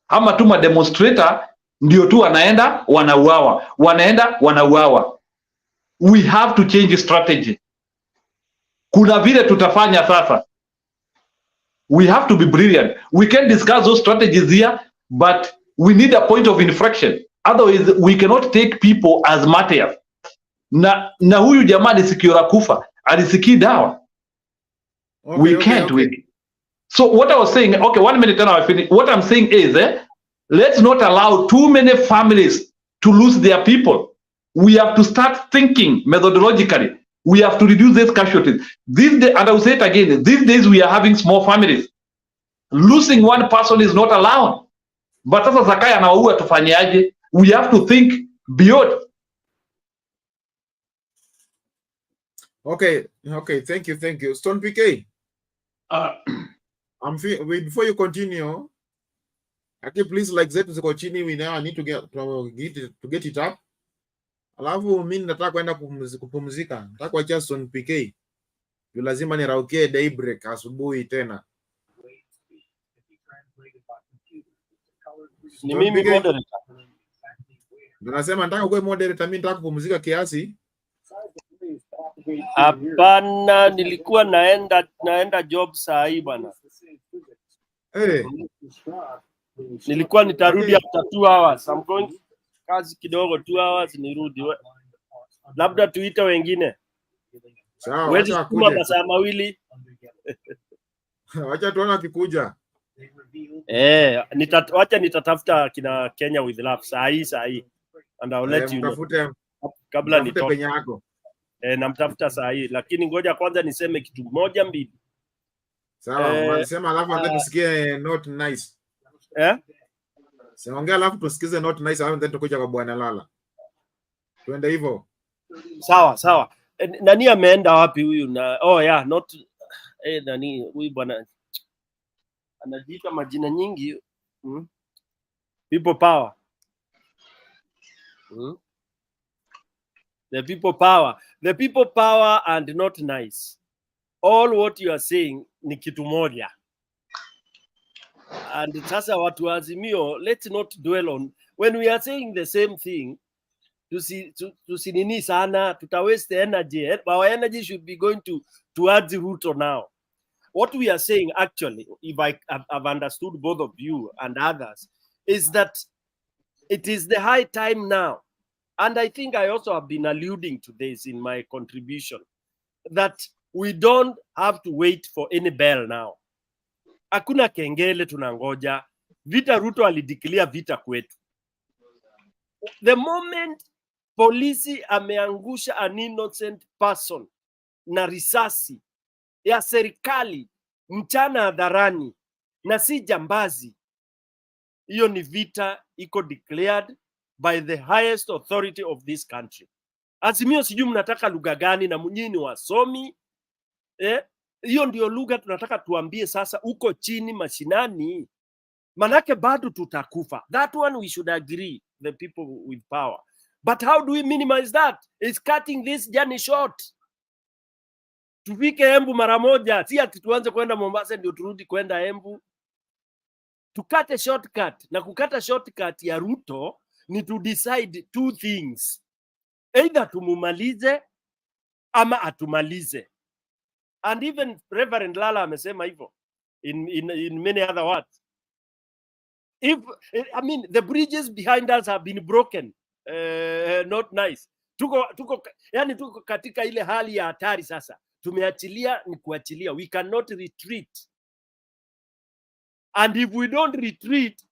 Ama tu ma demonstrator ndio tu wanaenda wanauawa. We have to change strategy. Kuna vile tutafanya sasa. We have to be brilliant. We can discuss those strategies here, but we need a point of inflection. Otherwise, we cannot take people as martyrs. Na huyu jamaa alisikio la kufa, alisikii dawa. We can't win. So what I was saying, okay, 1 minute and I finish. What I'm saying is, let's not allow too many families to lose their people. We have to start thinking methodologically. We have to reduce these casualties. And I will say it again, these days we are having small families. Losing one person is not allowed. But sasa Zakaya anawaua tufanyaje? We have to think beyond. Okay, thank you. Stone PK. Before you continue, okay, please like that to continue. We now need to get it up. Alafu mimi nataka kwenda kupumzika. Nataka kuacha Stone PK. Yu lazima niraukie daybreak asubuhi tena. Ni mimi moderator. Nasema nataka kuwe moderator, mimi nataka kupumzika kiasi. Hapana, nilikuwa naenda job saa hii bana. Nilikuwa nitarudi after 2 hours. I'm going kazi kidogo 2 hours nirudi. Labda tuite wengine. Sawa, Wezi kuma masaa mawili. Wacha tuone akikuja. Wacha nitatafuta kina Kenya with love saa hii. And I'll let you know. Kabla nitoke penye yako. Namtafuta saa hii, lakini ngoja kwanza niseme kitu moja mbili. Sawa, unasema alafu anza tusikie not nice. Siongea alafu tusikize not nice alafu ndio tukuja kwa Bwana Lala. Twende hivyo. Sawa. Nani ameenda wapi huyu na oh yeah, not nani huyu bwana anajiita majina nyingi. People power. The people power. The people power and not nice. All what you are saying ni kitu moja. And sasa watu wa Azimio, let's not dwell on when we are saying the same thing. Tusinini sana, tuta waste energy. Our energy should be going towards Ruto now. What we are saying actually, if I've understood both of you and others, is that it is the high time now. And I think I also have been alluding to this in my contribution, that we don't have to wait for any bell now. Hakuna kengele tunangoja. Vita Ruto alideclare vita kwetu. The moment polisi ameangusha an innocent person na risasi ya serikali mchana hadharani na si jambazi, hiyo ni vita iko declared by the highest authority of this country. Azimio sijui mnataka lugha gani na mnyini wasomi. Hiyo ndio lugha tunataka tuambie sasa uko chini mashinani. Manake bado tutakufa. That one we should agree, the people with power. But how do we minimize that? It's cutting this journey short. Tufike Embu mara moja, si ati tuanze kwenda Mombasa ndio turudi kwenda Embu. Tukate shortcut, na kukata shortcut ya Ruto ni to decide two things. Either tumumalize ama atumalize. And even Reverend Lala amesema hivyo in many other words. If I mean the bridges behind us have been broken, not nice. Tuko katika ile hali ya hatari sasa. Tumeachilia ni kuachilia. We cannot retreat. And if we don't retreat,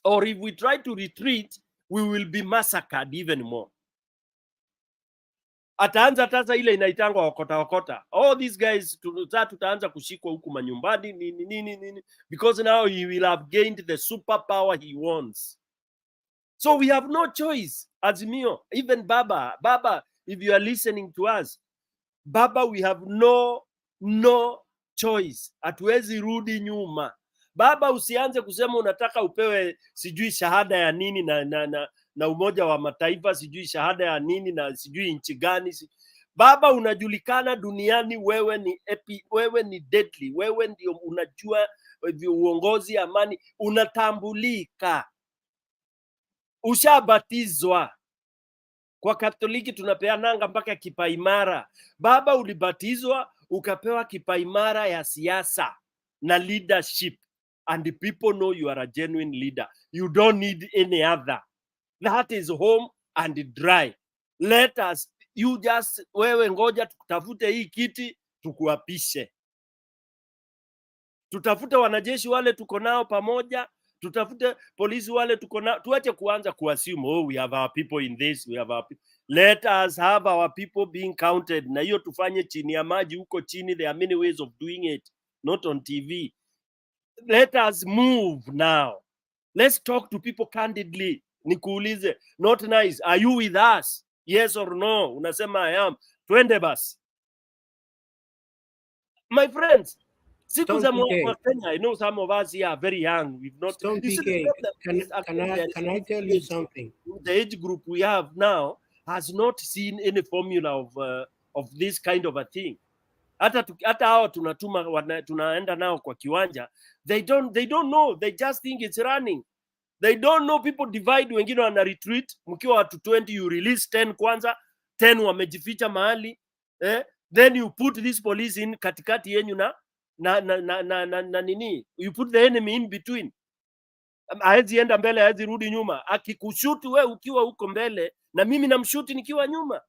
or if we try to retreat, we will be massacred even more. Ataanza sasa ile inaitangwa wakota. All these guys tutaanza kushikwa huku manyumbani nini because now he will have gained the superpower he wants. So we have no choice. Azimio, even Baba, if you are listening to us, Baba, we have no choice. Hatuwezi rudi nyuma. Baba, usianze kusema unataka upewe sijui shahada ya nini na Umoja wa Mataifa, sijui shahada ya nini na sijui nchi gani. Baba, unajulikana duniani, wewe ni deadly. Wewe ndio unajua uongozi, amani, unatambulika. Ushabatizwa. Kwa Katoliki tunapeananga mpaka kipaimara. Baba, ulibatizwa ukapewa kipaimara ya siasa na leadership, and the people know you are a genuine leader. You don't need any other. That is home and dry. Let us, you just, wewe ngoja tutafute hii kiti tukuapishe. Tutafute wanajeshi wale tuko nao pamoja, tutafute polisi wale tuko nao. Tuache kuanza kuassume, oh, we have our people in this, we have our people. Let us have our people being counted. Na hiyo tufanye chini ya maji huko chini. There are many ways of doing it, not on TV. Let us move now. Let's talk to people candidly. Nikuulize, not nice. Are you with us? Yes or no? Unasema I am. Twende basi. My friends, siku za Kenya, I know some of us here are very young. We've not. Stone PK, can I tell you something? The age group we have now has not seen any formula of this kind of a thing. Hata hao tunaenda nao kwa kiwanja, they don't know. They just think it's running. They don't know people divide. Wengine wana retreat. Mkiwa watu 20, you release 10 kwanza, 10 wamejificha mahali, then you put this police in katikati yenyu na nini, you put the enemy in between. Haezi enda mbele, haezi rudi nyuma. Akikushuti we ukiwa huko mbele na mimi namshuti nikiwa nyuma.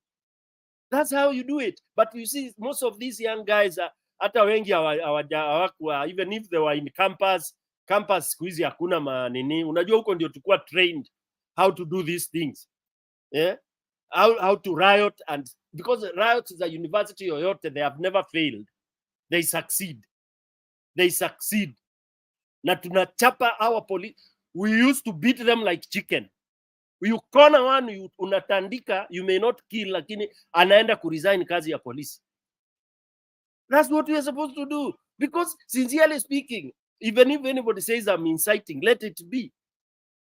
That's how you do it. But you see, most of these young guys hata wengi hawakuwa, even if they were in campus siku hizi hakuna manini. Unajua huko ndio tukua trained how to do these things. How to riot, and because riots is a university yoyote, they have never failed. They succeed. Na tunachapa our police. We used to beat them like chicken. You corner one, unatandika, you may not kill, lakini anaenda kuresign kazi ya polisi. That's what we are supposed to do. Because sincerely speaking, even if anybody says I'm inciting, let it be.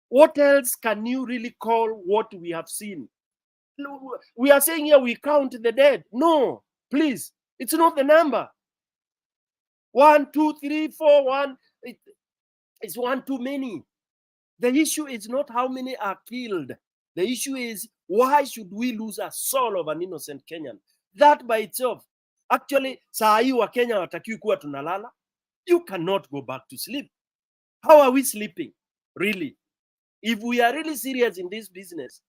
What else can you really call what we have seen? We are saying here we count the dead. No, please. It's not the number. 1, 2, 3, 4, 1. It's one too many. The issue is not how many are killed. The issue is, why should we lose a soul of an innocent Kenyan? That by itself. Actually, saa hii wa Kenya watakiwi kuwa tunalala. You cannot go back to sleep. How are we sleeping? Really? If we are really serious in this business,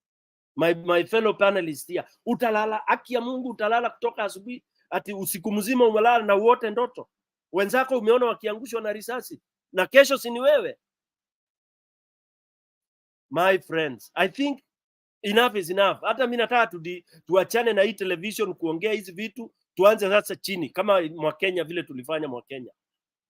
my fellow panelists here, utalala, haki ya Mungu utalala kutoka asubuhi, ati usiku mzima umelala na uote ndoto. Wenzako umeona wakiangushwa na risasi, na kesho si ni wewe. My friends, I think enough is enough. Hata mimi nataka tuachane na hii television kuongea hizi vitu, tuanze sasa chini kama mwa Kenya vile tulifanya mwa Kenya.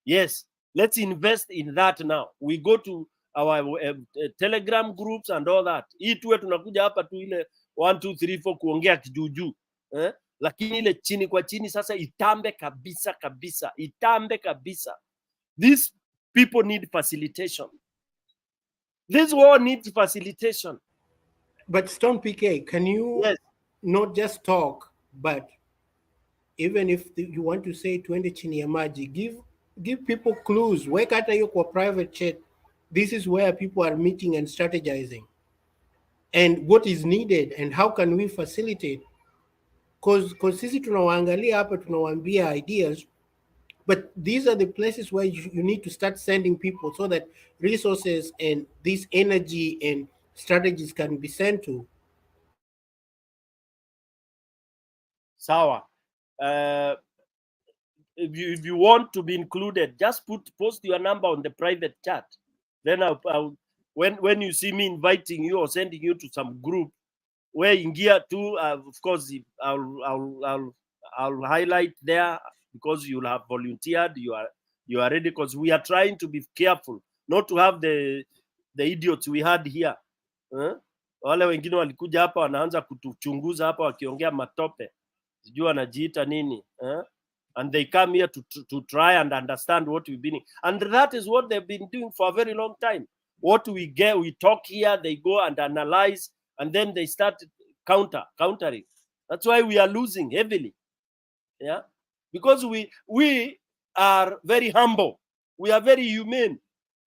Yes, let's invest in that now. We go to our Telegram groups and all that. Hii tuwe tunakuja hapa tu ile 1 2 3 4 kuongea kijuju. Lakini ile chini kwa chini sasa itambe kabisa kabisa. Itambe kabisa. These people need facilitation. This war needs facilitation. But Stone PK, can you not just talk, but even if you want to say twende chini ya maji, give people clues. Weka hata hiyo kwa private chat. This is where people are meeting and strategizing. And what is needed and how can we facilitate? Because sisi tunawaangalia hapa, tunawaambia ideas, but these are the places where you need to start sending people so that resources and this energy and strategies can be sent to. Sawa. If you want to be included, just post your number on the private chat. Then when you see me inviting you or sending you to some group, where in gear too, of course, I'll highlight there because you'll have volunteered. You are ready, because we are trying to be careful not to have the idiots we had here. Wale wengine walikuja hapa wanaanza kutuchunguza hapa wakiongea matope, sijui wanajiita nini, and they come here to try and understand what we've been, and that is what they've been doing for a very long time. What we get, we talk here, they go and analyze, and then they start countering. That's why we are losing heavily. Yeah, because we are very humble, we are very humane.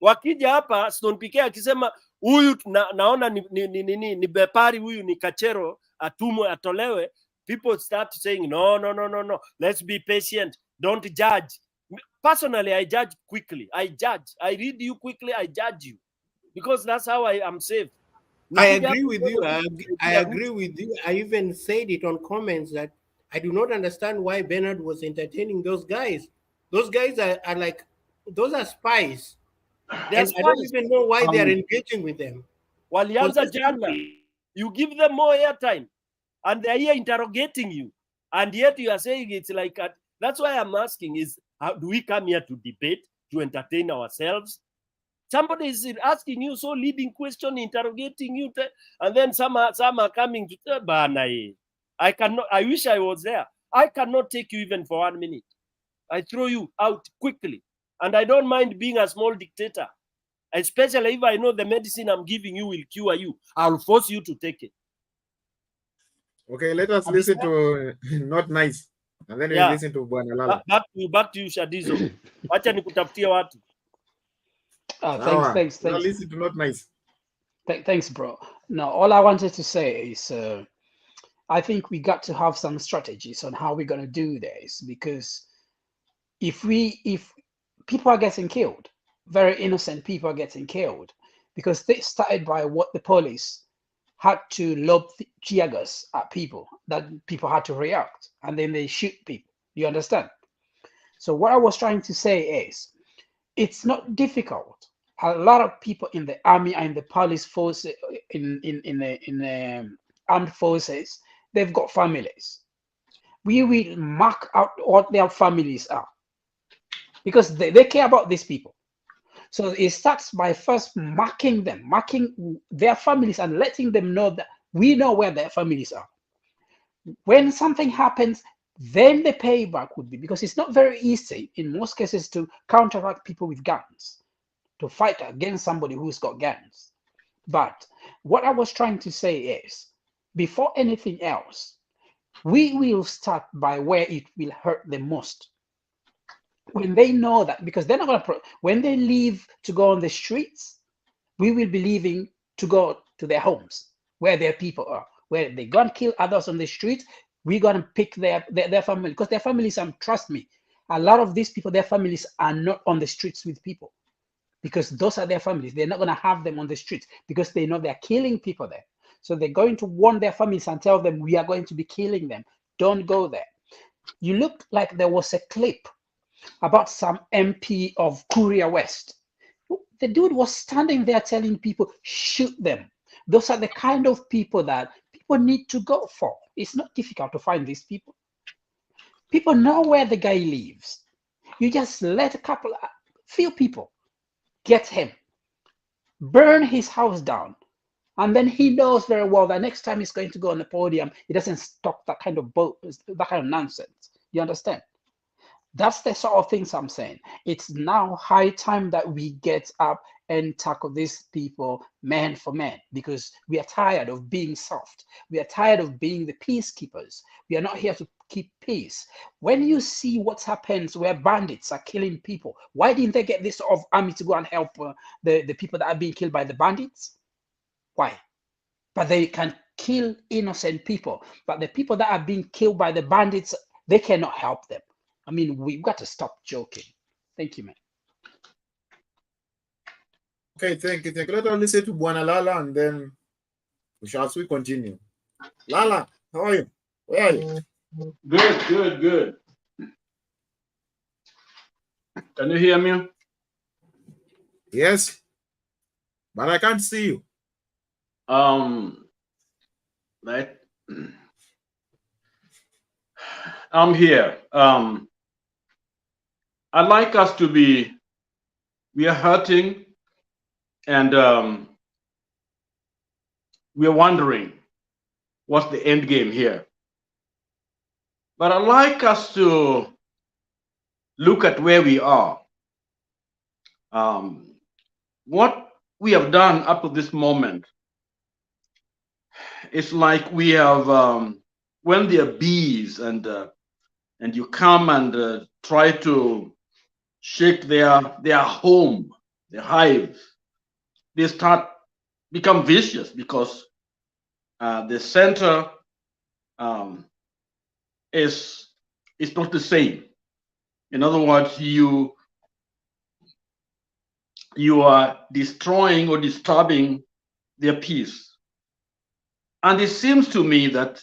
Wakija hapa Stone PK akisema huyu naona ni bepari, huyu ni kachero, atumwe atolewe, people start saying no, let's be patient, don't judge. Personally, I judge quickly. I read you quickly, I judge you, because that's how I am safe. I agree with you. I agree with you. I even said it on comments that I do not understand why Bernard was entertaining those guys. Those guys are like, those are spies. And I don't even know why they are engaging with them. Walianza jana. You give them more airtime, and they are here interrogating you, and yet you are saying it's like that's why I'm asking is, how do we come here to debate, to entertain ourselves? Somebody is asking you so leading question, interrogating you, and then some are coming to tell Bana. I cannot. I wish I was there. I cannot take you even for 1 minute. I throw you out quickly, and I don't mind being a small dictator, especially if I know the medicine I'm giving you will cure you. I'll force you to take it. Okay, let us listen to Not Nice, and then we listen to Bwana Lala. Back to you, Shadizo. Wacha nikutafutia watu. Thanks. Now listen to Not Nice. Thanks, bro. Now, all I wanted to say is, I think we got to have some strategies on how we're going to do this, because if people are getting killed, very innocent people are getting killed, because they started by what the police had to lob tear gas at people, that people had to react, and then they shoot people. You understand? So what I was trying to say is, it's not difficult. A lot of people in the army and the police force, in the armed forces, they've got families. We will mark out what their families are, because they care about these people. So it starts by first marking them, marking their families and letting them know that we know where their families are. When something happens, then the payback would be, because it's not very easy in most cases to counteract people with guns, to fight against somebody who's got guns. But what I was trying to say is, before anything else, we will start by where it will hurt the most. When they know that, because they're not going to, when they leave to go on the streets, we will be leaving to go to their homes, where their people are. Where they go and kill others on the streets, we're going to pick their family, because their families, trust me, a lot of these people, their families are not on the streets with people, because those are their families. They're not going to have them on the streets because they know they're killing people there. So they're going to warn their families and tell them, we are going to be killing them. Don't go there. You look like there was a clip about some MP of Korea West. The dude was standing there telling people, shoot them. Those are the kind of people that people need to go for. It's not difficult to find these people. People know where the guy lives. You just let few people get him, burn his house down, and then he knows very well that next time he's going to go on the podium, he doesn't stop that kind of nonsense. You understand? That's the sort of things I'm saying. It's now high time that we get up and tackle these people man for man, because we are tired of being soft. We are tired of being the peacekeepers. We are not here to keep peace. When you see what happens where bandits are killing people, why didn't they get this sort of army to go and help the people that are being killed by the bandits? Why? But they can kill innocent people. But the people that are being killed by the bandits, they cannot help them. I mean, we've got to stop joking. Thank you, man. Okay, thank you. Let us listen to Buana Lala and then we shall continue. Lala, how are you? Where are you? Good. Can you hear me? Yes, but I can't see you. Right. I'm here. I'd like us to be, we are hurting and we are wondering what's the end game here. But I'd like us to look at where we are. What we have done up to this moment, it's like we have, when there are bees and you come and try to shake their home, their hive, they become vicious because the center is not the same. In other words, you are destroying or disturbing their peace. And it seems to me that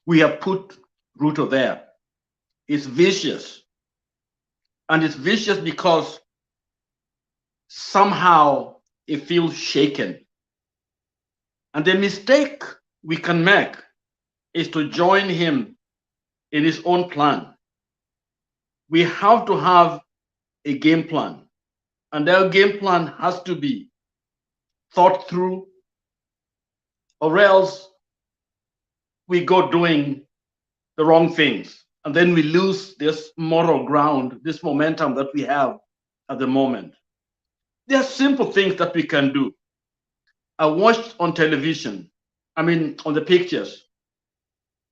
we have put Ruto there. It's vicious. And it's vicious because somehow it feels shaken. And the mistake we can make is to join him in his own plan. We have to have a game plan. And that game plan has to be thought through, or else we go doing the wrong things. And then we lose this moral ground, this momentum that we have at the moment. There are simple things that we can do. I watched on television, on the pictures,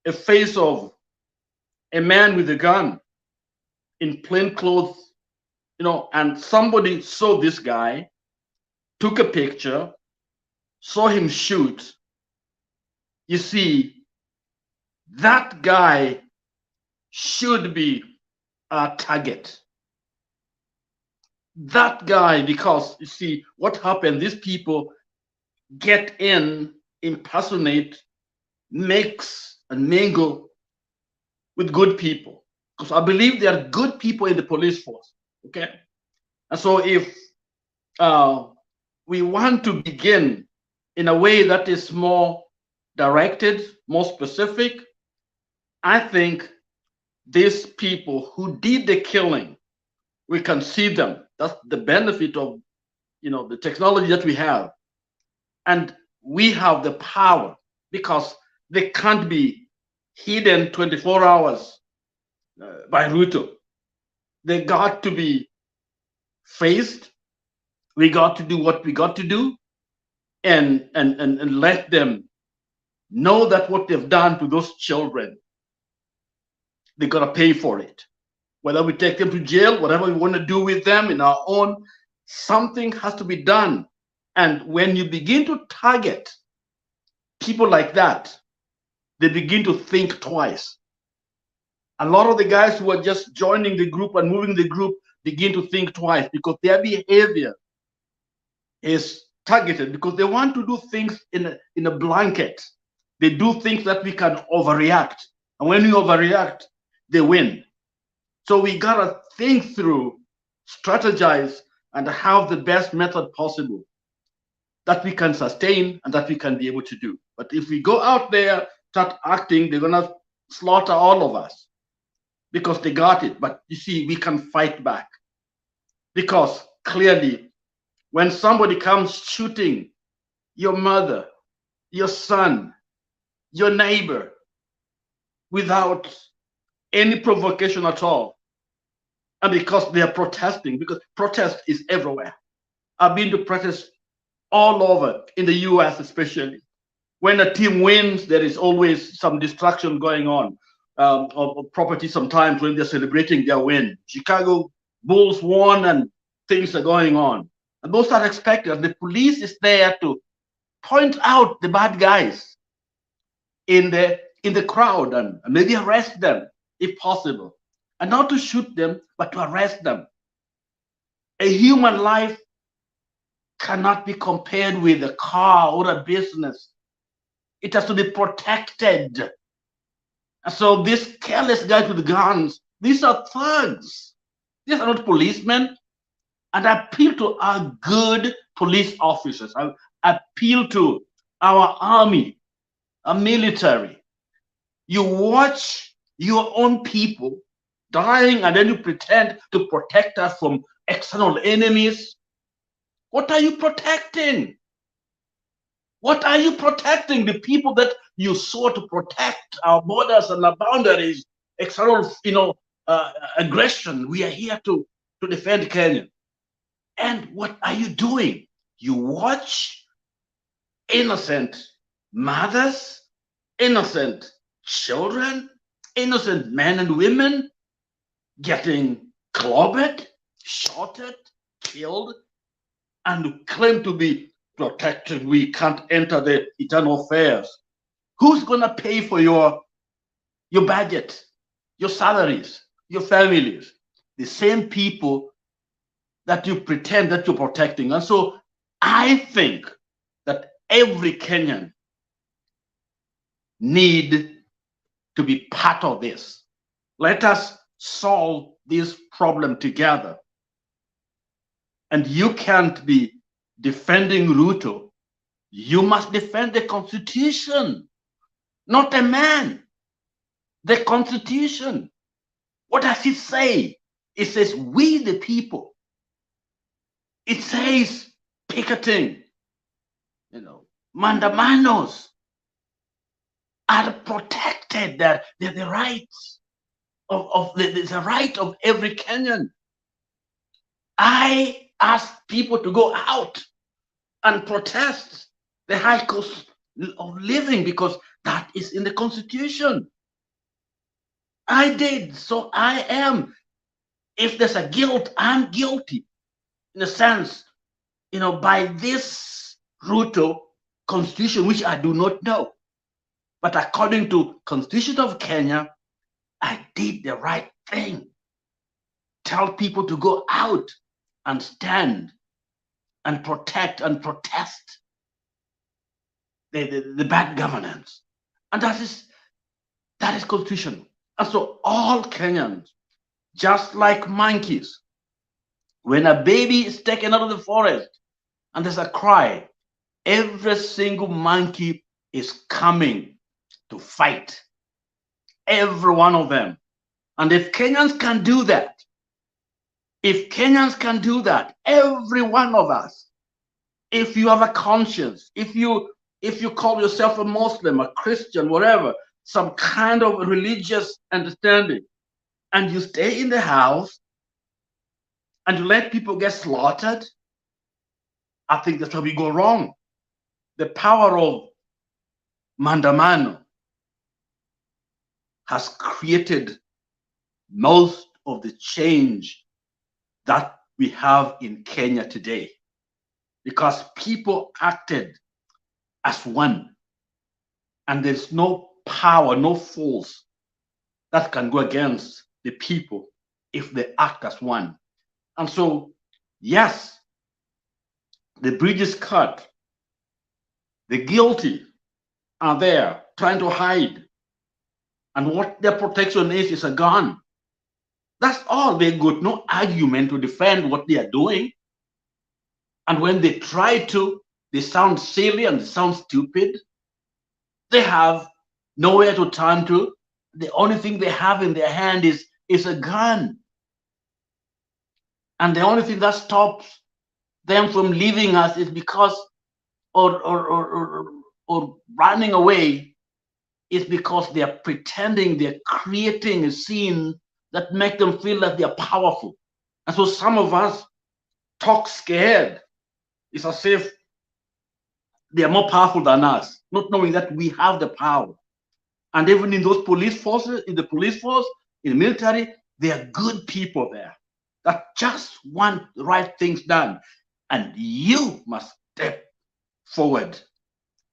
a face of a man with a gun in plain clothes, and somebody saw this guy, took a picture, saw him shoot. You see, that guy should be a target. That guy, because you see what happened, these people get in, impersonate, mix and mingle with good people. Because I believe there are good people in the police force. Okay. And so if we want to begin in a way that is more directed, more specific, I think these people who did the killing We can see them. That's the benefit of, the technology that we have. And we have the power because they can't be hidden 24 hours by Ruto. They got to be faced. We got to do what we got to do and let them know that what they've done to those children, they're going to pay for it. Whether we take them to jail, whatever we want to do with them in our own, something has to be done. And when you begin to target people like that, they begin to think twice. A lot of the guys who are just joining the group and moving the group begin to think twice because their behavior is targeted because they want to do things in a blanket. They do things that we can overreact. And when we overreact, they win. So we gotta think through, strategize, and have the best method possible that we can sustain and that we can be able to do. But if we go out there, start acting, they're gonna slaughter all of us because they got it. But you see, we can fight back because clearly when somebody comes shooting your mother, your son, your neighbor without any provocation at all, and because they are protesting, because protest is everywhere. I've been to protests all over, in the US especially. When a team wins, there is always some destruction going on of property sometimes when they're celebrating their win. Chicago Bulls won and things are going on. And those are expected. The police is there to point out the bad guys in the crowd and maybe arrest them if possible. And not to shoot them, but to arrest them. A human life cannot be compared with a car or a business. It has to be protected. And so these careless guys with guns, these are thugs. These are not policemen. And I appeal to our good police officers. I appeal to our army, our military. You watch your own people dying and then you pretend to protect us from external enemies. What are you protecting? What are you protecting? The people that you sought to protect our borders and our boundaries, external, aggression. We are here to defend Kenya. And what are you doing? You watch innocent mothers, innocent children, innocent men and women getting clobbered, shotted, killed, and claim to be protected. We can't enter the eternal affairs. Who's gonna pay for your budget, your salaries, your families? The same people that you pretend that you're protecting. And so I think that every Kenyan need to be part of this. Let us solve this problem together. And you can't be defending Ruto. You must defend the Constitution, not a man. The Constitution. What does it say? It says, we the people. It says picketing, Maandamanos are protected. They're the rights of the right of every Kenyan. I ask people to go out and protest the high cost of living because that is in the Constitution. I did, so I am. If there's a guilt, I'm guilty. In a sense, by this Ruto constitution, which I do not know. But according to Constitution of Kenya, I did the right thing. Tell people to go out and stand and protect and protest the bad governance. And that is Constitution. And so all Kenyans, just like monkeys, when a baby is taken out of the forest and there's a cry, every single monkey is coming to fight. Every one of them. And if Kenyans can do that, If Kenyans can do that, every one of us, if you have a conscience, if you call yourself a Muslim, a Christian, whatever, some kind of religious understanding, and you stay in the house and you let people get slaughtered, I think that's where we go wrong. The power of Maandamano has created most of the change that we have in Kenya today, because people acted as one, and there's no power, no force that can go against the people if they act as one. And so, yes, the bridge is cut. The guilty are there trying to hide, and what their protection is a gun. That's all. They got no argument to defend what they are doing. And when they try to, they sound silly and they sound stupid. They have nowhere to turn to. The only thing they have in their hand is a gun. And the only thing that stops them from leaving us is because, or running away, is because they are pretending, they're creating a scene that make them feel that they're powerful. And so some of us talk scared. It's as if they are more powerful than us, not knowing that we have the power. And even in those police forces, in the police force, in the military, there are good people there that just want the right things done. And you must step forward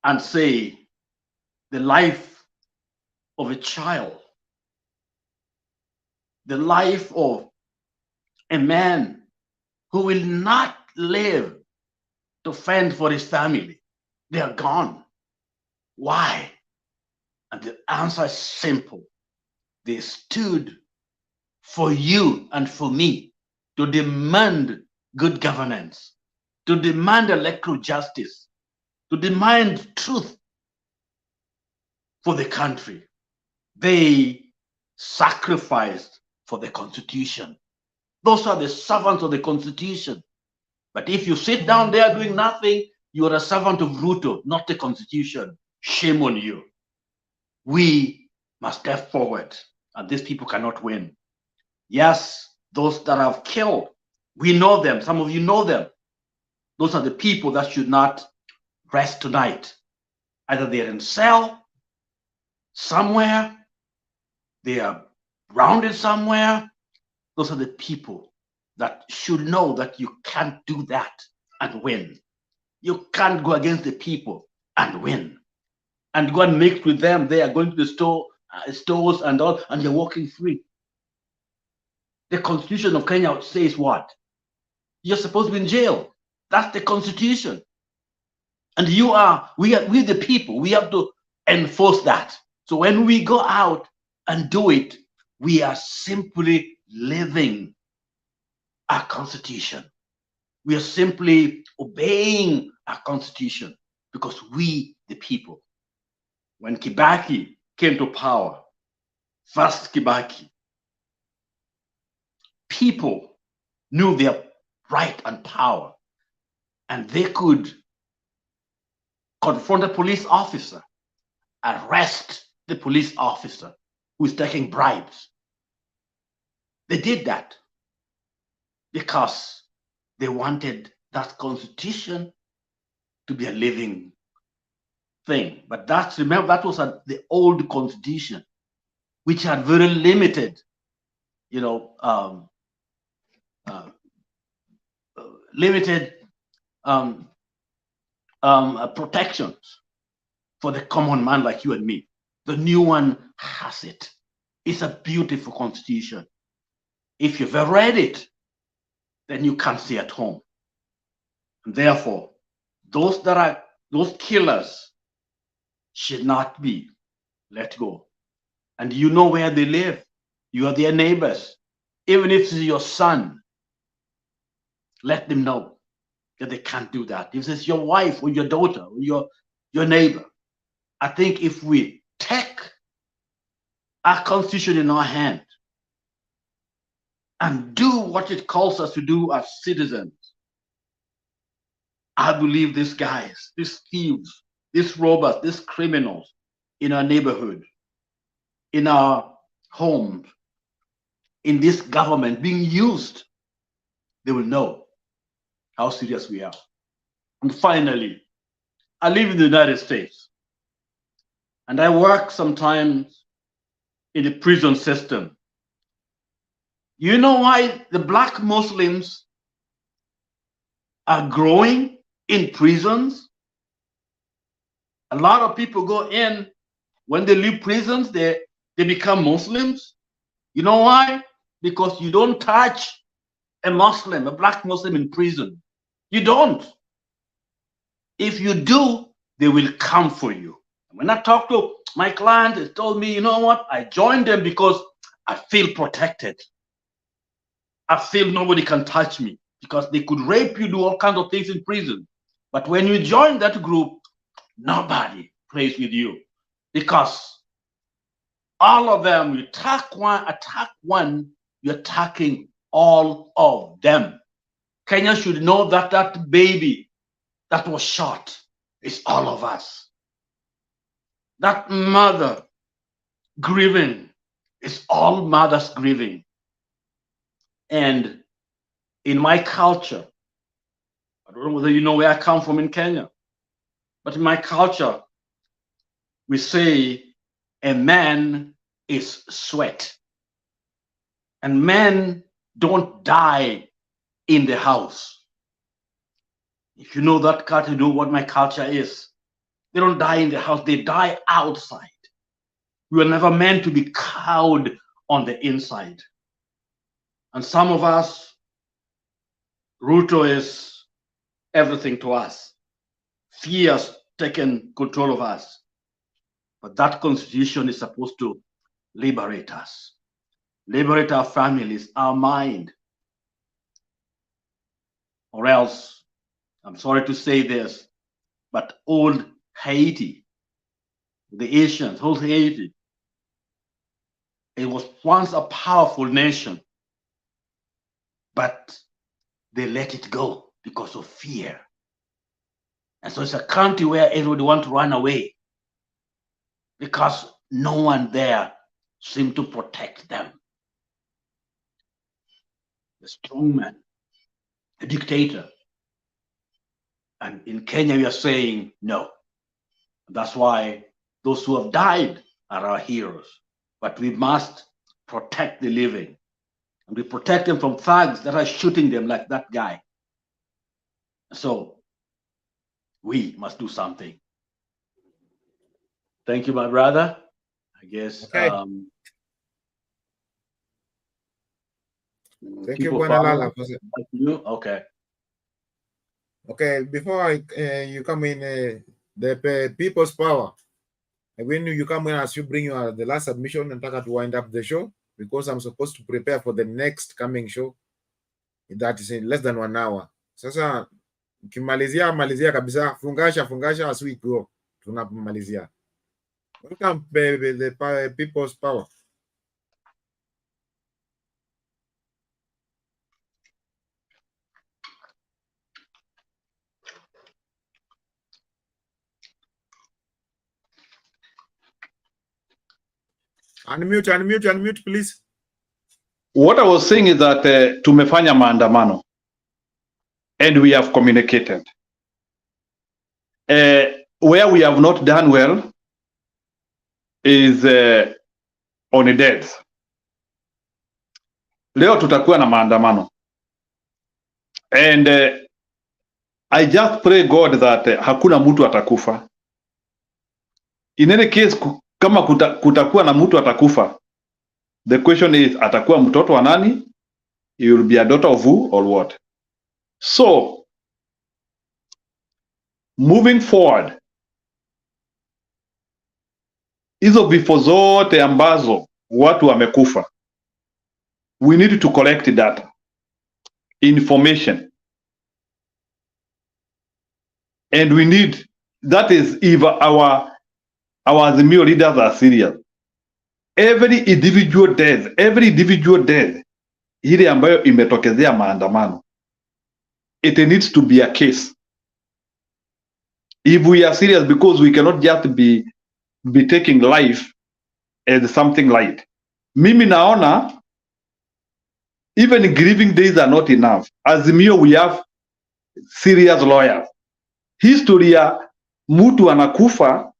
and say, the life of a child, the life of a man who will not live to fend for his family, they are gone. Why? And the answer is simple. They stood for you and for me to demand good governance, to demand electoral justice, to demand truth for the country. They sacrificed for the Constitution. Those are the servants of the Constitution. But if you sit down there doing nothing, you are a servant of Ruto, not the Constitution. Shame on you. We must step forward, and these people cannot win. Yes, those that have killed, we know them. Some of you know them. Those are the people that should not rest tonight. Either they're in cell somewhere, they are grounded somewhere. Those are the people that should know that you can't do that and win. You can't go against the people and win. And go and mix with them. They are going to the stores and all, and you're walking free. The Constitution of Kenya says what? You're supposed to be in jail. That's the Constitution. And we are the people. We have to enforce that. So when we go out and do it, we are simply living our Constitution. We are simply obeying our Constitution because we, the people, when Kibaki came to power, first Kibaki, people knew their right and power, and they could confront a police officer, arrest the police officer who is taking bribes. They did that because they wanted that Constitution to be a living thing. But remember, that was the old Constitution, which had very limited, limited protections for the common man like you and me. The new one has it. It's a beautiful Constitution. If you've ever read it, then you can't stay at home. And therefore, those killers should not be let go. And you know where they live. You are their neighbors. Even if it's your son, let them know that they can't do that. If it's your wife or your daughter or your neighbor, I think if we take our Constitution in our hand and do what it calls us to do as citizens. I believe these guys, these thieves, these robbers, these criminals in our neighborhood, in our homes, in this government being used, they will know how serious we are. And finally, I live in the United States, and I work sometimes in the prison system. You know why the Black Muslims are growing in prisons? A lot of people go in, when they leave prisons, they become Muslims. You know why? Because you don't touch a Muslim, a Black Muslim in prison. You don't. If you do, they will come for you. When I talk to my client, they told me, you know what? I joined them because I feel protected. I feel nobody can touch me, because they could rape you, do all kinds of things in prison. But when you join that group, nobody plays with you, because all of them, you attack one, you're attacking all of them. Kenya should know that that baby that was shot is all of us. That mother grieving is all mothers grieving. And in my culture, I don't know whether you know where I come from in Kenya, but in my culture, we say a man is sweat. And men don't die in the house. If you know that culture, you know what my culture is. They don't die in the house, they die outside. We were never meant to be cowed on the inside. And some of us, Ruto is everything to us. Fear has taken control of us. But that constitution is supposed to liberate us, liberate our families, our mind. Or else, I'm sorry to say this, but old Haiti, the Asians, old Haiti, it was once a powerful nation, but they let it go because of fear. And so it's a country where everybody wants to run away because no one there seemed to protect them. The strong man, a dictator. And in Kenya, we are saying no. That's why those who have died are our heroes. But we must protect the living. And we protect them from thugs that are shooting them like that guy. So we must do something. Thank you, my brother. I guess. Okay. Thank you, Bwana Lala. Okay. Okay, before you come in, the people's power. When you come in, as you bring the last submission and to wind up the show, because I'm supposed to prepare for the next coming show that is in less than 1 hour. Sasa malizia kabisa, fungasha as we go. Tunamalizia. Welcome, the people's power. Unmute, please. What I was saying is that tumefanya maandamano and we have communicated. Where we have not done well is on the deaths. Leo tutakuwa na maandamano. And I just pray God that hakuna mtu atakufa. In any case, kama kutakuwa na mtu atakufa, the question is, atakuwa mtoto wa nani? He will be a daughter of who or what? So, moving forward, hizo vifo zote ambazo watu wamekufa, we need to collect data, information. And we need, that is if our Azimio leaders are serious. Every individual death ile ambayo imetokezea maandamano, it needs to be a case. If we are serious, because we cannot just be taking life as something light. Mimi naona even grieving days are not enough. Azimio, we have serious lawyers. History ya mtu anakufa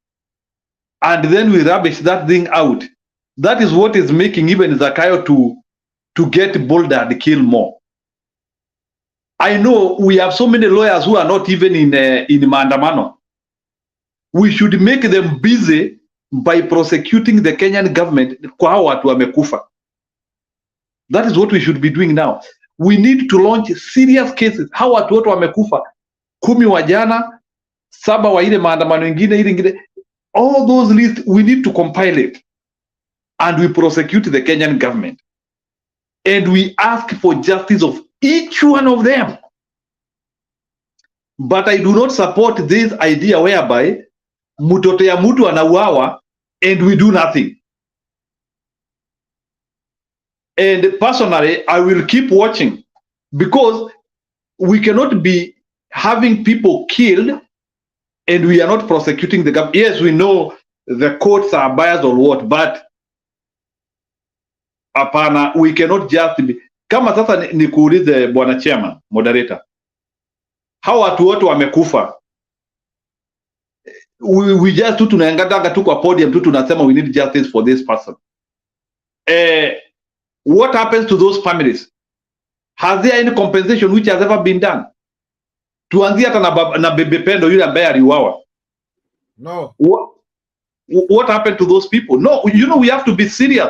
and then we rubbish that thing out. That is what is making even Zakayo to get bolder and kill more. I know we have so many lawyers who are not even in Maandamano. We should make them busy by prosecuting the Kenyan government kwa hao watu wamekufa. That is what we should be doing now. We need to launch serious cases. Hao watu wote wamekufa, 10 wa jana, 7 wa ile maandamano ingine. All those lists we need to compile it and we prosecute the Kenyan government and we ask for justice of each one of them. But I do not support this idea whereby mtoto ya mtu anauawa and we do nothing. And personally, I will keep watching because we cannot be having people killed and we are not prosecuting the government. Yes, we know the courts are biased or what, but hapana, we cannot just be. Kama sasa nikuulize bwana chairman, moderator, hao watu wote wamekufa, we just tu tunaangalia tu kwa podium tu tunasema we need justice for this person. What happens to those families? Has there any compensation which has ever been done? Tuanzie hata na bebe Pendo yule ambaye aliuawa. No. What happened to those people? No, you know, we have to be serious.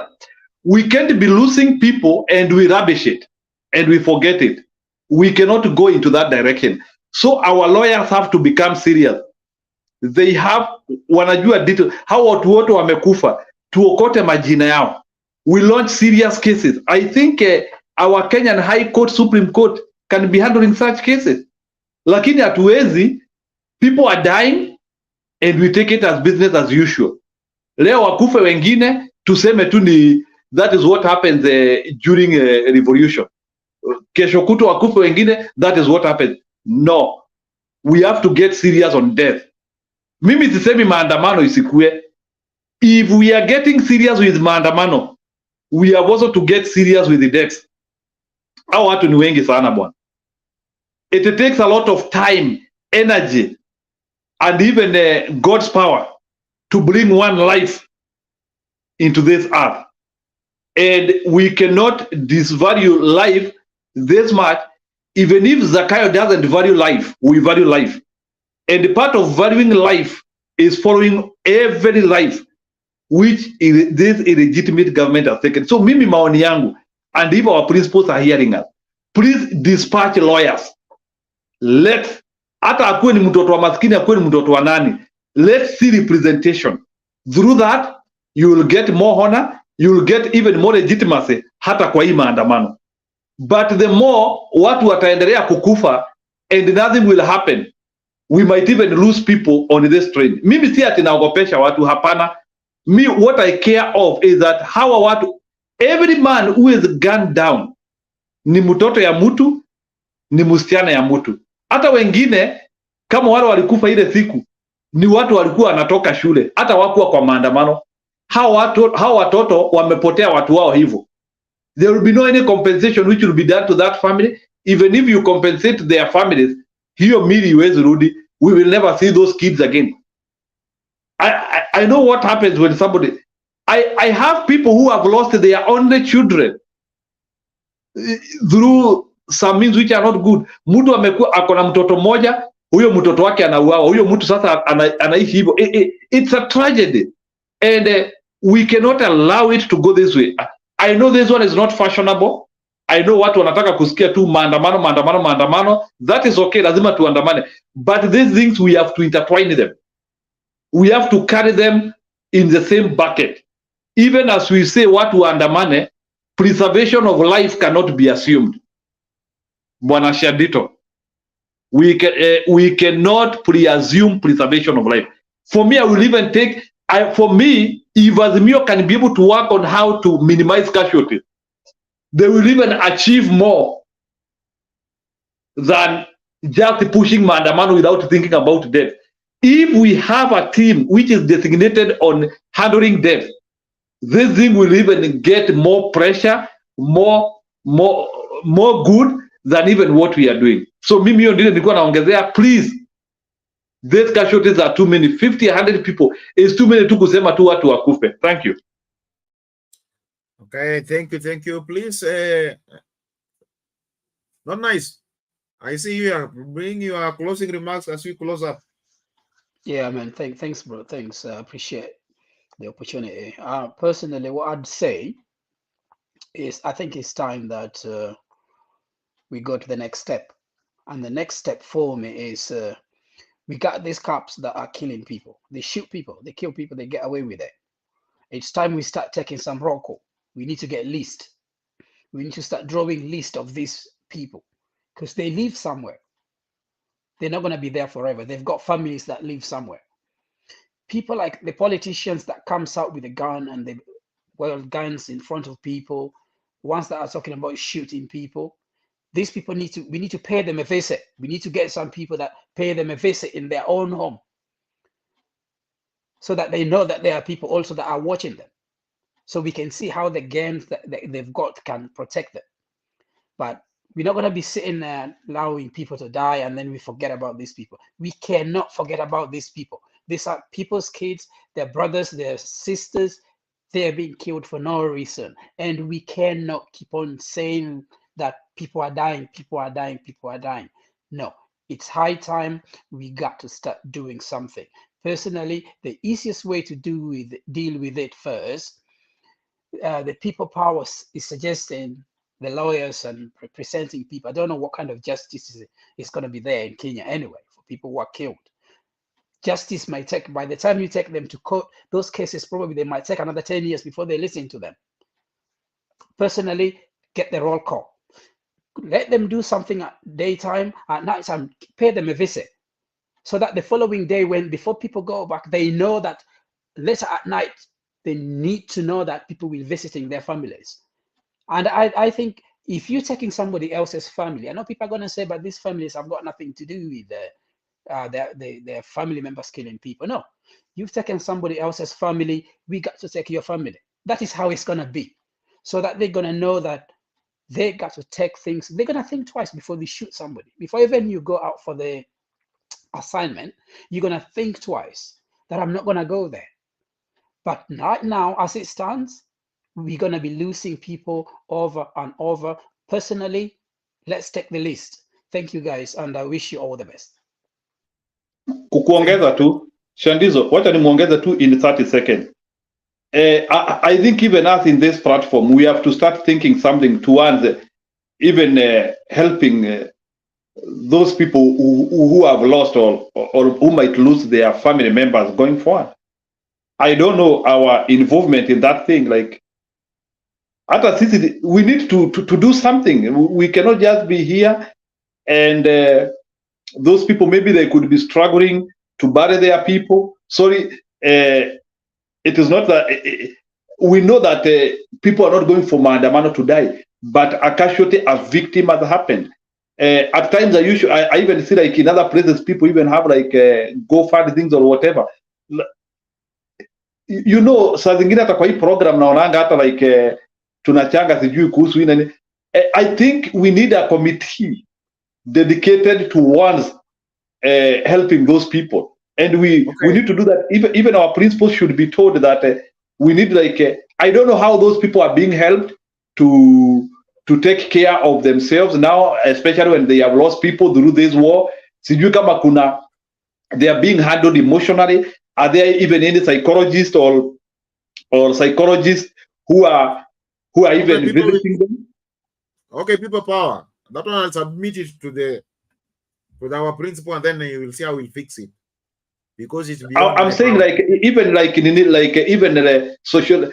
We can't be losing people and we rubbish it and we forget it. We cannot go into that direction. So our lawyers have to become serious. They have, wanajua detail, how watu wote wamekufa, tuokote majina yao. We launch serious cases. I think our Kenyan High Court, Supreme Court can be handling such cases. Lakini hatuwezi, people are dying and we take it as business as usual. Leo wakufe wengine, tuseme tu ni, that is what happens during a revolution. Kesho kutu wakufe wengine, that is what happens. No, we have to get serious on death. Mimi sisemi maandamano isikue. If we are getting serious with maandamano, we have also to get serious with the deaths. Hao watu ni wengi sana bwana. It takes a lot of time, energy, and even God's power to bring one life into this earth. And we cannot disvalue life this much. Even if Zakayo doesn't value life, we value life. And part of valuing life is following every life which this illegitimate government has taken. So mimi maoni yangu, and if our principals are hearing us, please dispatch lawyers. Let, hata akuwe ni mtoto wa maskini, akuwe ni mtoto wa nani, let's see representation. Through that, you will get more honor, you will get even more legitimacy hata kwa hii maandamano. But the more watu wataendelea kukufa and nothing will happen, we might even lose people on this train. Mimi si ati naogopesha watu, hapana. Me, what I care of is that hawa watu, every man who is gunned down ni mtoto ya mtu, ni msichana ya mtu. Hata wengine kama wale walikufa ile siku ni watu walikuwa wanatoka shule, hata wakuwa kwa maandamano. Hawa watoto wamepotea watu wao hivyo. There will be no any compensation which will be done to that family. Even if you compensate their families, hiyo mili iwezi rudi. We will never see those kids again. I know what happens when somebody, I have people who have lost their only children through some means which are not good. Mtu amekuwa akona mtoto mmoja, huyo mtoto wake anauawa, huyo mtu sasa anaishi hivyo. It's a tragedy and we cannot allow it to go this way. I know this one is not fashionable. I know watu wanataka kusikia tu maandamano. That is okay, lazima tuandamane. But these things we have to intertwine them. We have to carry them in the same bucket. Even as we say watu waandamane, preservation of life cannot be assumed. Bwana Shadito, we cannot presume preservation of life. For me, I will even take, for me, if Azimio can be able to work on how to minimize casualties, they will even achieve more than just pushing Maandamano without thinking about death. If we have a team which is designated on handling death, this thing will even get more pressure, more good than even what we are doing. So mimi hiyo ndio nilikuwa naongezea, please, these casualties are too many. 50, 100 people is too many tu kusema tu watu wakufe. Thank you. Okay, thank you. Please, not nice. I see you are bringing your closing remarks as we close up. Yeah, man. Thanks, bro. Thanks. I appreciate the opportunity. Personally, what I'd say is I think it's time that we go to the next step. And the next step for me is we got these cops that are killing people. They shoot people, they kill people, they get away with it. It's time we start taking some roll call. We need to get list. We need to start drawing list of these people because they live somewhere. They're not going to be there forever. They've got families that live somewhere. People like the politicians that comes out with a gun and they guns in front of people, ones that are talking about shooting people, these people we need to pay them a visit. We need to get some people that pay them a visit in their own home so that they know that there are people also that are watching them. So we can see how the guns that they've got can protect them. But we're not going to be sitting there allowing people to die and then we forget about these people. We cannot forget about these people. These are people's kids, their brothers, their sisters. They are being killed for no reason. And we cannot keep on saying that people are dying, people are dying, people are dying. No, it's high time we got to start doing something. Personally, the easiest way to deal with it first, the people power is suggesting the lawyers and representing people. I don't know what kind of justice is going to be there in Kenya anyway for people who are killed. Justice might take, by the time you take them to court, those cases probably they might take another 10 years before they listen to them. Personally, get the roll call. Let them do something at daytime, at nighttime, pay them a visit. So that the following day, before people go back, they know that later at night, they need to know that people will be visiting their families. And I think if you're taking somebody else's family, I know people are going to say, but these families have got nothing to do with their family members killing people. No, you've taken somebody else's family. We got to take your family. That is how it's going to be. So that they're going to know that they got to take things. They're going to think twice before they shoot somebody. Before even you go out for the assignment, you're going to think twice that I'm not going to go there. But right now, as it stands, we're going to be losing people over and over. Personally, let's take the list. Thank you guys, and I wish you all the best. Kukuongeza tu, Shandizo, wacha nimuongeze tu in 30 seconds. I think even us in this platform, we have to start thinking something towards even helping those people who have lost or who might lose their family members going forward. I don't know our involvement in that thing. Like, we need to do something. We cannot just be here and those people, maybe they could be struggling to bury their people. Sorry, it is not that we know that people are not going for Maandamano to die, but a casualty, a victim has happened. At times, I even see like in other places, people even have like go fund things or whatever. You know, saa zingine hata kwa hii program naonanga hata like tunachanga sijui kuhusu nini. I think we need a committee dedicated towards helping those people. And we need to do that. Even our principals should be told that we need like I don't know how those people are being helped to take care of themselves now, especially when they have lost people through this war. Sijui kama kuna they are being handled emotionally. Are there even any psychologists or psychologists who are even visiting them? Okay, people power. That one I'll submit it to our principal, and then you will see how we'll fix it. Because it's beyond I'm saying power. like even even social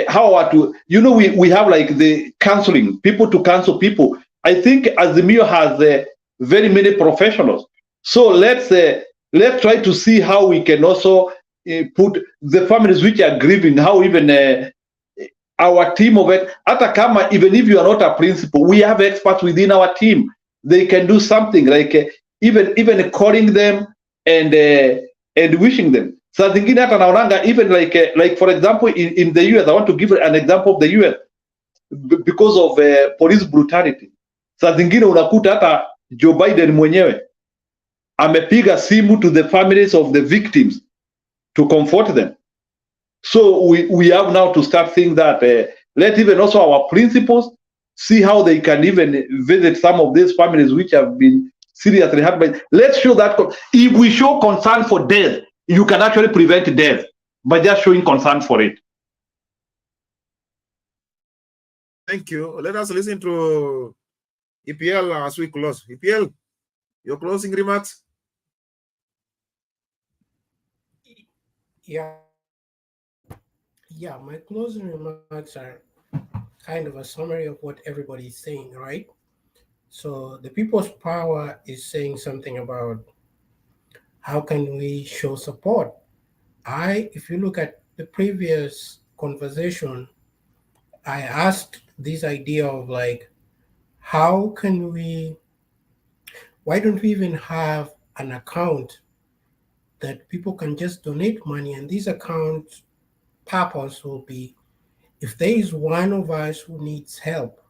how to we have like the counseling people to counsel people. I think Azimio has very many professionals. So let's try to see how we can also put the families which are grieving, how even our team of hata kama, even if you are not a principal, we have experts within our team. They can do something like even calling them and wishing them. Saa zingine hata naonanga even like for example in the US, I want to give an example of the US because of police brutality. Saa zingine unakuta hata Joe Biden mwenyewe amepiga simu to the families of the victims to comfort them. So we have now to start seeing that let even also our principals see how they can even visit some of these families which have been seriously hurt by. Let's show that if we show concern for death, you can actually prevent death by just showing concern for it. Thank you. Let us listen to EPL as we close. EPL, your closing remarks. Yeah, my closing remarks are kind of a summary of what everybody's saying, right? So the people's power is saying something about how can we show support. If you look at the previous conversation, I asked this idea of like, why don't we even have an account that people can just donate money, and this account purpose will be, if there is one of us who needs help,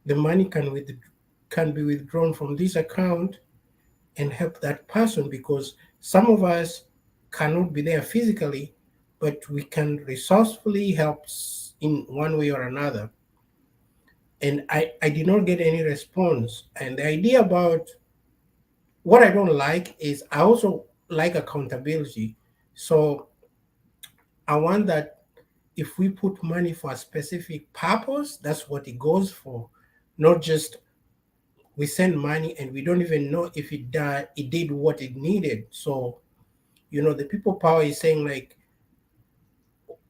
the money can be withdrawn from this account and help that person, because some of us cannot be there physically, but we can resourcefully help in one way or another. And I did not get any response. And the idea about what I don't like is I also like accountability. So I want that if we put money for a specific purpose, that's what it goes for, not just we send money and we don't even know if it did what it needed. So, the people power is saying like,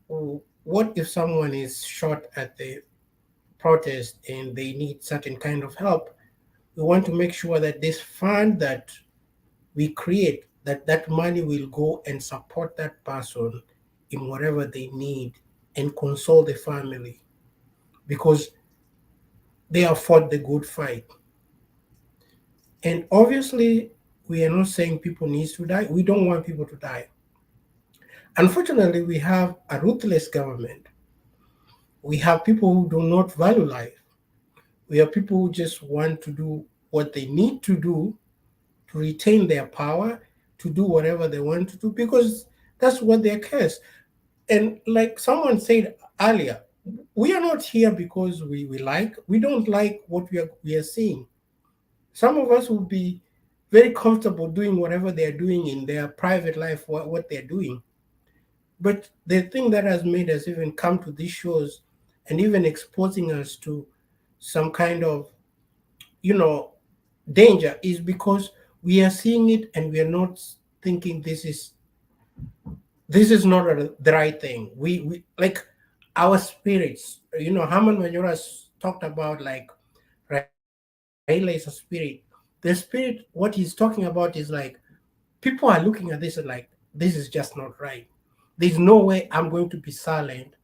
what if someone is shot at the protest and they need certain kind of help? We want to make sure that this fund that we create, that money will go and support that person in whatever they need and console the family, because they have fought the good fight. And obviously, we are not saying people need to die. We don't want people to die. Unfortunately, we have a ruthless government. We have people who do not value life. We have people who just want to do what they need to do to retain their power, to do whatever they want to do, because that's what their case. And like someone said earlier, we are not here because we don't like what we are seeing. Some of us will be very comfortable doing whatever they're doing in their private life, what they're doing. But the thing that has made us even come to these shows and even exposing us to some kind of, danger is because we are seeing it and we are not thinking this is not the right thing. We like our spirits. Herman Manyoras talked about like Raila is a spirit. The spirit, what he's talking about is like people are looking at this and like, this is just not right. There's no way I'm going to be silent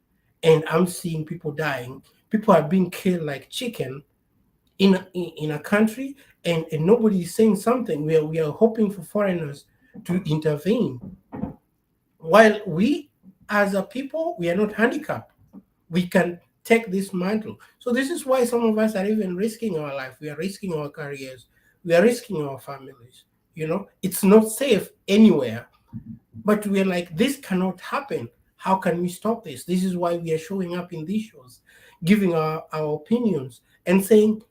and I'm seeing people dying. People are being killed like chicken in a country, and nobody is saying something. We are hoping for foreigners to intervene. While we as a people, we are not handicapped. We can take this mantle. So this is why some of us are even risking our life. We are risking our careers. We are risking our families. It's not safe anywhere. But we're like, this cannot happen. How can we stop this? This is why we are showing up in these shows, giving our opinions and saying,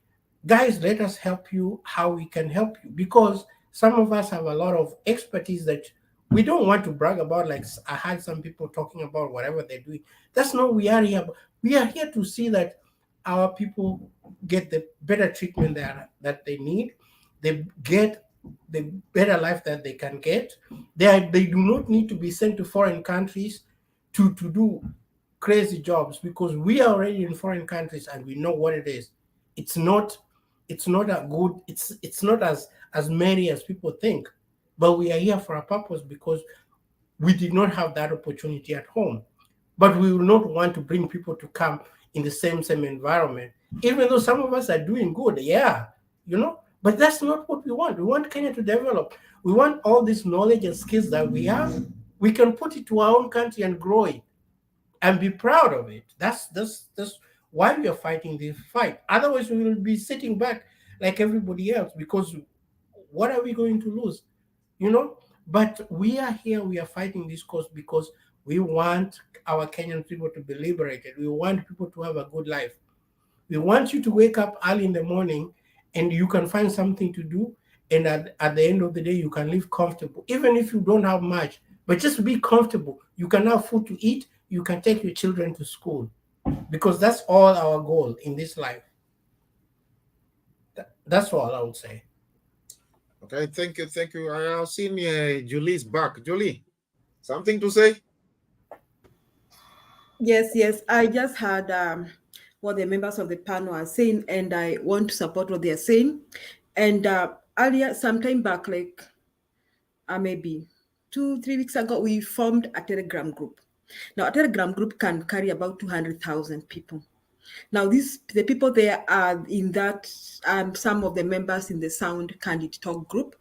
guys, let us help you how we can help you. Because some of us have a lot of expertise that we don't want to brag about. Like I had some people talking about whatever they're doing. That's not what we are here. We are here to see that our people get the better treatment that they need. They get the better life that they can get. They do not need to be sent to foreign countries to do crazy jobs, because we are already in foreign countries and we know what it is. It's not a good, it's not as merry as people think, but we are here for a purpose because we did not have that opportunity at home. but we will not want to bring people to come in the same environment, even though some of us are doing good, yeah, you know, but that's not what we want. We want Kenya to develop. We want all this knowledge and skills that we have, we can put it to our own country and grow it and be proud of it. That's why we are fighting this fight. Otherwise, we will be sitting back like everybody else, because what are we going to lose? You know? But we are here, we are fighting this cause because we want our Kenyan people to be liberated. We want people to have a good life. We want you to wake up early in the morning and you can find something to do. And at the end of the day, you can live comfortable, even if you don't have much, but just be comfortable. You can have food to eat. You can take your children to school, because that's all our goal in this life. That's all I would say. Okay, thank you, thank you. I have seen Julie's back. Julie, something to say? Yes. I just heard what the members of the panel are saying, and I want to support what they are saying. And earlier, sometime back, like maybe 2-3 weeks ago, we formed a Telegram group. Now, a Telegram group can carry about 200,000 people. Now, the people there are in that, some of the members in the Sound Candid Talk group.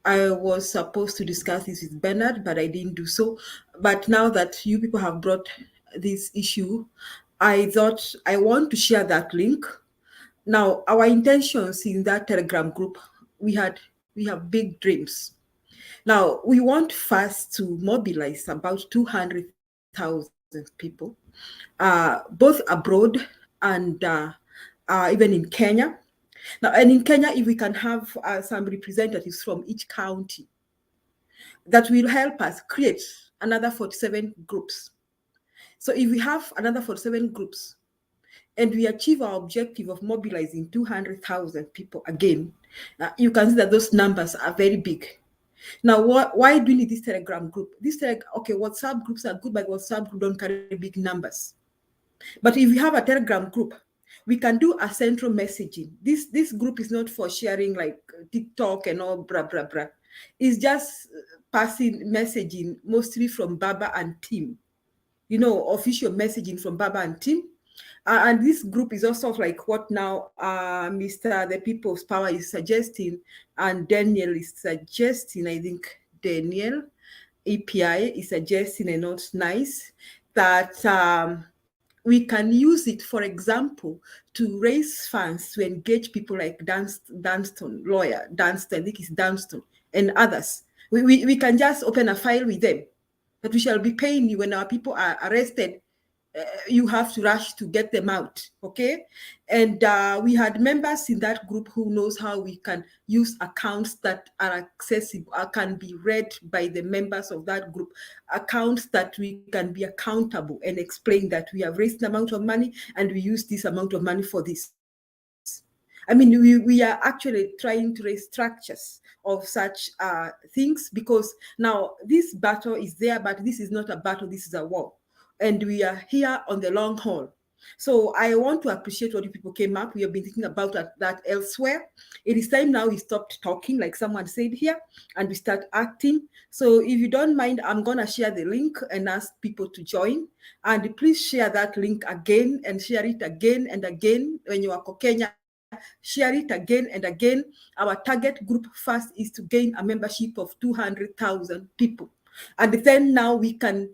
I was supposed to discuss this with Bernard, but I didn't do so. But now that you people have brought this issue, I thought I want to share that link. Now, our intentions in that Telegram group, we have big dreams. Now, we want first to mobilize about 200,000 people, both abroad and even in Kenya. Now, and in Kenya, if we can have some representatives from each county, that will help us create another 47 groups. So if we have another 47 groups and we achieve our objective of mobilizing 200,000 people again, you can see that those numbers are very big. Now, why do we need this Telegram group? Okay, WhatsApp groups are good, but WhatsApp group don't carry big numbers. But if we have a Telegram group, we can do a central messaging. This group is not for sharing like TikTok and all blah, blah, blah. It's just passing messaging mostly from Baba and team. You know, official messaging from Baba and team. And this group is also like what now Mr. The People's Power is suggesting, and Daniel is suggesting, I think Daniel, API is suggesting, and not nice, that we can use it, for example, to raise funds to engage people like Dunston, lawyer Dunston, I think it's Dunston, and others. We can just open a file with them that we shall be paying you when our people are arrested. You have to rush to get them out, okay? And we had members in that group who knows how we can use accounts that are accessible, can be read by the members of that group, accounts that we can be accountable and explain that we have raised an amount of money and we use this amount of money for this. I mean, we are actually trying to raise structures of such things, because now this battle is there, but this is not a battle, this is a war. And we are here on the long haul. So I want to appreciate what you people came up. We have been thinking about that elsewhere. It is time now we stopped talking, like someone said here, and we start acting. So if you don't mind, I'm going to share the link and ask people to join. And please share that link again and share it again and again when you are Kenya. Share it again and again. Our target group first is to gain a membership of 200,000 people. And then now we can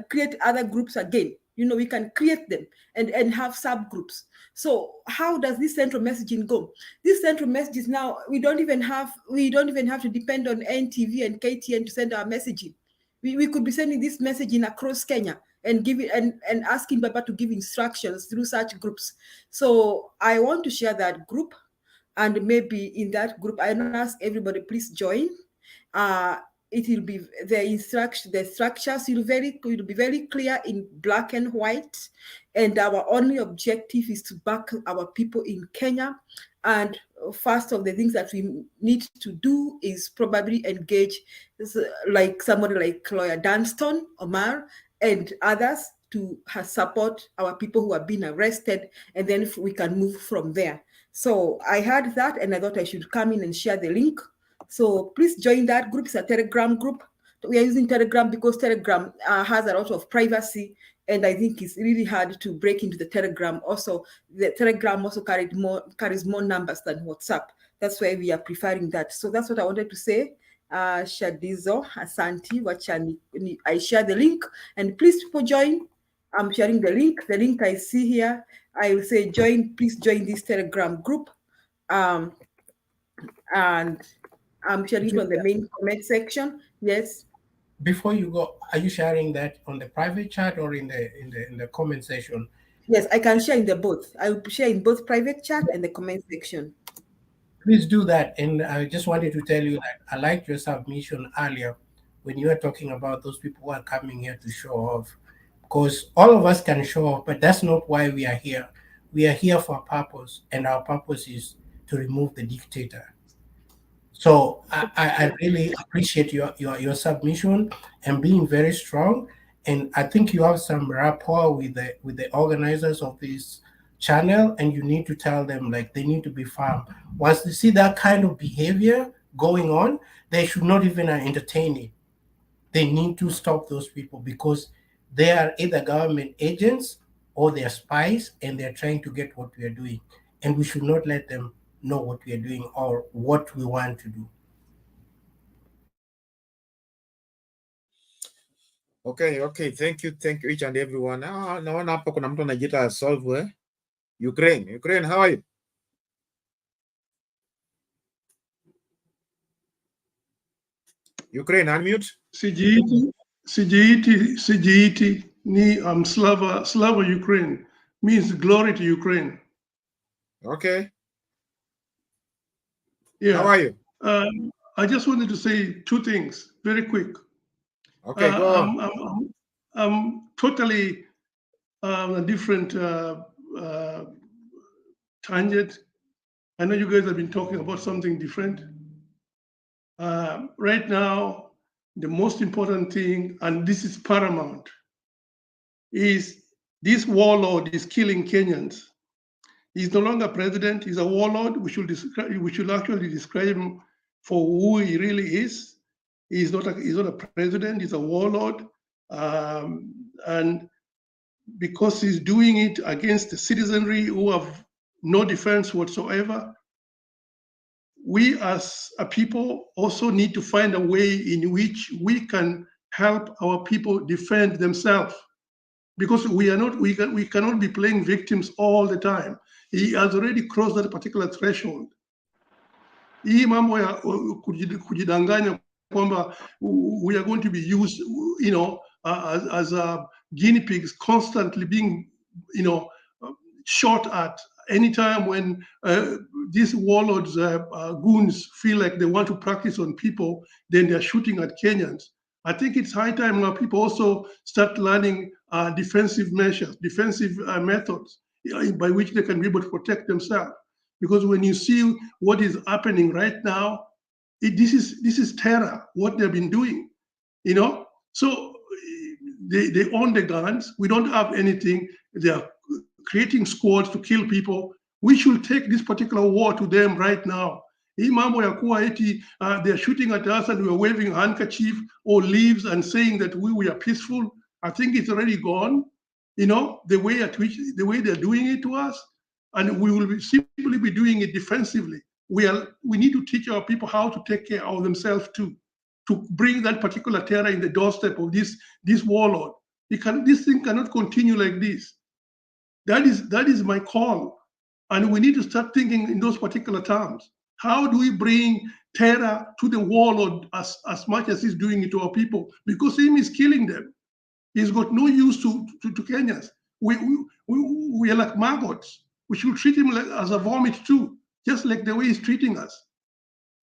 create other groups again. You know, we can create them and have subgroups. So how does this central messaging go? This central messages now, we don't even have to depend on NTV and KTN to send our messaging. We could be sending this messaging across Kenya and give it and asking Baba to give instructions through such groups. So I want to share that group, and maybe in that group I ask everybody, please join. It will be the structures will be very clear in black and white, and our only objective is to back our people in Kenya. And first of the things that we need to do is probably engage like somebody like lawyer Dunston, Omar, and others to support our people who have been arrested, and then we can move from there. So I heard that and I thought I should come in and share the link. So please join that group. It's a Telegram group. we are using Telegram because Telegram has a lot of privacy, and I think it's really hard to break into the Telegram. Also, the Telegram also carries more numbers than WhatsApp. That's why we are preferring that. So that's what I wanted to say. Shadizo, Asanti, Wachani. I share the link, and please people join. I'm sharing the link. The link I see here. I will say join. Please join this Telegram group. And I'm sharing it on the main comment section. Yes. Before you go, are you sharing that on the private chat or in the comment section? Yes, I can share in the both. I will share in both private chat and the comment section. Please do that. And I just wanted to tell you that I liked your submission earlier when you were talking about those people who are coming here to show off. Because all of us can show off, but that's not why we are here. We are here for a purpose, and our purpose is to remove the dictator. So I really appreciate your submission and being very strong. And I think you have some rapport with the organizers of this channel, and you need to tell them like they need to be firm. Once they see that kind of behavior going on, they should not even entertain it. They need to stop those people because they are either government agents or they are spies, and they're trying to get what we are doing. And we should not let them know what we are doing or what we want to do. Okay, thank you each and everyone. Naona hapo kuna mtu anajiita Solve Ukraine, how are you? Ukraine, unmute. Sijiiti ni Slava Ukraine means glory to Ukraine. Okay. Yeah. How are you? I just wanted to say two things very quick. Okay, go on. I'm totally a different tangent. I know you guys have been talking about something different. Right now, the most important thing, and this is paramount, is this warlord is killing Kenyans. He's no longer president. He's a warlord. We should actually describe him for who he really is. He's not a president. He's a warlord, and because he's doing it against the citizenry who have no defense whatsoever, we as a people also need to find a way in which we can help our people defend themselves, because we cannot be playing victims all the time. He has already crossed that particular threshold. Hii mambo ya kujidanganya kwamba we are going to be used, as guinea pigs, constantly being, shot at anytime when these warlords, goons feel like they want to practice on people, then they're shooting at Kenyans. I think it's high time now people also start learning defensive measures, defensive methods by which they can be able to protect themselves. Because when you see what is happening right now, this is terror, what they've been doing, So they own the guns. We don't have anything. They are creating squads to kill people. We should take this particular war to them right now. Hii mambo ya kuwa eti they're shooting at us and we're waving a handkerchief or leaves and saying that we are peaceful, I think it's already gone. The way they're doing it to us, and we will simply be doing it defensively. We need to teach our people how to take care of themselves too, to bring that particular terror in the doorstep of this warlord. This thing cannot continue like this. That is my call, and we need to start thinking in those particular terms. How do we bring terror to the warlord as much as he's doing it to our people? Because him is killing them. He's got no use to Kenyans. We are like maggots. We should treat him as a vomit too, just like the way he's treating us.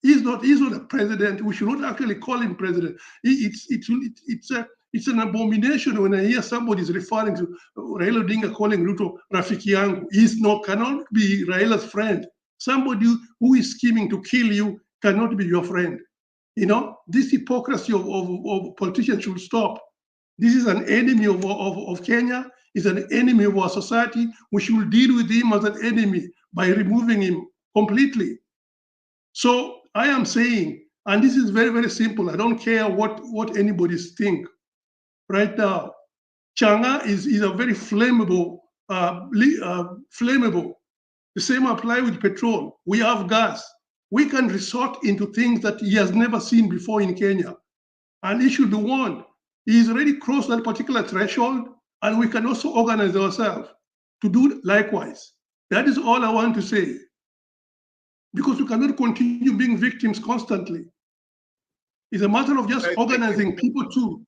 He's not a president. We should not actually call him president. It's an abomination when I hear somebody is referring to Raila Odinga calling Ruto Rafiki yangu. Cannot be Raila's friend. Somebody who is scheming to kill you cannot be your friend. This hypocrisy of politicians should stop. This is an enemy of Kenya. Is an enemy of our society. We should deal with him as an enemy by removing him completely. So I am saying And this is very, very simple. I don't care what anybody think right now. Changa is a very flammable, flammable. The same apply with petrol. We have gas. We can resort into things that he has never seen before in Kenya. And he should want. He's already crossed that particular threshold, and we can also organize ourselves to do likewise. That is all I want to say. Because we cannot continue being victims constantly. It's a matter of just organizing people too.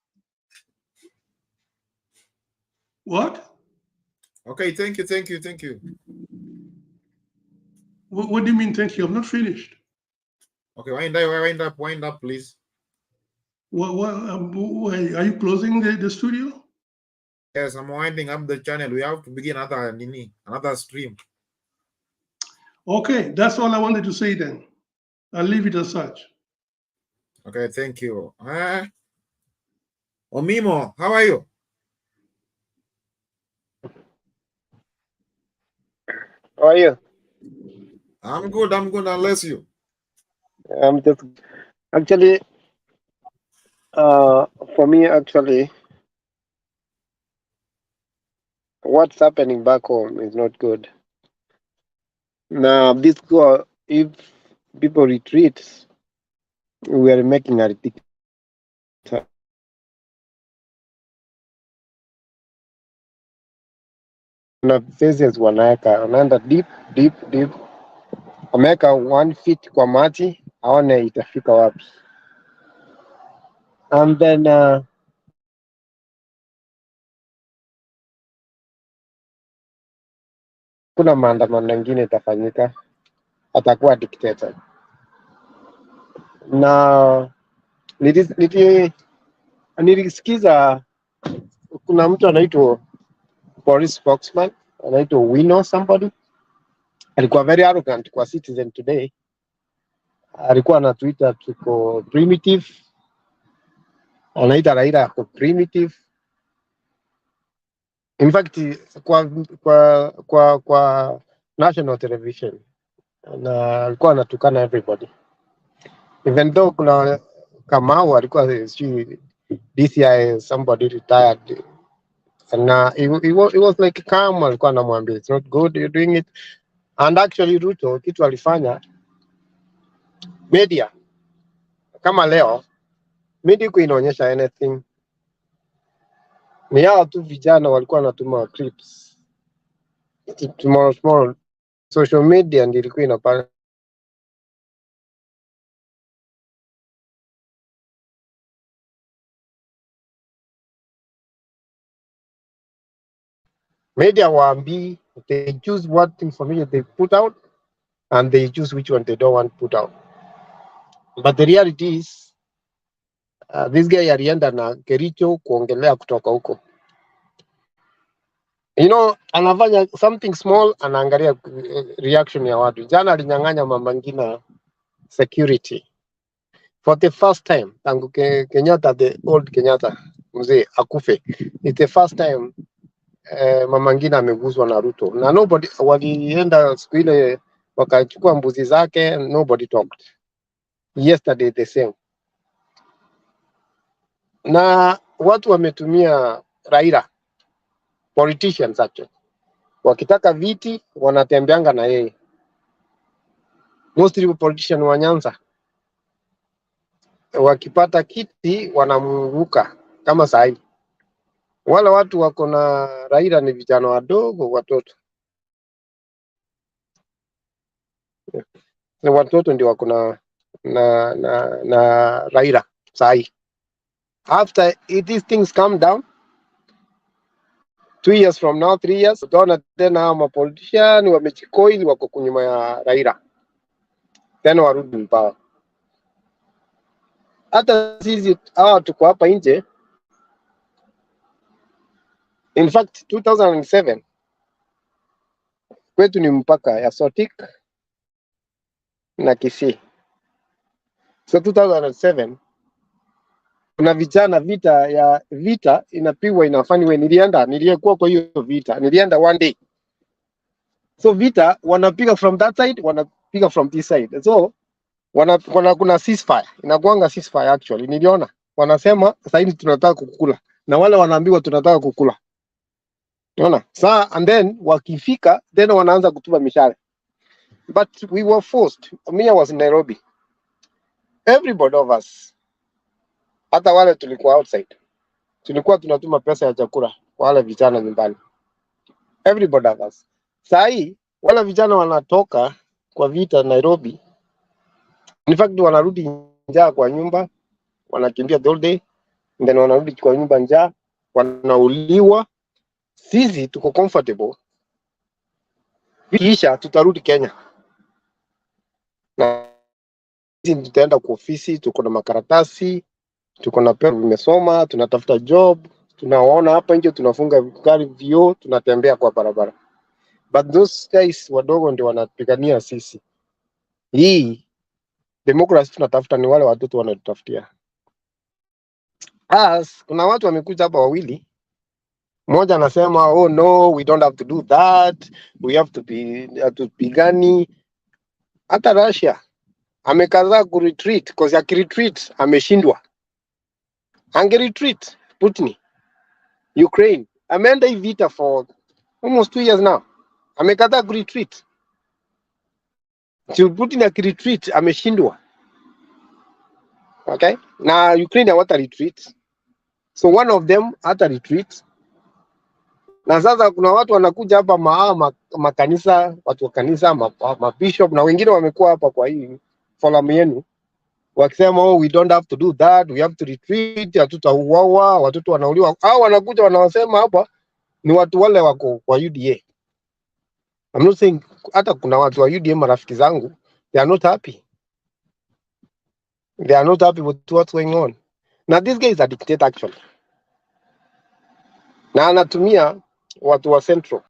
What? Okay, thank you. What do you mean, thank you? I'm not finished. Okay, wind up, please. Are you closing the studio? Yes, I'm winding up the channel. We have to begin another stream. Okay, that's all I wanted to say then. I'll leave it as such. Okay, thank you. Omimo, how are you? How are you? I'm good, unless you. I'm just actually, for me, actually, what's happening back home is not good. Now, this go, if people retreat, we are making a ridiculous. Na faces wanaenda deep, wameweka 1 feet kwa maji, aone itafika wapi. And then kuna maandamano mengine itafanyika, atakuwa dictator. Na nilisikiza kuna mtu anaitwa police spokesman anaitwa Wino somebody, alikuwa very arrogant kwa Citizen Today. Alikuwa na Twitter tuko primitive, anaita Raila ako primitive. In fact kwa national television na alikuwa anatukana everybody, even though kuna Kamau alikuwa DCI somebody retired, and he was like calm, alikuwa anamwambia it's not good you're doing it. And actually Ruto kitu alifanya media kama leo media inaonyesha anything, ni hao tu vijana walikuwa wanatuma clips tomorrow social media ndio ilikuwa inapata media waambi, they choose what information they put out and they choose which one they don't want to put out. But the reality is this guy alienda na Kericho kuongelea kutoka huko. You know, anafanya something small, anaangalia reaction ya watu. Jana alinyang'anya Mama Ngina security for the first time tangu Kenyatta, the old Kenyatta mzee akufe. It's the first time Mama Ngina ameguzwa na Ruto. Na nobody, walienda siku ile wakachukua mbuzi zake, nobody talked. Yesterday the same. Na watu wametumia Raila, politicians actually, wakitaka viti wanatembeanga na yeye. Mostly politician wa Nyanza wakipata kiti wanamuruka kama sahi. Wale watu wako na Raila ni vijana wadogo, watoto. Ni watoto ndio wako na Raila sahi. After these things calm down, 2 years from now, 3 years, utaona tena hao politician wamechikoili wako kunyuma ya Raila. Tena warudi mpao. Hata sisi hawa tuko hapa nje. In fact 2007 kwetu ni mpaka ya Sotik na Kisii. So 2007 kuna vijana vita inapigwa inafanywa. Niliyekuwa kwa hiyo vita, nilienda one day. So vita wanapiga from that side, wanapiga from this side. So kuna ceasefire, inakuanga ceasefire actually. Niliona wanasema sasa hivi tunataka kukula, na wale wanaambiwa tunataka kukula. Unaona? And then wakifika then wanaanza kutupa mishale. But we were forced. I was in Nairobi. Everybody of us, hata wale tulikuwa outside, tulikuwa tunatuma pesa ya chakula kwa wale vijana nyumbani. Everybody of us. Saa hii wale vijana wanatoka kwa vita Nairobi. In fact wanarudi njaa kwa nyumba, wanakimbia the whole day, and then wanarudi kwa nyumba njaa, wanauliwa. Sisi tuko comfortable. Kisha tutarudi Kenya. Na sisi tutaenda kwa ofisi, tuko na makaratasi, tuko na pesa, tumesoma, tunatafuta job, tunaona hapa nje, tunafunga gari vioo, tunatembea kwa barabara. But those guys wadogo ndio wanapigania sisi. Hii democracy tunatafuta ni wale watoto wanatutafutia. Kuna watu wamekuja hapa wawili. Mmoja anasema oh no, we don't have to do that. We have to be tupigani. Hata Russia amekaza ku retreat because akiretreat ameshindwa. Angeretreat Putin. Ukraine ameenda hii vita for almost 2 years now. Amekataa ku retreat. Putin akiretreat ameshindwa. Okay? Na Ukraine hawata retreat. So one of them hata retreat. Na sasa kuna watu wanakuja hapa makanisa, watu wa kanisa, bishop na wengine wamekuwa hapa kwa hii forum yenu wakisema oh we don't have to do that, we have to retreat, hatutauawa, watoto wanauliwa. Hao wanakuja wanawasema hapa ni watu wale wako kwa UDA. I'm not saying hata kuna watu wa UDA marafiki zangu, they are not happy. They are not happy with what's going on. Now this guy is a dictator actually. Na anatumia watu wa Central.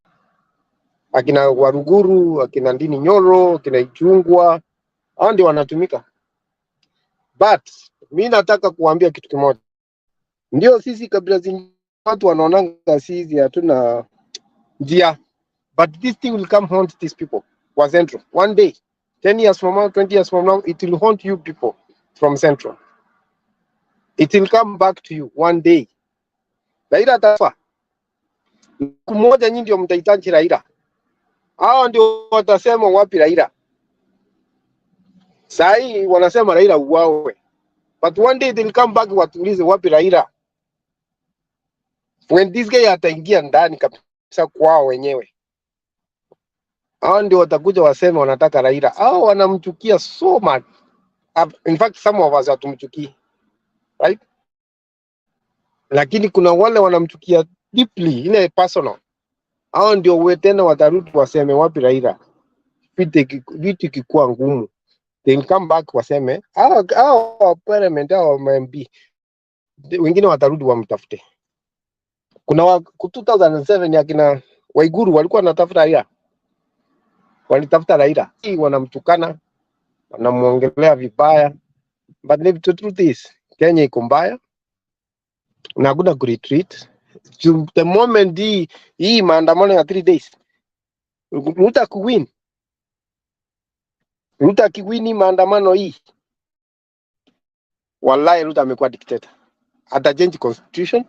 Akina Waruguru, akina Ndini Nyoro, akina Ichungwa, hao ndio wanatumika. But mimi nataka kuambia kitu kimoja. Ndio sisi kabila zingine watu wanaonanga sisi hatuna njia. But this thing will come haunt these people. Wa Central. One day, 10 years from now, 20 years from now, it will haunt you people from Central. It will come back to you one day. Raila atafa. Kumoja nyinyi ndio mtahitaji Raila. Hao ndio watasema wapi Raila. Sai wanasema Raila uwawe. But one day they'll come back watuulize wapi Raila. When this guy ataingia ndani kabisa kwao wenyewe. Hao ndio watakuja waseme wanataka Raila. Hao wanamchukia so much. In fact some of us hatumchukii. Right? Lakini kuna wale wanamchukia deeply, ile personal. Hao ndio wewe tena watarudi waseme wapi Raila. Vitu kikuwa ngumu. They'll come back waseme parliament au MP wengine watarudi wamtafute. Kuna 2007 akina Waiguru walikuwa wanatafuta Raila. Walitafuta Raila. Hii wanamtukana, wanamuongelea vibaya. But the truth is Kenya iko mbaya. Na hakuna ku retreat. The moment hii maandamano ya 3 days. Ruto kuwin. Ruto akiwini maandamano hii. Wallahi Ruto amekuwa dictator. Ata change constitution.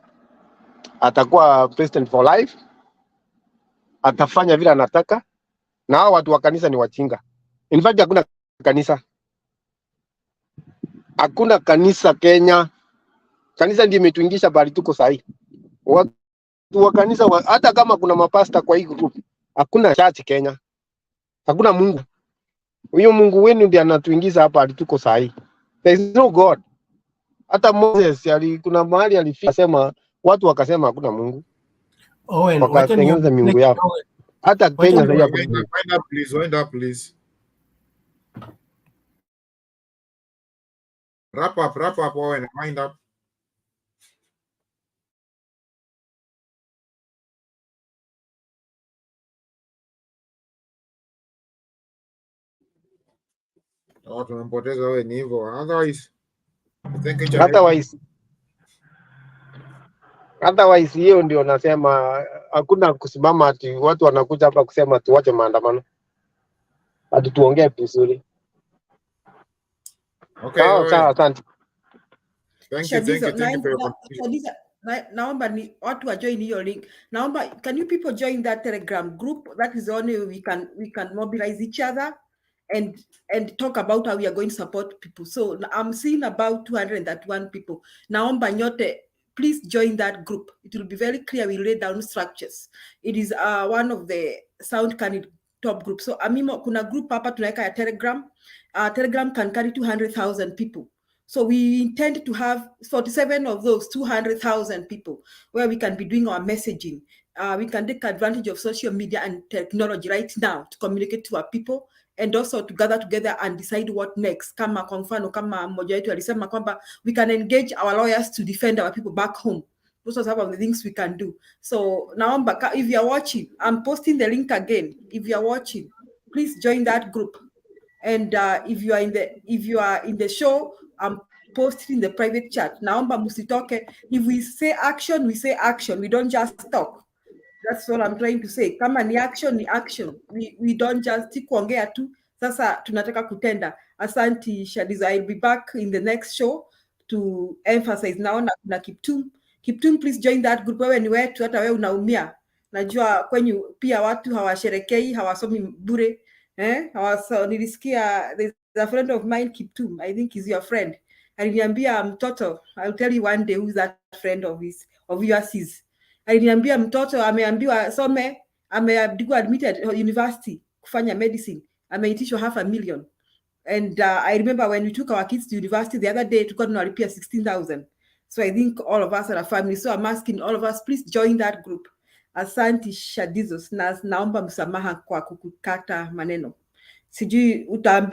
Atakuwa president for life. Atafanya vile anataka. Na hao watu wa kanisa ni wachinga. In fact hakuna kanisa. Hakuna kanisa Kenya. Kanisa ndiye imetuingisha bali tuko sahi. Watu wa kanisa hata kama kuna mapasta kwa hii group, hakuna church Kenya. Hakuna Mungu. Huyo Mungu wenu ndiye anatuingiza hapa hadi tuko sahi. There is no God. Hata Moses kuna mahali alifika sema watu wakasema hakuna Mungu. Wakatengeneza miungu yao. Hata Kenya sasa hapo. Wind up please. Wrap up Owen, wind up. Tumempoteza wewe ni hivyo. Otherwise hiyo ndio nasema hakuna kusimama ati watu wanakuja hapa kusema tuache maandamano. Hadi tuongee vizuri. Okay, Sawa go sawa, ahead. asante. Thank you Shadiza, for your contribution. Shadiza, naomba ni watu wa join hiyo link. Naomba, can you people join that Telegram group? That is the only way we can mobilize each other and talk about how we are going to support people. So I'm seeing about 231 people. Naomba nyote, please join that group. It will be very clear. We lay down structures. It is one of the sound candidate top group. So amimo kuna group hapa tunaweka ya Telegram. Telegram can carry 200,000 people. So we intend to have 47 of those 200,000 people where we can be doing our messaging. We can take advantage of social media and technology right now to communicate to our people and also to gather together and decide what next. Kama kwa mfano, kama mmoja wetu alisema kwamba we can engage our lawyers to defend our people back home. Those are some of the things we can do. So naomba, if you are watching, I'm posting the link again. If you are watching, please join that group. And if you are in the show, I'm posting in the private chat. Naomba musitoke. If we say action, we say action. We don't just talk. That's what I'm trying to say. Kama ni action, ni action. We don't just kuongea tu. Sasa tunataka kutenda. Asanti Shadiza. I'll be back in the next show to emphasize. Naona kuna Kiptum. Kiptum, please join that group. Wewe ni wetu, hata wewe unaumia. Najua kwenyu pia watu hawasherekei, hawasomi bure. Nilisikia there's a friend of mine Kiptum, I think he's your friend. Aliniambia mtoto, I'll tell you one day who's that friend of yours is. Aliniambia mtoto ameambiwa some, ameandikwa admitted university kufanya medicine, ameitishwa $500,000. And I remember when we took our kids to university the other day, tulikuwa tunalipia 16,000. So I think all of us are a family. So I'm asking all of us, please join that group. Asanti Shadizos, na naomba msamaha kwa kukata maneno. Sijui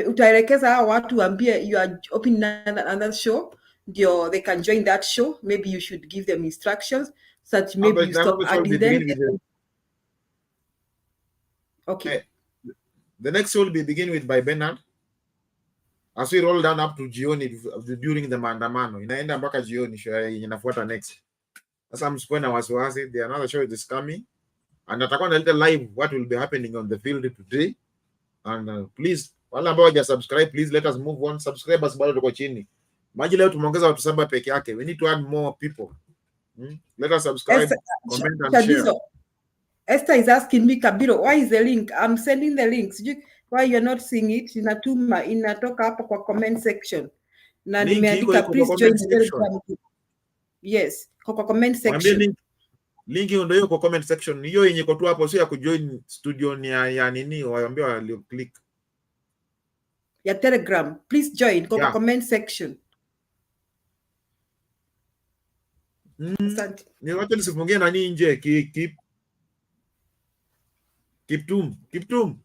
utaelekeza hao watu waambie you are opening another show, ndio they can join that show. Maybe you should give them instructions so that maybe you stop adding them. Okay. The next show will be begin with by Bernard. As we roll down up to jioni during the maandamano. Inaenda mpaka jioni show yenye inafuata next. Sasa msikuwe na wasiwasi, the another show is coming. And atakuwa analeta live what will be happening on the field today. And please, wale ambao hawaja subscribe, please let us move on. Subscribers bado tuko chini. Maji leo tumeongeza watu 7 peke yake. We need to add more people. Let us subscribe, comment and share. Esther is asking me, Kabiro, why is the link? I'm sending the links. Why you're not seeing it? Inatoka hapa kwa comment section. Na nimeandika please join the Telegram group. Yes, kwa comment section. Link ndio hiyo kwa comment section. Hiyo yenye iko tu hapo sio ya kujoin studio ni ya nini, waambie walio click. Ya Telegram. Please join kwa comment section. Asante. Ni wacha nisifungie nani nje Kiptum.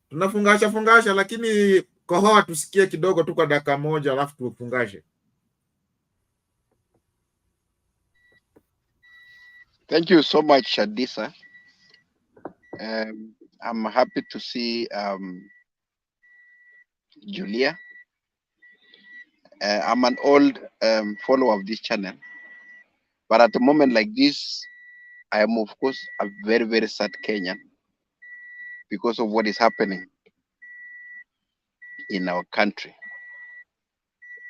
Tunafungasha lakini kohoa tusikie kidogo tu kwa dakika moja alafu tufungashe. Thank you so much, Shadisa. I'm happy to see Julia. I'm an old follower of this channel, but at a moment like this, I am of course a very, very sad Kenyan because of what is happening in our country.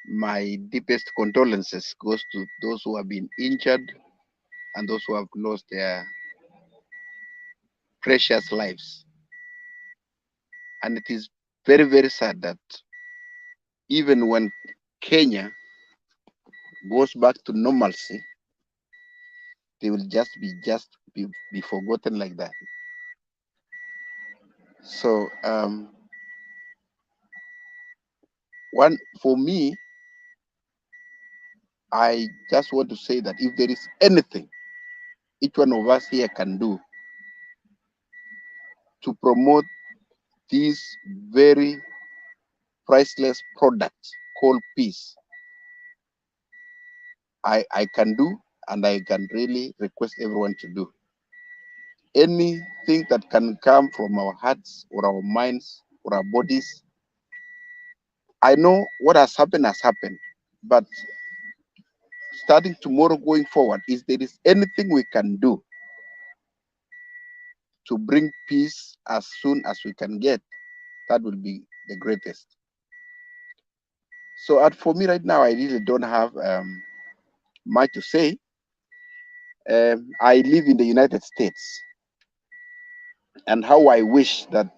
My deepest condolences goes to those who have been injured and those who have lost their precious lives. And it is very, very sad that even when Kenya goes back to normalcy, they will just be forgotten like that. So one for me, I just want to say that if there is anything each one of us here can do to promote this very priceless product called peace, I can do, and I can really request everyone to do. Anything that can come from our hearts or our minds or our bodies. I know what has happened, but starting tomorrow going forward, if there is anything we can do to bring peace as soon as we can get, that will be the greatest. So for me right now, I really don't have much to say. I live in the United States, and how I wish that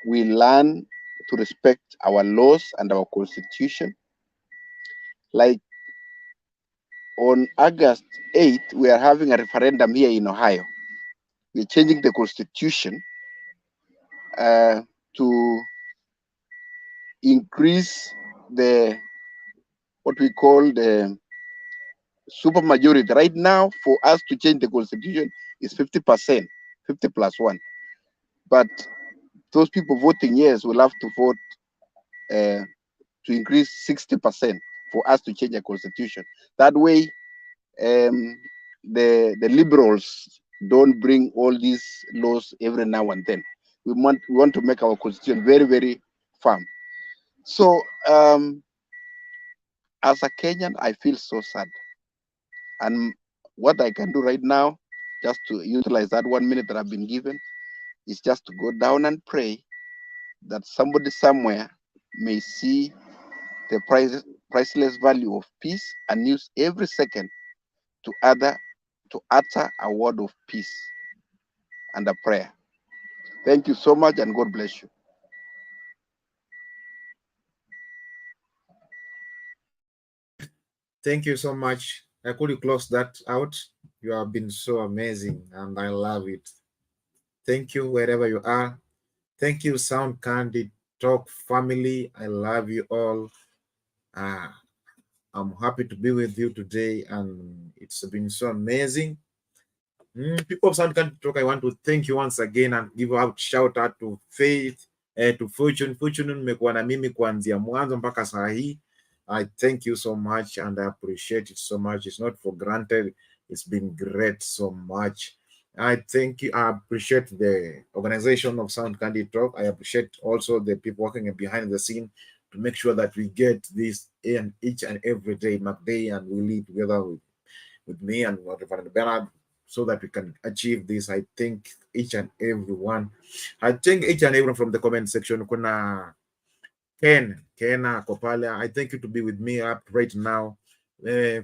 we learn to respect our laws and our constitution. Like on August 8th, we are having a referendum here in Ohio. We're changing the constitution to increase the what we call the super majority. Right now, for us to change the constitution is 50%, 50 plus 1. But those people voting yes will have to vote to increase 60% for us to change the constitution. That way, the liberals don't bring all these laws every now and then. We want to make our constitution very, very firm. So as a Kenyan, I feel so sad. And what I can do right now, just to utilize that 1 minute that I've been given, is just to go down and pray that somebody somewhere may see the priceless value of peace and use every second to utter a word of peace and a prayer. Thank you so much, and God bless you. Thank you so much. Could you close that out? You have been so amazing, and I love it. Thank you wherever you are. Thank you, Sound Candid Talk family. I love you all. I'm happy to be with you today, and it's been so amazing. People of Sound Candid Talk, I want to thank you once again and give out shout out to Faith, to Fortune. Fortune mmekuwa na mimi kuanzia mwanzo mpaka saa hii. I thank you so much and I appreciate it so much. It's not for granted. It's been great so much. I thank you. I appreciate the organization of Sound Candid Talk. I appreciate also the people working behind the scene to make sure that we get this in each and every day, McDay, and we live together with me and Reverend Bernard, so that we can achieve this. I thank each and every one. I thank each and everyone from the comment section. Kuna Kena Kopala, I thank you to be with me up right now.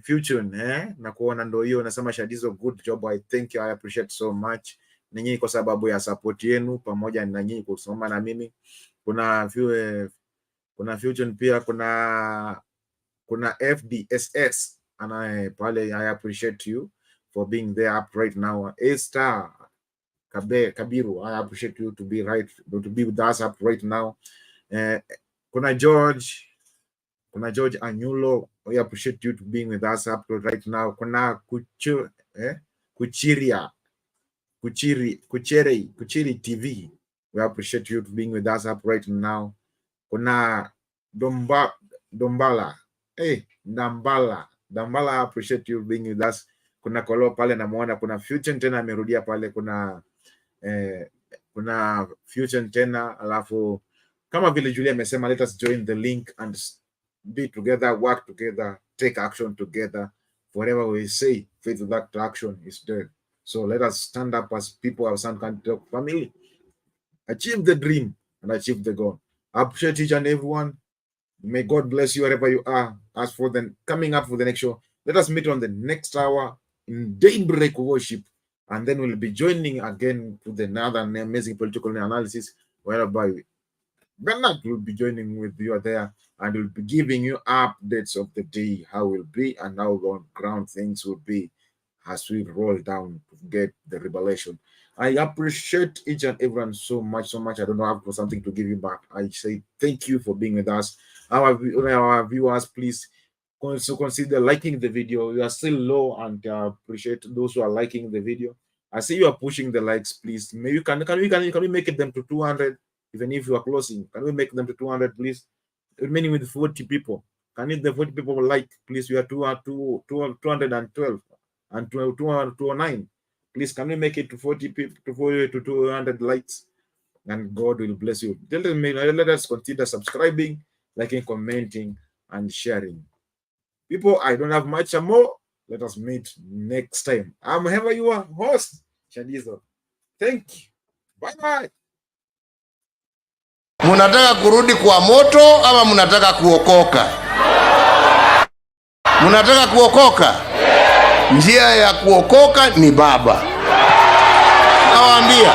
Future, na kuona ndo hiyo nasema Shadizo, good job. I thank you, I appreciate so much ninyi kwa sababu ya support yenu pamoja na nyinyi kusoma na mimi. Kuna Future pia, kuna FDSS ana pale. I appreciate you for being there up right now. Esther Kabiru, I appreciate you to be with us up right now. Kuna George Anyulo, we appreciate you to being with us up right now. Kuna Kuchiri TV, we appreciate you to being with us up right now. Kuna Dambala, I appreciate you being with us. Kuna Kolo pale namuona, kuna Future tena amerudia pale, kuna Future tena, alafu kama vile Julia amesema, let us join the link and be together, work together, take action together. Whatever we say, faith without action is dead. So let us stand up as people of Sound Candid Talk family, achieve the dream and achieve the goal. I appreciate each and everyone. May God bless you wherever you are. As for the coming up for the next show, let us meet on the next hour in daybreak worship, and then we'll be joining again with another amazing political analysis, whereby Bernard will be joining with you there, and will be giving you updates of the day, how it will be and how on ground things will be as we roll down to get the revelation. I appreciate each and everyone so much. I don't know if I have something to give you back. I say thank you for being with us. Our viewers, please also consider liking the video. We are still low, and appreciate those who are liking the video. I see you are pushing the likes. Please, maybe can we make them to 200? Even if you are closing, can we make them to 200, please? Remaining with 40 people. Can the 40 people like, please? We are 212 and 209. Please, can we make it to 40 people, to 200 likes? And God will bless you. Let us consider subscribing, liking, commenting, and sharing. People, I don't have much more. Let us meet next time. I'm ever your host, Shadizo. Thank you. Bye-bye. Munataka kurudi kwa moto ama munataka kuokoka? Munataka kuokoka? Njia ya kuokoka ni Baba. Nawaambia.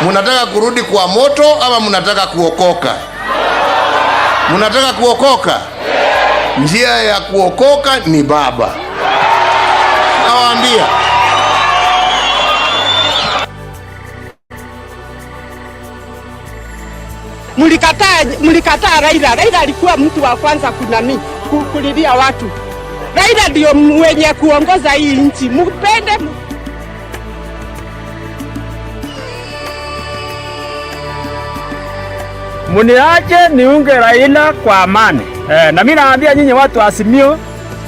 Munataka kurudi kwa moto ama munataka kuokoka? Munataka kuokoka? Njia ya kuokoka ni Baba. Nawaambia. Mlikataa Raila. Raila alikuwa mtu wa kwanza kulilia watu. Raila ndio mwenye kuongoza hii nchi. Mpende. Muniache niunge Raila kwa amani. Na mimi naambia nyinyi watu wa Azimio,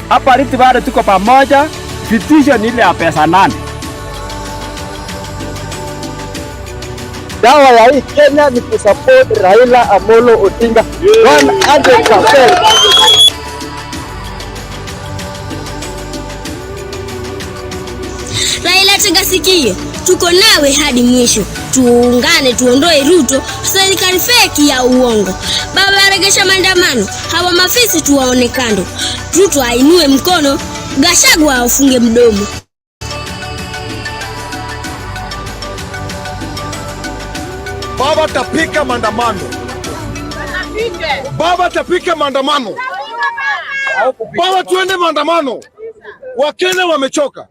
hapa Rift Valley tuko pamoja. Petition ile ya pesa 8. Dawa ya hii Kenya ni kusupport Raila Amolo Odinga 100%. Raila, tega sikio, tuko nawe hadi mwisho. Tuungane, tuondoe Ruto, serikali feki ya uongo. Baba, aregesha maandamano, hawa mafisi tuwaone kando. Ruto ainue mkono, Gachagua afunge mdomo. Baba tapika maandamano. Baba tapika maandamano. Baba tuende maandamano. Wakenya wamechoka.